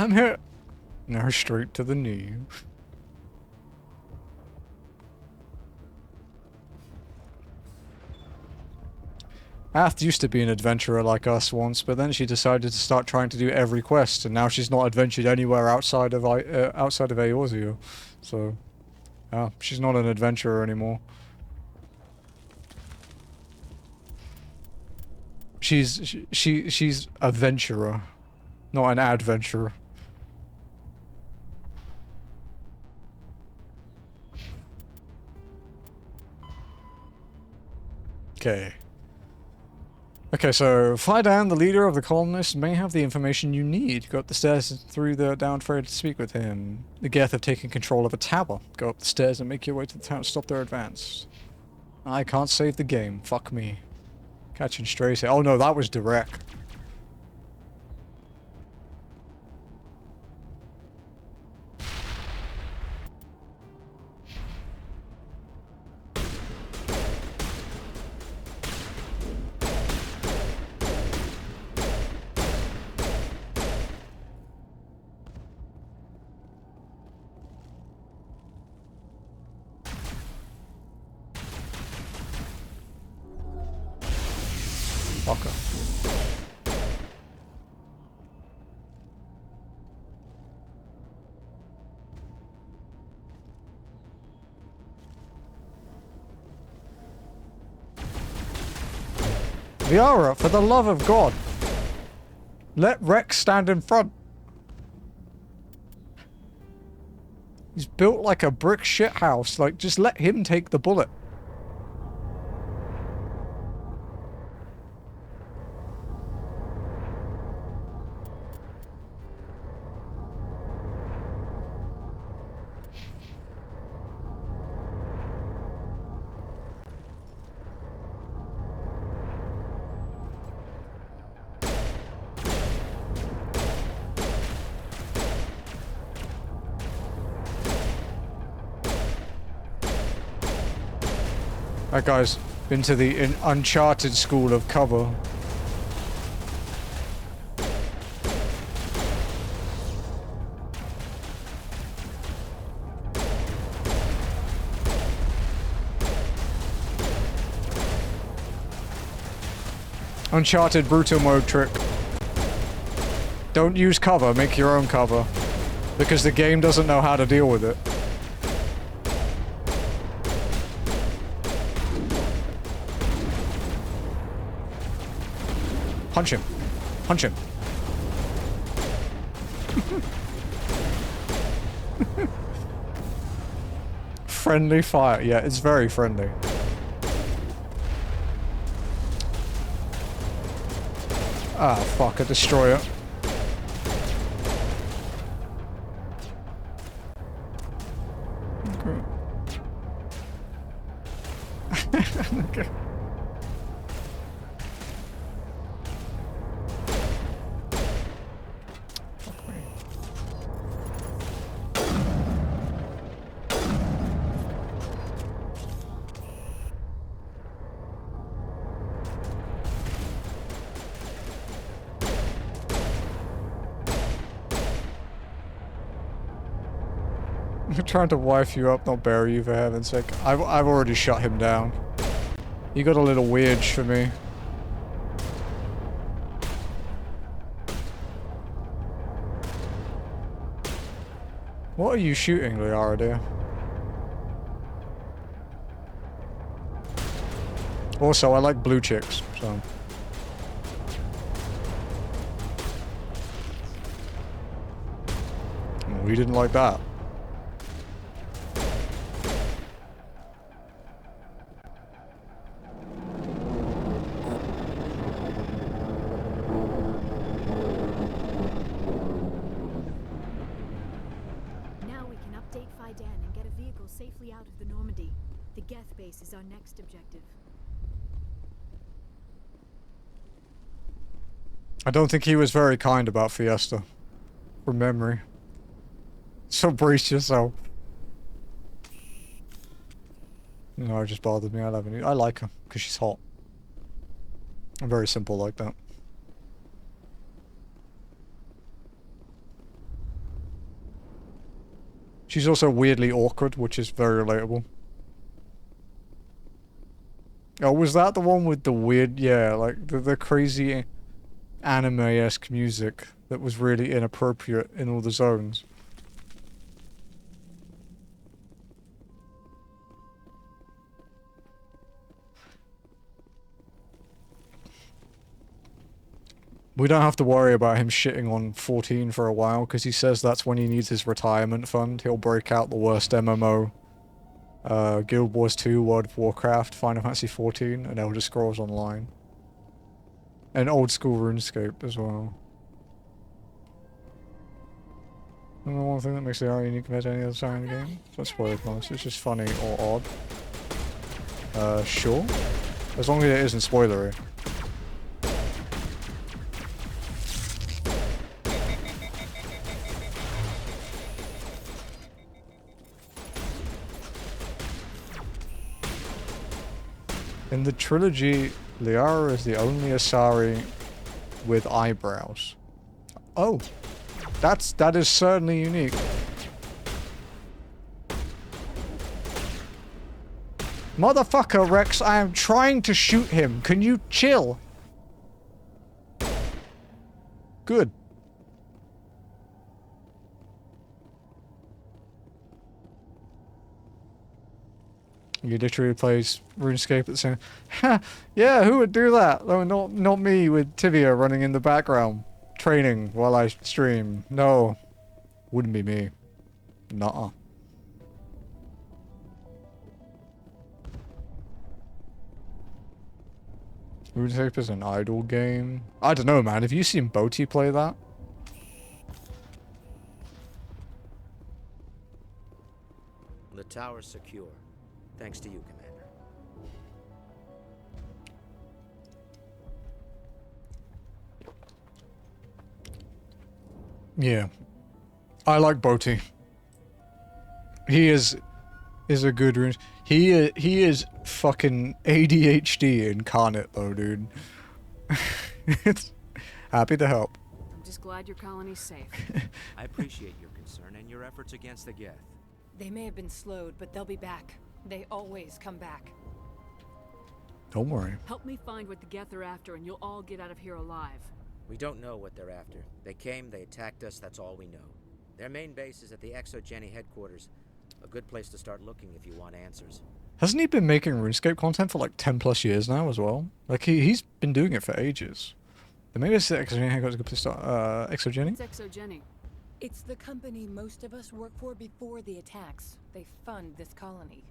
I'm here. Now straight to the knee. Ath used to be an adventurer like us once, but then she decided to start trying to do every quest, and now she's not adventured anywhere outside of Eorzea. So, yeah, she's not an adventurer anymore. She's a venturer, not an adventurer. Okay. Okay, so Fidan, the leader of the colonists, may have the information you need. Go up the stairs through the down ferry to speak with him. The Geth have taken control of a tower. Go up the stairs and make your way to the town to stop their advance. I can't save the game. Fuck me. Catching strays here. Oh no, that was direct. Fucker. Viara, for the love of God. Let Rex stand in front. He's built like a brick shithouse. Like, just let him take the bullet. That guy's been to the uncharted school of cover. Uncharted brutal mode trick. Don't use cover, make your own cover. Because the game doesn't know how to deal with it. Punch him. Punch him. Friendly fire. Yeah, it's very friendly. Ah, fuck, a destroyer. Okay. Okay. I'm trying to wife you up, not bury you, for heaven's sake. I've already shut him down. He got a little weird for me. What are you shooting, Liara, dear? Also, I like blue chicks, so... Well, we didn't like that. Safely out of the Normandy. The Geth base is our next objective. I don't think he was very kind about Fiesta. From memory. So brace yourself. No, it just bothered me. I like her, because she's hot. I'm very simple like that. She's also weirdly awkward, which is very relatable. Oh, was that the one with the weird, yeah, like the crazy anime-esque music that was really inappropriate in all the zones? We don't have to worry about him shitting on 14 for a while, because he says that's when he needs his retirement fund. He'll break out the worst MMO. Guild Wars 2, World of Warcraft, Final Fantasy 14, and Elder Scrolls Online. And old school RuneScape as well. And the one thing that makes the art unique compared to any other song in the game. It's not spoiled, honestly. It's just funny or odd. Sure. As long as it isn't spoilery. In the trilogy, Liara is the only Asari with eyebrows. Oh, that is certainly unique. Motherfucker, Rex, I am trying to shoot him. Can you chill? Good. You literally plays RuneScape at the same. Yeah, who would do that? No, not me with Tibia running in the background, training while I stream. No, wouldn't be me. Nuh-uh. RuneScape is an idle game. I don't know, man. Have you seen Boti play that? The tower's secure. Thanks to you, Commander. Yeah. I like Boti. He is a good rune. He is fucking ADHD incarnate though, dude. It's happy to help. I'm just glad your colony's safe. I appreciate your concern and your efforts against the Geth. They may have been slowed, but they'll be back. They always come back. Don't worry. Help me find what the Geth are after and you'll all get out of here alive. We don't know what they're after. They came, they attacked us, that's all we know. Their main base is at the Exogeny headquarters. A good place to start looking if you want answers. Hasn't he been making RuneScape content for like 10 plus years now as well? Like he's been doing it for ages. Then maybe it's the Exogeny headquarters, a good place to start. Exogeny? It's Exogeny. It's the company most of us work for before the attacks. They fund this colony.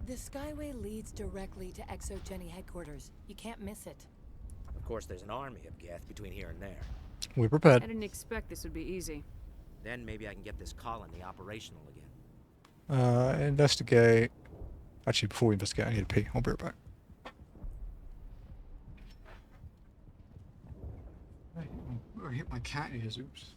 The Skyway leads directly to Exogeny headquarters. You can't miss it. Of course, there's an army of Geth between here and there. We're prepared. I didn't expect this would be easy. Then maybe I can get this colony operational again. Investigate. Actually, before we investigate, I need to pee. I'll be right back. I hit my cat ears. Oops.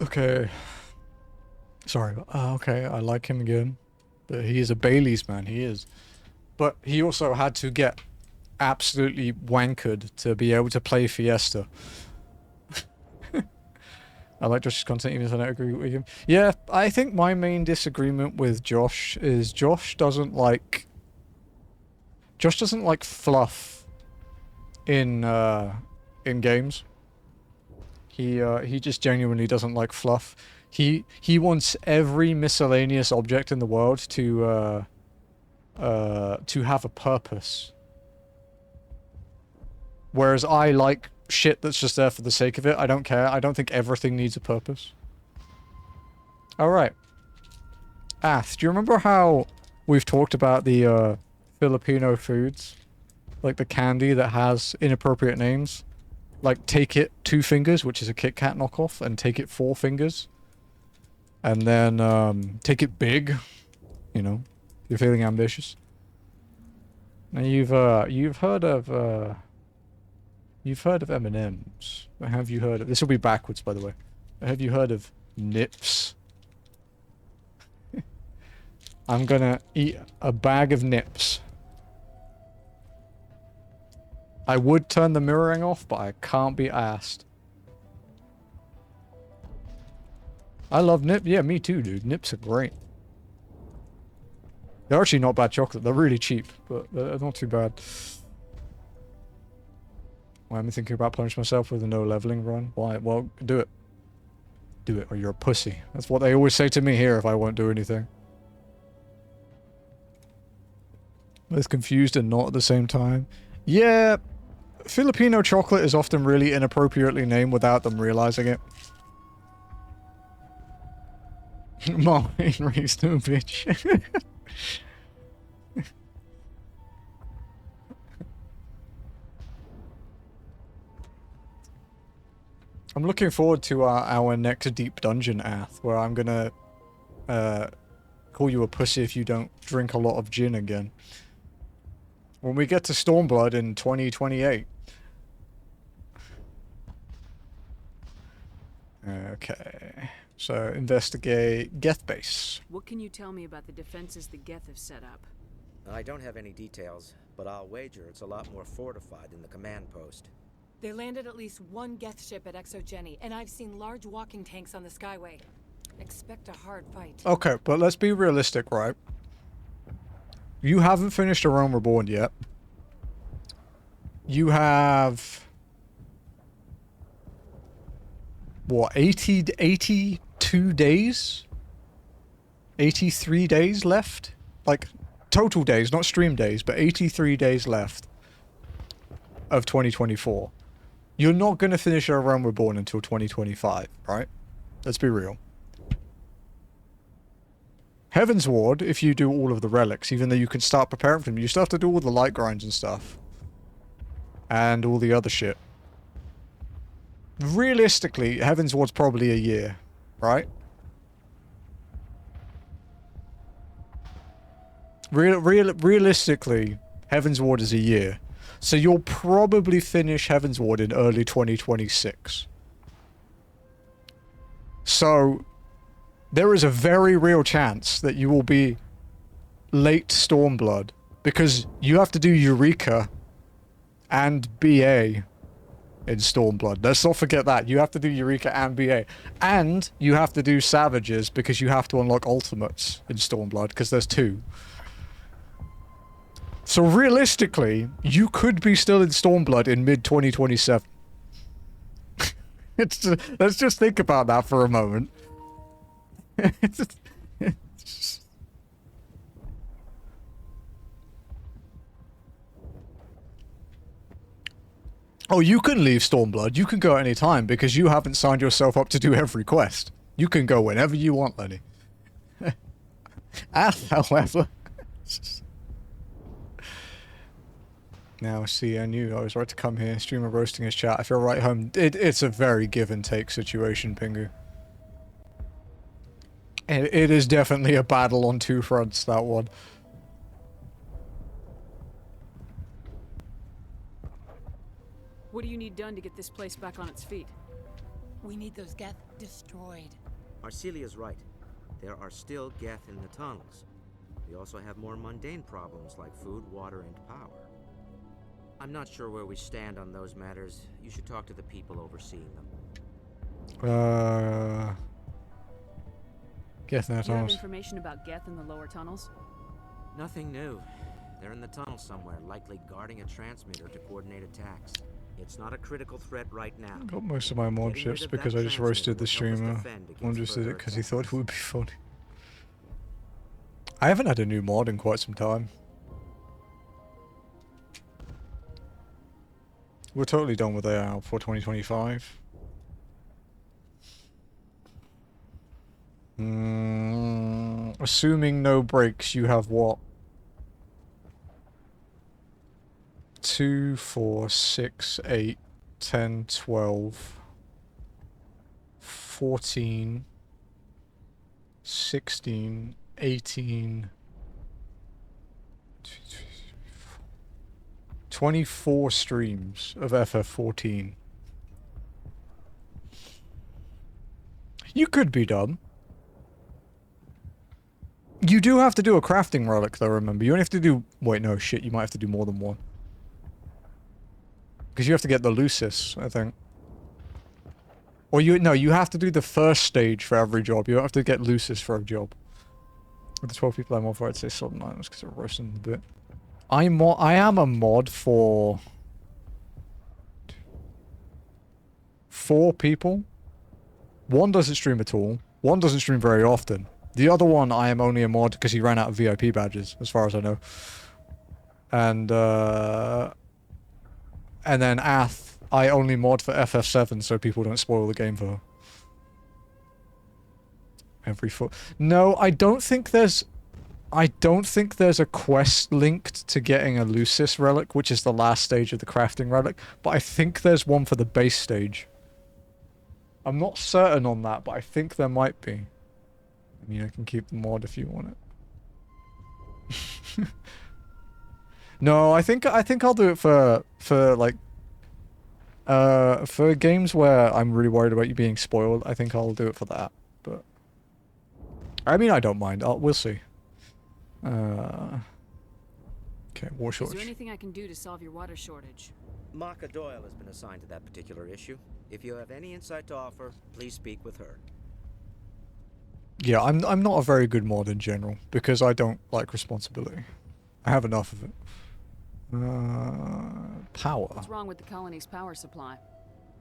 Okay. Sorry. Okay, I like him again. But he is a Bailey's man, he is. But he also had to get absolutely wankered to be able to play Fiesta. I like Josh's content even if I don't agree with him. Yeah, I think my main disagreement with Josh is Josh doesn't like fluff in games. He just genuinely doesn't like fluff. He wants every miscellaneous object in the world to have a purpose. Whereas I like shit that's just there for the sake of it. I don't care. I don't think everything needs a purpose. Alright. Ath, do you remember how we've talked about the Filipino foods? Like the candy that has inappropriate names? Like Take It 2 Fingers, which is a Kit Kat knockoff, and Take It 4 Fingers. And then Take It Big, you know, if you're feeling ambitious. Now you've heard of M&Ms. Have you heard of... This will be backwards, by the way. Have you heard of Nips? I'm gonna eat a bag of Nips. I would turn the mirroring off, but I can't be asked. I love Nip. Yeah, me too, dude. Nips are great. They're actually not bad chocolate. They're really cheap, but they're not too bad. Why am I thinking about punishing myself with a no leveling run? Why? Well, do it. Do it, or you're a pussy. That's what they always say to me here if I won't do anything. Both confused and not at the same time. Yeah, Filipino chocolate is often really inappropriately named without them realizing it. Mom ain't raised no bitch. I'm looking forward to our next deep dungeon, Ath, where I'm gonna call you a pussy if you don't drink a lot of gin again. When we get to Stormblood in 2028. Okay. So, investigate Geth base. What can you tell me about the defenses the Geth have set up? I don't have any details, but I'll wager it's a lot more fortified than the command post. They landed at least one Geth ship at Exogeny, and I've seen large walking tanks on the Skyway. Expect a hard fight. Okay, but let's be realistic, right? You haven't finished A Realm Reborn yet. You have... what, 82 days? 83 days left? Like, total days, not stream days, but 83 days left of 2024. You're not going to finish A Realm Reborn until 2025, right? Let's be real. Heaven's Ward, if you do all of the relics, even though you can start preparing for them, you still have to do all the light grinds and stuff. And all the other shit. Realistically, Heaven's Ward's probably a year, right? Realistically, Heaven's Ward is a year. So you'll probably finish Heaven's Ward in early 2026. So, there is a very real chance that you will be late Stormblood. Because you have to do Eureka and BA in Stormblood. Let's not forget that. You have to do Eureka and BA. And you have to do Savages because you have to unlock Ultimates in Stormblood because there's 2. So realistically, you could be still in Stormblood in mid-2027. Let's just think about that for a moment. Oh, you can leave Stormblood. You can go at any time because you haven't signed yourself up to do every quest. You can go whenever you want, Lenny. However... Now, see, I knew I was right to come here. Streamer roasting his chat. I feel right home. It's a very give and take situation, Pingu. It is definitely a battle on 2 fronts, that one. What do you need done to get this place back on its feet? We need those Geth destroyed. Arcelia's right. There are still Geth in the tunnels. We also have more mundane problems like food, water, and power. I'm not sure where we stand on those matters. You should talk to the people overseeing them. Geth in the Do you have tunnels. information about Geth in the lower tunnels? Nothing new. They're in the tunnel somewhere, likely guarding a transmitter to coordinate attacks. It's not a critical threat right now. Got most of my mod ships because I just roasted the streamer. One just did it because he thought it would be funny. I haven't had a new mod in quite some time. We're totally done with AI for 2025. Assuming no breaks, you have what? 2, 4, 6, 8, 10, 12, 14, 16, 18, 24 streams of FF14. You could be done. You do have to do a crafting relic though, remember. You only have to do... Wait, no, shit, you might have to do more than one. Because you have to get the Lucis, I think. Or you have to do the first stage for every job. You don't have to get Lucis for a job. With the 12 people I'm on for, I'd say Sodden Islands because they're roasting a bit. I am a mod for 4 people. One doesn't stream at all. One doesn't stream very often. The other one, I am only a mod because he ran out of VIP badges, as far as I know. And then Ath, I only mod for FF7 so people don't spoil the game for her. Every foot. No, I don't think there's a quest linked to getting a Lucis relic, which is the last stage of the crafting relic, but I think there's one for the base stage. I'm not certain on that, but I think there might be. I mean, I can keep the mod if you want it. No, I think I'll do it for like for games where I'm really worried about you being spoiled. I think I'll do it for that. But I mean, I don't mind. We'll see. Okay, war shortage. Is there anything I can do to solve your water shortage? Maka Doyle has been assigned to that particular issue. If you have any insight to offer, please speak with her. Yeah, I'm not a very good mod in general because I don't like responsibility. I have enough of it. Power. What's wrong with the colony's power supply?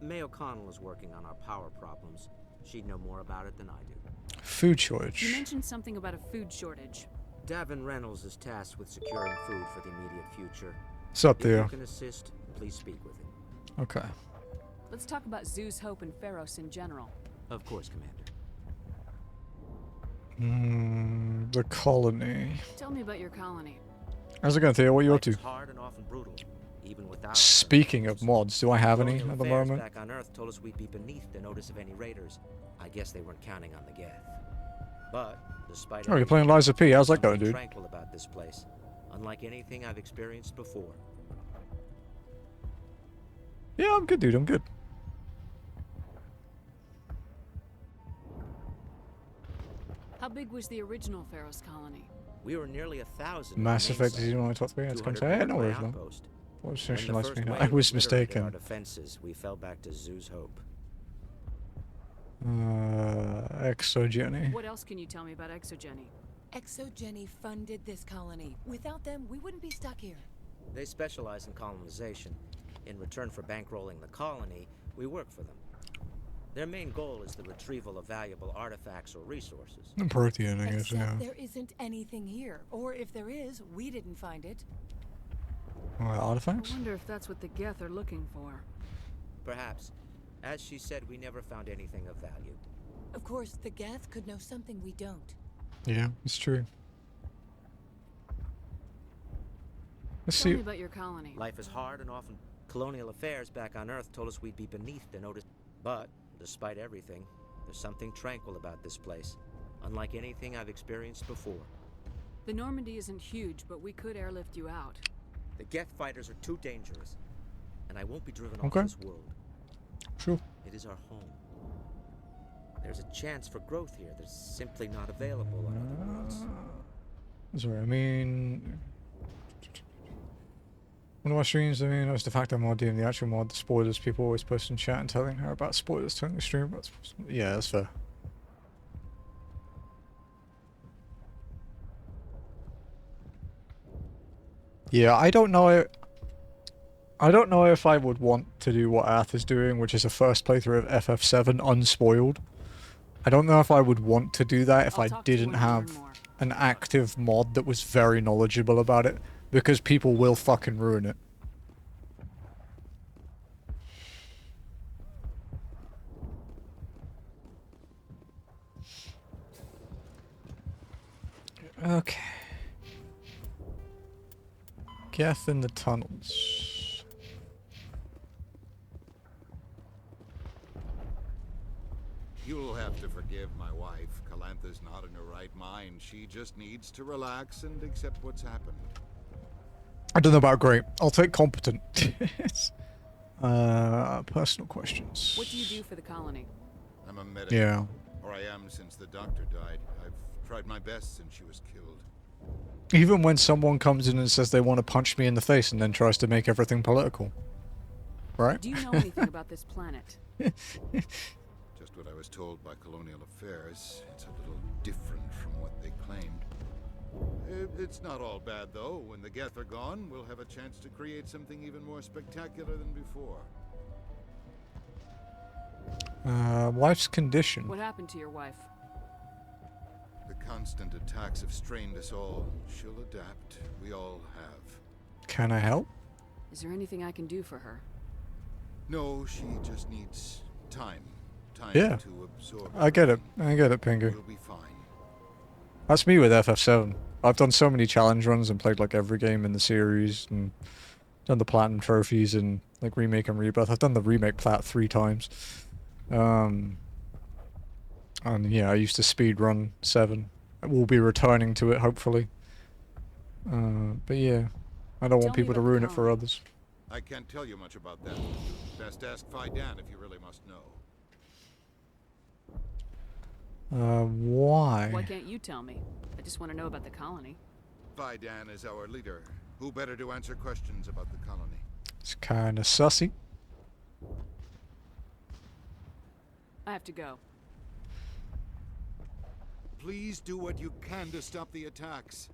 May O'Connell is working on our power problems. She'd know more about it than I do. Food shortage. You mentioned something about a food shortage. Davin Reynolds is tasked with securing food for the immediate future. What's up, Theo? If you can assist, please speak with him. Okay. Let's talk about Zoo's Hope and Feros in general. Of course, Commander. The colony. Tell me about your colony. How's it going, Theo? What are you up to? Hard and often brutal, even without. Speaking of mods, do I have any at the moment? Back on Earth told us we'd be beneath the notice of any raiders. I guess they weren't counting on the Geth. But despite Oh, you're playing Liza P. How's that going, dude? Tranquil about this place, unlike anything I've experienced before. Yeah, I'm good, dude. I'm good. How big was the original Feros colony? We were nearly 1,000. Mass Effect is only top 3. It's going to say, no worries, man. I was mistaken. Defenses, we fell back to Zoo's Hope. Exogeny. What else can you tell me about Exogeny? Exogeny funded this colony. Without them, we wouldn't be stuck here. They specialize in colonization. In return for bankrolling the colony, we work for them. Their main goal is the retrieval of valuable artifacts or resources. Protean, I guess, yeah. There isn't anything here. Or if there is, we didn't find it. Artifacts? I wonder if that's what the Geth are looking for. Perhaps. As she said, we never found anything of value. Of course, the Geth could know something we don't. Yeah, it's true. Let's Tell see. me about your colony. Life is hard and often. Colonial affairs back on Earth told us we'd be beneath the notice. But, despite everything, there's something tranquil about this place. Unlike anything I've experienced before. The Normandy isn't huge, but we could airlift you out. The Geth fighters are too dangerous. and I won't be driven Okay. off this world. Sure. It is our home. There's a chance for growth here that's simply not available on other worlds. Sorry, I mean... One of my streams, I mean, it was the fact I'm modding the actual mod, the spoilers, people always post in chat and telling her about spoilers, telling the stream about spoilers. Yeah, that's fair. Yeah, I don't know if I would want to do what Ath is doing, which is a first playthrough of FF7 unspoiled. I don't know if I would want to do that if I didn't have an active mod that was very knowledgeable about it, because people will fucking ruin it. Okay. Geth in the tunnels. You'll have to forgive my wife. Calantha's not in her right mind. She just needs to relax and accept what's happened. I don't know about great. I'll take competent. Personal questions. What do you do for the colony? I'm a medic. Yeah. Or I am since the doctor died. I've tried my best since she was killed. Even when someone comes in and says they want to punch me in the face and then tries to make everything political. Right? Do you know anything about this planet? Just what I was told by Colonial Affairs. It's a little different from what they claimed. It's not all bad, though. When the Geth are gone, we'll have a chance to create something even more spectacular than before. Wife's condition. What happened to your wife? The constant attacks have strained us all. She'll adapt. We all have. Can I help? Is there anything I can do for her? No, she just needs time. Time Yeah. to absorb. I get it. I get it, Pingu. We'll be fine. That's me with FF7. I've done so many challenge runs and played like every game in the series and done the platinum trophies and like remake and rebirth. I've done the remake plat 3 times. And yeah, I used to speed run 7. We'll be returning to it hopefully. But yeah, I don't want people to ruin it for others. I can't tell you much about that. Best ask Fidan if you really must know. Why? Why can't you tell me? I just want to know about the colony. Fidan is our leader. Who better to answer questions about the colony? It's kind of sussy. I have to go. Please do what you can to stop the attacks.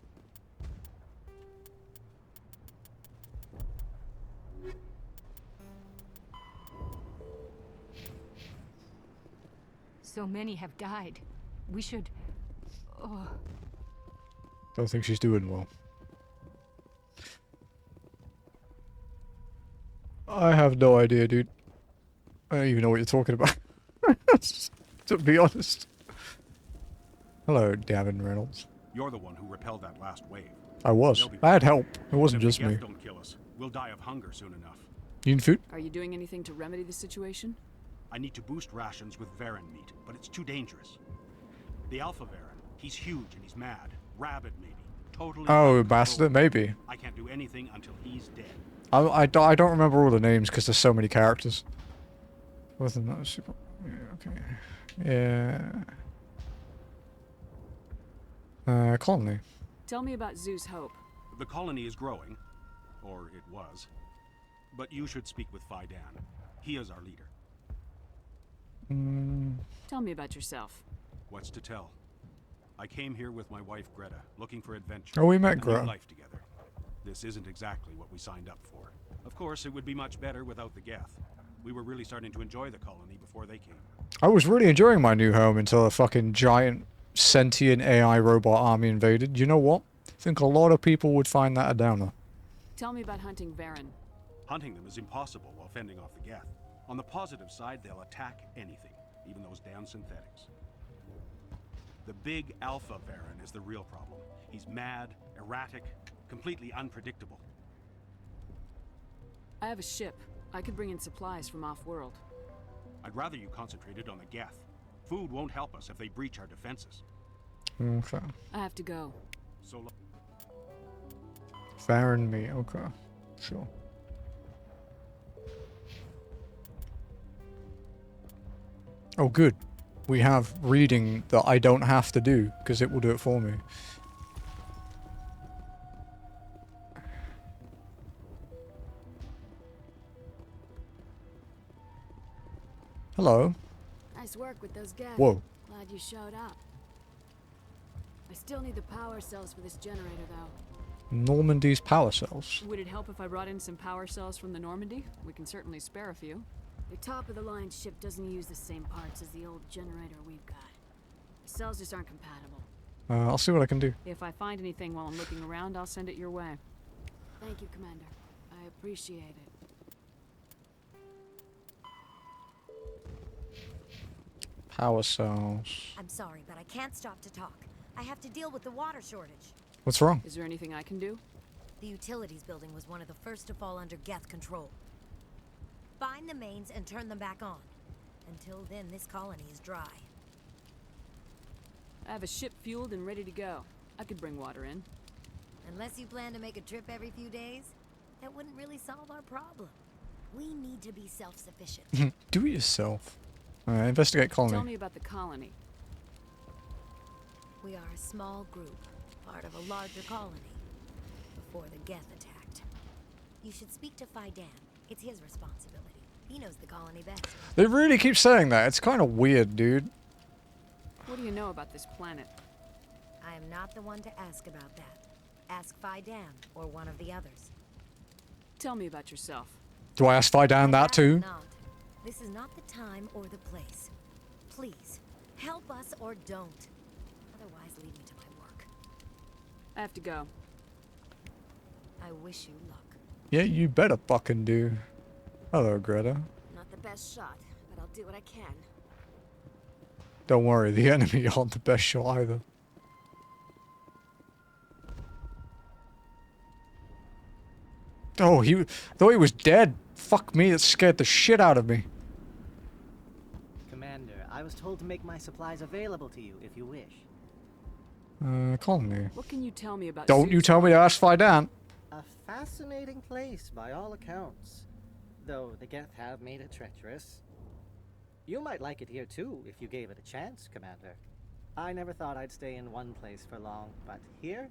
So many have died. We should... Oh. Don't think she's doing well. I have no idea, dude. I don't even know what you're talking about. To be honest. Hello, Davin Reynolds. You're the one who repelled that last wave. I was. I had help. It wasn't If just the me. Geth don't kill us, we'll die of hunger soon enough. You need food? Are you doing anything to remedy the situation? I need to boost rations with Varen meat, but it's too dangerous. The Alpha Varen, he's huge and he's mad. Rabid, maybe. Totally. Oh, bastard, maybe. I can't do anything until he's dead. I don't remember all the names because there's so many characters. Wasn't that super... Yeah, okay. Yeah. Colony. Tell me about Zeus Hope. The colony is growing. Or it was. But you should speak with Fidan. He is our leader. Tell me about yourself. What's to tell? I came here with my wife Greta, looking for adventure. Oh, we met and Greta. life together. This isn't exactly what we signed up for. Of course, it would be much better without the Geth. We were really starting to enjoy the colony before they came. I was really enjoying my new home until a fucking giant sentient AI robot army invaded. You know what? I think a lot of people would find that a downer. Tell me about hunting Varen. Hunting them is impossible while fending off the Geth. On the positive side, they'll attack anything, even those damn synthetics. The big Alpha Varen is the real problem. He's mad, erratic, completely unpredictable. I have a ship. I could bring in supplies from off-world. I'd rather you concentrated on the Geth. Food won't help us if they breach our defenses. Okay. I have to go. So Fair and me, okay. Sure. Oh, good. We have reading that I don't have to do, because it will do it for me. Hello. Nice work with those geth. Whoa. Glad you showed up. I still need the power cells for this generator, though. Normandy's power cells. Would it help if I brought in some power cells from the Normandy? We can certainly spare a few. The top-of-the-line ship doesn't use the same parts as the old generator we've got. The cells just aren't compatible. I'll see what I can do. If I find anything while I'm looking around, I'll send it your way. Thank you, Commander. I appreciate it. Power cells. I'm sorry, but I can't stop to talk. I have to deal with the water shortage. What's wrong? Is there anything I can do? The utilities building was one of the first to fall under Geth control. Find the mains and turn them back on. Until then, this colony is dry. I have a ship fueled and ready to go. I could bring water in. Unless you plan to make a trip every few days, that wouldn't really solve our problem. We need to be self-sufficient. Do it yourself. Alright, investigate colony. Tell me about the colony. We are a small group, part of a larger colony, before the Geth attacked. You should speak to Fidan. It's his responsibility. He knows the colony best. They really keep saying that. It's kind of weird, dude. What do you know about this planet? I am not the one to ask about that. Ask Fidan or one of the others. Tell me about yourself. Do I ask Fidan that too? Not. This is not the time or the place. Please, help us or don't. Otherwise, leave me to my work. I have to go. I wish you luck. Yeah, you better fucking do. Hello, Greta. Not the best shot, but I'll do what I can. Don't worry, the enemy aren't the best shot either. Oh, thought he was dead. Fuck me, that scared the shit out of me. Commander, I was told to make my supplies available to you if you wish. Colony. What can you tell me about Don't you tell me to ask Fidan. A fascinating place by all accounts, though the Geth have made it treacherous. You might like it here too if you gave it a chance, Commander. I never thought I'd stay in one place for long, but here?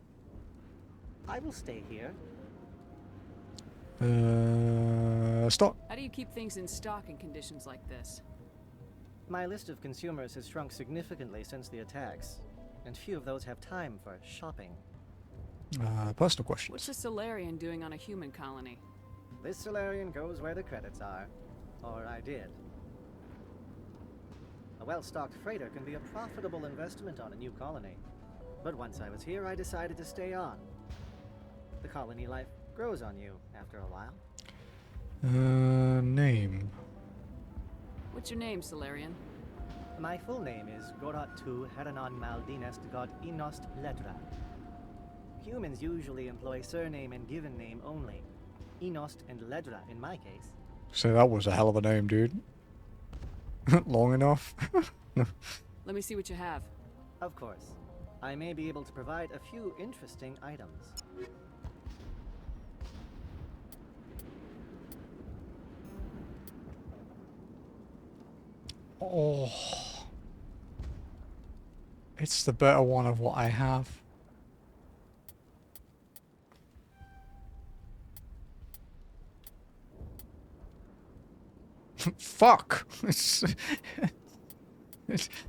I will stay here. Stop. How do you keep things in stock in conditions like this? My list of consumers has shrunk significantly since the attacks, and few of those have time for shopping. Personal questions. What's a Solarian doing on a human colony? This Solarian goes where the credits are. Or I did. A well-stocked freighter can be a profitable investment on a new colony. But once I was here, I decided to stay on. The colony life grows on you after a while. Name. What's your name, Solarian? My full name is Gorat-tu Heranon Maldinest God Inost Ledra. Humans usually employ surname and given name only. Inost and Ledra in my case. So that was a hell of a name, dude. Long enough. Let me see what you have. Of course. I may be able to provide a few interesting items. Oh. It's the better one of what I have. Fuck!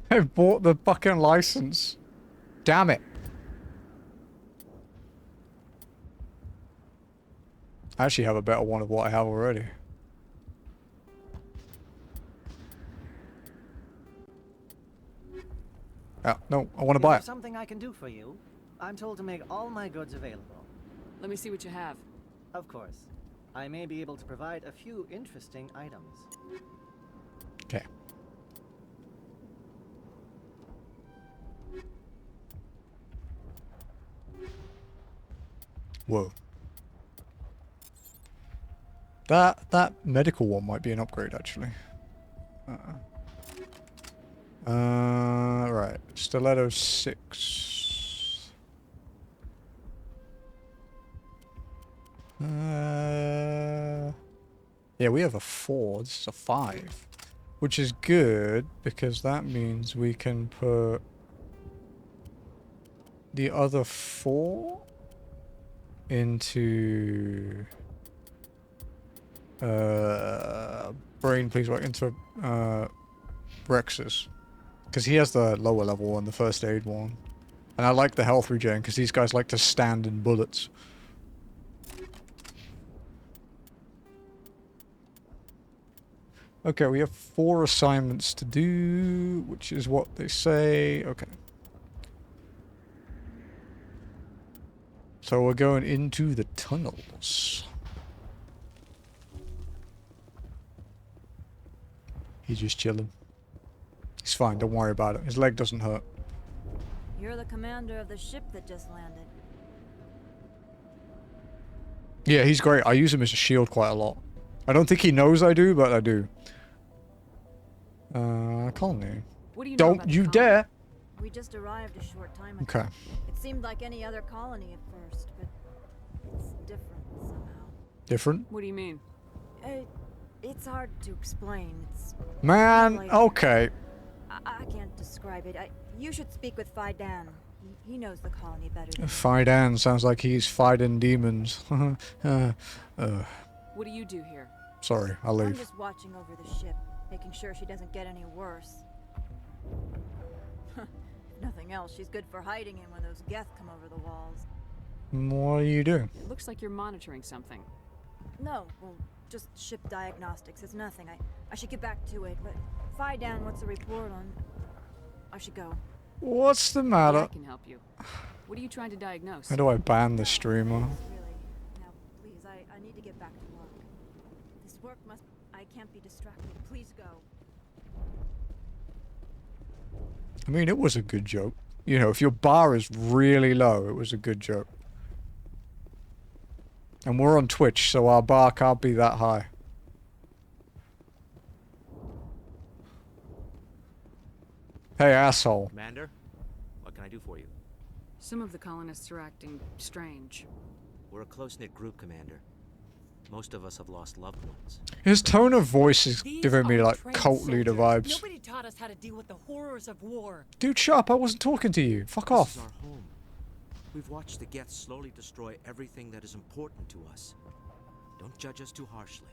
I bought the fucking license. Damn it. I actually have a better one of what I have already. No, I want to buy it. Is there something I can do for you? I'm told to make all my goods available. Let me see what you have. Of course. I may be able to provide a few interesting items. Okay. Whoa. That medical one might be an upgrade, actually. Right. Stiletto 6. Yeah, we have a 4. This is a 5. Which is good, because that means we can put the other 4 into brain, please, right, into Rex's. Because he has the lower level one, the first aid one. And I like the health regen, because these guys like to stand in bullets. Okay, we have 4 assignments to do, which is what they say. Okay. So we're going into the tunnels. He's just chilling. He's fine, don't worry about it. His leg doesn't hurt. You're the commander of the ship that just landed. Yeah, he's great. I use him as a shield quite a lot. I don't think he knows I do, but I do. Colony. What do you know Don't about the you colony? dare! We just arrived a short time ago. Okay. It seemed like any other colony at first, but it's different somehow. Different? What do you mean? It's hard to explain. It's Man, like, okay. I can't describe it. You should speak with Fidan. He knows the colony better than Fidan sounds like he's fighting demons. What do you do here? Sorry, I'll I'm leave. just watching over the ship, making sure she doesn't get any worse. If nothing else, she's good for hiding in when those Geth come over the walls. What do you do? It looks like you're monitoring something. No, well, just ship diagnostics. It's nothing. I should get back to it, but Fidan wants a report on... I should go. What's the Yeah, matter? I can help you. What are you trying to diagnose? How do I ban the streamer? Now, please, I need to get back to work. This work must... I can't be distracted. Please go. I mean, it was a good joke. You know, if your bar is really low, it was a good joke. And we're on Twitch, so our bar can't be that high. Hey, asshole. Commander, what can I do for you? Some of the colonists are acting strange. We're a close-knit group, Commander. Most of us have lost loved ones. His tone of voice is These giving me are like trained cult leader soldiers. vibes. Nobody taught us how to deal with the horrors of war. Dude, shut up. I wasn't talking to you. Fuck This off. is our home. We've watched the Geth slowly destroy everything that is important to us. Don't judge us too harshly.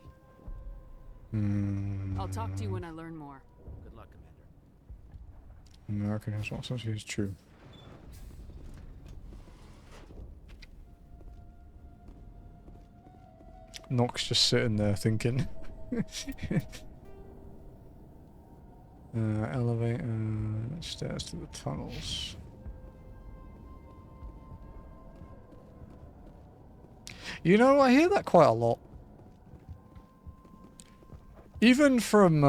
I'll talk to you when I learn more. Good luck, Commander. American is what such is true. Nox just sitting there thinking. Elevator, stairs to the tunnels. You know, I hear that quite a lot. Even from,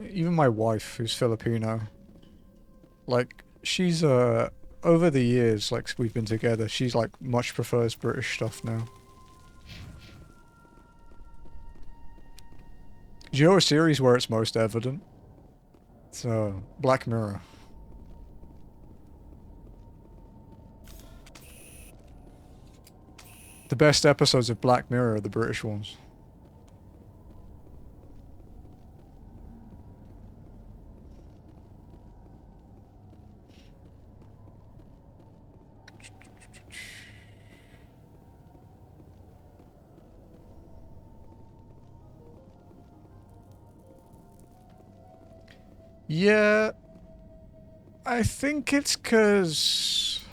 even my wife, who's Filipino. Like, she's, over the years, like, we've been together, she's, like, much prefers British stuff now. Do you know a series where it's most evident? It's, Black Mirror. The best episodes of Black Mirror are the British ones. Yeah, I think it's 'cause...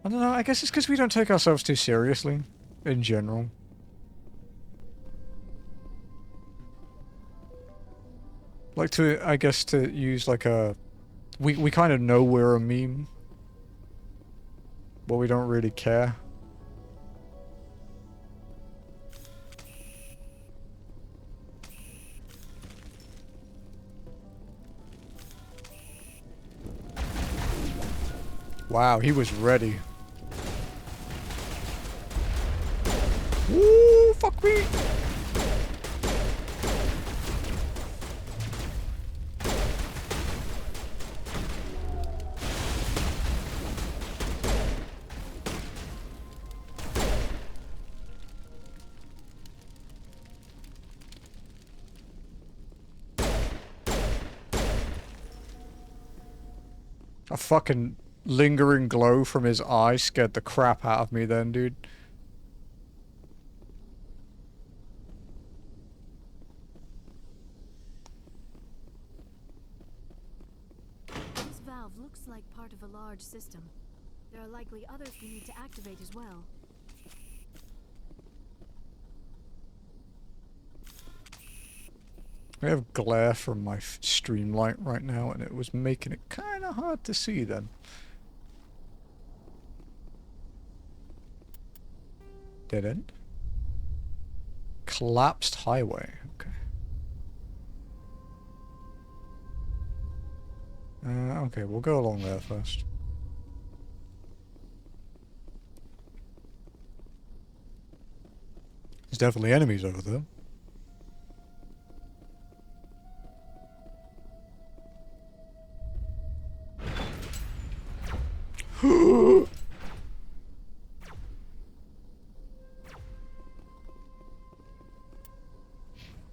I don't know, I guess it's because we don't take ourselves too seriously, in general. Like to, I guess to use like a... We kind of know we're a meme. But we don't really care. Wow, he was ready. Woo, fuck me! A fucking lingering glow from his eye scared the crap out of me then, dude. This valve looks like part of a large system. There are likely others we need to activate as well. I have glare from my stream light right now, and it was making it kind of hard to see then. Dead end? Collapsed highway. Okay. Okay, we'll go along there first. There's definitely enemies over there.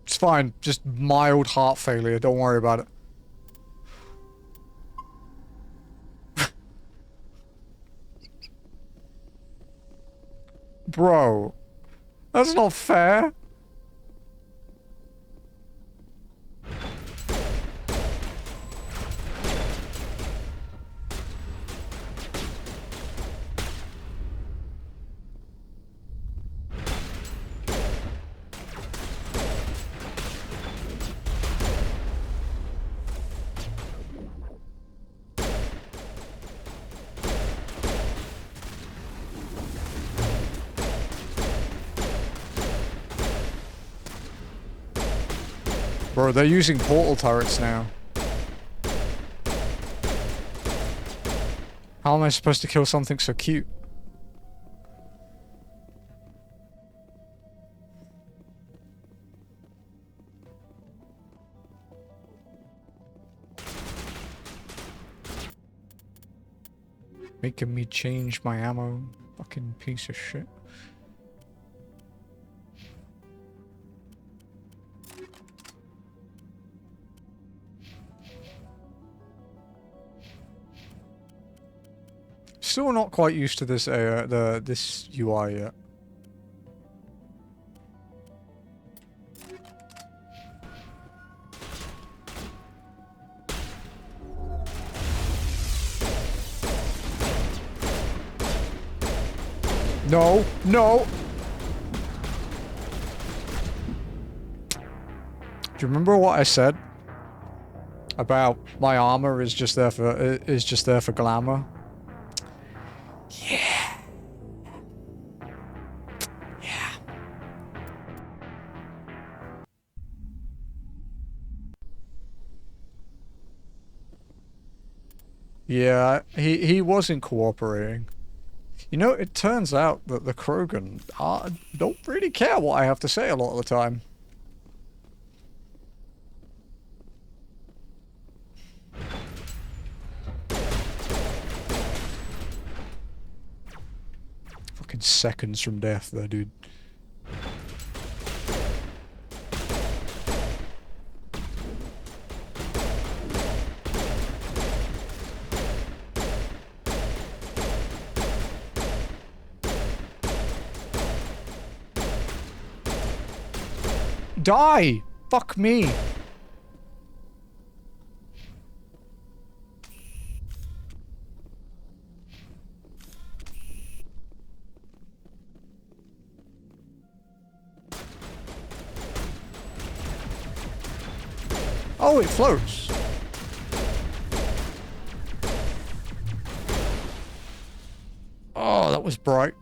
It's fine, just mild heart failure, don't worry about it. Bro, that's not fair. Bro, they're using portal turrets now. How am I supposed to kill something so cute? Making me change my ammo. Fucking piece of shit. Still not quite used to this this UI yet. No, no. Do you remember what I said about my armor is just there for glamour? Yeah. Yeah. Yeah, he wasn't cooperating. You know, it turns out that the Krogan don't really care what I have to say a lot of the time. Fucking seconds from death there, dude. Die! Fuck me! Oh, it floats. Oh, that was bright.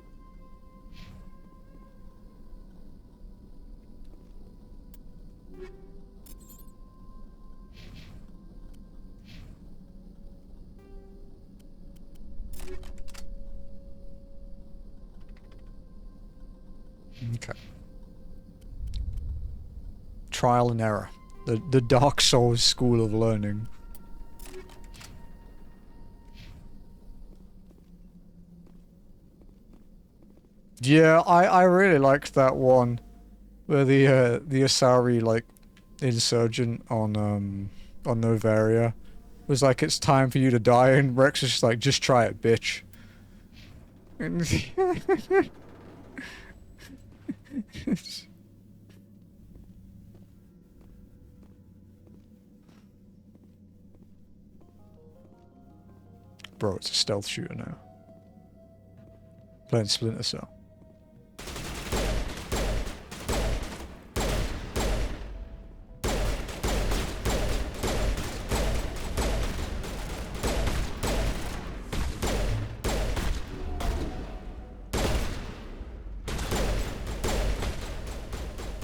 Okay. Trial and error. The Dark Souls school of learning. Yeah, I really liked that one where the Asari like insurgent on Noveria was like, it's time for you to die, and Rex was just like, just try it, bitch. Bro, it's a stealth shooter now. Playing Splinter Cell.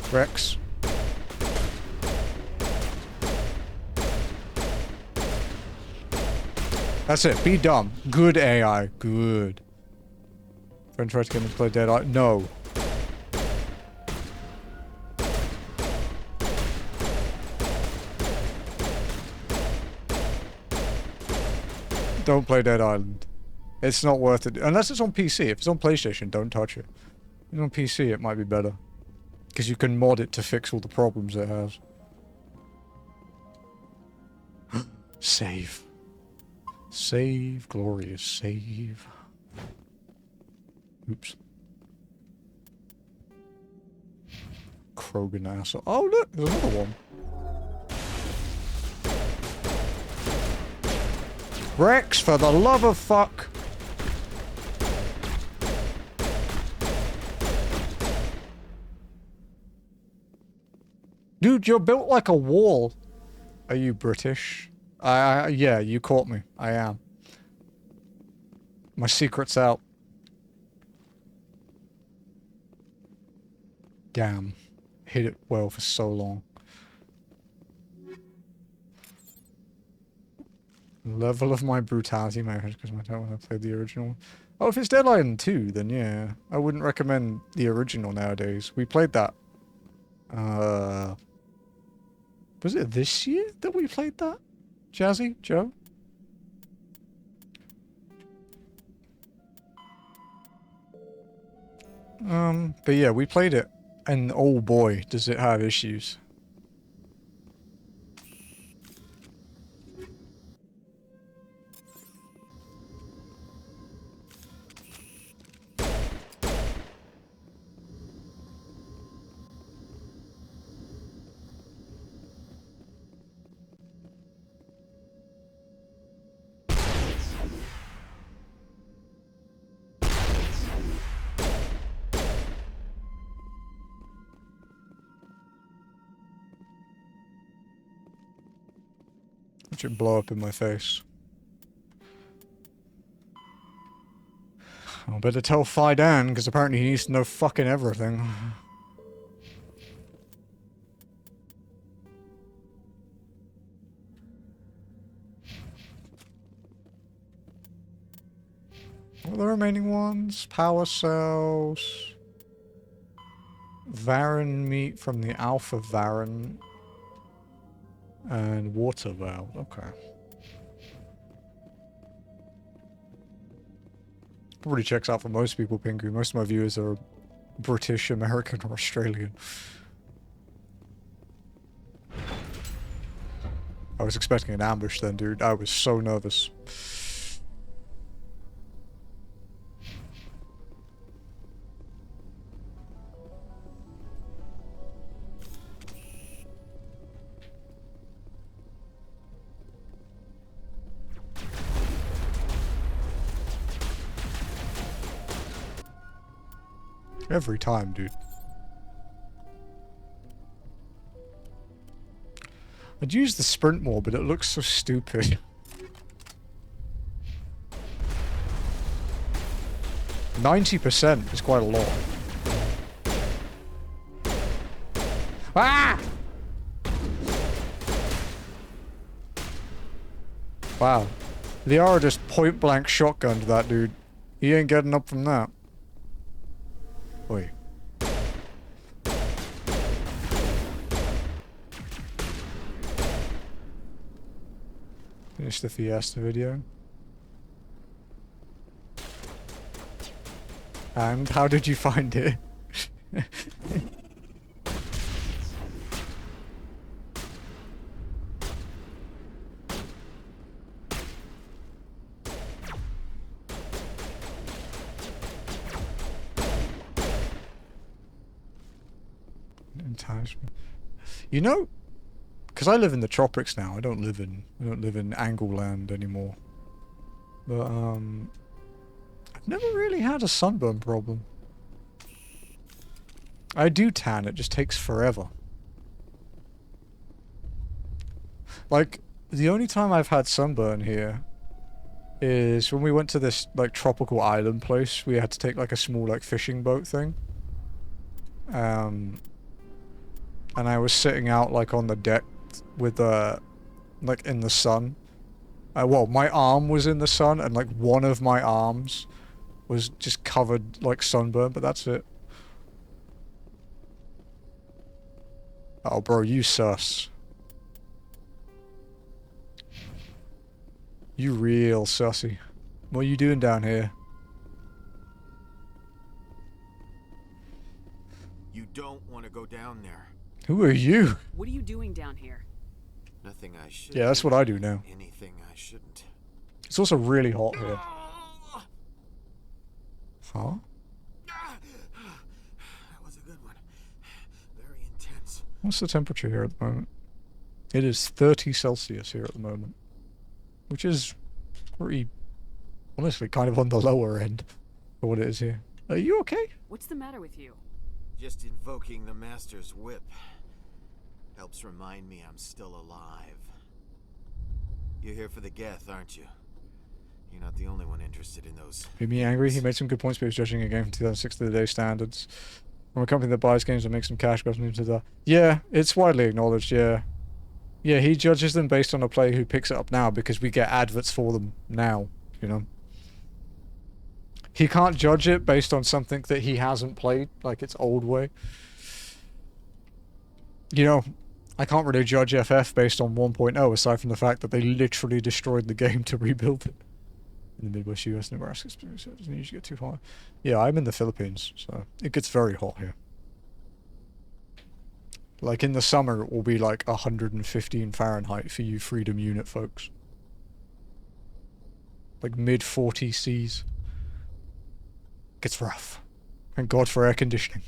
Rex. That's it. Be dumb. Good AI. Good. Friend tried to get me to play Dead Island. No. Don't play Dead Island. It's not worth it. Unless it's on PC. If it's on PlayStation, don't touch it. If it's on PC, it might be better. Because you can mod it to fix all the problems it has. Save. Save, glorious save. Oops. Krogan asshole. Oh look, there's another one. Rex, for the love of fuck. Dude, you're built like a wall. Are you British? Yeah, you caught me. I am. My secret's out. Damn. Hit it well for so long. Level of my brutality, because my time when I played the original. Oh, if it's Dead Island 2, then yeah. I wouldn't recommend the original nowadays. We played that. Was it this year that we played that? Jazzy? Joe? But yeah, we played it, and oh boy, does it have issues. Watch it blow up in my face. I better tell Fidan, because apparently he needs to know fucking everything. What are the remaining ones? Power cells. Varan meat from the Alpha Varan. And water valve, okay. Probably checks out for most people, Pingu. Most of my viewers are British, American, or Australian. I was expecting an ambush then, dude. I was so nervous. Every time, dude. I'd use the sprint more, but it looks so stupid. 90% is quite a lot. Ah! Wow. Liara just point-blank shotgunned that dude. He ain't getting up from that. Wait. Finish the Fiesta video. And how did you find it? Tasman. You know, because I live in the tropics now. I don't live in Angleland anymore. But I've never really had a sunburn problem. I do tan, it just takes forever. Like, the only time I've had sunburn here is when we went to this, like, tropical island place. We had to take, like, a small, like, fishing boat thing. And I was sitting out, like, on the deck with, like, in the sun. Well, my arm was in the sun, and, like, one of my arms was just covered, like, sunburn, but that's it. Oh, bro, you sus. You real sussy. What are you doing down here? You don't want to go down there. Who are you? What are you doing down here? Nothing I should. Yeah, that's what I do now. Anything I shouldn't. It's also really hot here. Huh? That was a good one. Very intense. What's the temperature here at the moment? It is 30 Celsius here at the moment. Which is pretty, honestly, kind of on the lower end for what it is here. Are you okay? What's the matter with you? Just invoking the Master's whip helps remind me I'm still alive. You're here for the Geth, aren't you? You're not the only one interested in those. Made me angry. He made some good points, but he was judging a game from 2006 to the day standards. From a company that buys games and makes some cash, goes into the... Yeah, it's widely acknowledged, yeah. Yeah, he judges them based on a player who picks it up now because we get adverts for them now, you know. He can't judge it based on something that he hasn't played, like its old way. You know, I can't really judge FF based on 1.0 aside from the fact that they literally destroyed the game to rebuild it. In the Midwest US, Nebraska, so it doesn't usually get too hot. Yeah, I'm in the Philippines, so it gets very hot here. Like in the summer, it will be like 115 Fahrenheit for you Freedom Unit folks. Like mid-40 Cs. Gets rough. Thank God for air conditioning.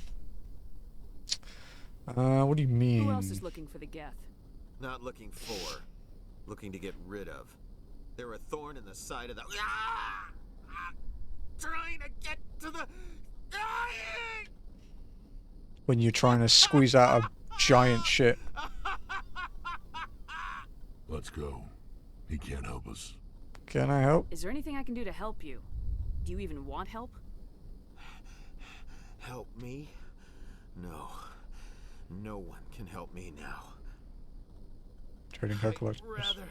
What do you mean? Who else is looking for the Geth? Not looking for. Looking to get rid of. They're a thorn in the side of the... Trying to get to the... When you're trying to squeeze out a giant shit. Let's go. He can't help us. Can I help? Is there anything I can do to help you? Do you even want help? Help me? No. No one can help me now. Trading calculators. I'd rather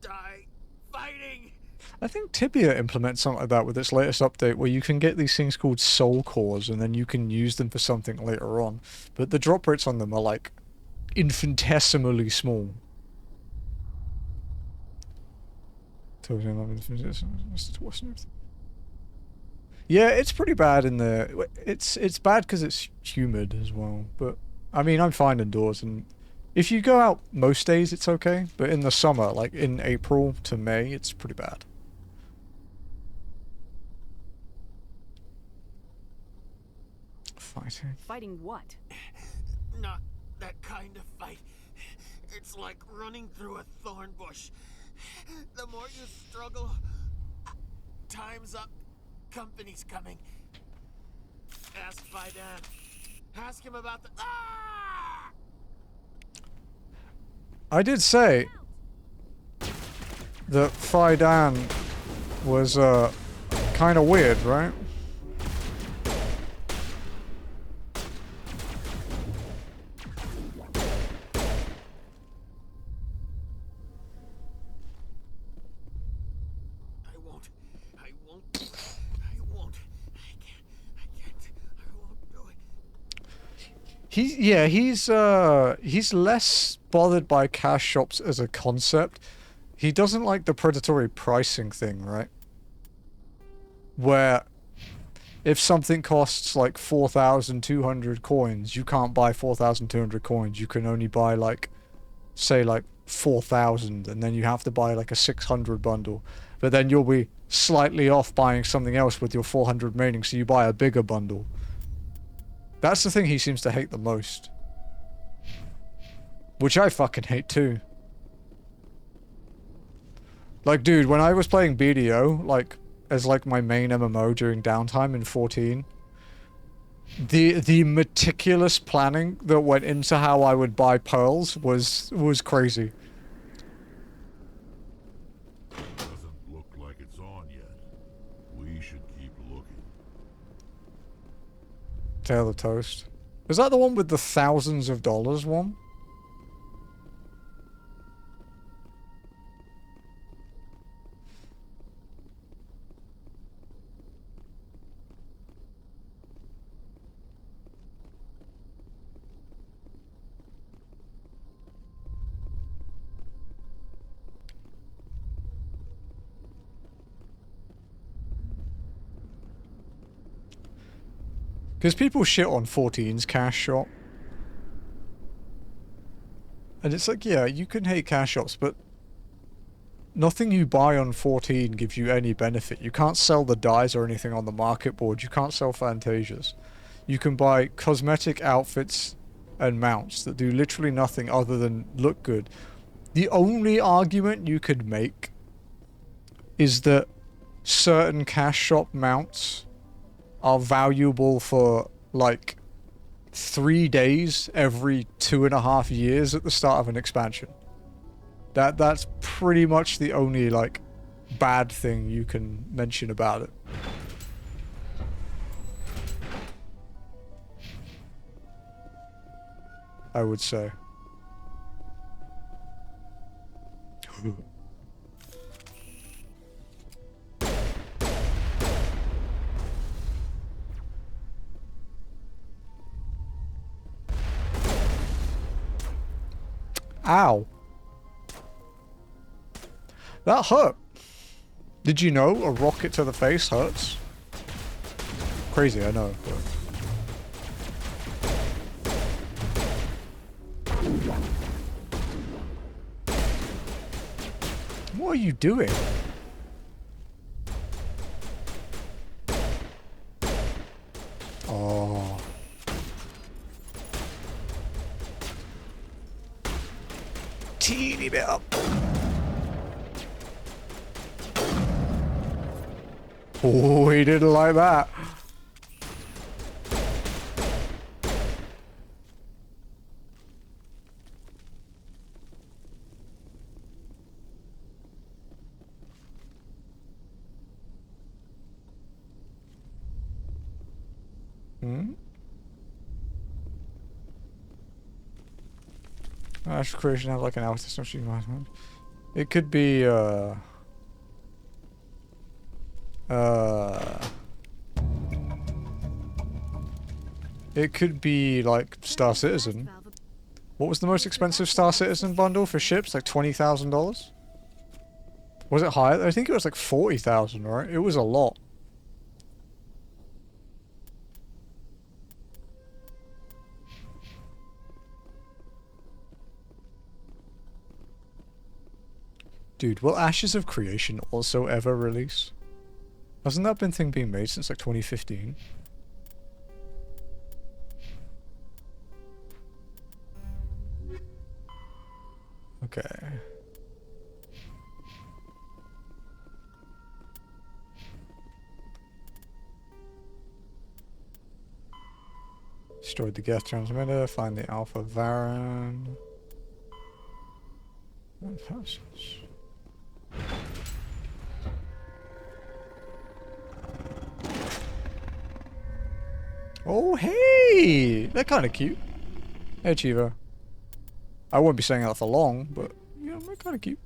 die fighting. I think Tibia implements something like that with its latest update where you can get these things called soul cores and then you can use them for something later on. But the drop rates on them are like infinitesimally small. Yeah, it's pretty bad in the... It's bad because it's humid as well. But, I mean, I'm fine indoors and... If you go out most days, it's okay. But in the summer, like in April to May, it's pretty bad. Fighting. Fighting what? Not that kind of fight. It's like running through a thorn bush. The more you struggle, time's up. Company's coming. Ask Faidan. Ask him about the... I did say that Faidan was kind of weird, right? He's less bothered by cash shops as a concept. He doesn't like the predatory pricing thing, right? Where if something costs like 4,200 coins, you can't buy 4,200 coins. You can only buy like, say like 4,000, and then you have to buy like a 600 bundle. But then you'll be slightly off buying something else with your 400 remaining, so you buy a bigger bundle. That's the thing he seems to hate the most. Which I fucking hate too. Like, dude, when I was playing BDO, like, as like my main MMO during downtime in 14, the meticulous planning that went into how I would buy pearls was crazy. Doesn't look like it's on yet. We should keep looking. Tail of Toast. Is that the one with the thousands of dollars one? Because people shit on 14's cash shop. And it's like, yeah, you can hate cash shops, but nothing you buy on 14 gives you any benefit. You can't sell the dyes or anything on the market board. You can't sell Fantasias. You can buy cosmetic outfits and mounts that do literally nothing other than look good. The only argument you could make is that certain cash shop mounts are valuable for like 3 days every 2.5 years at the start of an expansion. That's pretty much the only like bad thing you can mention about it. I would say. Ow. That hurt. Did you know a rocket to the face hurts? Crazy, I know. But... What are you doing? Oh. Teeny bit up. Oh, he didn't like that. Hmm? Actual creation have like an alpha system she might have. It could be it could be like Star Citizen. What was the most expensive Star Citizen bundle for ships? Like $20,000? Was it higher? I think it was like 40,000, right? It was a lot. Dude, will Ashes of Creation also ever release? Hasn't that been thing being made since like 2015? Okay. Destroyed the Geth transmitter, find the Alpha Varan. Oh, hey! They're kind of cute. Hey, Chivo. I won't be saying that for long, but, you know, they're kind of cute.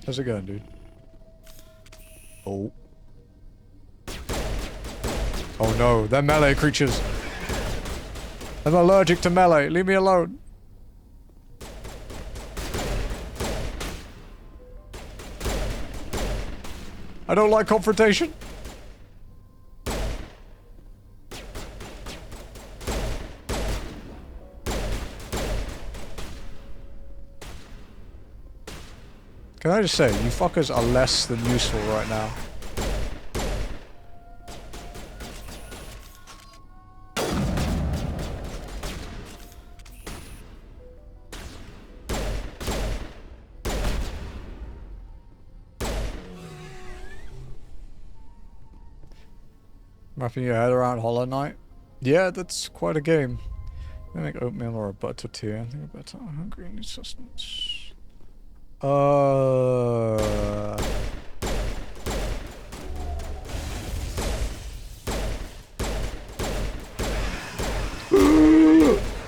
How's it going, dude? Oh. Oh no, they're melee creatures. I'm allergic to melee. Leave me alone. I don't like confrontation. Can I just say, you fuckers are less than useful right now. Wrapping your head around Hollow Knight. Yeah, that's quite a game. I make oatmeal or a butter tortilla. I think a butter. I'm hungry and need sustenance.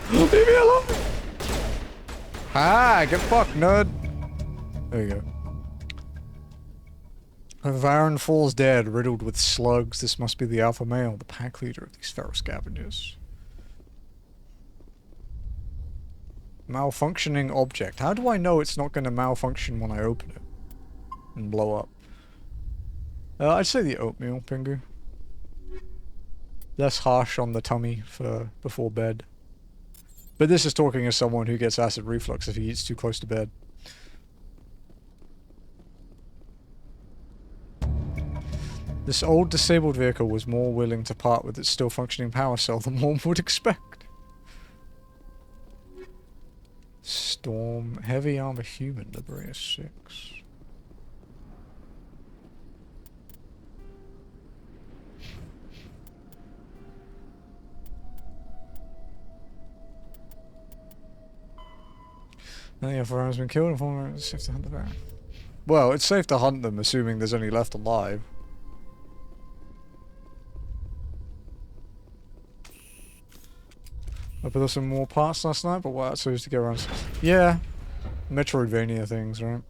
Leave me alone! Ah, get fucked, nerd! There you go. Varan falls dead, riddled with slugs. This must be the alpha male, the pack leader of these Feros scavengers. Malfunctioning object. How do I know it's not going to malfunction when I open it? And blow up? I'd say the oatmeal, Pingu. Less harsh on the tummy for before bed. But this is talking as someone who gets acid reflux if he eats too close to bed. This old disabled vehicle was more willing to part with its still functioning power cell than one would expect. Storm, heavy armor human, Liberator 6. Now the Alpha has been killed and former it's safe to hunt the Baron. Well, it's safe to hunt them, assuming there's any left alive. I put up some more parts last night, but what so to get around. Yeah. Metroidvania things, right?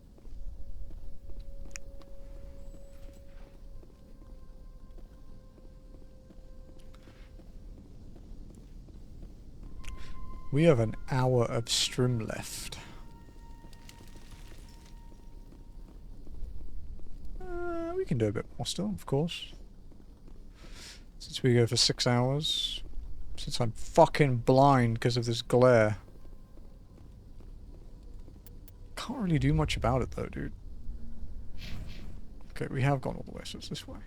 We have an hour of stream left. We can do a bit more still, of course. Since we go for 6 hours. Since I'm fucking blind because of this glare. Can't really do much about it though, dude. Okay, we have gone all the way, so it's this way.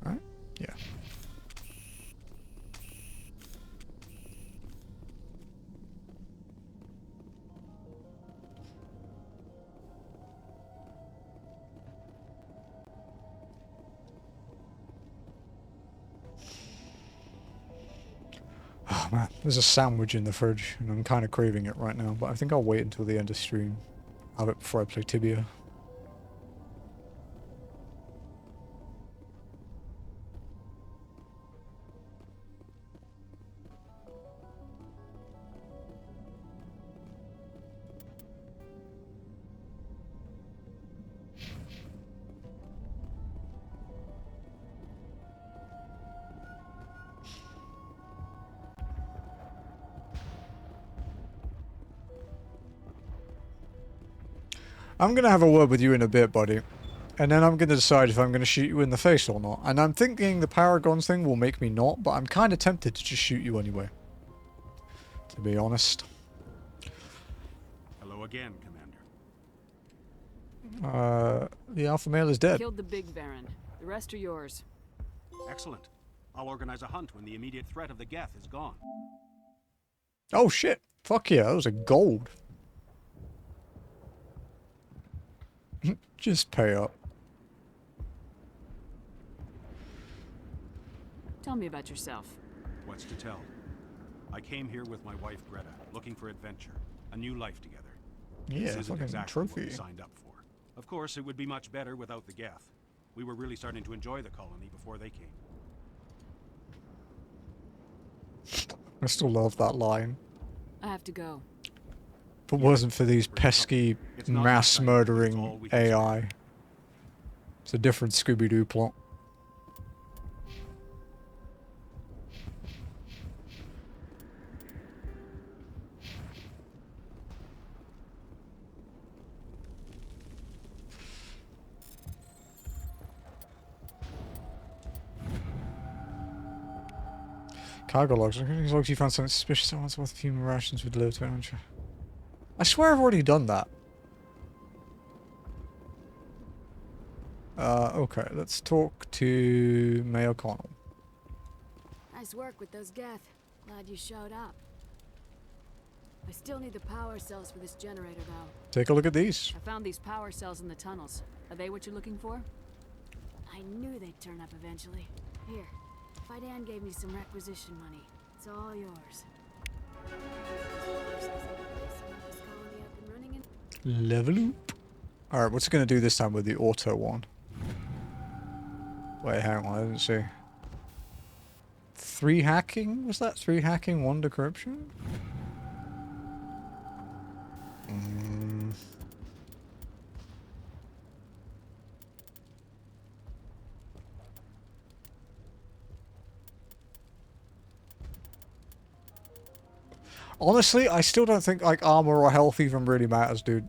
Right? Yeah. Oh man, there's a sandwich in the fridge, and I'm kind of craving it right now, but I think I'll wait until the end of stream. Have it before I play Tibia. I'm going to have a word with you in a bit, buddy. And then I'm going to decide if I'm going to shoot you in the face or not. And I'm thinking the Paragons thing will make me not, but I'm kind of tempted to just shoot you anyway. To be honest. Hello again, Commander. The alpha male is dead. Killed the big Baron. The rest are yours. Excellent. I'll organize a hunt when the immediate threat of the Geth is gone. Oh shit. Fuck yeah, that was a gold. Just pay up. Tell me about yourself. What's to tell? I came here with my wife Greta, looking for adventure, a new life together. Yeah, this isn't fucking exactly what we trophy. signed up for. Of course, it would be much better without the Geth. We were really starting to enjoy the colony before they came. I still love that line. I have to go. If it wasn't for these pesky mass murdering AI. It's a different Scooby-Doo plot. Cargo logs. These logs you found something suspicious. Someone's worth of human rations with delivered to an answer. I swear I've already done that. Okay, let's talk to Mayor Connell. Nice work with those Geth. Glad you showed up. I still need the power cells for this generator, though. Take a look at these. I found these power cells in the tunnels. Are they what you're looking for? I knew they'd turn up eventually. Here, Fidan gave me some requisition money. It's all yours. Level up. Alright, what's it going to do this time with the auto one? Wait, hang on, I didn't see. 3 hacking? Was that 3 hacking, 1 decryption? Honestly, I still don't think like armor or health even really matters, dude.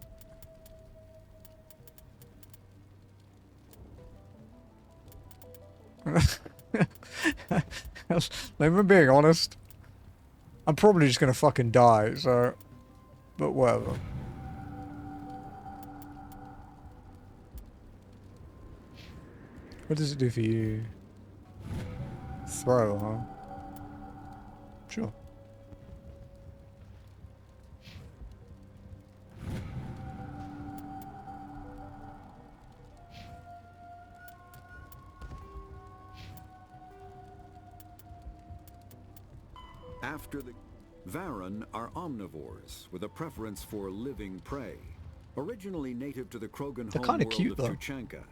If I'm being honest, I'm probably just gonna fucking die, so... But whatever. What does it do for you? Throw, huh? Sure. After the Varen are omnivores with a preference for living prey. Originally native to the Krogan homeworld of Tuchanka,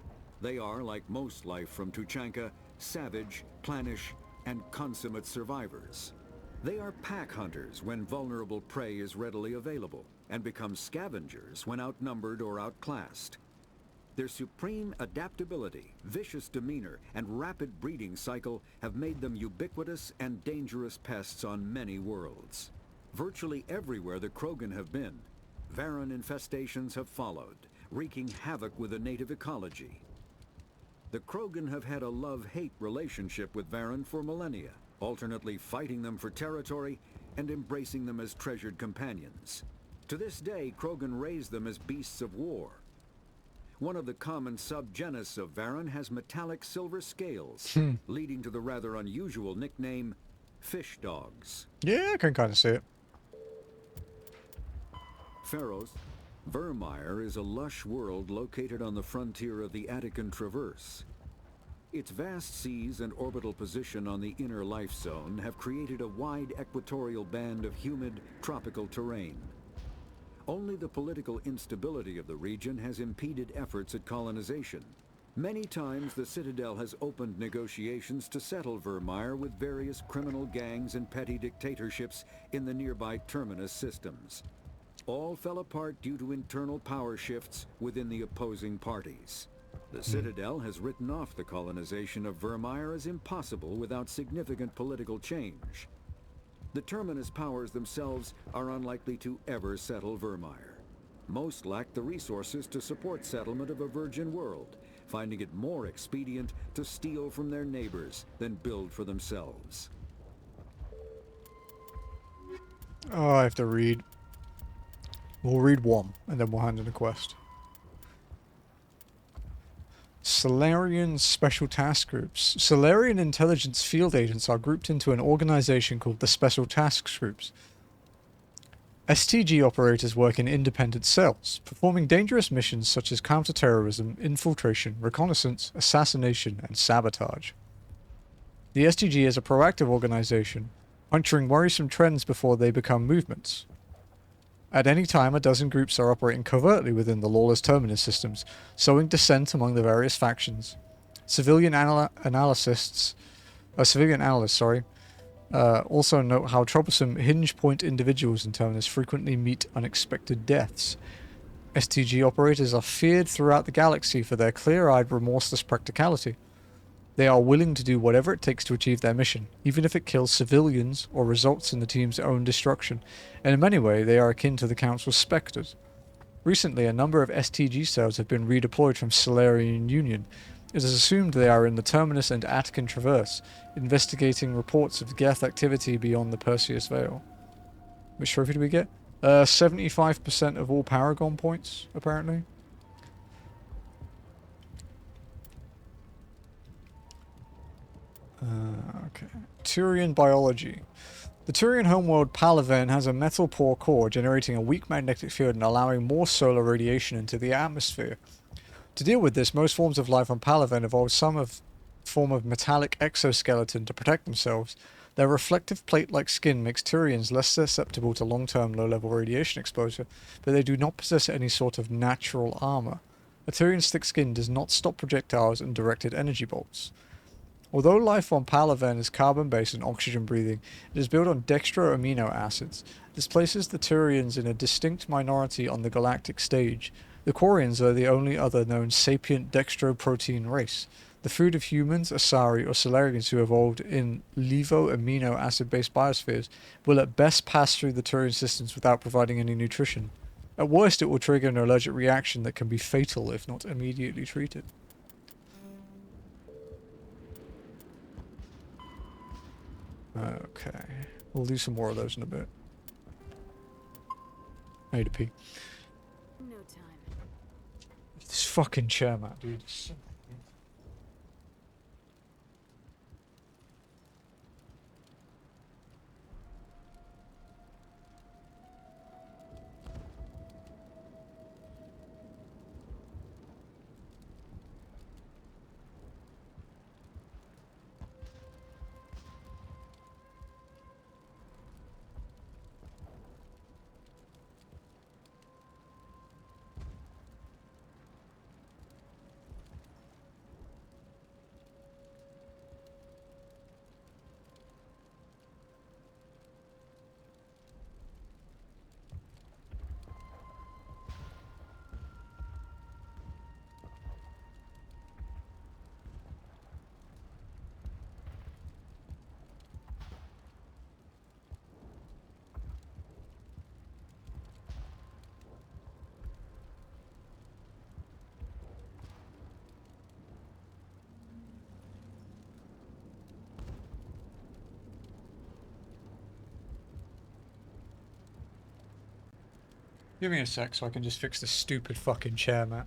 they are, like most life from Tuchanka, savage, clannish, and consummate survivors. They are pack hunters when vulnerable prey is readily available, and become scavengers when outnumbered or outclassed. Their supreme adaptability, vicious demeanor, and rapid breeding cycle have made them ubiquitous and dangerous pests on many worlds. Virtually everywhere the Krogan have been, Varen infestations have followed, wreaking havoc with the native ecology. The Krogan have had a love-hate relationship with Varen for millennia, alternately fighting them for territory and embracing them as treasured companions. To this day, Krogan raise them as beasts of war. One of the common subgenus of Varen has metallic silver scales, leading to the rather unusual nickname, fish dogs. Yeah, I can kind of see it. Feros, Virmire is a lush world located on the frontier of the Attican Traverse. Its vast seas and orbital position on the inner life zone have created a wide equatorial band of humid, tropical terrain. Only the political instability of the region has impeded efforts at colonization. Many times the Citadel has opened negotiations to settle Virmire with various criminal gangs and petty dictatorships in the nearby Terminus systems. All fell apart due to internal power shifts within the opposing parties. The Citadel has written off the colonization of Virmire as impossible without significant political change. The Terminus powers themselves are unlikely to ever settle Virmire. Most lack the resources to support settlement of a virgin world, finding it more expedient to steal from their neighbors than build for themselves. Oh, I have to read. We'll read one, and then we'll hand in a quest. Solarian Special Task Groups. Solarian intelligence field agents are grouped into an organization called the Special Task Groups. STG operators work in independent cells, performing dangerous missions such as counterterrorism, infiltration, reconnaissance, assassination, and sabotage. The STG is a proactive organization, puncturing worrisome trends before they become movements. At any time, a dozen groups are operating covertly within the lawless Terminus systems, sowing dissent among the various factions. Civilian analysts also note how troublesome hinge point individuals in Terminus frequently meet unexpected deaths. STG operators are feared throughout the galaxy for their clear-eyed, remorseless practicality. They are willing to do whatever it takes to achieve their mission, even if it kills civilians or results in the team's own destruction, and in many ways they are akin to the Council's Spectres. Recently, a number of STG cells have been redeployed from Solarian Union. It is assumed they are in the Terminus and Attican Traverse, investigating reports of Geth activity beyond the Perseus Veil. Which trophy do we get? 75% of all Paragon points, apparently. Okay. Turian biology. The Turian homeworld Palaven has a metal poor core generating a weak magnetic field and allowing more solar radiation into the atmosphere. To deal with this, most forms of life on Palaven evolved form of metallic exoskeleton to protect themselves. Their reflective plate-like skin makes Turians less susceptible to long-term low-level radiation exposure, but they do not possess any sort of natural armor. A Turian's thick skin does not stop projectiles and directed energy bolts. Although life on Palaven is carbon-based and oxygen-breathing, it is built on dextro-amino acids. This places the Turians in a distinct minority on the galactic stage. The Quarians are the only other known sapient dextroprotein race. The food of humans, Asari, or Solarians who evolved in levo-amino acid-based biospheres will at best pass through the Turian systems without providing any nutrition. At worst, it will trigger an allergic reaction that can be fatal if not immediately treated. Okay, we'll do some more of those in a bit. I need to pee. No time. This fucking chair mat, dude. Give me a sec so I can just fix this stupid fucking chair mat.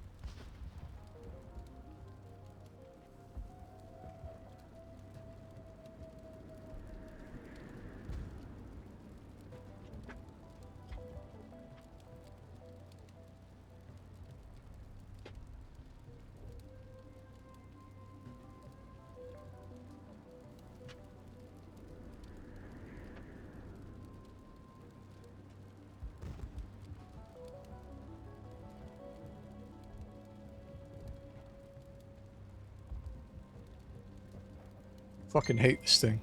Fucking hate this thing.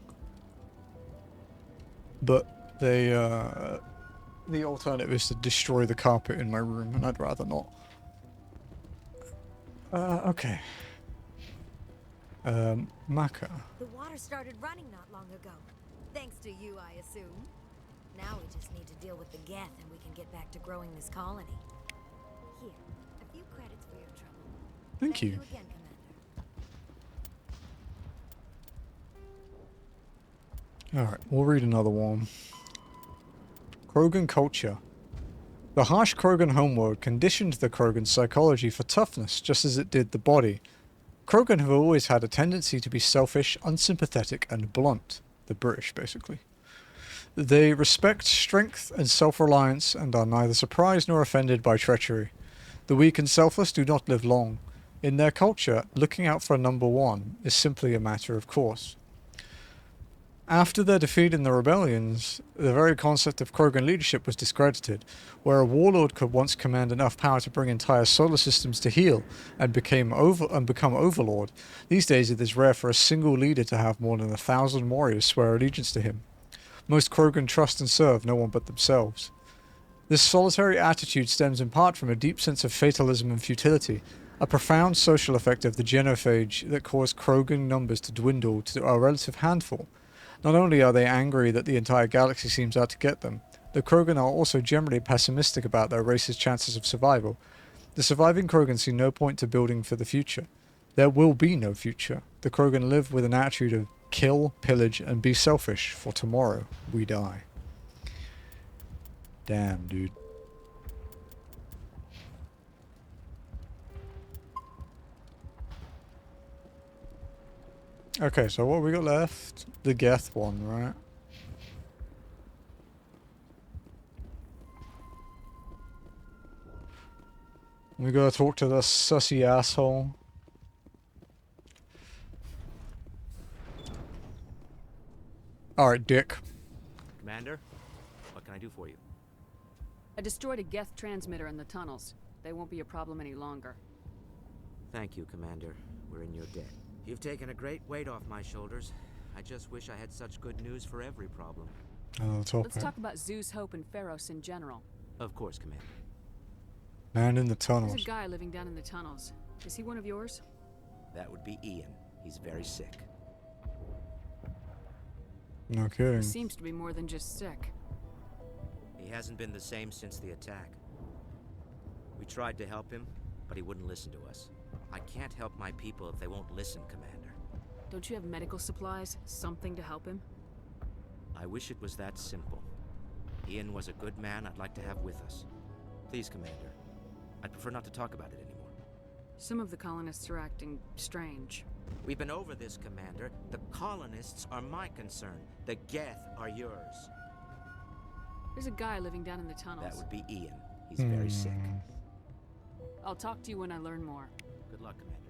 But they, the alternative is to destroy the carpet in my room, and I'd rather not. Okay. Maka. The water started running not long ago. Thanks to you, I assume. Now we just need to deal with the Geth and we can get back to growing this colony. Here, a few credits for your trouble. Thank you. You again, Commander. Alright, we'll read another one. Krogan culture. The harsh Krogan homeworld conditioned the Krogan psychology for toughness, just as it did the body. Krogan have always had a tendency to be selfish, unsympathetic, and blunt. The British, basically. They respect strength and self-reliance and are neither surprised nor offended by treachery. The weak and selfless do not live long. In their culture, looking out for number one is simply a matter of course. After their defeat in the rebellions, the very concept of Krogan leadership was discredited. Where a warlord could once command enough power to bring entire solar systems to heel and become overlord, these days it is rare for a single leader to have more than 1,000 warriors swear allegiance to him. Most Krogan trust and serve no one but themselves. This solitary attitude stems in part from a deep sense of fatalism and futility, a profound social effect of the genophage that caused Krogan numbers to dwindle to a relative handful. Not only are they angry that the entire galaxy seems out to get them, the Krogan are also generally pessimistic about their race's chances of survival. The surviving Krogan see no point to building for the future. There will be no future. The Krogan live with an attitude of kill, pillage, and be selfish, for tomorrow we die. Damn, dude. Okay, so what we got left? The Geth one, right? We gotta talk to the sussy asshole. Alright, dick. Commander, what can I do for you? I destroyed a Geth transmitter in the tunnels. They won't be a problem any longer. Thank you, Commander. We're in your debt. You've taken a great weight off my shoulders. I just wish I had such good news for every problem. Let's talk about Zeus, Hope, and Feros in general. Of course, Commander. Man in the tunnels. There's a guy living down in the tunnels. Is he one of yours? That would be Ian. He's very sick. No kidding. He seems to be more than just sick. He hasn't been the same since the attack. We tried to help him, but he wouldn't listen to us. I can't help my people if they won't listen, Commander. Don't you have medical supplies? Something to help him? I wish it was that simple. Ian was a good man I'd like to have with us. Please, Commander. I'd prefer not to talk about it anymore. Some of the colonists are acting strange. We've been over this, Commander. The colonists are my concern. The Geth are yours. There's a guy living down in the tunnels. That would be Ian. He's very sick. I'll talk to you when I learn more. Good luck, Commander.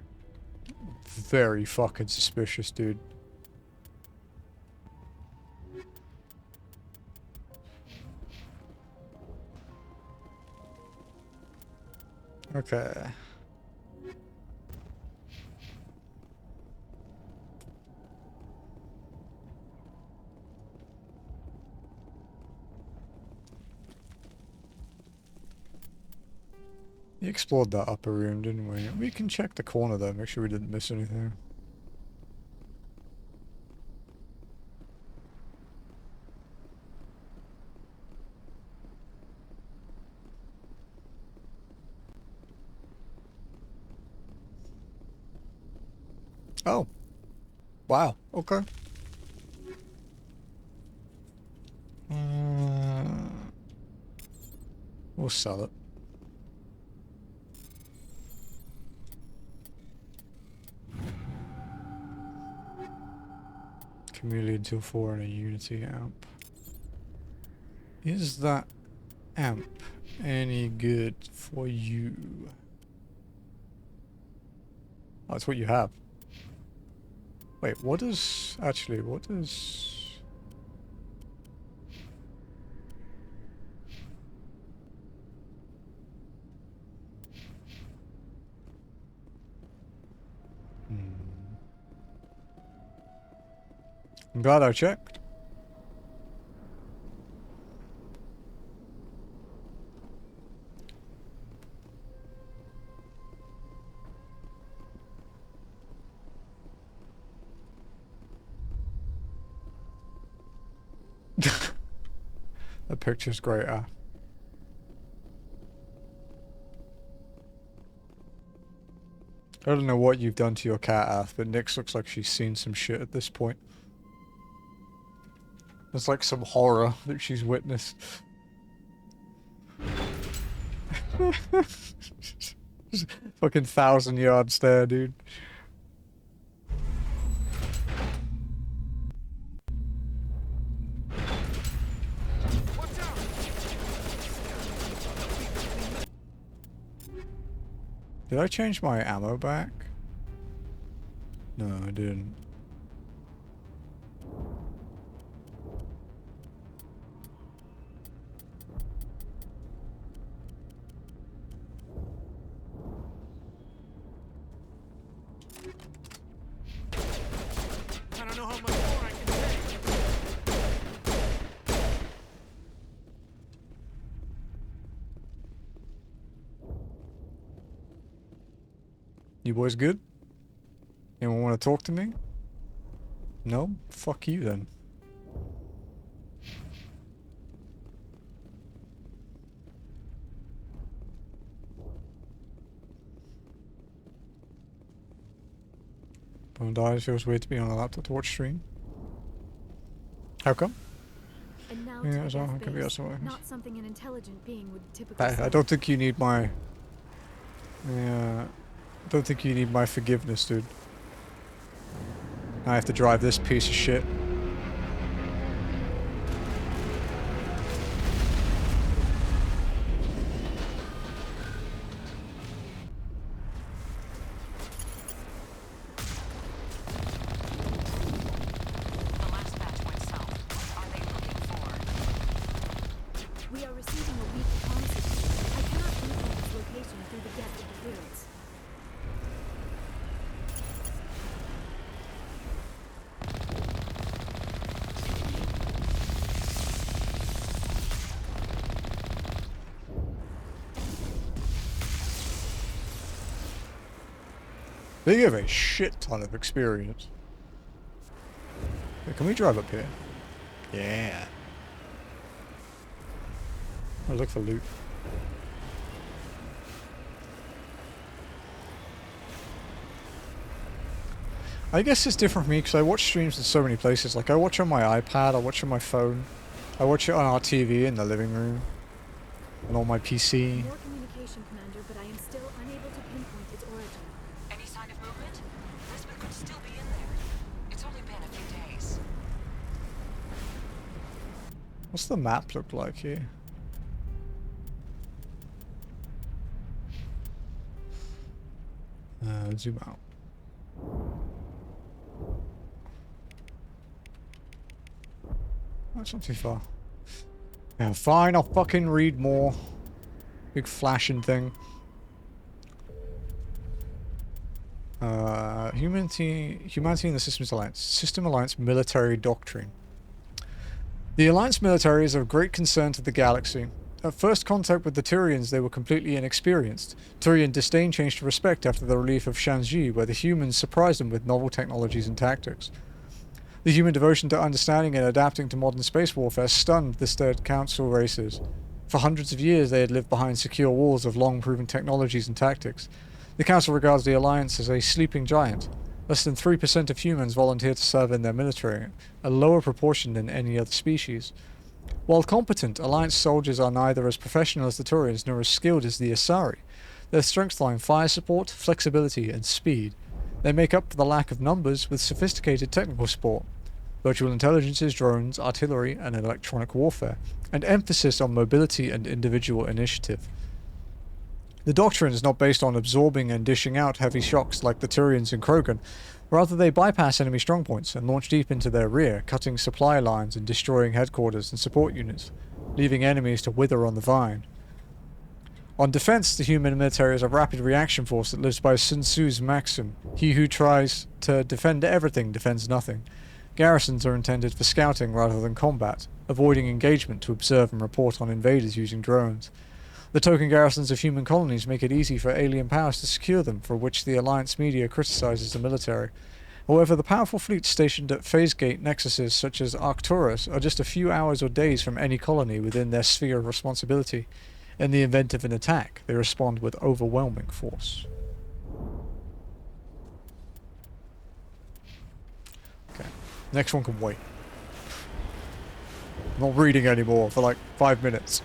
Very fucking suspicious, dude. Okay. We explored that upper room, didn't we? We can check the corner though, make sure we didn't miss anything. Oh. Wow. Okay. We'll sell it. Chameleon 2-4 and a Unity amp. Is that amp any good for you? Oh, that's what you have. Wait, what is... Actually, what is... I'm glad I checked. That picture's great, I don't know what you've done to your cat, Ath, but Nyx looks like she's seen some shit at this point. There's like some horror that she's witnessed. Fucking 1,000-yard stare, dude. Did I change my ammo back? No, I didn't. I don't know how much more I can take. You boys good? Anyone want to talk to me? No? Fuck you then. Bone dies, feels weird to be on a laptop to watch stream. How come? And now Yeah, to so the it can be base, also not something an intelligent being would typically I say. don't think you need my... Yeah... I don't think you need my forgiveness, dude. I have to drive this piece of shit. They give a shit ton of experience. Hey, can we drive up here? Yeah. I'll look for loot. I guess it's different for me because I watch streams in so many places. Like I watch on my iPad, I watch on my phone, I watch it on our TV in the living room, and on my PC. More communication, Commander, but I am still unable to pinpoint its origin. Any sign of movement? Lisbeth could still be in there. It's only been a few days. What's the map look like here? Zoom out. That's not too far. Yeah, fine, I'll fucking read more. Big flashing thing. Humanity in the Systems Alliance. System Alliance Military Doctrine. The Alliance military is of great concern to the galaxy. At first contact with the Turians, they were completely inexperienced. Turian disdain changed to respect after the relief of Shanxi, where the humans surprised them with novel technologies and tactics. The human devotion to understanding and adapting to modern space warfare stunned the stirred council races. For hundreds of years, they had lived behind secure walls of long-proven technologies and tactics. The council regards the Alliance as a sleeping giant. Less than 3% of humans volunteer to serve in their military, a lower proportion than any other species. While competent, Alliance soldiers are neither as professional as the Turians nor as skilled as the Asari. Their strengths lie in fire support, flexibility, and speed. They make up for the lack of numbers with sophisticated technical support, virtual intelligences, drones, artillery, and electronic warfare, and emphasis on mobility and individual initiative. The doctrine is not based on absorbing and dishing out heavy shocks like the Turians and Krogan. Rather, they bypass enemy strongpoints and launch deep into their rear, cutting supply lines and destroying headquarters and support units, leaving enemies to wither on the vine. On defense, the human military is a rapid reaction force that lives by Sun Tzu's maxim, "He who tries to defend everything defends nothing." Garrisons are intended for scouting rather than combat, avoiding engagement to observe and report on invaders using drones. The token garrisons of human colonies make it easy for alien powers to secure them, for which the Alliance media criticizes the military. However, the powerful fleets stationed at phase-gate nexuses such as Arcturus are just a few hours or days from any colony within their sphere of responsibility. In the event of an attack, they respond with overwhelming force. Okay, next one can wait. I'm not reading anymore for like 5 minutes.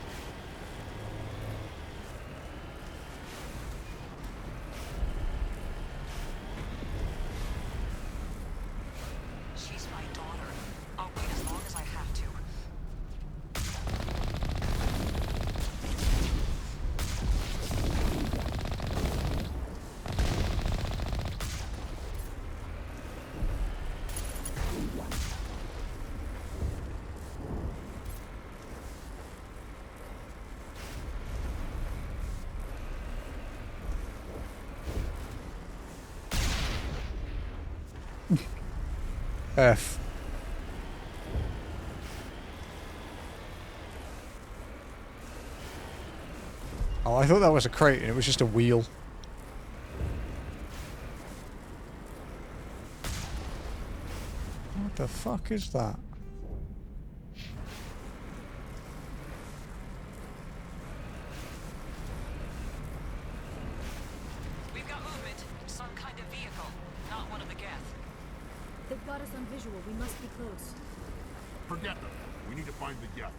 F. Oh, I thought that was a crate and it was just a wheel. What the fuck is that? We've got movement. Some kind of vehicle. Not one of the Geth. They've got us on visual. We must be close. Forget them. We need to find the Geth.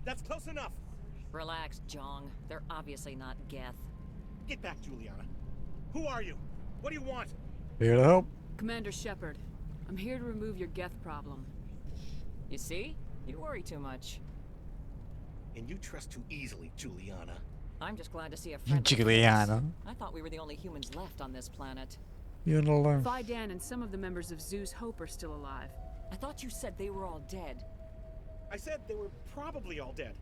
That's close enough. Relax, Jong. They're obviously not Geth. Get back, Juliana. Who are you? What do you want? Here to help. Commander Shepard, I'm here to remove your Geth problem. You see? You worry too much. And you trust too easily, Juliana. I'm just glad to see a friendly Juliana. face. I thought we were the only humans left on this planet. You're not alone. Vidan and some of the members of Zeus Hope are still alive. I thought you said they were all dead. I said they were probably all dead.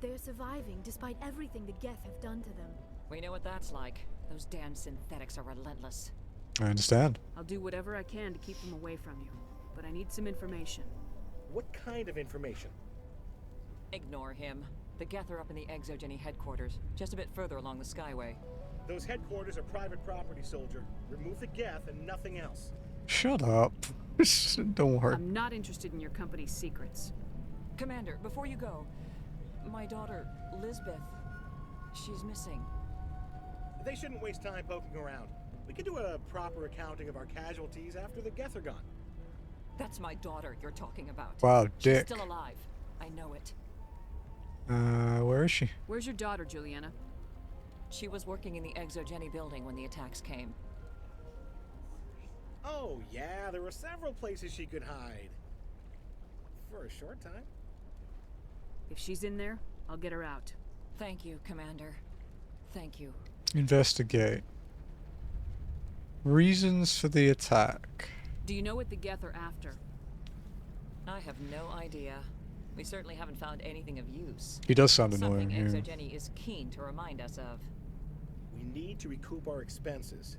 They're surviving despite everything the Geth have done to them. We know what that's like. Those damn synthetics are relentless. I understand. I'll do whatever I can to keep them away from you, but I need some information. What kind of information? Ignore him. The Geth are up in the Exogeny headquarters, just a bit further along the Skyway. Those headquarters are private property, soldier. Remove the Geth and nothing else. Shut up. Don't worry. I'm not interested in your company's secrets. Commander, before you go, my daughter, Lisbeth, she's missing. They shouldn't waste time poking around. We can do a proper accounting of our casualties after the Geth are gone. That's my daughter you're talking about. Wow, She's dick. still alive. I know it. Where is she? Where's your daughter, Juliana? She was working in the Exogeny building when the attacks came. Oh, yeah, there were several places she could hide. For a short time. If she's in there, I'll get her out. Thank you, Commander. Thank you. Investigate. Reasons for the attack. Do you know what the Geth are after? I have no idea. We certainly haven't found anything of use. He does sound annoying. Something Yeah. Exogeny is keen to remind us of. We need to recoup our expenses.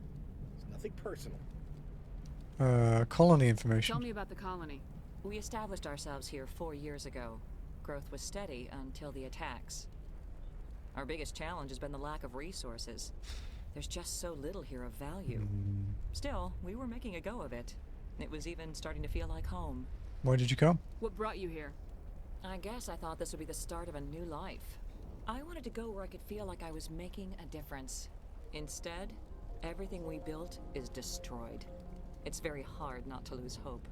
It's nothing personal. Colony information. Tell me about the colony. We established ourselves here 4 years ago. Growth was steady until the attacks. Our biggest challenge has been the lack of resources. There's just so little here of value. Still, we were making a go of it. It was even starting to feel like home. Why did you come? What brought you here? I guess I thought this would be the start of a new life. I wanted to go where I could feel like I was making a difference. Instead, everything we built is destroyed. It's very hard not to lose hope.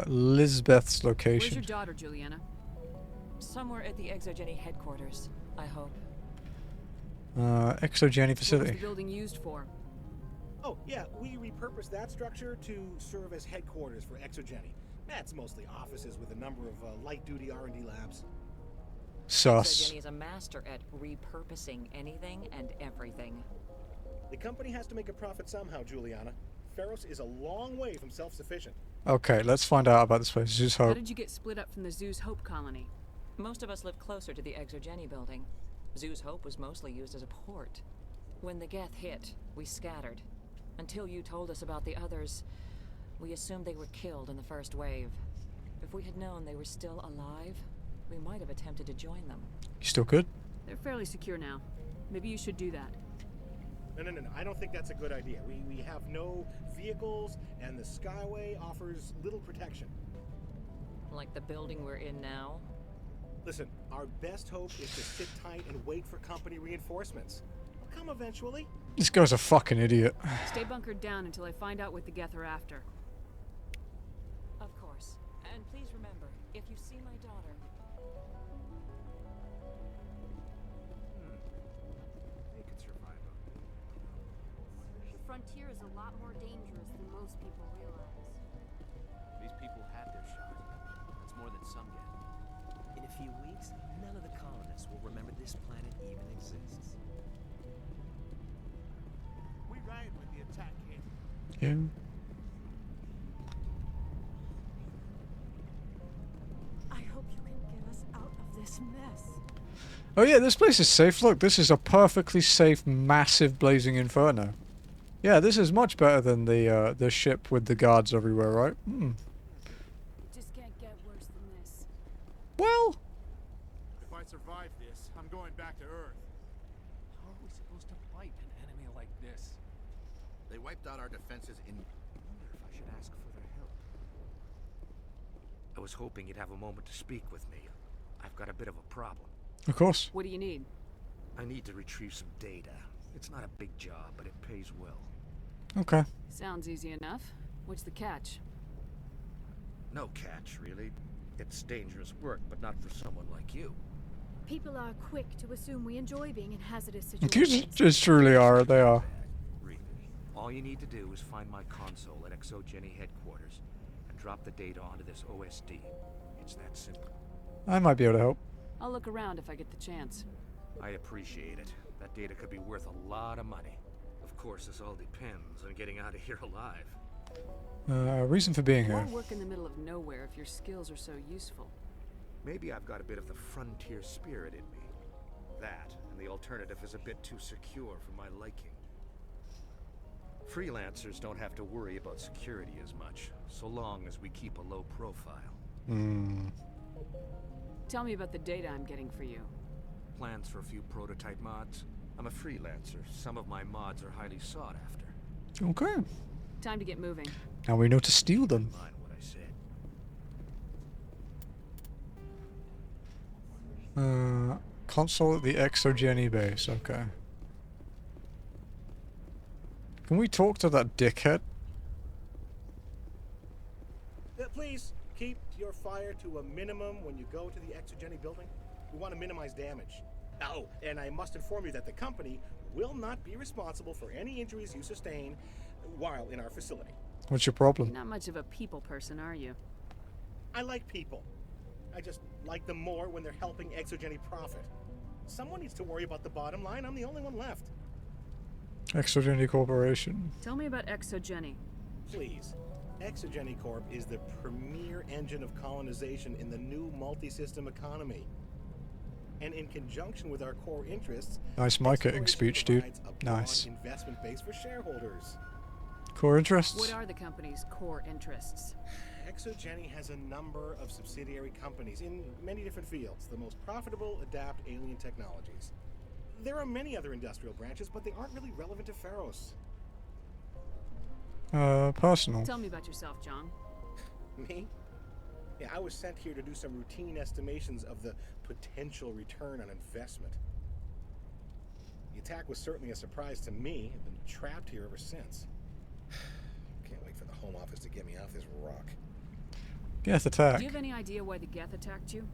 Lisbeth's location. Where's your daughter, Juliana? Somewhere at the Exogeny headquarters, I hope. Exogeny What facility. was the building used for? Oh, yeah, we repurposed that structure to serve as headquarters for Exogeny. That's mostly offices with a number of light-duty R&D labs. Sus. Exogeny is a master at repurposing anything and everything. The company has to make a profit somehow, Juliana. Feros is a long way from self-sufficient. Okay, let's find out about this place. Zeus How Hope. did you get split up from the Zeus Hope colony? Most of us lived closer to the Exogeny building. Zeus Hope was mostly used as a port. When the Geth hit, we scattered. Until you told us about the others, we assumed they were killed in the first wave. If we had known they were still alive, we might have attempted to join them. You still good? They're fairly secure now. Maybe you should do that. No. I don't think that's a good idea. We have no vehicles, and the Skyway offers little protection. Like the building we're in now? Listen, our best hope is to sit tight and wait for company reinforcements. They'll come eventually. This guy's a fucking idiot. Stay bunkered down until I find out what the Geth are after. Of course. And please remember, if you see my daughter... They could survive. The frontier is a lot more dangerous than most people realize. These people had their shot. That's more than some get. In a few weeks, none of the colonists will remember this planet even exists. We ride when the attack hit. Yeah. I hope you can get us out of this mess. Oh yeah, this place is safe. Look, this is a perfectly safe, massive blazing inferno. Yeah, this is much better than the ship with the guards everywhere, right? Just can't get worse than this. Well, If I survive this, I'm going back to Earth. How are we supposed to fight an enemy like this? They wiped out our defenses in... I wonder if I should ask for their help. I was hoping you'd have a moment to speak with me. I've got a bit of a problem. Of course. What do you need? I need to retrieve some data. It's not a big job, but it pays well. Okay. Sounds easy enough. What's the catch? No catch, really. It's dangerous work, but not for someone like you. People are quick to assume we enjoy being in hazardous You situations. just truly are. They are. Really. All you need to do is find my console at Exogeny headquarters and drop the data onto this OSD. It's that simple. I might be able to help. I'll look around if I get the chance. I appreciate it. That data could be worth a lot of money. Of course, this all depends on getting out of here alive. Reason for being Why here. work in the middle of nowhere if your skills are so useful? Maybe I've got a bit of the frontier spirit in me. That, and the alternative is a bit too secure for my liking. Freelancers don't have to worry about security as much, so long as we keep a low profile. Tell me about the data I'm getting for you. Plans for a few prototype mods? I'm a freelancer. Some of my mods are highly sought after. Okay. Time to get moving. Now we know to steal them. Mind what I said. Console at the Exogeny base. Okay. Can we talk to that dickhead? Please keep your fire to a minimum when you go to the Exogeny building. We want to minimize damage. Oh, and I must inform you that the company will not be responsible for any injuries you sustain while in our facility. What's your problem? You're not much of a people person, are you? I like people. I just like them more when they're helping Exogeny profit. Someone needs to worry about the bottom line. I'm the only one left. Exogeny Corporation. Tell me about Exogeny. Please. Exogeny Corp is the premier engine of colonization in the new multi-system economy. And in conjunction with our core interests, Nice marketing speech, dude. Nice. Investment base for shareholders. Core interests? What are the company's core interests? Exogeny has a number of subsidiary companies in many different fields. The most profitable adapt alien technologies. There are many other industrial branches, but they aren't really relevant to Feros. Personal. Tell me about yourself, John. Me? Yeah, I was sent here to do some routine estimations of the potential return on investment. The attack was certainly a surprise to me. I've been trapped here ever since. Can't wait for the Home Office to get me off this rock. Geth attack. Do you have any idea why the Geth attacked you?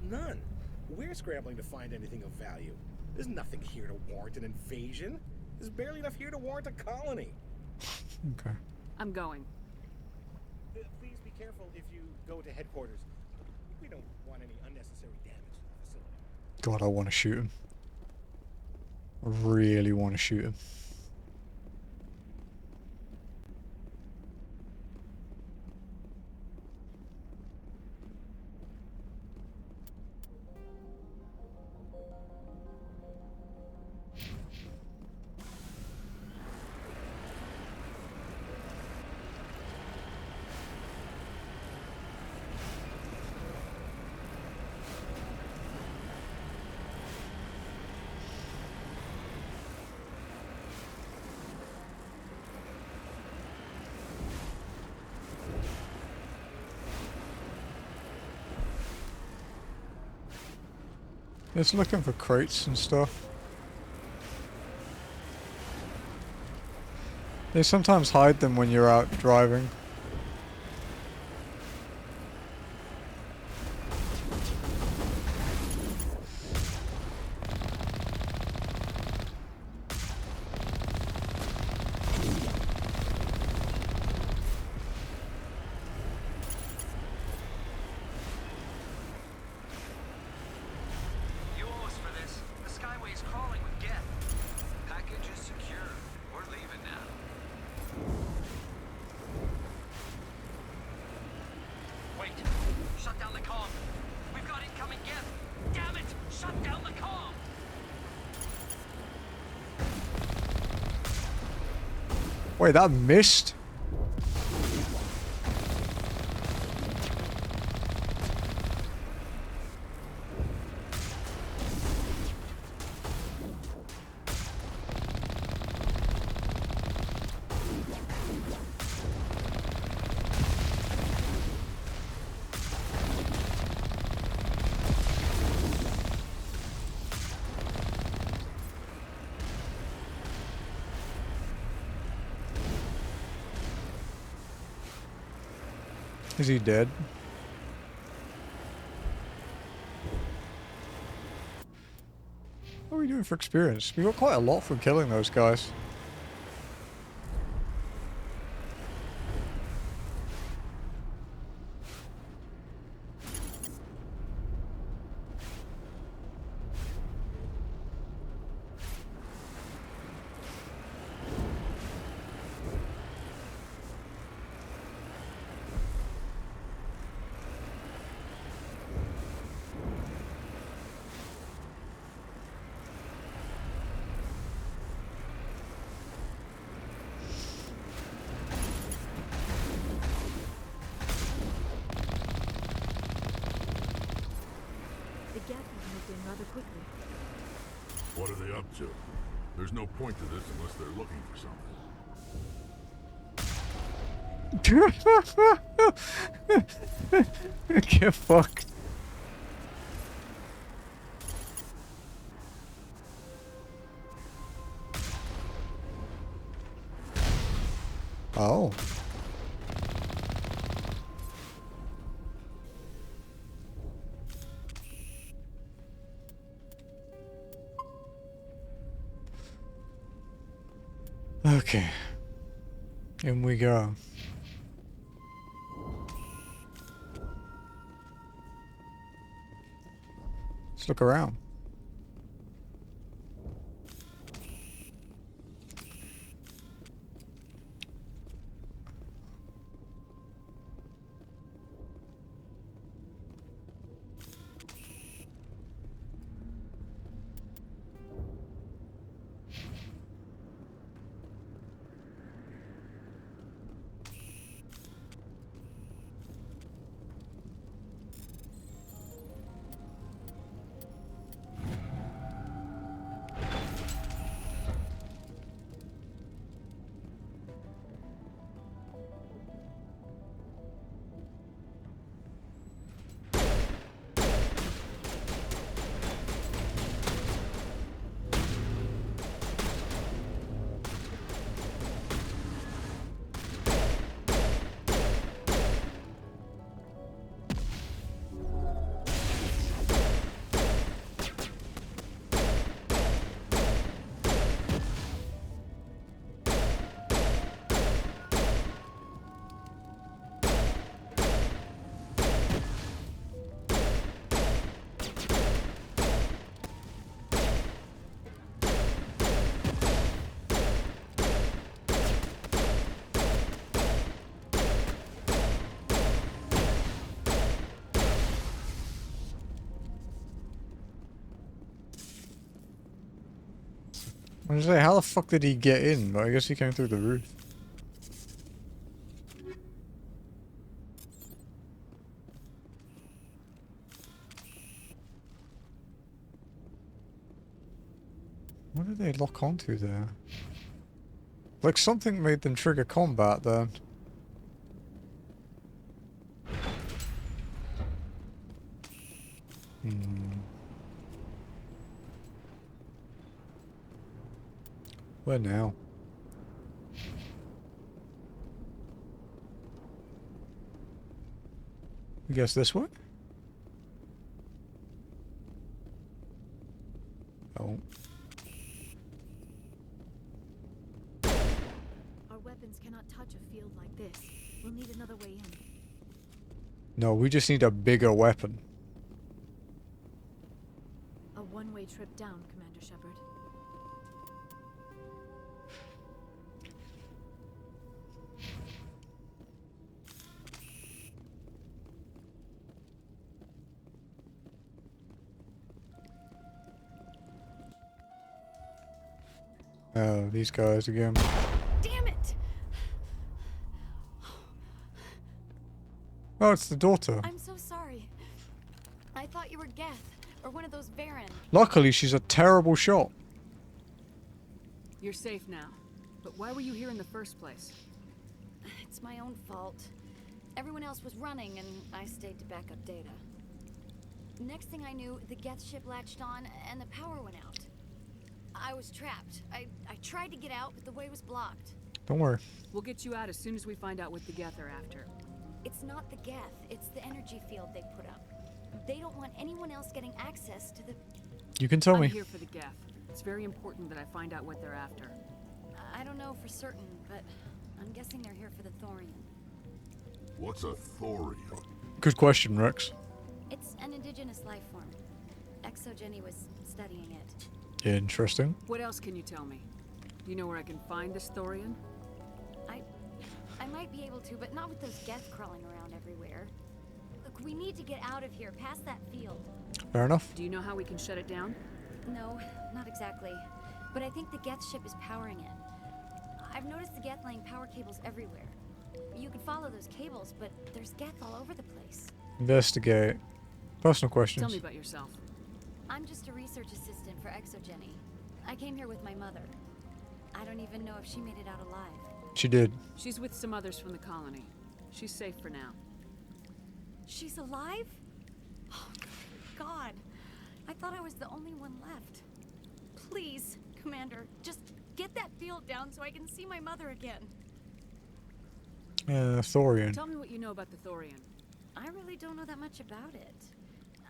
None. We're scrambling to find anything of value. There's nothing here to warrant an invasion. There's barely enough here to warrant a colony. Okay. I'm going. Please be careful if you go to headquarters. We don't want any unnecessary damage to the facility. God, I want to shoot him. I really want to shoot him. It's looking for crates and stuff. They sometimes hide them when you're out driving. Wait, that missed? Is he dead? What are we doing for experience? We got quite a lot from killing those guys. moved in rather quickly. What are they up to? There's no point to this unless they're looking for something. Get fucked. Oh. Okay. In we go. Let's look around. I was gonna say, how the fuck did he get in? But I guess he came through the roof. What did they lock onto there? Like something made them trigger combat then. Where now? I guess this way? Oh. Our weapons cannot touch a field like this. We'll need another way in. No, we just need a bigger weapon. A one-way trip down, Commander Shepard. Oh, these guys again. Damn it! Oh, it's the daughter. I'm so sorry. I thought you were Geth, or one of those Varen. Luckily, she's a terrible shot. You're safe now. But why were you here in the first place? It's my own fault. Everyone else was running, and I stayed to back up data. Next thing I knew, the Geth ship latched on, and the power went out. I was trapped. I tried to get out, but the way was blocked. Don't worry. We'll get you out as soon as we find out what the Geth are after. It's not the Geth, it's the energy field they put up. They don't want anyone else getting access to the... You can tell me. I'm here for the Geth. It's very important that I find out what they're after. I don't know for certain, but I'm guessing they're here for the Thorian. What's a Thorian? Good question, Rex. It's an indigenous life form. ExoGeni was studying it. Interesting. What else can you tell me? Do you know where I can find this Thorian? I might be able to, but not with those Geth crawling around everywhere. Look, we need to get out of here, past that field. Fair enough. Do you know how we can shut it down? No, not exactly. But I think the Geth ship is powering it. I've noticed the Geth laying power cables everywhere. You could follow those cables, but there's Geth all over the place. Investigate. Personal questions. Tell me about yourself. I'm just a research assistant for Exogeny. I came here with my mother. I don't even know if she made it out alive. She did. She's with some others from the colony. She's safe for now. She's alive? Oh, God. I thought I was the only one left. Please, Commander, just get that field down so I can see my mother again. Thorian. Tell me what you know about the Thorian. I really don't know that much about it.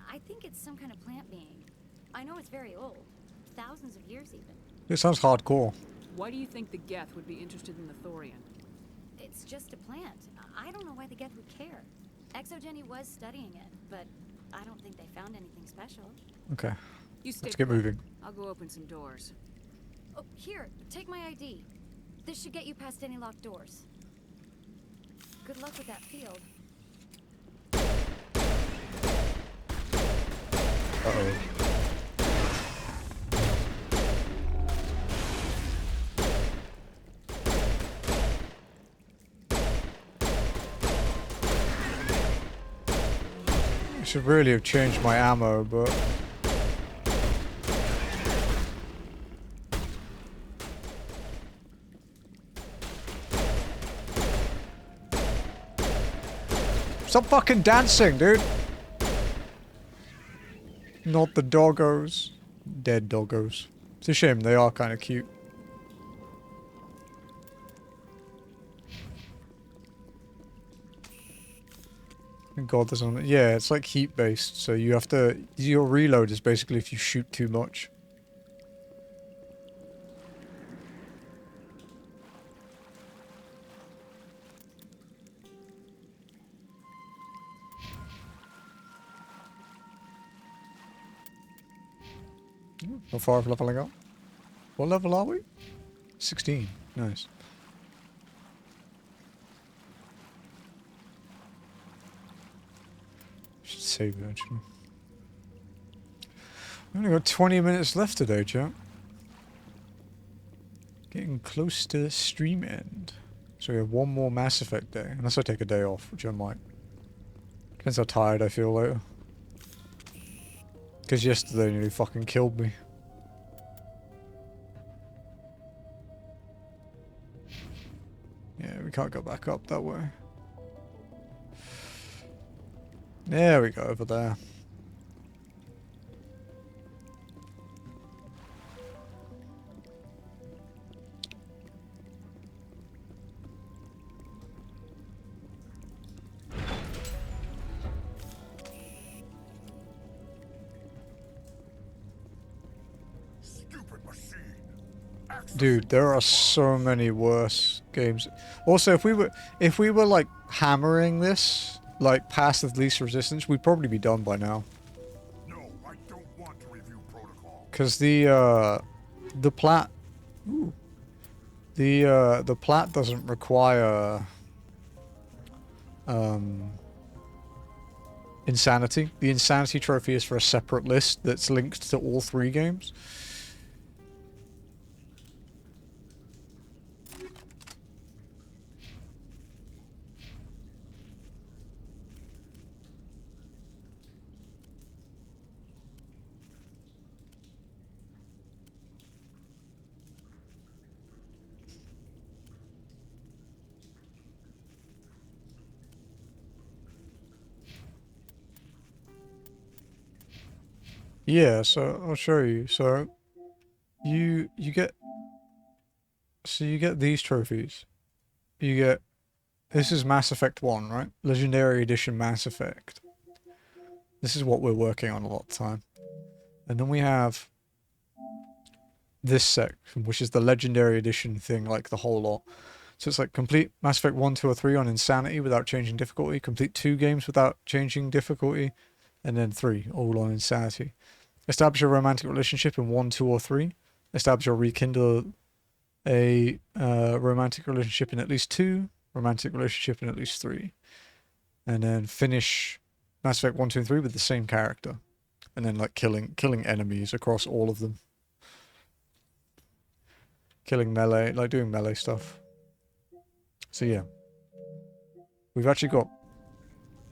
I think it's some kind of plant being. I know it's very old. Thousands of years even. It sounds hardcore. Why do you think the Geth would be interested in the Thorian? It's just a plant. I don't know why the Geth would care. Exogeny was studying it, but I don't think they found anything special. Okay. You Let's get moving. I'll go open some doors. Oh, here, take my ID. This should get you past any locked doors. Good luck with that field. Uh-oh. I should really have changed my ammo, but... Stop fucking dancing, dude! Not the doggos. Dead doggos. It's a shame, they are kind of cute. God, there's on. Yeah, it's like heat based, so you have to. Your reload is basically if you shoot too much. How far of leveling up? What level are we? 16. Nice. Should save it actually. We only got 20 minutes left today, chat. Getting close to the stream end. So we have one more Mass Effect day. Unless I take a day off, which I might. Depends how tired I feel later. Because yesterday nearly fucking killed me. Yeah, we can't go back up that way. There we go, over there. Dude, there are so many worse games. Also, if we were like hammering this, like past the least resistance, we'd probably be done by now. No, I don't want to review protocol. Cause the plat, the plat doesn't require insanity. The insanity trophy is for a separate list that's linked to all 3 games. Yeah, so I'll show you. So you get these trophies. You get this is Mass Effect 1, right? Legendary Edition Mass Effect. This is what we're working on a lot of the time. And then we have this section, which is the Legendary Edition thing, like the whole lot. So it's like complete Mass Effect 1, 2, or 3 on Insanity without changing difficulty, complete 2 games without changing difficulty, and then 3 all on Insanity. Establish a romantic relationship in 1, 2, or 3. Establish or rekindle a romantic relationship in at least 2. Romantic relationship in at least 3. And then finish Mass Effect 1, 2, and 3 with the same character. And then like killing enemies across all of them. Killing melee, like doing melee stuff. So yeah. We've actually got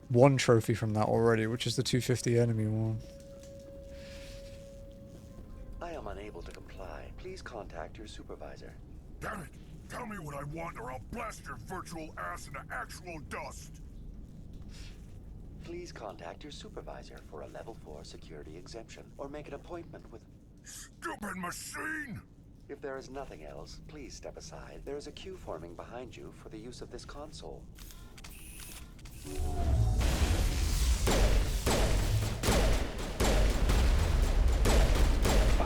1 trophy from that already, which is the 250 enemy one. please contact your supervisor. Damn it! Tell me what I want or I'll blast your virtual ass into actual dust! Please contact your supervisor for a level 4 security exemption, or make an appointment with... Stupid machine! If there is nothing else, please step aside. There is a queue forming behind you for the use of this console.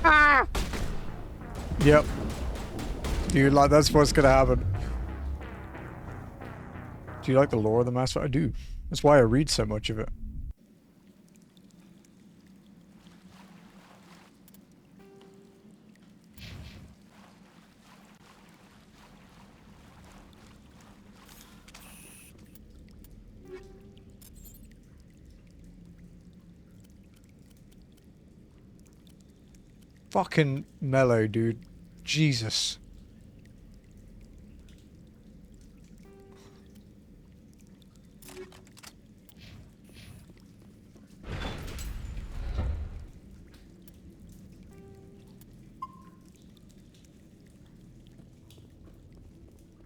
Ah! Yep. Dude, like, that's what's gonna happen. Do you like the lore of the Mass Effect? I do. That's why I read so much of it. Fucking mellow, dude. Jesus.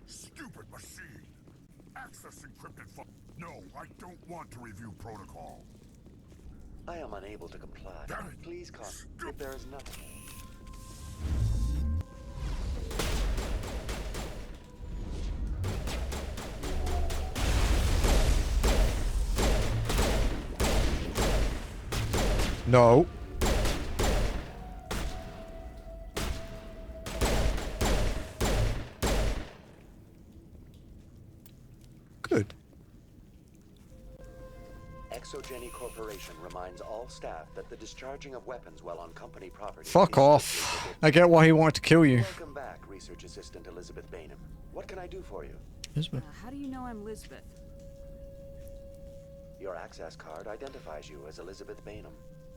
Stupid machine! Access encrypted file. No, I don't want to review protocol. I am unable to comply. Please contact if there is nothing. No. Good. Exogeny Corporation reminds all staff that the discharging of weapons while on company property... Fuck off. I get why he wanted to kill you. Welcome back, Research Assistant Elizabeth Bainham. What can I do for you? Elizabeth. How do you know I'm Lisbeth? Your access card identifies you as Elizabeth Bainham.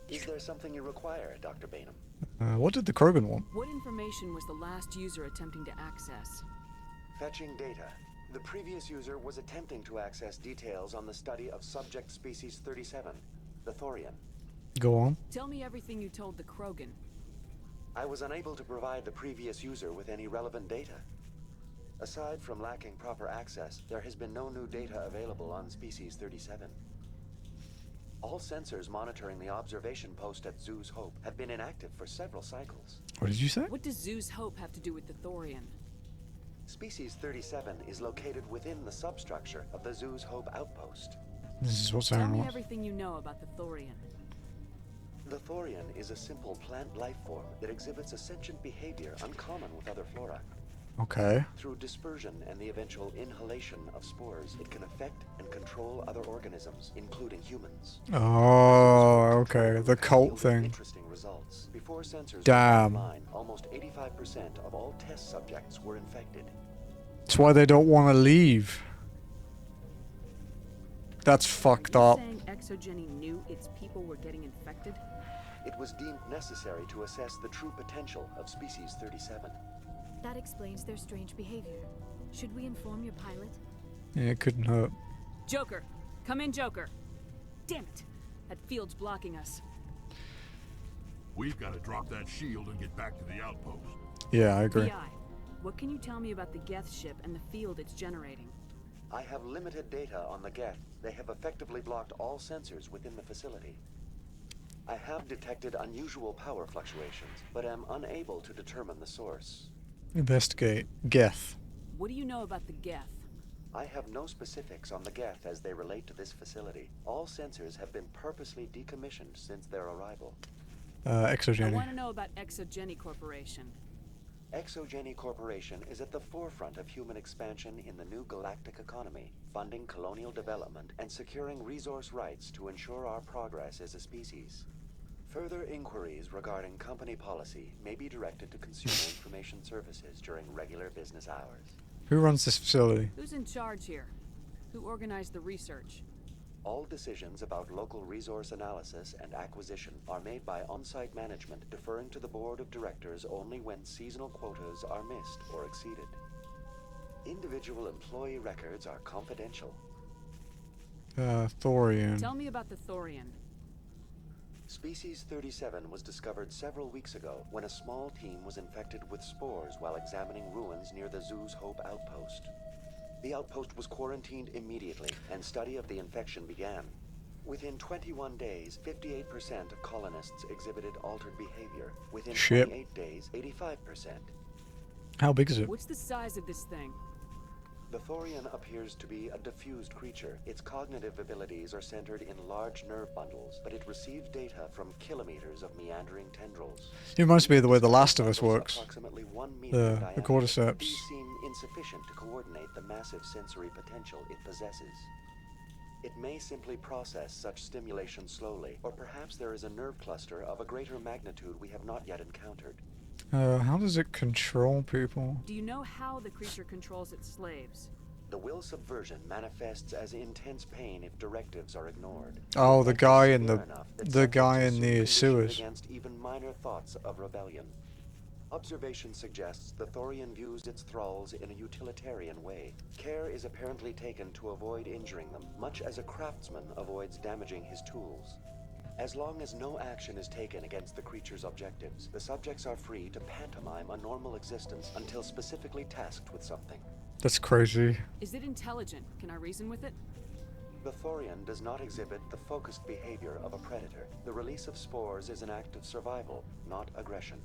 Is there something you require, Dr. Bainham? What did the Krogan want? What information was the last user attempting to access? Fetching data. The previous user was attempting to access details on the study of subject species 37, the Thorian. Go on. Tell me everything you told the Krogan. I was unable to provide the previous user with any relevant data. Aside from lacking proper access, there has been no new data available on species 37. All sensors monitoring the observation post at Zoo's Hope have been inactive for several cycles. What did you say? What does Zoo's Hope have to do with the Thorian? Species 37 is located within the substructure of the Zoo's Hope outpost. This is what's Tell me everything you know about the Thorian. The Thorian is a simple plant life form that exhibits a sentient behavior uncommon with other flora. Okay. Through dispersion and the eventual inhalation of spores, it can affect and control other organisms, including humans. Oh, okay. The cult thing. Interesting results. Before sensors Damn. went online, almost 85% of all test subjects were infected. That's why they don't want to leave. That's fucked up. Saying Exogeny knew its people were getting infected? It was deemed necessary to assess the true potential of species 37. That explains their strange behavior. Should we inform your pilot? Yeah, it couldn't hurt. Joker! Come in, Joker! Damn it! That field's blocking us. We've got to drop that shield and get back to the outpost. Yeah, I agree. PI, what can you tell me about the Geth ship and the field it's generating? I have limited data on the Geth. They have effectively blocked all sensors within the facility. I have detected unusual power fluctuations, but am unable to determine the source. Investigate. Geth. What do you know about the Geth? I have no specifics on the Geth as they relate to this facility. All sensors have been purposely decommissioned since their arrival. Exogeny. I want to know about Exogeny Corporation. Exogeny Corporation is at the forefront of human expansion in the new galactic economy, funding colonial development and securing resource rights to ensure our progress as a species. Further inquiries regarding company policy may be directed to Consumer Information Services during regular business hours. Who runs this facility? Who's in charge here? Who organized the research? All decisions about local resource analysis and acquisition are made by on-site management, deferring to the board of directors only when seasonal quotas are missed or exceeded. Individual employee records are confidential. Thorian. Tell me about the Thorian. Species 37 was discovered several weeks ago when a small team was infected with spores while examining ruins near the zoo's Hope outpost. The outpost was quarantined immediately, and study of the infection began. Within 21 days, 58% of colonists exhibited altered behavior. Within 28 days, 85%. How big is it? What's the size of this thing? The Thorian appears to be a diffused creature. Its cognitive abilities are centered in large nerve bundles, but it receives data from kilometers of meandering tendrils. It reminds me of the way The Last of Us works. Approximately 1 meter in diameter. The cordyceps. These seem insufficient to coordinate the massive sensory potential it possesses. It may simply process such stimulation slowly, or perhaps there is a nerve cluster of a greater magnitude we have not yet encountered. How does it control people? Do you know how the creature controls its slaves? The will subversion manifests as intense pain if directives are ignored. Oh, the guy in the sewers. Against even minor thoughts of rebellion. Observation suggests the Thorian views its thralls in a utilitarian way. Care is apparently taken to avoid injuring them, much as a craftsman avoids damaging his tools. As long as no action is taken against the creature's objectives, the subjects are free to pantomime a normal existence until specifically tasked with something. That's crazy. Is it intelligent? Can I reason with it? The Thorian does not exhibit the focused behavior of a predator. The release of spores is an act of survival, not aggression.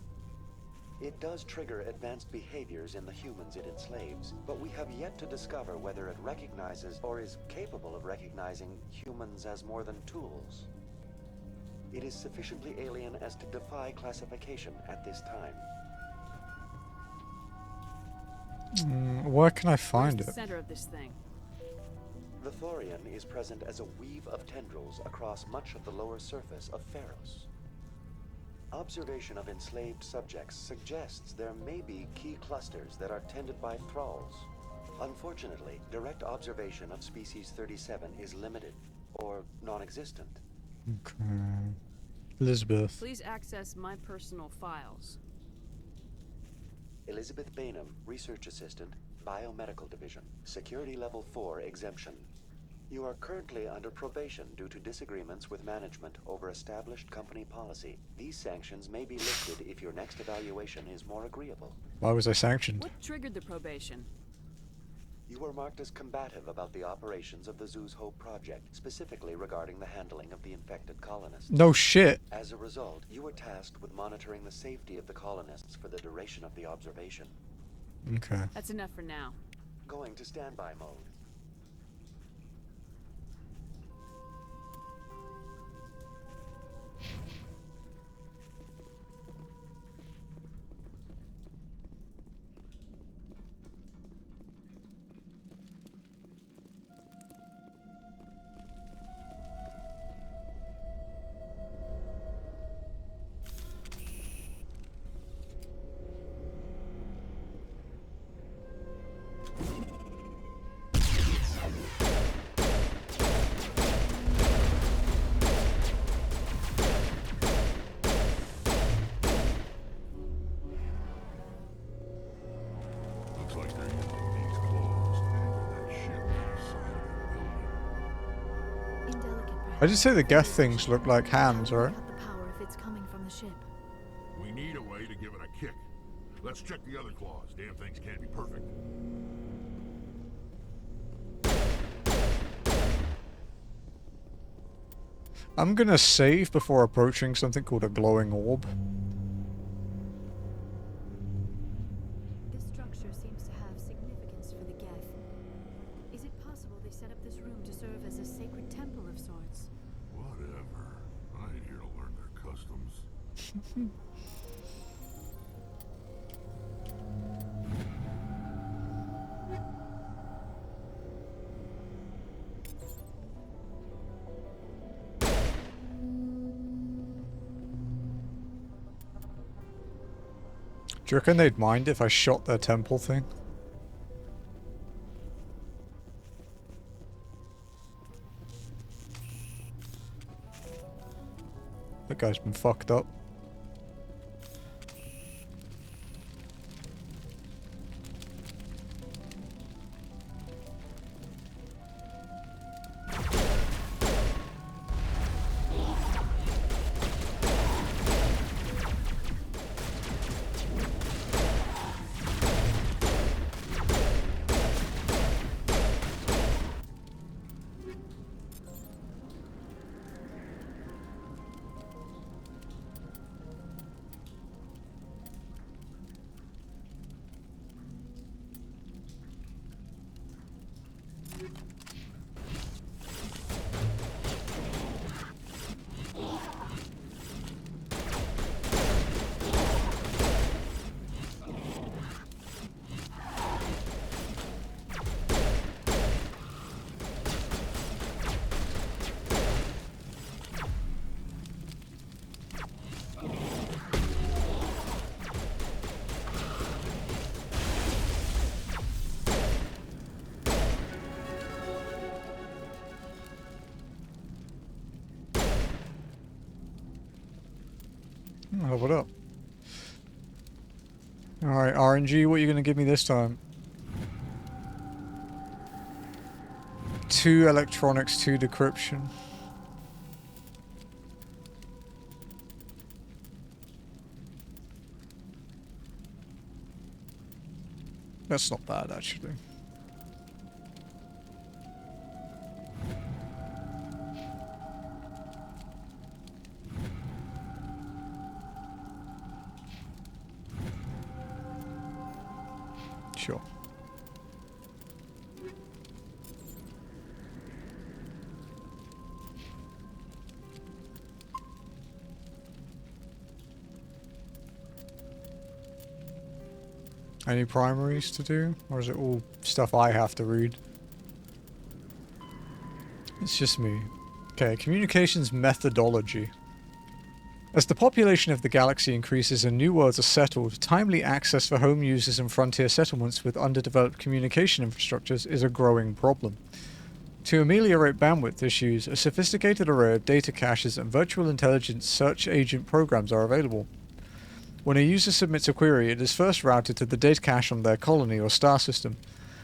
It does trigger advanced behaviors in the humans it enslaves, but we have yet to discover whether it recognizes or is capable of recognizing humans as more than tools. It is sufficiently alien as to defy classification at this time. Where can I find Where's the it? center of this thing? The Thorian is present as a weave of tendrils across much of the lower surface of Feros. Observation of enslaved subjects suggests there may be key clusters that are tended by thralls. Unfortunately, direct observation of species 37 is limited, or non-existent. Okay. Elizabeth. Please access my personal files. Elizabeth Bainham, Research Assistant, Biomedical Division, Security Level 4 exemption. You are currently under probation due to disagreements with management over established company policy. These sanctions may be lifted if your next evaluation is more agreeable. Why was I sanctioned? What triggered the probation? You were marked as combative about the operations of the Zoo's Hope project, specifically regarding the handling of the infected colonists. No shit. As a result, you were tasked with monitoring the safety of the colonists for the duration of the observation. Okay. That's enough for now. Going to standby mode. I just say the Geth things look like hands, right? The power if it's coming from the ship. We need a way to give it a kick. Let's check the other claws. Damn things can't be perfect. I'm gonna save before approaching something called a glowing orb. This structure seems to have significance for the Geth. Is it possible they set up this room to serve as a sacred temple of sorts? Whatever. I ain't here to learn their customs. Do you reckon they'd mind if I shot their temple thing? That guy's been fucked up. Leveled up. Alright, RNG, what are you going to give me this time? 2 electronics, 2 decryption. That's not bad, actually. Sure. Any primaries to do? Or is it all stuff I have to read? It's just me. Okay, communications methodology. As the population of the galaxy increases and new worlds are settled, timely access for home users and frontier settlements with underdeveloped communication infrastructures is a growing problem. To ameliorate bandwidth issues, a sophisticated array of data caches and virtual intelligence search agent programs are available. When a user submits a query, it is first routed to the data cache on their colony or star system.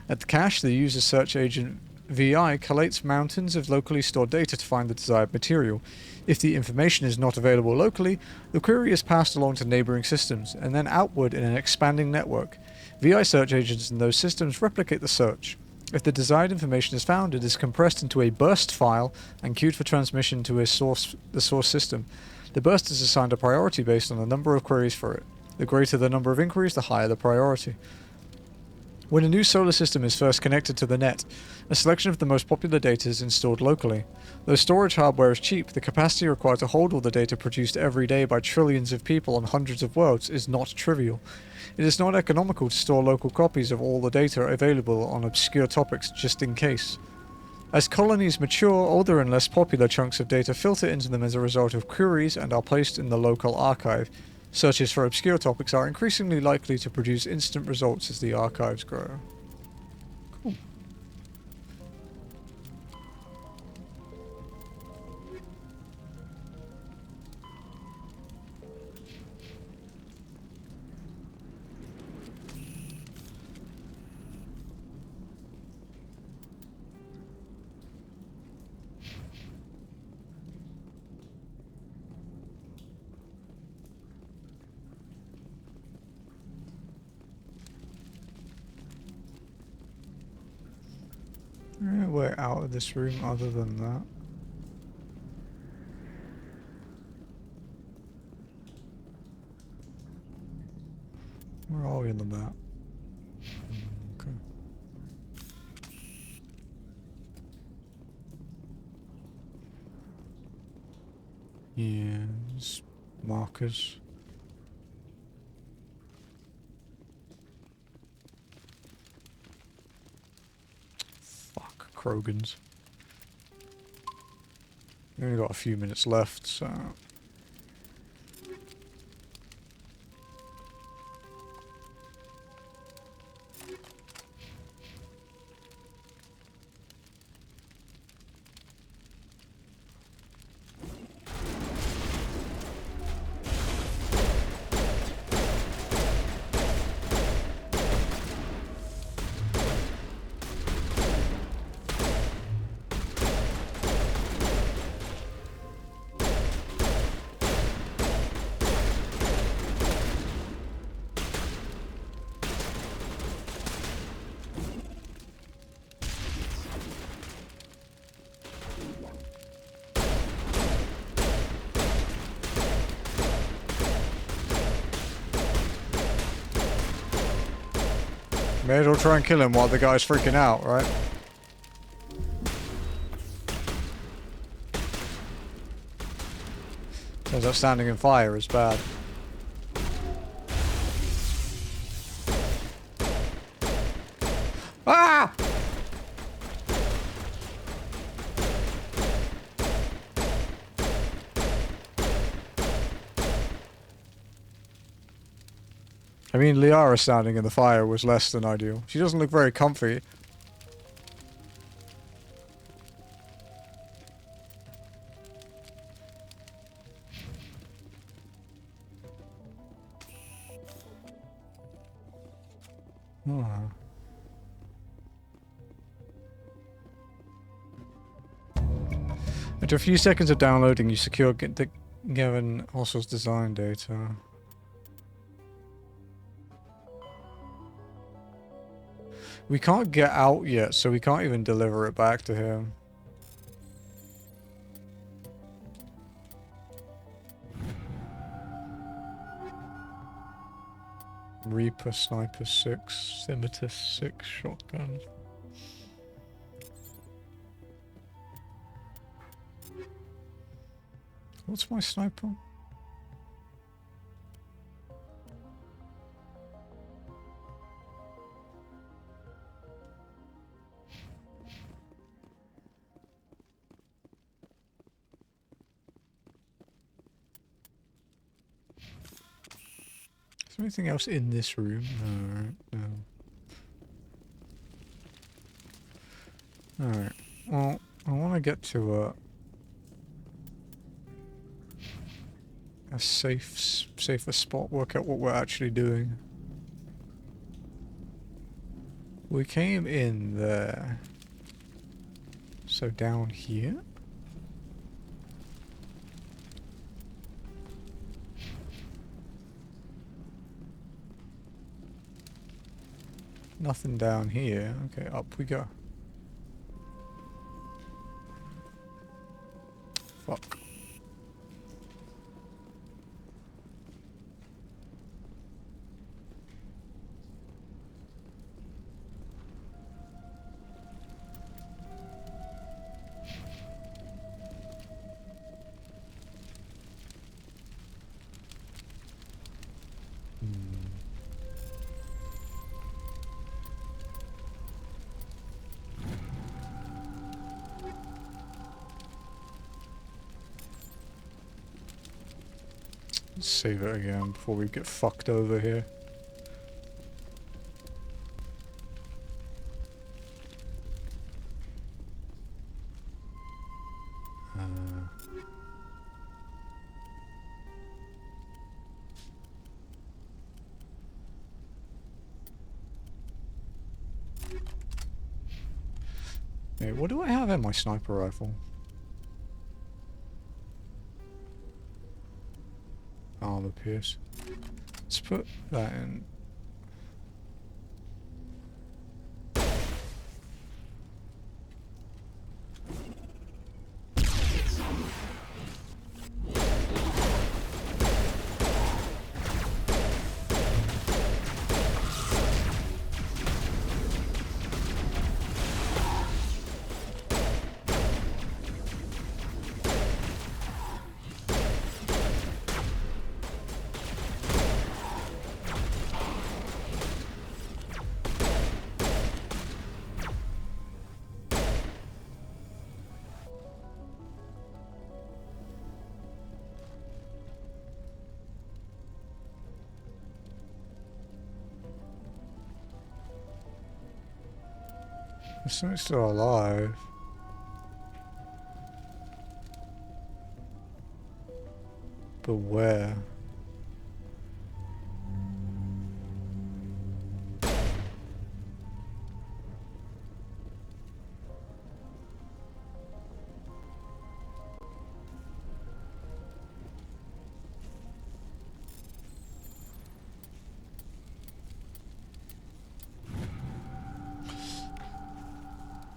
At the cache, the user search agent VI collates mountains of locally stored data to find the desired material. If the information is not available locally, the query is passed along to neighboring systems, and then outward in an expanding network. VI search agents in those systems replicate the search. If the desired information is found, it is compressed into a burst file and queued for transmission to the source system. The burst is assigned a priority based on the number of queries for it. The greater the number of inquiries, the higher the priority. When a new solar system is first connected to the net, a selection of the most popular data is installed locally. Though storage hardware is cheap, the capacity required to hold all the data produced every day by trillions of people on hundreds of worlds is not trivial. It is not economical to store local copies of all the data available on obscure topics just in case. As colonies mature, older and less popular chunks of data filter into them as a result of queries and are placed in the local archive. Searches for obscure topics are increasingly likely to produce instant results as the archives grow. Cool. We're out of this room other than that. Where are we on the map? Okay. Yes, markers. Krogans. We only got a few minutes left, so... May as well try and kill him while the guy's freaking out, right? Turns out standing in fire is bad. Ah! I mean, Liara standing in the fire was less than ideal. She doesn't look very comfy. Oh. After a few seconds of downloading, you secure the given Hostle's design data. We can't get out yet, so we can't even deliver it back to him. Reaper, Sniper 6, Scimitar 6, shotgun. What's my sniper? Is there anything else in this room? No, no. Alright, well, I want to get to a safer spot, work out what we're actually doing. We came in there. So down here? Nothing down here. Okay, up we go. Fuck. Let's save it again before we get fucked over here. Hey, what do I have in my sniper rifle? Armor pierce. Let's put that in. There's something still alive. But where?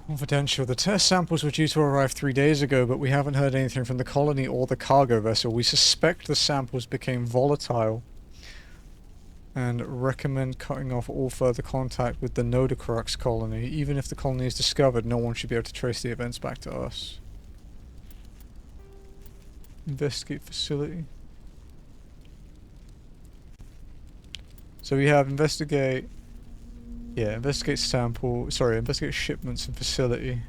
Confidential. The test samples were due to arrive 3 days ago, but we haven't heard anything from the colony or the cargo vessel. We suspect the samples became volatile and recommend cutting off all further contact with the Nodocrux colony. Even if the colony is discovered, no one should be able to trace the events back to us. Investigate facility. So we have investigate... Yeah, investigate sample... Sorry, investigate shipments and facility.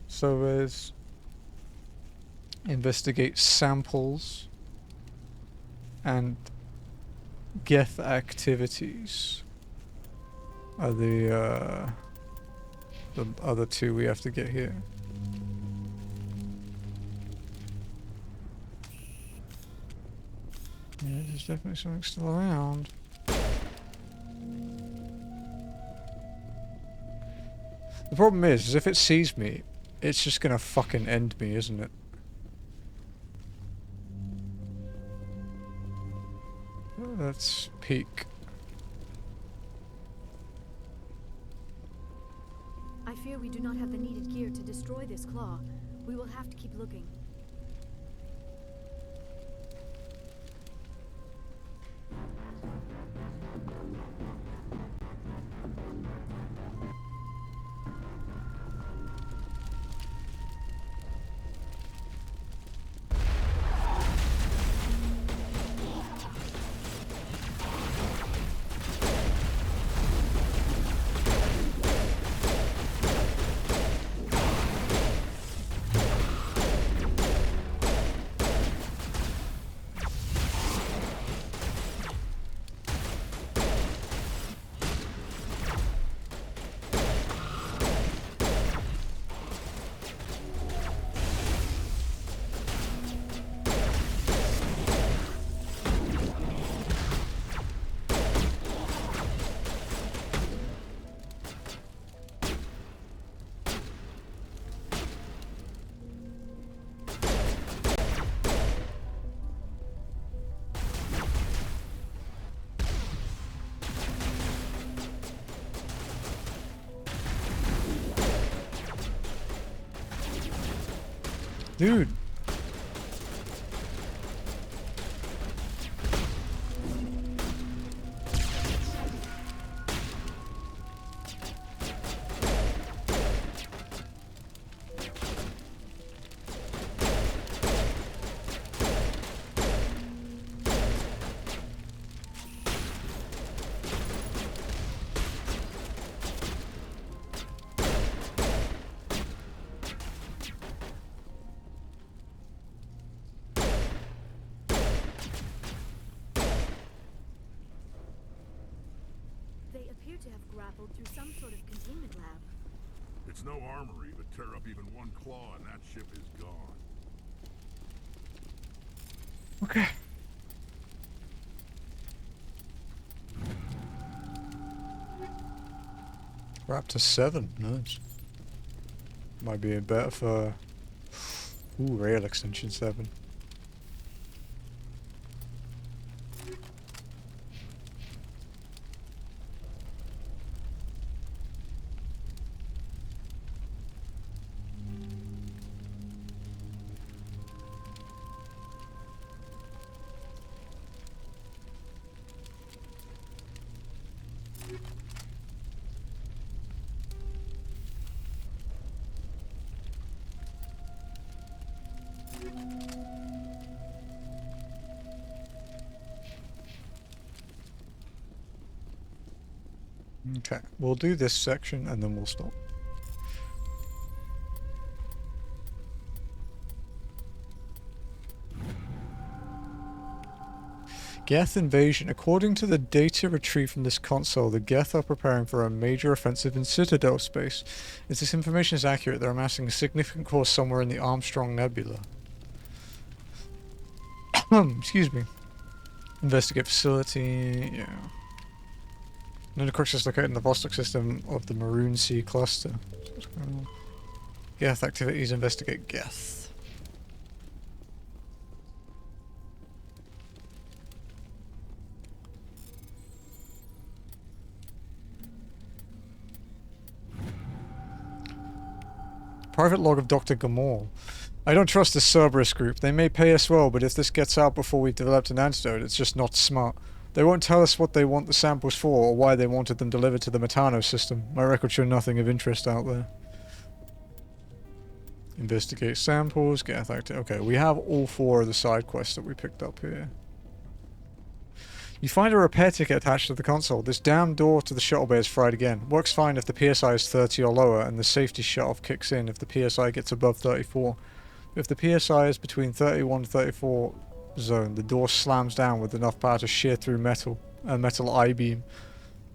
So there's... Investigate samples and Geth activities are the other two we have to get here. Yeah, there's definitely something still around. The problem is if it sees me, it's just gonna fucking end me, isn't it? Let's peek. I fear we do not have the needed gear to destroy this claw. We will have to keep looking. Dude. To have grappled through some sort of containment lab. It's no armory, but tear up even one claw and that ship is gone. Okay. We're up to 7. Nice. Might be better for... Ooh, rail extension 7. Okay, we'll do this section and then we'll stop. Geth invasion. According to the data retrieved from this console, the Geth are preparing for a major offensive in Citadel space. If this information is accurate, they're amassing a significant force somewhere in the Armstrong Nebula. Excuse me. Investigate facility, yeah. Nanocrix is located in the Vostok system of the Maroon Sea cluster. Geth activities, investigate Geth. Private log of Dr. Gamor. I don't trust this Cerberus group. They may pay us well, but if this gets out before we've developed an antidote, it's just not smart. They won't tell us what they want the samples for, or why they wanted them delivered to the Metano system. My records show nothing of interest out there. Investigate samples, Geth active. Okay, we have all 4 of the side quests that we picked up here. You find a repair ticket attached to the console. This damn door to the shuttle bay is fried again. Works fine if the PSI is 30 or lower, and the safety shut-off kicks in if the PSI gets above 34. If the PSI is between 31 and 34 zone, the door slams down with enough power to shear through metal, a metal I-beam.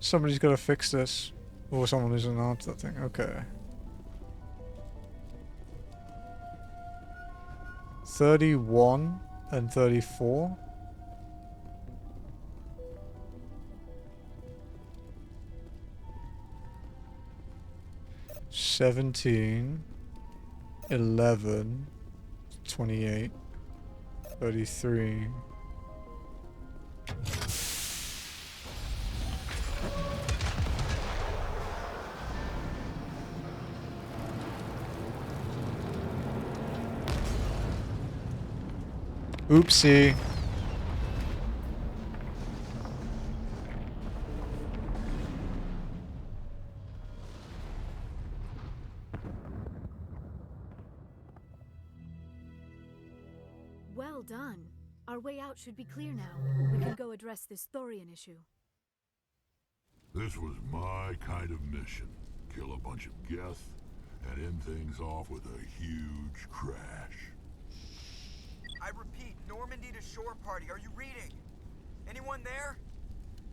Somebody's got to fix this. Or someone isn't answered that thing. Okay. 31 and 34. 17, 11, 28, 33. Oopsie. Well done. Our way out should be clear now. We can go address this thorian issue. This was my kind of mission. Kill a bunch of Geth and end things off with a huge crash. I repeat, Normandy to shore party. Are you reading? Anyone there?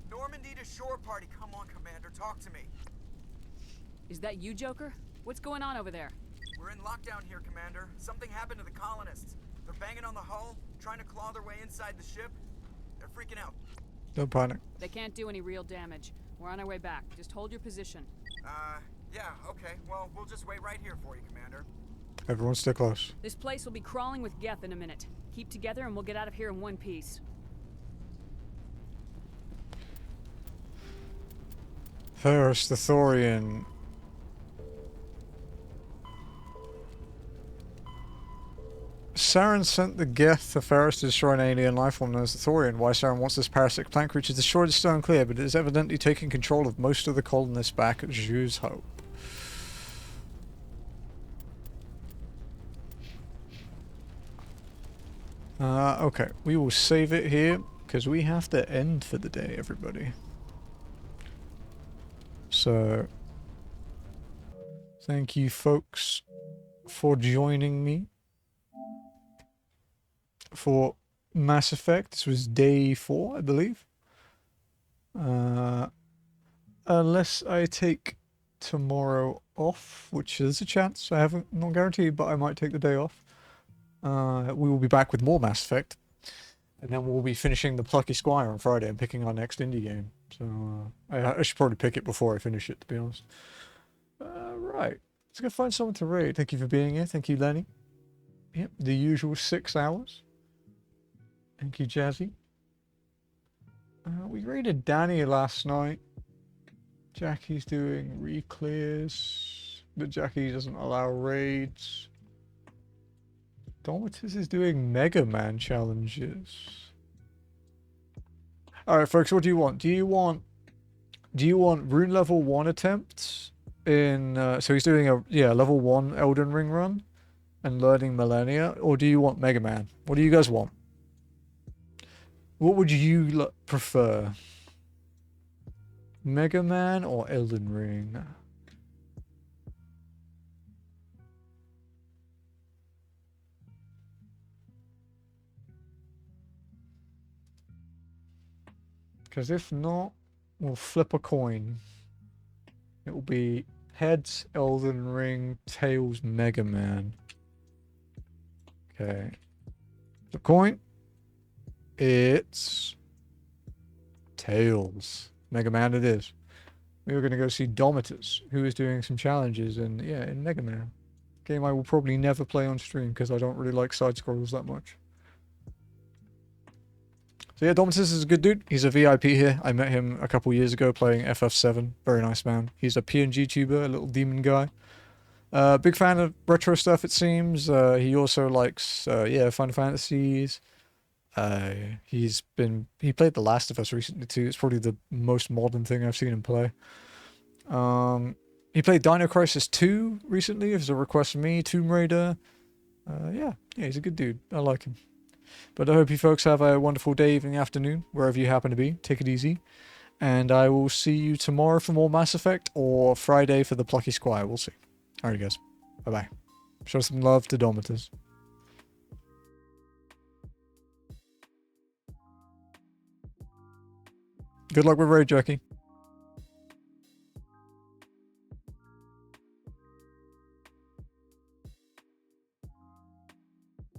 Normandy to shore party. Come on, Commander. Talk to me. Is that you, Joker? What's going on over there? We're in lockdown here, Commander. Something happened to the colonists. They're banging on the hull, trying to claw their way inside the ship. They're freaking out. Don't panic. They can't do any real damage. We're on our way back. Just hold your position. Yeah, okay. Well, we'll just wait right here for you, Commander. Everyone stay close. This place will be crawling with Geth in a minute. Keep together and we'll get out of here in one piece. Feros the Thorian. Saren sent the Geth to Feros to destroy an alien life form known as the Thorian. Why Saren wants this parasitic plant creature destroyed is still unclear, but it is evidently taking control of most of the colonists back at Zhu's Hope. Okay, we will save it here, because we have to end for the day, everybody. So, thank you folks for joining me for Mass Effect. This was day 4, I believe. Unless I take tomorrow off, which is a chance. I haven't, not guaranteed, but I might take the day off. We will be back with more Mass Effect. And then we'll be finishing the Plucky Squire on Friday and picking our next indie game. So I should probably pick it before I finish it, to be honest. Right. Let's go find someone to raid. Thank you for being here. Thank you, Lenny. Yep, the usual 6 hours. Thank you, Jazzy. We raided Danny last night. Jackie's doing re-clears, but Jackie doesn't allow raids. Domitus is doing Mega Man challenges. Alright folks, what do you want? Do you want rune level 1 attempts in so he's doing a level 1 Elden Ring run and learning Millennia, or do you want Mega Man? What do you guys want? What would you prefer? Mega Man or Elden Ring? Because if not, we'll flip a coin. It will be heads, Elden Ring, tails, Mega Man. Okay. The coin. It's tails. Mega Man it is. We are going to go see Domitus, who is doing some challenges in Mega Man. Game I will probably never play on stream because I don't really like side scrolls that much. So yeah, Domitus is a good dude. He's a VIP here. I met him a couple years ago playing FF7. Very nice man. He's a PNG tuber, a little demon guy. Big fan of retro stuff, it seems. He also likes, Final Fantasies. He played The Last of Us recently too. It's probably the most modern thing I've seen him play. He played Dino Crisis 2 recently. It was a request from me. Tomb Raider. Yeah, he's a good dude. I like him. But I hope you folks have a wonderful day, evening, afternoon, wherever you happen to be. Take it easy. And I will see you tomorrow for more Mass Effect, or Friday for the Plucky Squire. We'll see. Alright guys. Bye-bye. Show some love to Domitus. Good luck with Raid, Jackie.